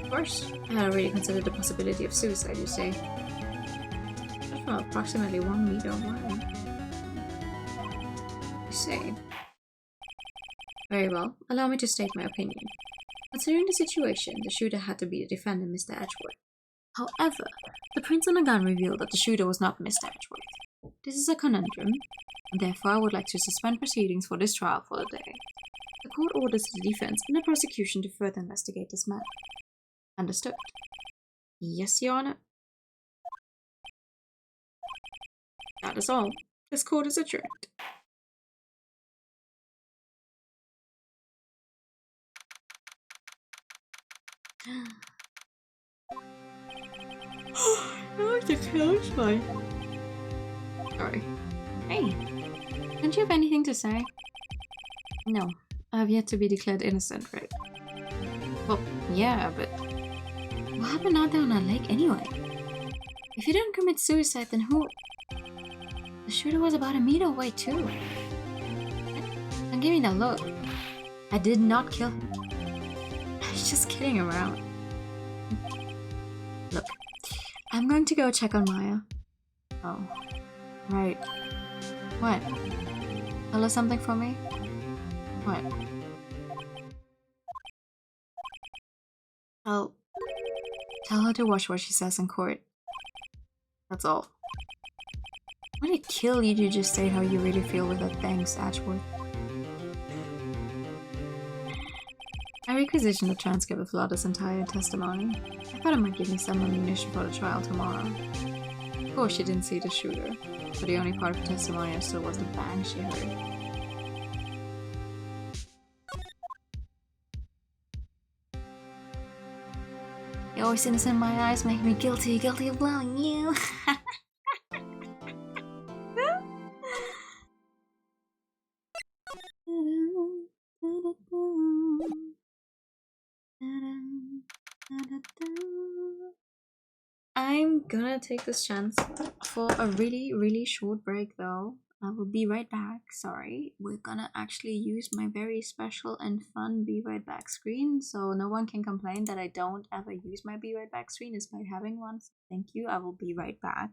Of course. I had already considered the possibility of suicide, you say. But from approximately 1 meter away. You say. Very well. Allow me to state my opinion. Considering the situation, the shooter had to be the defendant, Mr. Edgeworth. However, the prints on the gun reveal that the shooter was not Mr. Edgeworth. This is a conundrum, and therefore I would like to suspend proceedings for this trial for the day. The court orders the defense and the prosecution to further investigate this matter. Understood? Yes, Your Honor. That is all. This court is adjourned. I have to close my... Sorry. Hey, don't you have anything to say? No, I have yet to be declared innocent, right? Well, yeah, but... what happened out there on that lake anyway? If you didn't commit suicide, then who... The shooter was about a meter away too. Don't give me that look. I did not kill him. I was just kidding around. Look, I'm going to go check on Maya. Oh, right. What? Tell her something for me? What? I'll tell her to watch what she says in court. That's all. Would it kill you to just say how you really feel with that thanks, Edgeworth? I requisitioned the transcript of Lotta's entire testimony. I thought it might give me some ammunition for the trial tomorrow. Of course she didn't see the shooter, but the only part of the testimony I saw was the bang she heard. You're always innocent in my eyes, making me guilty of loving you. I'm gonna take this chance for a really, really short break though. I will be right back. Sorry. We're gonna actually use my very special and fun Be Right Back screen, so no one can complain that I don't ever use my Be Right Back screen despite having one. So thank you. I will be right back.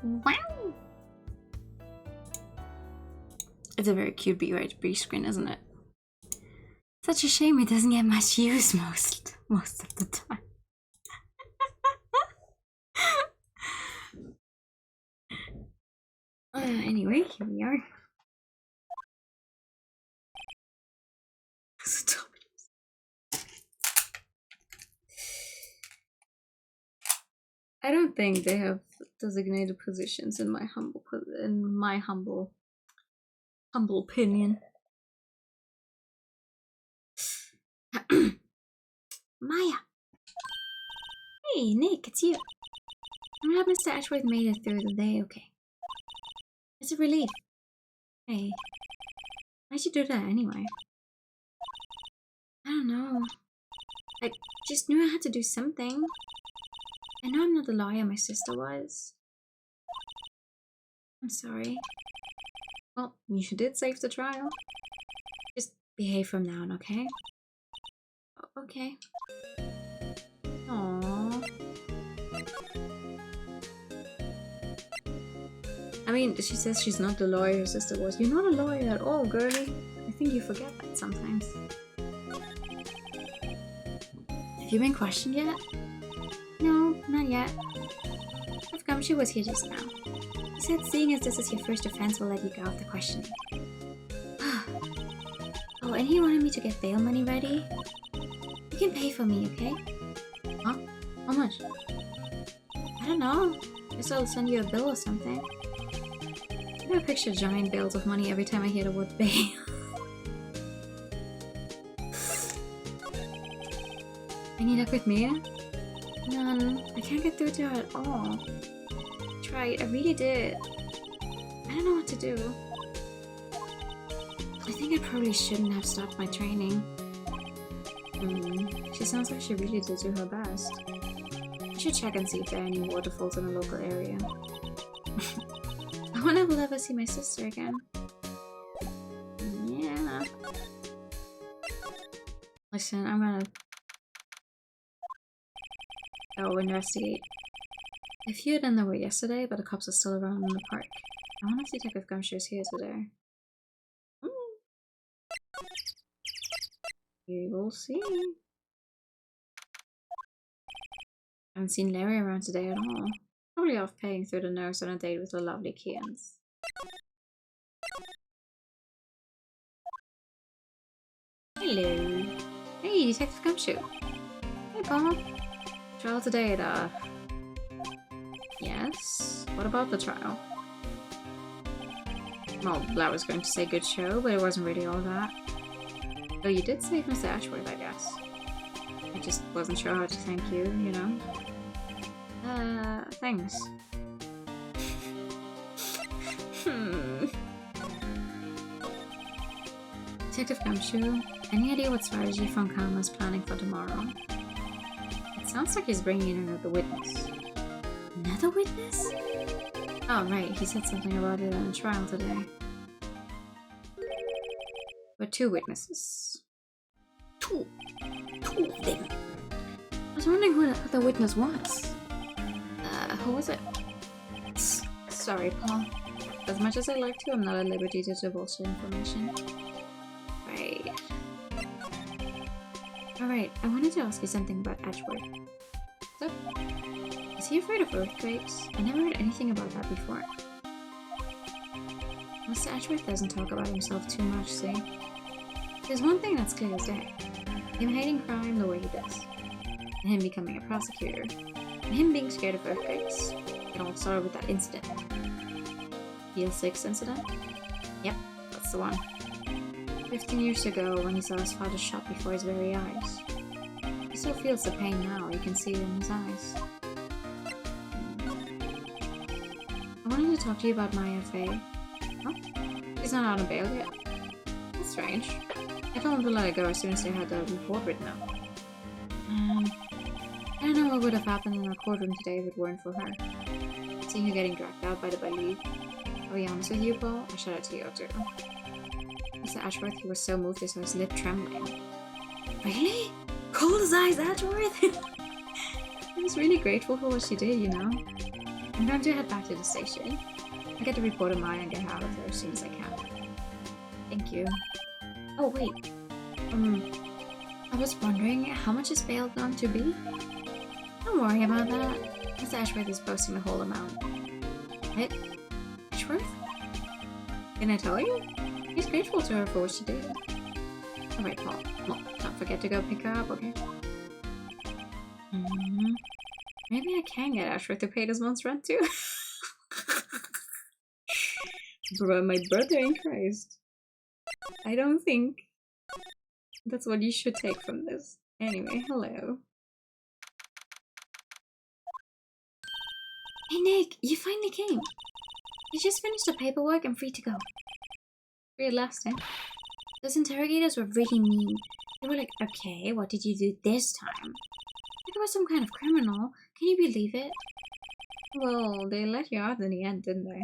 Wow! It's a very cute B screen, isn't it? Such a shame it doesn't get much use most of the time. Anyway, here we are. I don't think they have designated positions in my humble opinion. Maya! Hey, Nick, it's you. I'm glad Mr. Ashworth made it through the day okay. It's a relief. Hey, why'd you do that anyway? I don't know. I just knew I had to do something. I know I'm not the lawyer my sister was. I'm sorry. Well, you did save the trial. Just behave from now on, okay? Okay. Aww. I mean, she says she's not the lawyer her sister was. You're not a lawyer at all, girlie. I think you forget that sometimes. Have you been questioned yet? No, not yet. If Gumshoe was here just now. He said seeing as this is your first offense will let you go off the questioning. Oh, and he wanted me to get bail money ready. You can pay for me, okay? Huh? How much? I don't know. Guess I'll send you a bill or something. I picture giant bills of money every time I hear the word bail. Any luck with Mia? None. I can't get through to her at all. I tried. I really did. I don't know what to do. I think I probably shouldn't have stopped my training. She sounds like she really did do her best. I should check and see if there are any waterfalls in the local area. I wonder if we'll ever see my sister again. Yeah. Listen, I'm gonna go investigate. I feared them there were yesterday, but the cops are still around in the park. I wonder if Detective Gumshoe's here today. We will see. I haven't seen Larry around today at all. Probably off paying through the nose on a date with the lovely Kians. Hello. Hey, Detective Gumshoe. Hey, Bob. Trial today at, Yes? What about the trial? Well, I was going to say good show, but it wasn't really all that. Though you did save Mr. Ashworth, I guess. I just wasn't sure how to thank you, you know? Thanks. Detective Gumshoe, any idea what strategy Funkama's planning for tomorrow? It sounds like he's bringing in another witness. Another witness? Oh, right, he said something about it in the trial today. But 2 witnesses. Two of them. I was wondering who the witness was. Who was it? Sorry, Paul. As much as I'd like to, I'm not at liberty to divulge the information. Right. Alright, I wanted to ask you something about Ashworth. So, is he afraid of earthquakes? I never heard anything about that before. Mr. Ashworth doesn't talk about himself too much, see? There's one thing that's clear as day. Him hating crime the way he does. And him becoming a prosecutor. And him being scared of earthquakes. It all started with that incident. The L6 incident? Yep, that's the one. 15 years ago, when he saw his father shot before his very eyes. He still feels the pain now, you can see it in his eyes. I wanted to talk to you about my FA. Huh? He's not out on bail yet. That's strange. I told him to let it go as soon as they had the report written up. I don't know what would have happened in our courtroom today if it weren't for her. Seeing her getting dragged out by the bailiff. I'll be honest with you, Paul, I shut out to you too. Mr. Ashworth, he was so moved he saw his lip trembling. Really? Cold as ice, Ashworth? I was really grateful for what she did, you know? I'm going to head back to the station. I'll get the report of Maya and get out of there as soon as I can. Thank you. Oh, wait. I was wondering, how much is bail going to be? Don't worry about that. Mr. Ashworth is posting the whole amount. What? Ashworth? Can I tell you? He's grateful to her for what she did. Alright, Paul. Well, don't forget to go pick her up, okay? Maybe I can get Ashworth to pay this month's rent too. Bro, my brother in Christ. I don't think that's what you should take from this. Anyway, hello. Hey Nick, you finally came. You just finished the paperwork and free to go. Free at last, eh? Those interrogators were really mean. They were like, okay, what did you do this time? Like I was some kind of criminal. Can you believe it? Well, they let you out in the end, didn't they?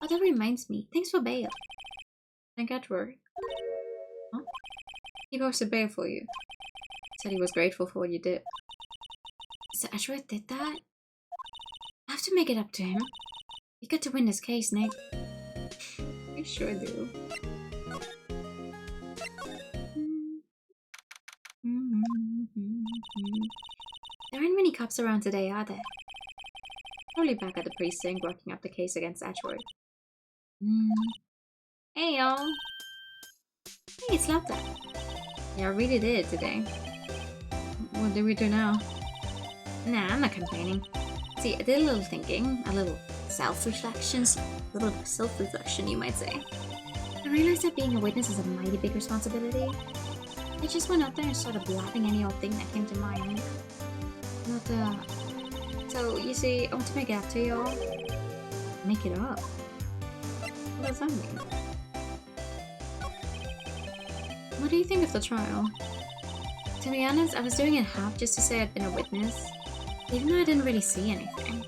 Oh, that reminds me. Thanks for bail. Thank Edward. Huh? He posted bail for you. Said he was grateful for what you did. So Edward did that? I have to make it up to him. You got to win this case, Nick. I sure do. There aren't many cops around today, are there? Probably back at the precinct working up the case against Edward. Hey y'all! Hey, it's Lapta. Yeah, I really did it today. What do we do now? Nah, I'm not complaining. See, I did a little thinking, a little self-reflection, you might say. I realized that being a witness is a mighty big responsibility. I just went out there and started blabbing any old thing that came to mind. So, you see, I want to make it up to y'all. Make it up? What does that mean? What do you think of the trial? To be honest, I was doing it half just to say I'd been a witness. Even though I didn't really see anything.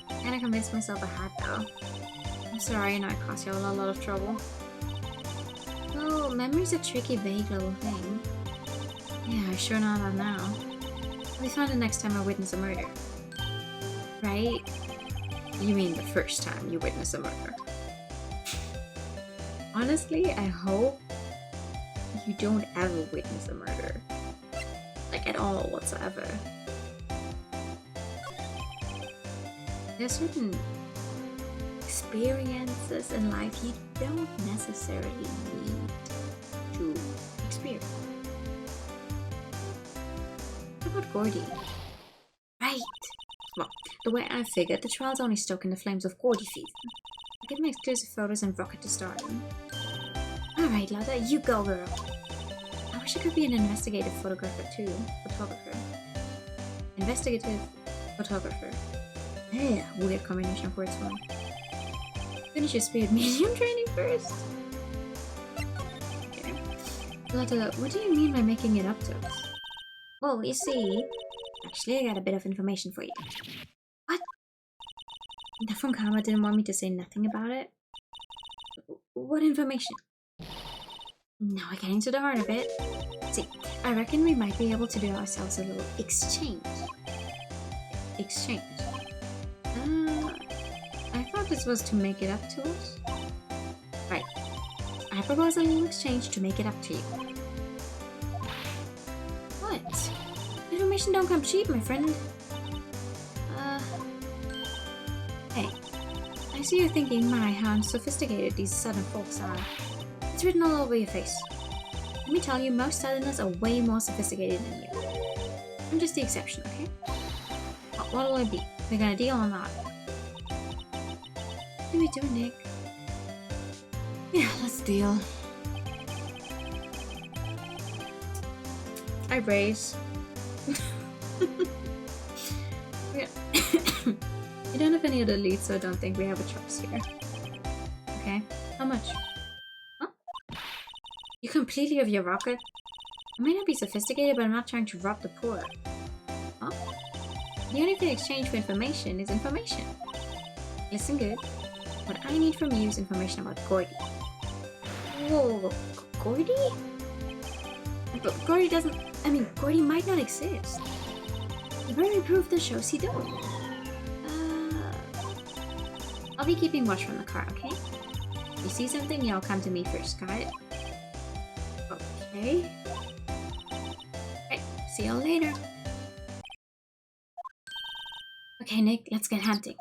I kinda convinced myself I had though. I'm sorry, I know it cost y'all a lot of trouble. Well, memory's a tricky, vague little thing. Yeah, I sure know that now. We found it next time I witness a murder. Right? You mean the first time you witness a murder? Honestly, I hope you don't ever witness a murder. Like, at all whatsoever. There's certain experiences in life you don't necessarily need to experience. What about Gordy? Right! Well, the way I figured, the trial's only stoking the flames of Gordy fever. I'll get my exclusive photos and rocket to start them. Alright, Lada, you go, girl. I wish I could be an investigative photographer too. Investigative photographer. Yeah, weird combination of words for me. Finish your spirit medium training first. Okay. Lada, what do you mean by making it up to us? Well, you see, actually I got a bit of information for you. What? The Funkama didn't want me to say nothing about it? What information? Now we're getting to the heart of it. See, I reckon we might be able to do ourselves a little exchange. Exchange? I thought this was to make it up to us. Right. I propose a little exchange to make it up to you. What? Information don't come cheap, my friend. Hey. I see you're thinking, my, how sophisticated these southern folks are. It's written all over your face. Let me tell you, most southerners are way more sophisticated than you. I'm just the exception, okay? What'll it be? We got a deal or not? What are we doing, Nick? Yeah, let's deal. I raise. We don't have any other leads, so I don't think we have a choice here. Okay, how much? Huh? You completely have your rocket? I may not be sophisticated, but I'm not trying to rob the poor. Huh? The only thing exchanged for information is information. Listen good. What I need from you is information about Gordy. Whoa, Gordy? But Gordy doesn't... I mean, Gordy might not exist. The very proof that shows he don't. I'll be keeping watch from the car, okay? If you see something, you'll come to me first, got it? Okay. Right, see y'all later. Okay, Nick, let's get hunting.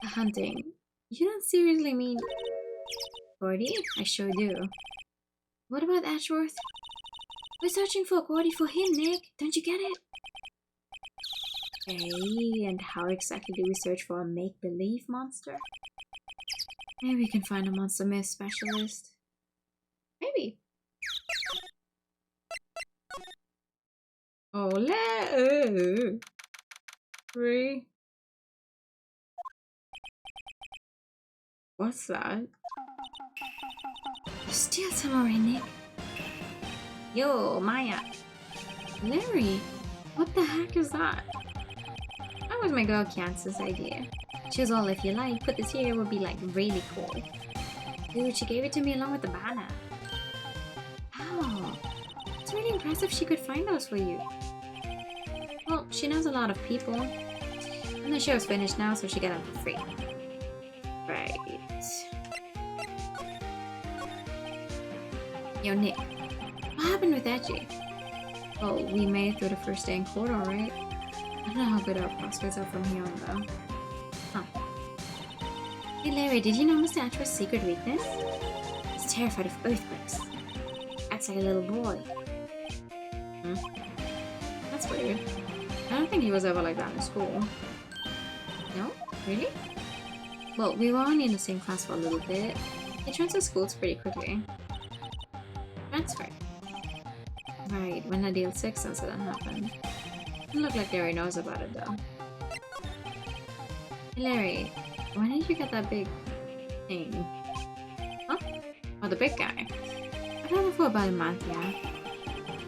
Hunting? You don't seriously mean... Gordy? I sure do. What about Ashworth? We're searching for Gordy for him, Nick. Don't you get it? Okay, and how exactly do we search for a make-believe monster? Maybe we can find a monster myth specialist. Maybe. Ole! 3. What's that? You're still samurai, Nick. Yo, Maya. Larry, what the heck is that? That was my girl Kiance's idea. She was all, if you like, put this here, it would be like really cool. Dude, she gave it to me along with the banner. Wow. It's really impressive she could find those for you. Well, she knows a lot of people. And the show's finished now, so she got them for free. Right. Yo, Nick. What happened with Edgy? Well, we made it through the first day in court, alright. I don't know how good our prospects are from here on, though. Huh. Hey, Larry, did you know Mr. Ashworth's secret weakness? He's terrified of earthquakes. Acts like a little boy. That's weird. I don't think he was ever like that in school. No? Really? Well, we were only in the same class for a little bit. He transferred schools pretty quickly. Transfer? Right, when the DL6 incident happened. Doesn't look like Larry knows about it though. Hey Larry, when did you get that big thing? Huh? Oh, the big guy. I've had it for about a month, yeah.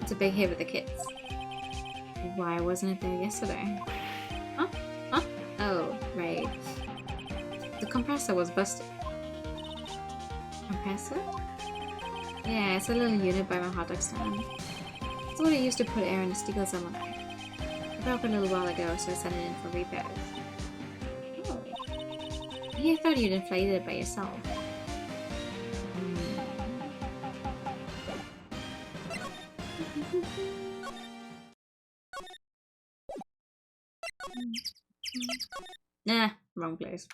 It's a big hit with the kids. Why wasn't it there yesterday? Huh? Huh? Oh, right. The compressor was busted. Compressor? Yeah, it's a little unit by my hot dog stand. It's what I used to put air in the steel cylinder. I broke a little while ago, so I sent it in for repairs. Oh. Yeah, I thought you'd inflated it by yourself. Nah, wrong place.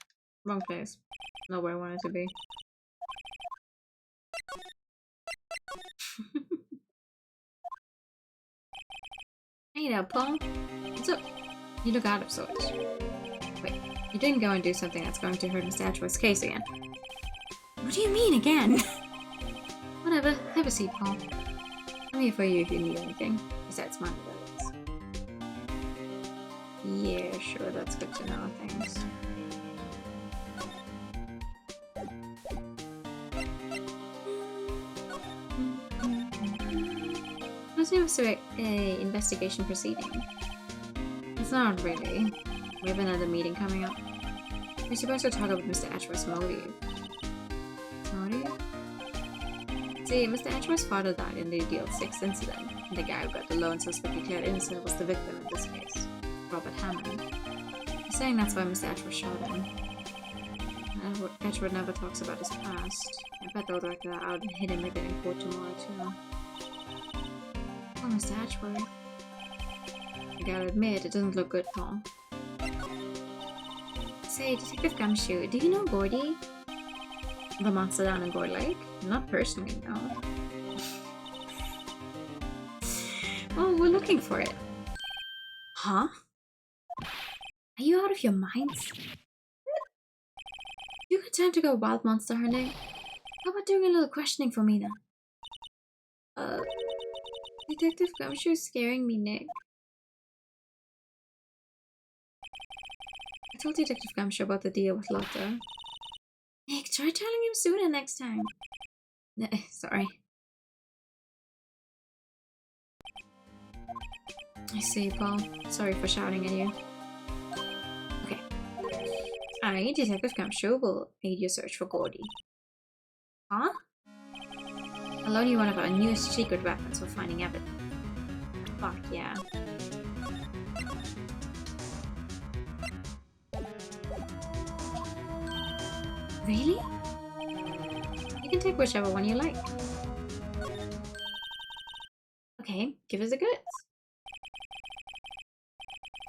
Wrong place. Not where I wanted to be. Hey there, Paul. What's up? You look out of sorts. Wait, you didn't go and do something that's going to hurt Mr. Ashworth's case again. What do you mean, again? Whatever, have a seat, Paul. I'm here for you if you need anything. Besides money, that is. Yeah, sure, that's good to know, thanks. How's your investigation proceeding? It's not really. We have another meeting coming up. We're supposed to talk about Mr. Ashworth's motive. Motive? See, Mr. Ashworth's father died in the DL6 incident, and the guy who got the loan suspect declared innocent was the victim in this case, Robert Hammond. He's saying that's why Mr. Ashworth shot him. Ashworth never talks about his past. I bet they'll drag that out and hit him with it in court tomorrow too. Oh, Mr. Ashworth. I gotta admit, it doesn't look good, Paul. Say, Detective Gumshoe, do you know Gordy? The monster down in Gore Lake? Not personally, no. Well, we're looking for it. Huh? Are you out of your minds? You got time to go wild monster hunting? How about doing a little questioning for me then? Detective Gumshoe's scaring me, Nick. I told Detective Gumshoe about the deal with Lotta. Nick, try telling him sooner next time. Sorry. I see, Paul. Sorry for shouting at you. Okay. I, Detective Gumshoe, will aid your search for Gordy. Huh? I'll loan you one of our newest secret weapons for finding evidence. Fuck yeah. Really? You can take whichever one you like. Okay, give us the goods.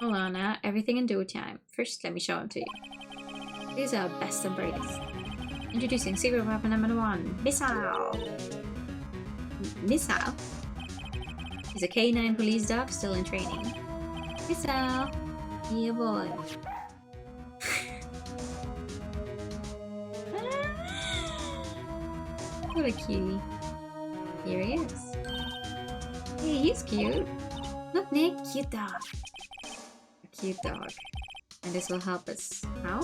Hold on now, everything in due time. First, let me show them to you. These are best and brightest. Introducing secret weapon number 1, Missile. Missile? He's a K9 police dog still in training. Missile. Yeah, boy. What a cutie. Here he is. Hey, he's cute. Look, Nick, cute dog. A cute dog. And this will help us. How?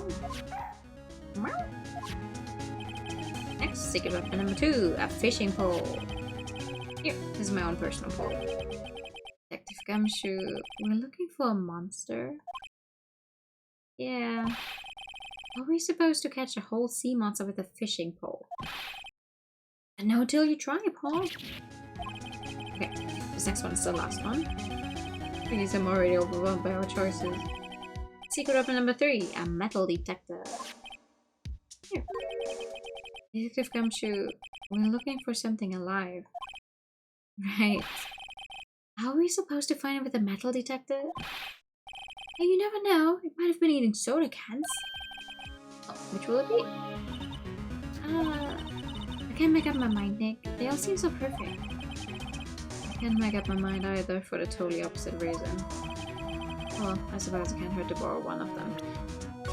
Next, secret weapon number 2, a fishing pole. Here, this is my own personal pole. Detective Gumshoe, we're looking for a monster. Yeah. Are we supposed to catch a whole sea monster with a fishing pole? And no till you try, Paul. Okay, this next one is the last one. I guess I'm already overwhelmed by our choices. Secret weapon number 3, a metal detector. Here. Detective Gumshoe, we're looking for something alive. Right. How are we supposed to find it with a metal detector? Hey, you never know. It might have been eating soda cans. Oh, which will it be? I can't make up my mind, Nick. They all seem so perfect. I can't make up my mind either for the totally opposite reason. Well, I suppose it can't hurt to borrow one of them.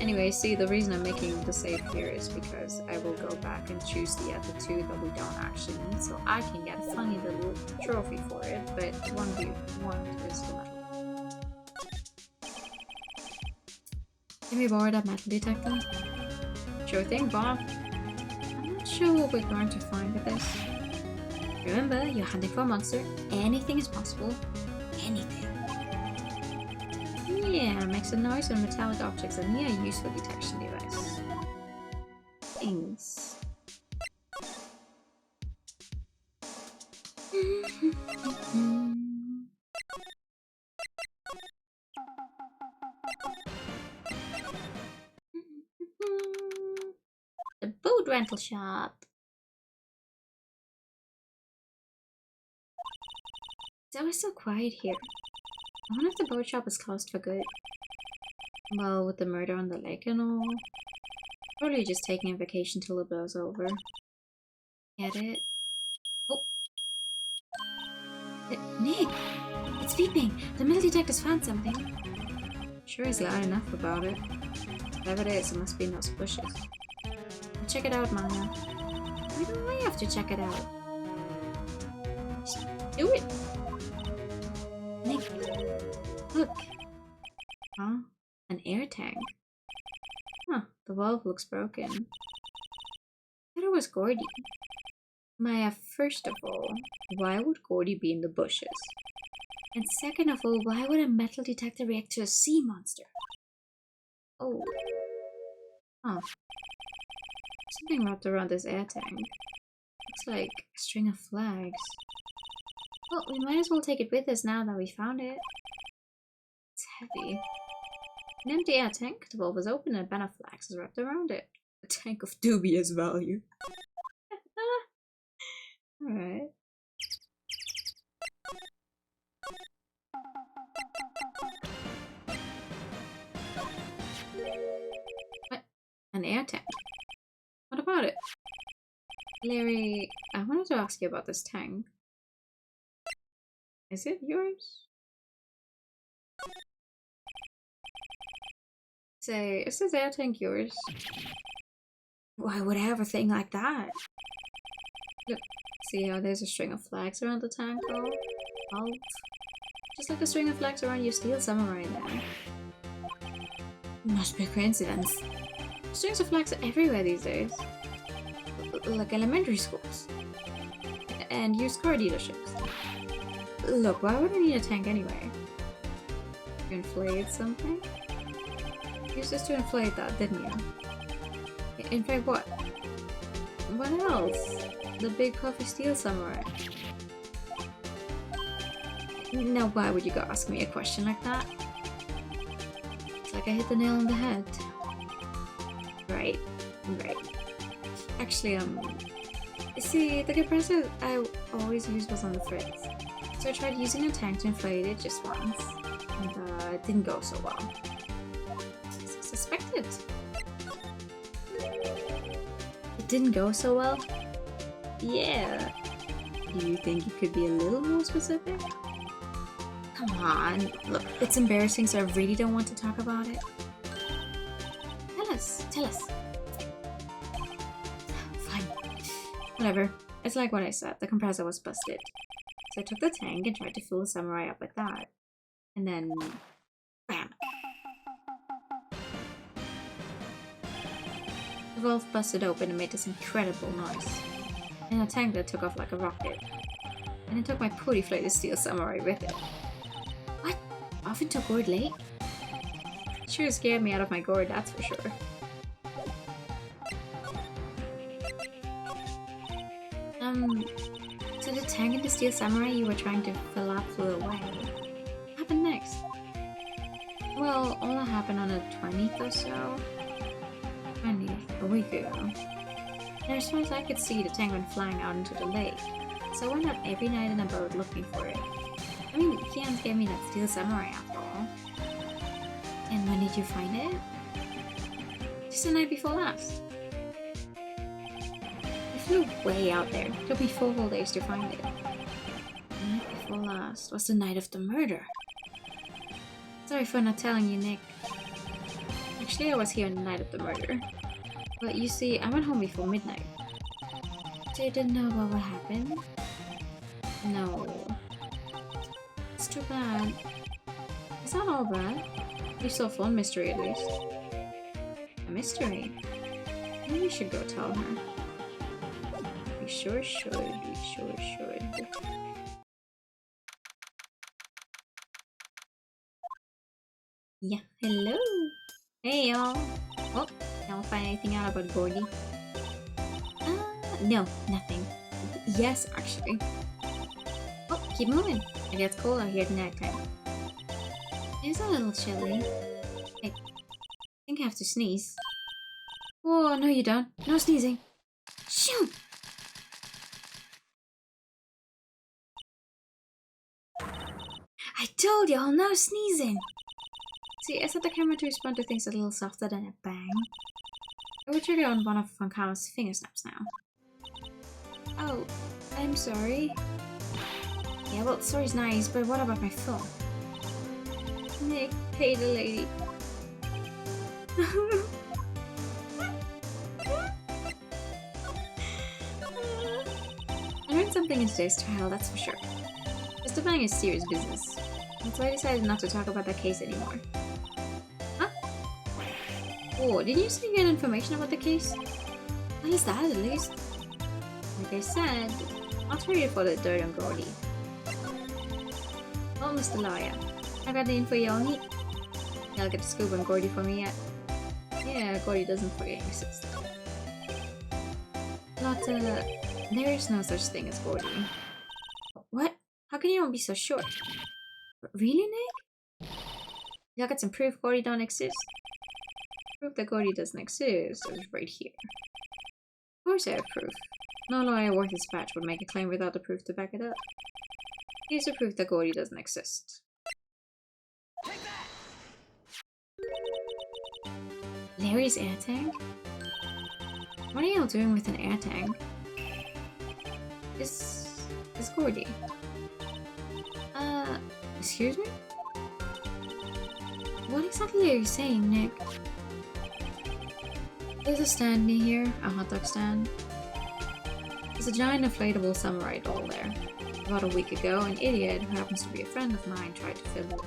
Anyway, see, the reason I'm making the save here is because I will go back and choose the other 2 that we don't actually need, so I can get a funny little trophy for it, but the one we want is the metal. Can we borrow that metal detector? Sure thing, Bob. I'm not sure what we're going to find with this. Remember, you're hunting for a monster. Anything is possible. Anything. Yeah, makes a noise when metallic objects are near a useful detection device. Things. The boat rental shop. It's always so quiet here. I wonder if the boat shop is closed for good. Well, with the murder on the lake and all. Probably just taking a vacation till it blows over. Get it? Oh. Nick! It's beeping! The metal detector's found something. Sure is loud enough about it. Whatever it is, it must be in those bushes. I'll check it out, Maya. Why do I have to check it out? Just do it! Nick, look! Huh? An air tank. Huh, the valve looks broken. I thought it was Gordy. Maya, first of all, why would Gordy be in the bushes? And second of all, why would a metal detector react to a sea monster? Oh. Huh. Something wrapped around this air tank. Looks like a string of flags. Well, we might as well take it with us now that we found it. It's heavy. An empty air tank, the valve is open and a band of flags is wrapped around it. A tank of dubious value. Alright. What? An air tank? What about it? Larry, I wanted to ask you about this tank. Is it yours? Say, is this air tank yours? Why would I have a thing like that? Look, see how there's a string of flags around the tank, though? Just like a string of flags around your steel samurai there. Must be a coincidence. Strings of flags are everywhere these days. Like elementary schools. And used car dealerships. Look, why would I need a tank anyway? You inflate something? You used this to inflate that, didn't you? Inflate what? What else? The big puffy steel samurai. Now why would you go ask me a question like that? It's like I hit the nail on the head. Right, right. Actually, you see, the compressor I always used was on the fritz. So I tried using a tank to inflate it just once, and it didn't go so well. As I suspected. It didn't go so well? Yeah. Do you think you could be a little more specific? Come on. Look, it's embarrassing, so I really don't want to talk about it. Tell us. Fine. Whatever. It's like what I said, the compressor was busted. So I took the tank and tried to fill the samurai up with that. And then... bam! The valve busted open and made this incredible noise. And the tank that took off like a rocket. And it took my poorly-flated steel samurai with it. What? Off into gourd lake? Sure scared me out of my gourd, that's for sure. So the tank and the steel samurai you were trying to fill up flew away. What happened next? Well, all that happened on the 20th or so. 20th, a week ago. And as far as I could see, the tank went flying out into the lake. So I went out every night in a boat looking for it. I mean, Kian gave me that steel samurai after all. And when did you find it? Just the night before last. I flew way out there. It took me 4 whole days to find it. The night before last was the night of the murder. Sorry for not telling you, Nick. Actually, I was here on the night of the murder. But you see, I went home before midnight. So you didn't know about what happened? No. It's too bad. It's not all bad. You solved one mystery at least. A mystery? Maybe we should go tell her. We sure should. Yeah, hello! Hey y'all! Oh, y'all find anything out about Gordy? No, nothing. Yes, actually. Oh, keep moving. It gets cold out here at night time. It's a little chilly. I think I have to sneeze. Oh, no you don't. No sneezing. Shoot! I told y'all, no sneezing! See, I set the camera to respond to things a little softer than a bang. I will trigger on one of Funkama's finger snaps now. Oh, I'm sorry. Yeah, well, sorry's nice, but what about my phone? Nick, pay the lady. I learned something in today's trial, that's for sure. Justifying is serious business. That's why I decided not to talk about that case anymore. Huh? Oh, did you say you get information about the case? What is that, at least? Like I said, I'll trade you for the dirt on Gordy. Oh, Mr. Lawyer, I got the info y'all need. Y'all get the scoop on Gordy for me yet? Yeah, Gordy doesn't fucking exist. Lotta, there is no such thing as Gordy. What? How can you be so sure? Really, Nick? Y'all got some proof Gordy don't exist? Proof that Gordy doesn't exist is right here. Of course I have proof. No lawyer worth his patch would make a claim without the proof to back it up. Here's the proof that Gordy doesn't exist. Larry's air tank? What are y'all doing with an air tank? Is Gordy? Excuse me? What exactly are you saying, Nick? There's a stand near here, a hot dog stand. There's a giant inflatable samurai doll there. About a week ago, an idiot who happens to be a friend of mine tried to fill it.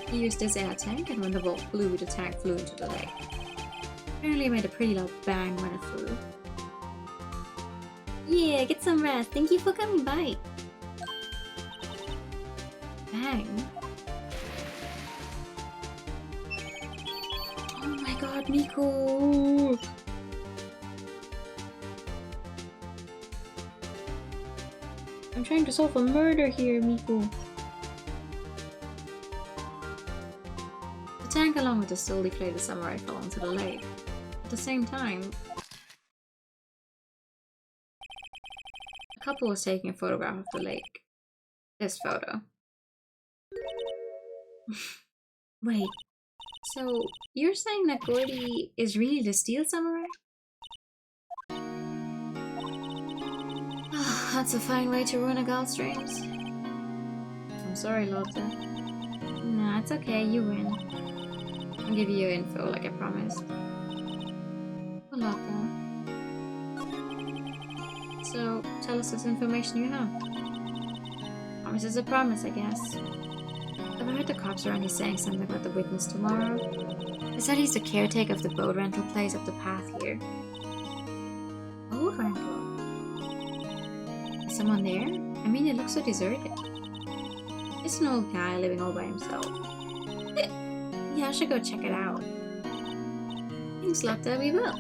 He used his air tank, and when the bolt blew, the tank flew into the lake. Apparently it made a pretty loud bang when it flew. Yeah, get some rest. Thank you for coming by. Bang. Oh my god, Nico! I'm trying to solve a murder here, Miku. The tank along with the still deflated samurai fell into the lake. At the same time, A couple was taking a photograph of the lake. This photo. Wait, so you're saying that Gordy is really the Steel Samurai? That's a fine way to ruin a girl's dreams. I'm sorry, Lotta. Nah, it's okay, you win. I'll give you your info like I promised. Oh, Lotta. So, tell us this information you have. Promise is a promise, I guess. I've heard the cops around here saying something about the witness tomorrow. They said he's the caretaker of the boat rental place up the path here. Boat rental? Is someone there? I mean, it looks so deserted. It's an old guy living all by himself. Yeah, I should go check it out. Thanks, Lotta, we will.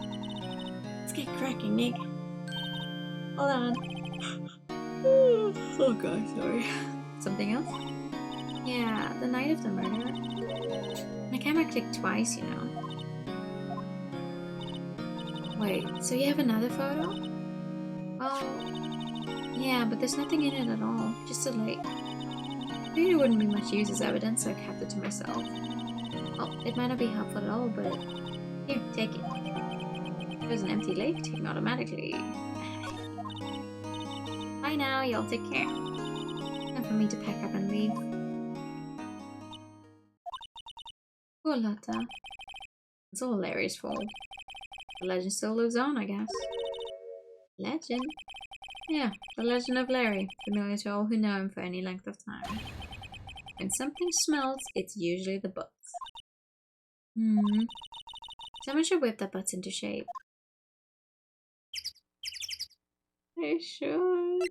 Let's get cracking, Nick. Hold on. Oh god, sorry. Something else? Yeah, the night of the murder. My camera clicked twice, you know. Wait, so you have another photo? Oh, yeah, but there's nothing in it at all. Just a lake. Maybe it wouldn't be much use as evidence, so I kept it to myself. Well, it might not be helpful at all, but here, take it. There's an empty lake taken automatically. Bye now, y'all take care. Time for me to pack up and leave. Poor Lotta. It's all Larry's fault. The legend still lives on, I guess. Legend? Yeah, the legend of Larry. Familiar to all who know him for any length of time. When something smells, it's usually the butts. Someone should whip the butts into shape. I should.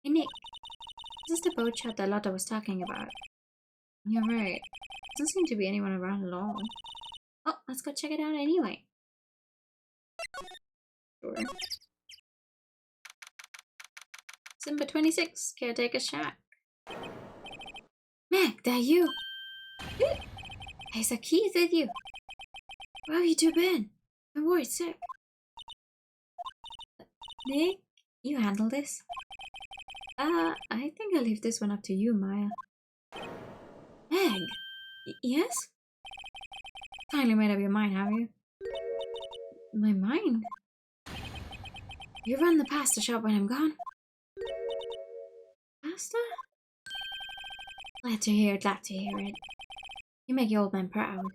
Hey Nick, this is the boat shop that Lotta was talking about. You're right. Doesn't seem to be anyone around at all. Oh, let's go check it out anyway. Sure. Simba 26, caretaker shack. Meg, that you? Hey, Keith with you. Where have you two been? I'm worried sick. Nick, you handle this? I think I'll leave this one up to you, Maya. Meg? Yes? Finally made up your mind, have you? My mind? You run the pasta shop when I'm gone? Pasta? Glad to hear it, glad to hear it. You make your old man proud.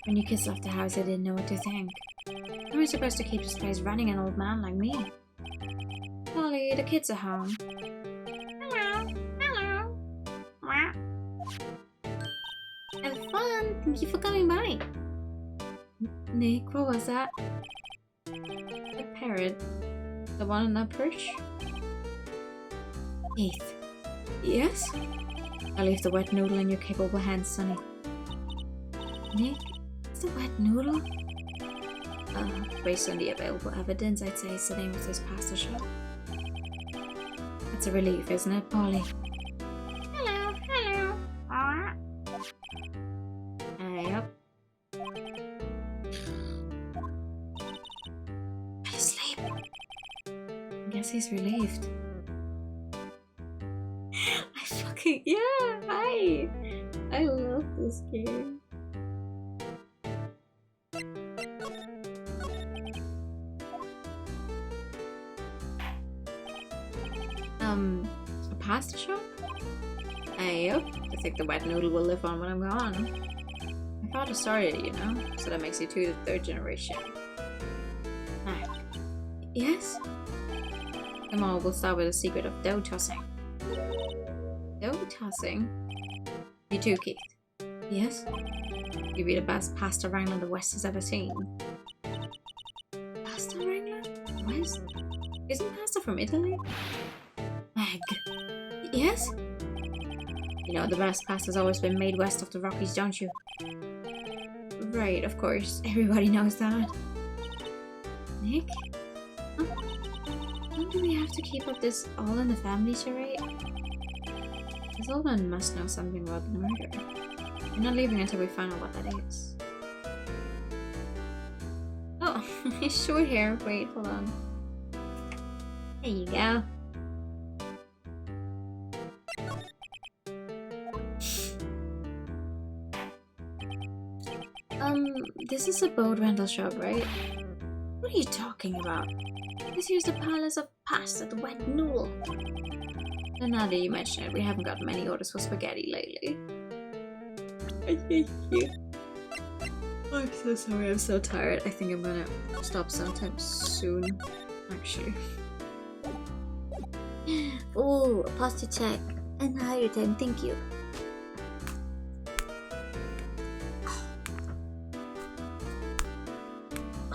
When you kids left the house, I didn't know what to think. How am I supposed to keep this place running, an old man like me? Polly, the kids are home. Hello, hello. Have fun. Thank you for coming by. Nick, what was that? A parrot. The one on that perch? Keith. Yes? I'll leave the wet noodle in your capable hands, Sonny. Nick, it's the wet noodle? Based on the available evidence, I'd say it's the name of this pasta shop. That's a relief, isn't it, Polly? Hello, hello. Yep. Fell asleep. I guess he's relieved. Yeah, hi! I love this game. A pasta shop? Yep. I think the wet noodle will live on when I'm gone. My father started it, you know, so that makes you two the third generation. Mac. Yes? Come on, we'll start with the secret of dough tossing. Dough tossing? You too, Keith. Yes? You'd be the best pasta wrangler the West has ever seen. Pasta wrangler? West? Isn't pasta from Italy? Meg. Yes? You know, the best pasta's always been made west of the Rockies, don't you? Right, of course. Everybody knows that. Nick? How do we have to keep up this all in the family charade? This old man must know something about the murder. We're not leaving until we find out what that is. Oh, his short hair. Wait, hold on. There you go. This is a boat rental shop, right? What are you talking about? This here's the Palace of Past at the Wet Noodle. And now that you mention it, we haven't got many orders for spaghetti lately. I'm so sorry, I'm so tired. I think I'm gonna stop sometime soon, actually. Oh, a posture check. And higher time, thank you.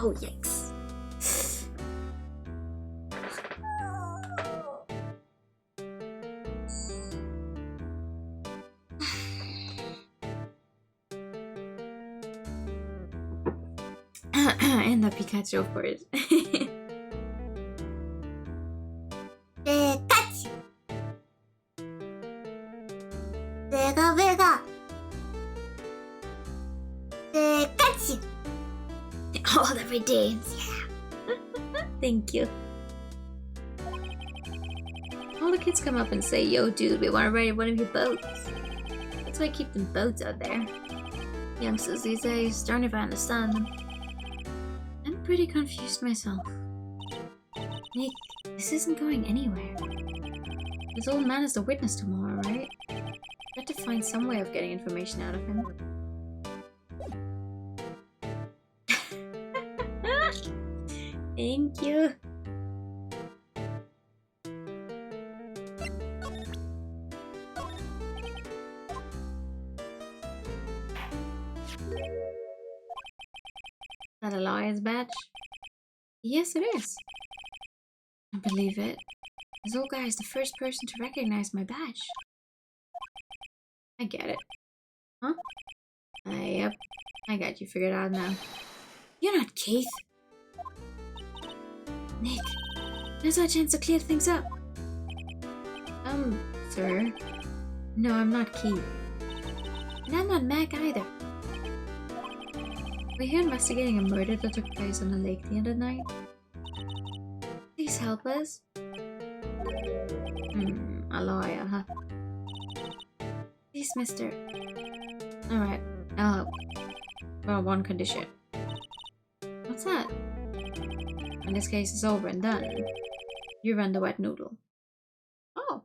Oh, yikes. And the Pikachu, of course. Pikachu! Vega, Vega! Pikachu! All the redeems, yeah. Thank you. All the kids come up and say, "Yo, dude, we want to ride one of your boats." That's why I keep them boats out there. Youngsters these days, darn if I understand them. I'm pretty confused myself. Nick, this isn't going anywhere. This old man is the witness tomorrow, right? Got to find some way of getting information out of him. Thank you. That a lawyer's badge? Yes, it is. I believe it. This old guy is the first person to recognize my badge. I get it. Huh? Yep. I got you figured out now. You're not Keith. Nick, now's our chance to clear things up. Sir. No, I'm not Keith. And I'm not Mac either. We're here investigating a murder that took place on the lake the other night. Please help us. A lawyer, huh? Please, mister. Alright, I'll help. Well, one condition. What's that? When this case is over and done, you run the Wet Noodle. Oh.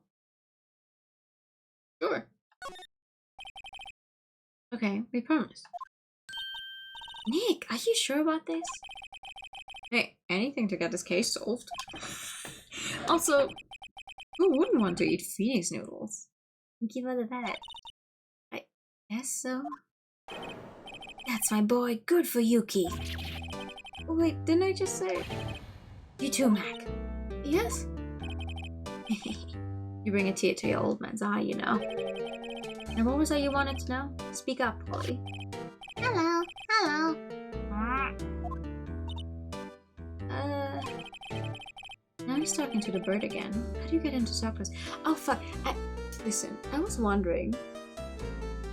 Sure. Okay, we promise. Nick, are you sure about this? Hey, anything to get this case solved. Also, who wouldn't want to eat Phoenix noodles? Thank you for the bet. I guess so. That's my boy. Good for you, Keith. Oh, wait, didn't I just say? You too, Mac. Yes? You bring a tear to your old man's eye, you know. And what was that you wanted to know? Speak up, Polly. Hello. Hello. Now he's talking to the bird again. How do you get him to talk to us? Oh, fuck. Listen, I was wondering.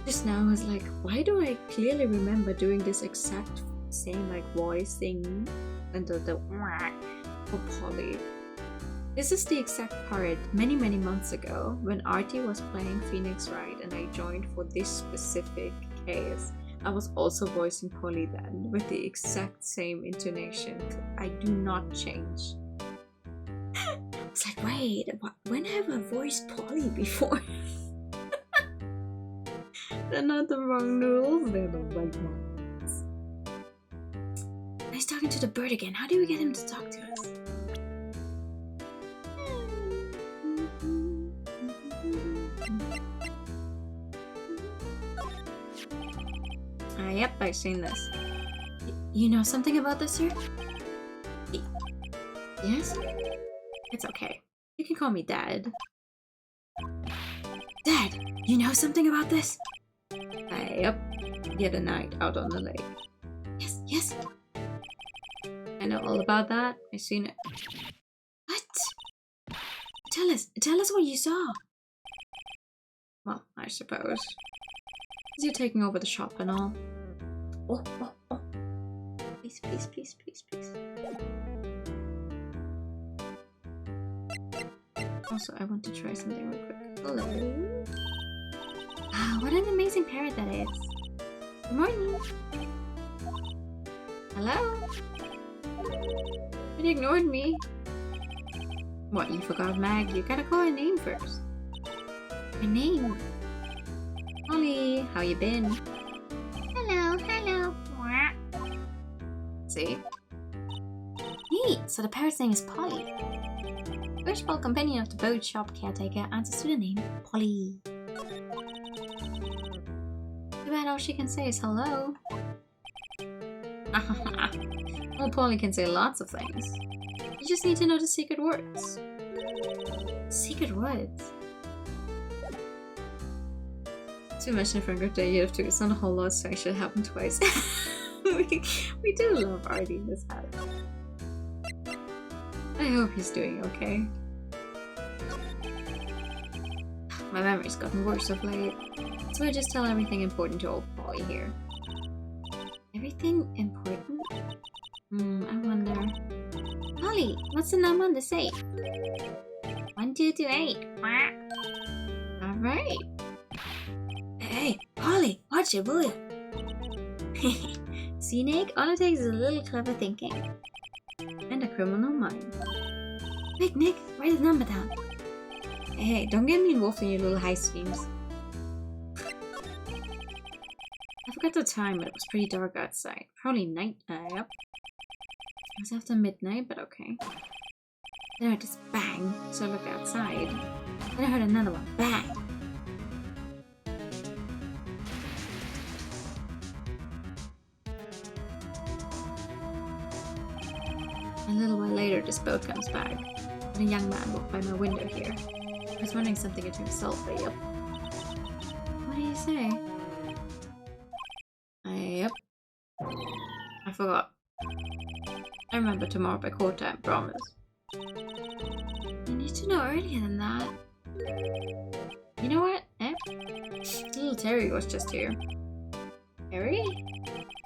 Just now, I was like, why do I clearly remember doing this exact same, like, voice thing? And the for Polly. This is the exact part many months ago when Artie was playing Phoenix Wright and I joined for this specific case. I was also voicing Polly then with the exact same intonation. I do not change. It's like, wait, when have I voiced Polly before? They're not the wrong noodles, they're the right ones. He's talking to the bird again. How do we get him to talk to us? Yep, I've seen this. You know something about this, sir? Yes? It's okay. You can call me Dad. Dad, you know something about this? Yep. The other night, out on the lake. Yes. I know all about that. I've seen it. What? Tell us what you saw. Well, I suppose. Is you taking over the shop and all? Oh, oh, oh. Please, please, please, please, please. Also, I want to try something real quick. Hello. Wow, what an amazing parrot that is. Good morning. Hello? It ignored me. What, you forgot Mag? You gotta call her name first. Your name? Polly, how you been? Hello, hello. See? Neat, so the parrot's name is Polly. Wishful companion of the boat shop caretaker answers to the name Polly. Too bad all she can say is hello. Well, Polly can say lots of things. You just need to know the secret words. Secret words? To mention a friend day you have to, it's not a whole lot, so it should happen twice. we do love Artie in this house. I hope he's doing okay. My memory's gotten worse of late, so I just tell everything important to old Polly here. Everything important? I wonder. Polly, what's the number on the safe? 1228. Alright. Hey, Polly, watch it, will you? See, Nick, all it takes is a little clever thinking. And a criminal mind. Quick, Nick, write the number down. Hey, don't get me involved in your little heist schemes. I forgot the time, but it was pretty dark outside. Probably night. Yep. It was after midnight, but okay. Then I heard this bang, So I looked outside. then I heard another one, bang. A little while later, this boat comes by, and a young man walked by my window here. I was wondering something into himself, but yep. What do you say? Yep. I forgot. I remember tomorrow by court time, promise. You need to know earlier than that. You know what? Little Terry was just here. Harry?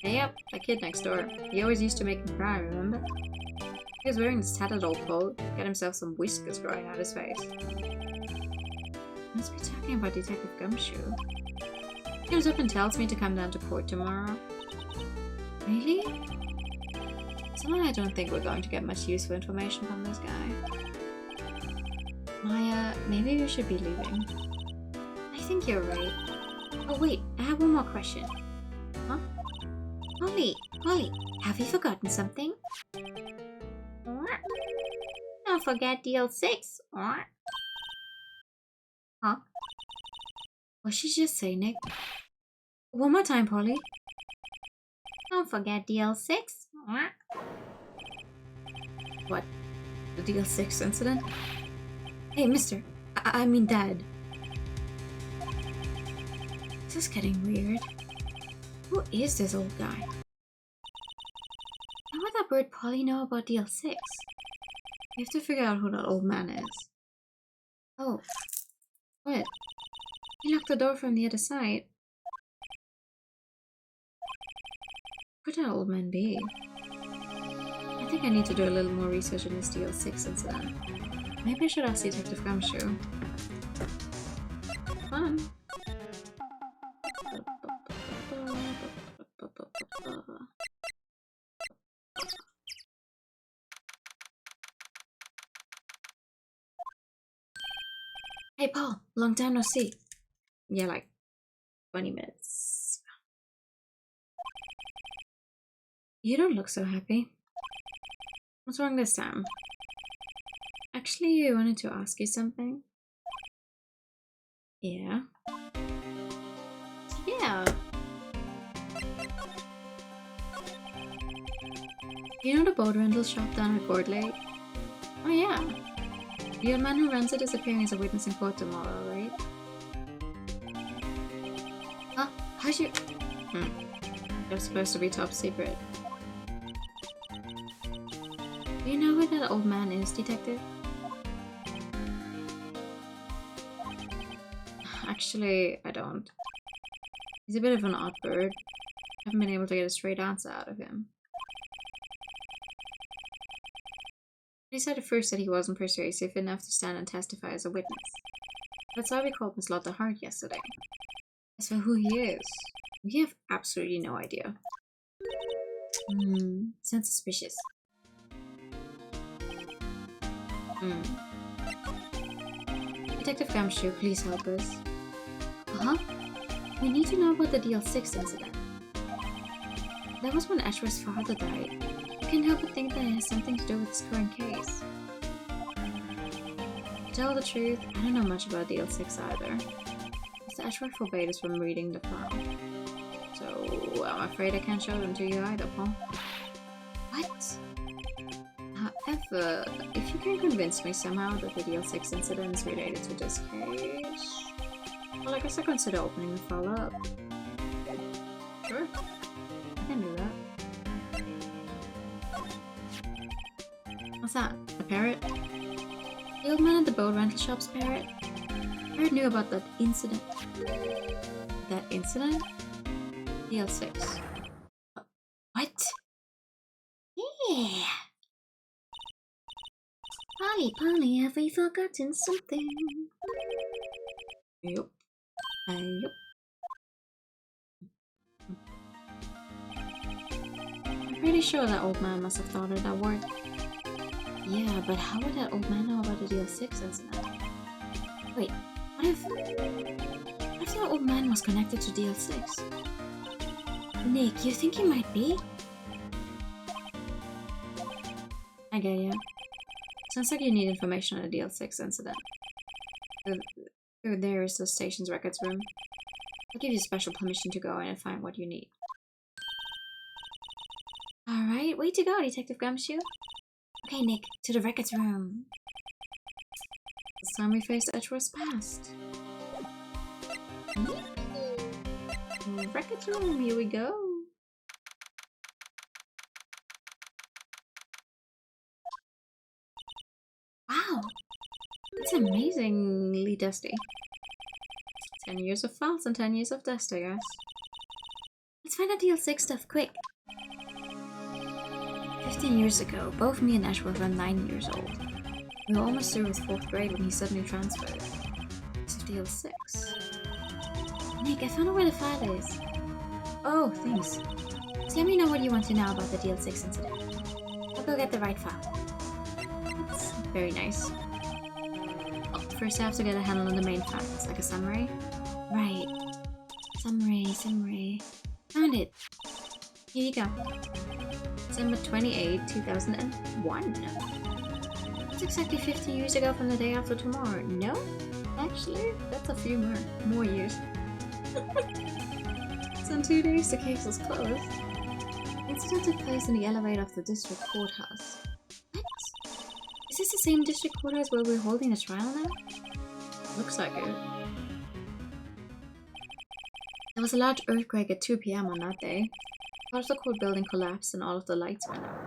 Yep, that kid next door. He always used to make him cry, remember? He was wearing this tattered old coat, got himself some whiskers growing out his face. Must be talking about Detective Gumshoe. He comes up and tells me to come down to court tomorrow. Really? Somehow I don't think we're going to get much useful information from this guy. Maya, maybe we should be leaving. I think you're right. Oh wait, I have one more question. Huh? Polly, have you forgotten something? Don't forget DL6. Huh? What did she just say, Nick? One more time, Polly. Don't forget DL6. What? The DL6 incident? Hey, mister. I mean Dad. This is getting weird. Who is this old guy? How would that bird Polly know about DL6? We have to figure out who that old man is. Oh. What? He locked the door from the other side. Who could that old man be? I think I need to do a little more research on this DL6 incident. Maybe I should ask Detective Gumshoe. Fun. Hey Paul, long time no see. Yeah, like 20 minutes. You don't look so happy. What's wrong this time? Actually, I wanted to ask you something. Yeah? Yeah. You know the boat rental shop down at Board Lake? Oh yeah. The old man who runs it is appearing as a witness in court tomorrow, right? Huh? How'd you... They're supposed to be top secret. Do you know who that old man is, Detective? Actually, I don't. He's a bit of an odd bird. I haven't been able to get a straight answer out of him. He said at first that he wasn't persuasive enough to stand and testify as a witness. That's why we called Miss Lotta Hart yesterday. As for who he is, we have absolutely no idea. Sounds suspicious. Detective Gamshu, please help us. Uh-huh. We need to know about the DL6 incident. That was when Ashworth's father died. I can't help but think that it has something to do with this current case. To tell the truth, I don't know much about DL6 either. Mr. Ashworth forbade us from reading the file. So, I'm afraid I can't show them to you either, Paul. What? However, if you can convince me somehow that the DL6 incident is related to this case, well, I guess I consider opening the file up. Sure. I can do that. What's that? A parrot? The old man at the boat rental shop's parrot? Parrot knew about that incident. That incident? DL6. What? Yeah. Polly, have we forgotten something? Yup. Yup. I'm pretty sure that old man must have thought of that word. Yeah, but how would that old man know about the DL6 incident? Wait, what if that old man was connected to DL6? Nick, you think he might be? I get you. Sounds like you need information on the DL6 incident. There is the station's records room. I'll give you special permission to go in and find what you need. Alright, way to go, Detective Gumshoe. Okay, Nick, to the records room. This time we face Edgeworth's past. Records room, here we go. Wow, it's amazingly dusty. 10 years of files and 10 years of dust, I guess. Let's find out DL6 stuff quick. 15 years ago, both me and Ashworth were 9 years old. We were almost through with 4th grade when he suddenly transferred. It's DL6. Nick, I found out where the file is. Oh, thanks. So let me know what you want to know about the DL6 incident. I'll go get the right file. That's very nice. First I have to get a handle on the main facts, like a summary. Right. Summary. Found it. Here you go. December 28, 2001. That's exactly 50 years ago from the day after tomorrow. No? Actually, that's a few more years. So in 2 days the case was closed. The incident took place in the elevator of the district courthouse. What? Is this the same district courthouse where we're holding a trial now? Looks like it. There was a large earthquake at 2 p.m. on that day. Part of the court building collapsed and all of the lights went out.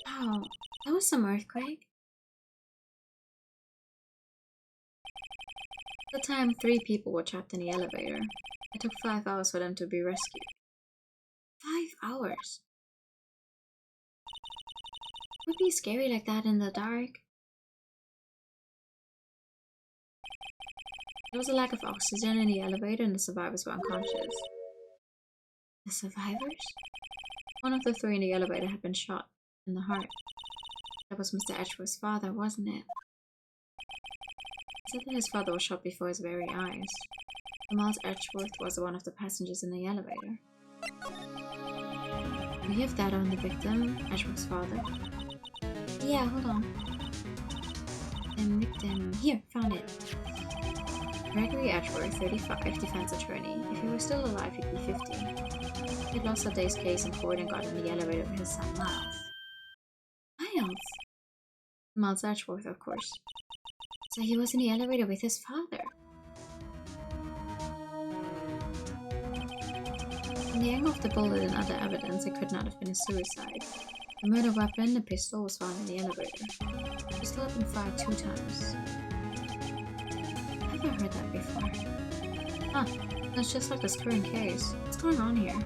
Wow, that was some earthquake. At the time, 3 people were trapped in the elevator. It took 5 hours for them to be rescued. 5 hours? It would be scary like that in the dark. There was a lack of oxygen in the elevator and the survivors were unconscious. The survivors? One of the 3 in the elevator had been shot in the heart. That was Mr. Edgeworth's father, wasn't it? He said that his father was shot before his very eyes. Miles Edgeworth was one of the passengers in the elevator. We have data on the victim, Edgeworth's father. Yeah, hold on. Victim. Here, found it. Gregory Edgeworth, 35, defense attorney. If he were still alive, he'd be 50. He'd lost a day's case in court and got in the elevator with his son, Miles. Miles? Miles Edgeworth, of course. So he was in the elevator with his father. From the angle of the bullet and other evidence, it could not have been a suicide. The murder weapon, the pistol, was found in the elevator. The pistol had been fired 2 times. I've never heard that before. Huh, that's just like this current case. What's going on here?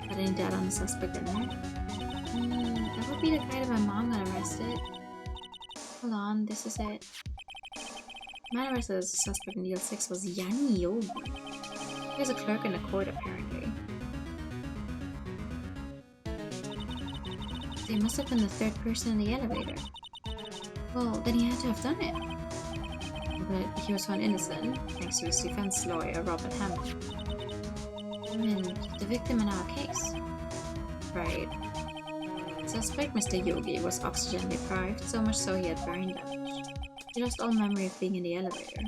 Got any data on the suspect in there? That would be the guy that my mom got arrested. Hold on, this is it. The man arrested as a suspect in Deal 6 was Yanni Yogi. He was a clerk in the court, apparently. They must have been the 3rd person in the elevator. Well, then he had to have done it. But he was found innocent, thanks to his defense lawyer, Robert Hammond. And the victim in our case. Right. Suspect Mr. Yogi was oxygen deprived, so much so he had brain damage. He lost all memory of being in the elevator.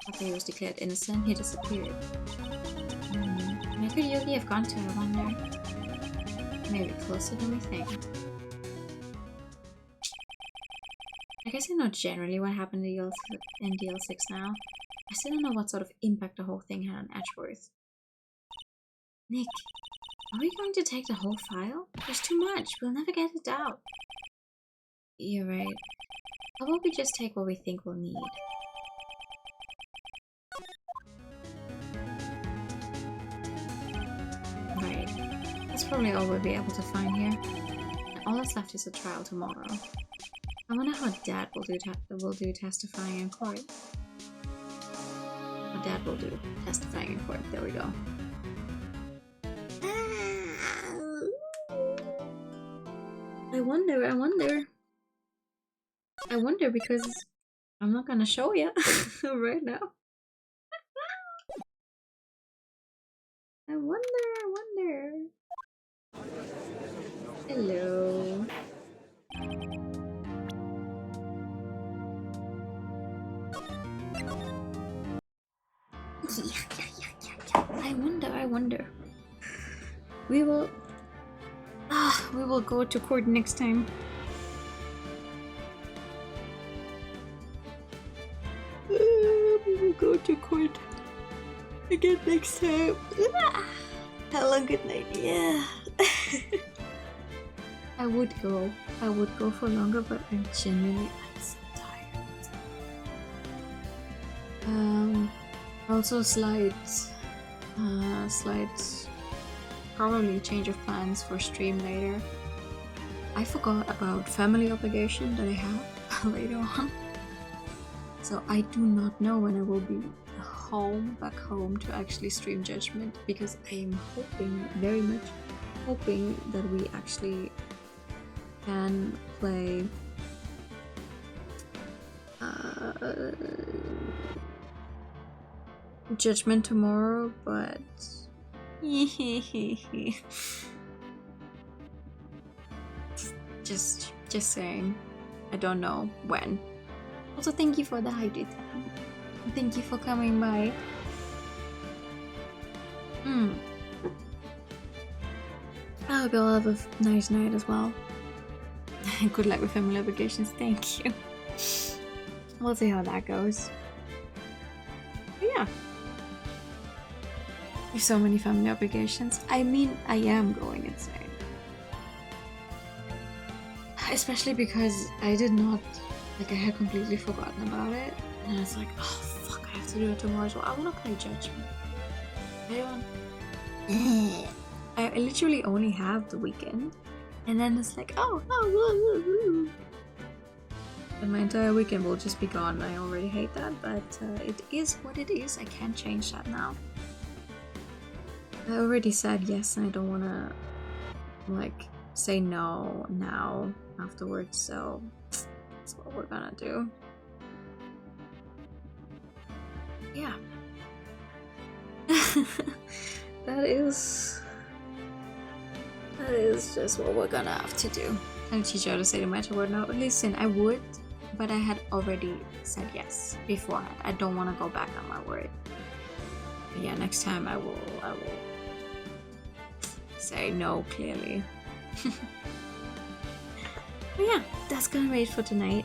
After he was declared innocent, he disappeared. Where could Yogi have gone to, I wonder? Maybe closer than we think. I guess I know generally what happened in DL6 now. I still don't know what sort of impact the whole thing had on Edgeworth. Nick, are we going to take the whole file? There's too much. We'll never get it out. You're right. How about we just take what we think we'll need? Right. That's probably all we'll be able to find here. All that's left is a trial tomorrow. I wonder how Dad will do testifying in court. What Dad will do testifying in court. There we go. I wonder because I'm not gonna show you right now. I wonder. Hello. Yeah. I wonder. We will go to court next time. We will go to court again next time. Hello, good night. Yeah. I would go for longer, but I'm so tired. Also slight probably change of plans for stream later. I forgot about family obligation that I have later on. So I do not know when I will be back home to actually stream Judgment, because I am very much hoping that we actually can play Judgment tomorrow, but just saying, I don't know when. Also, thank you for the hydrate. Thank you for coming by. I hope you all have a nice night as well. Good luck with family obligations. Thank you. We'll see how that goes. But yeah. There's so many family obligations. I mean, I am going insane. Especially because I did not, I had completely forgotten about it. And I was like, oh fuck, I have to do it tomorrow. So I want to play Judgment. I literally only have the weekend. And then it's like, oh. And my entire weekend will just be gone. I already hate that, but it is what it is. I can't change that now. I already said yes, and I don't want to, say no now afterwards, so that's what we're gonna do. Yeah. That is just what we're gonna have to do. I'll teach you how to say the magic word now. Listen, I would, but I had already said yes beforehand. I don't want to go back on my word. But yeah, next time I will say no clearly. But yeah, that's gonna be it for tonight.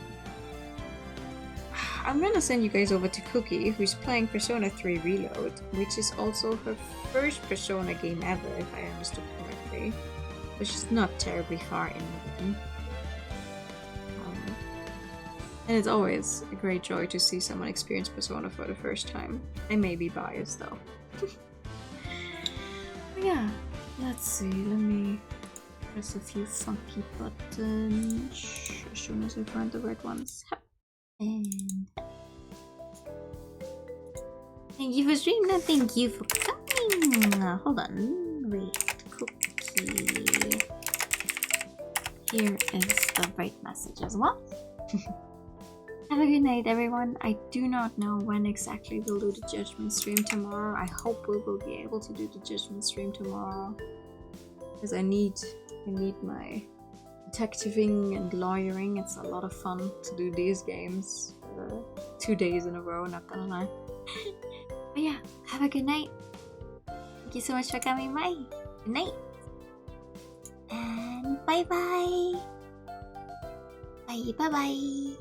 I'm gonna send you guys over to Cookie, who's playing Persona 3 Reload, which is also her first Persona game ever, if I understood correctly. which is not terribly far in with them. And it's always a great joy to see someone experience Persona for the first time. I may be biased though. Yeah, let's see, let me press a few funky buttons as soon as I find the right ones. And thank you for streaming and thank you for coming. Hold on, wait, cookie. Here is the right message as well. Have a good night, everyone. I do not know when exactly we'll do the judgment stream tomorrow. I hope we will be able to do the judgment stream tomorrow, because I need my detectiving and lawyering. It's a lot of fun to do these games 2 days in a row, not gonna lie. But yeah, have a good night. Thank you so much for coming by. Good night. And bye bye. Bye bye bye.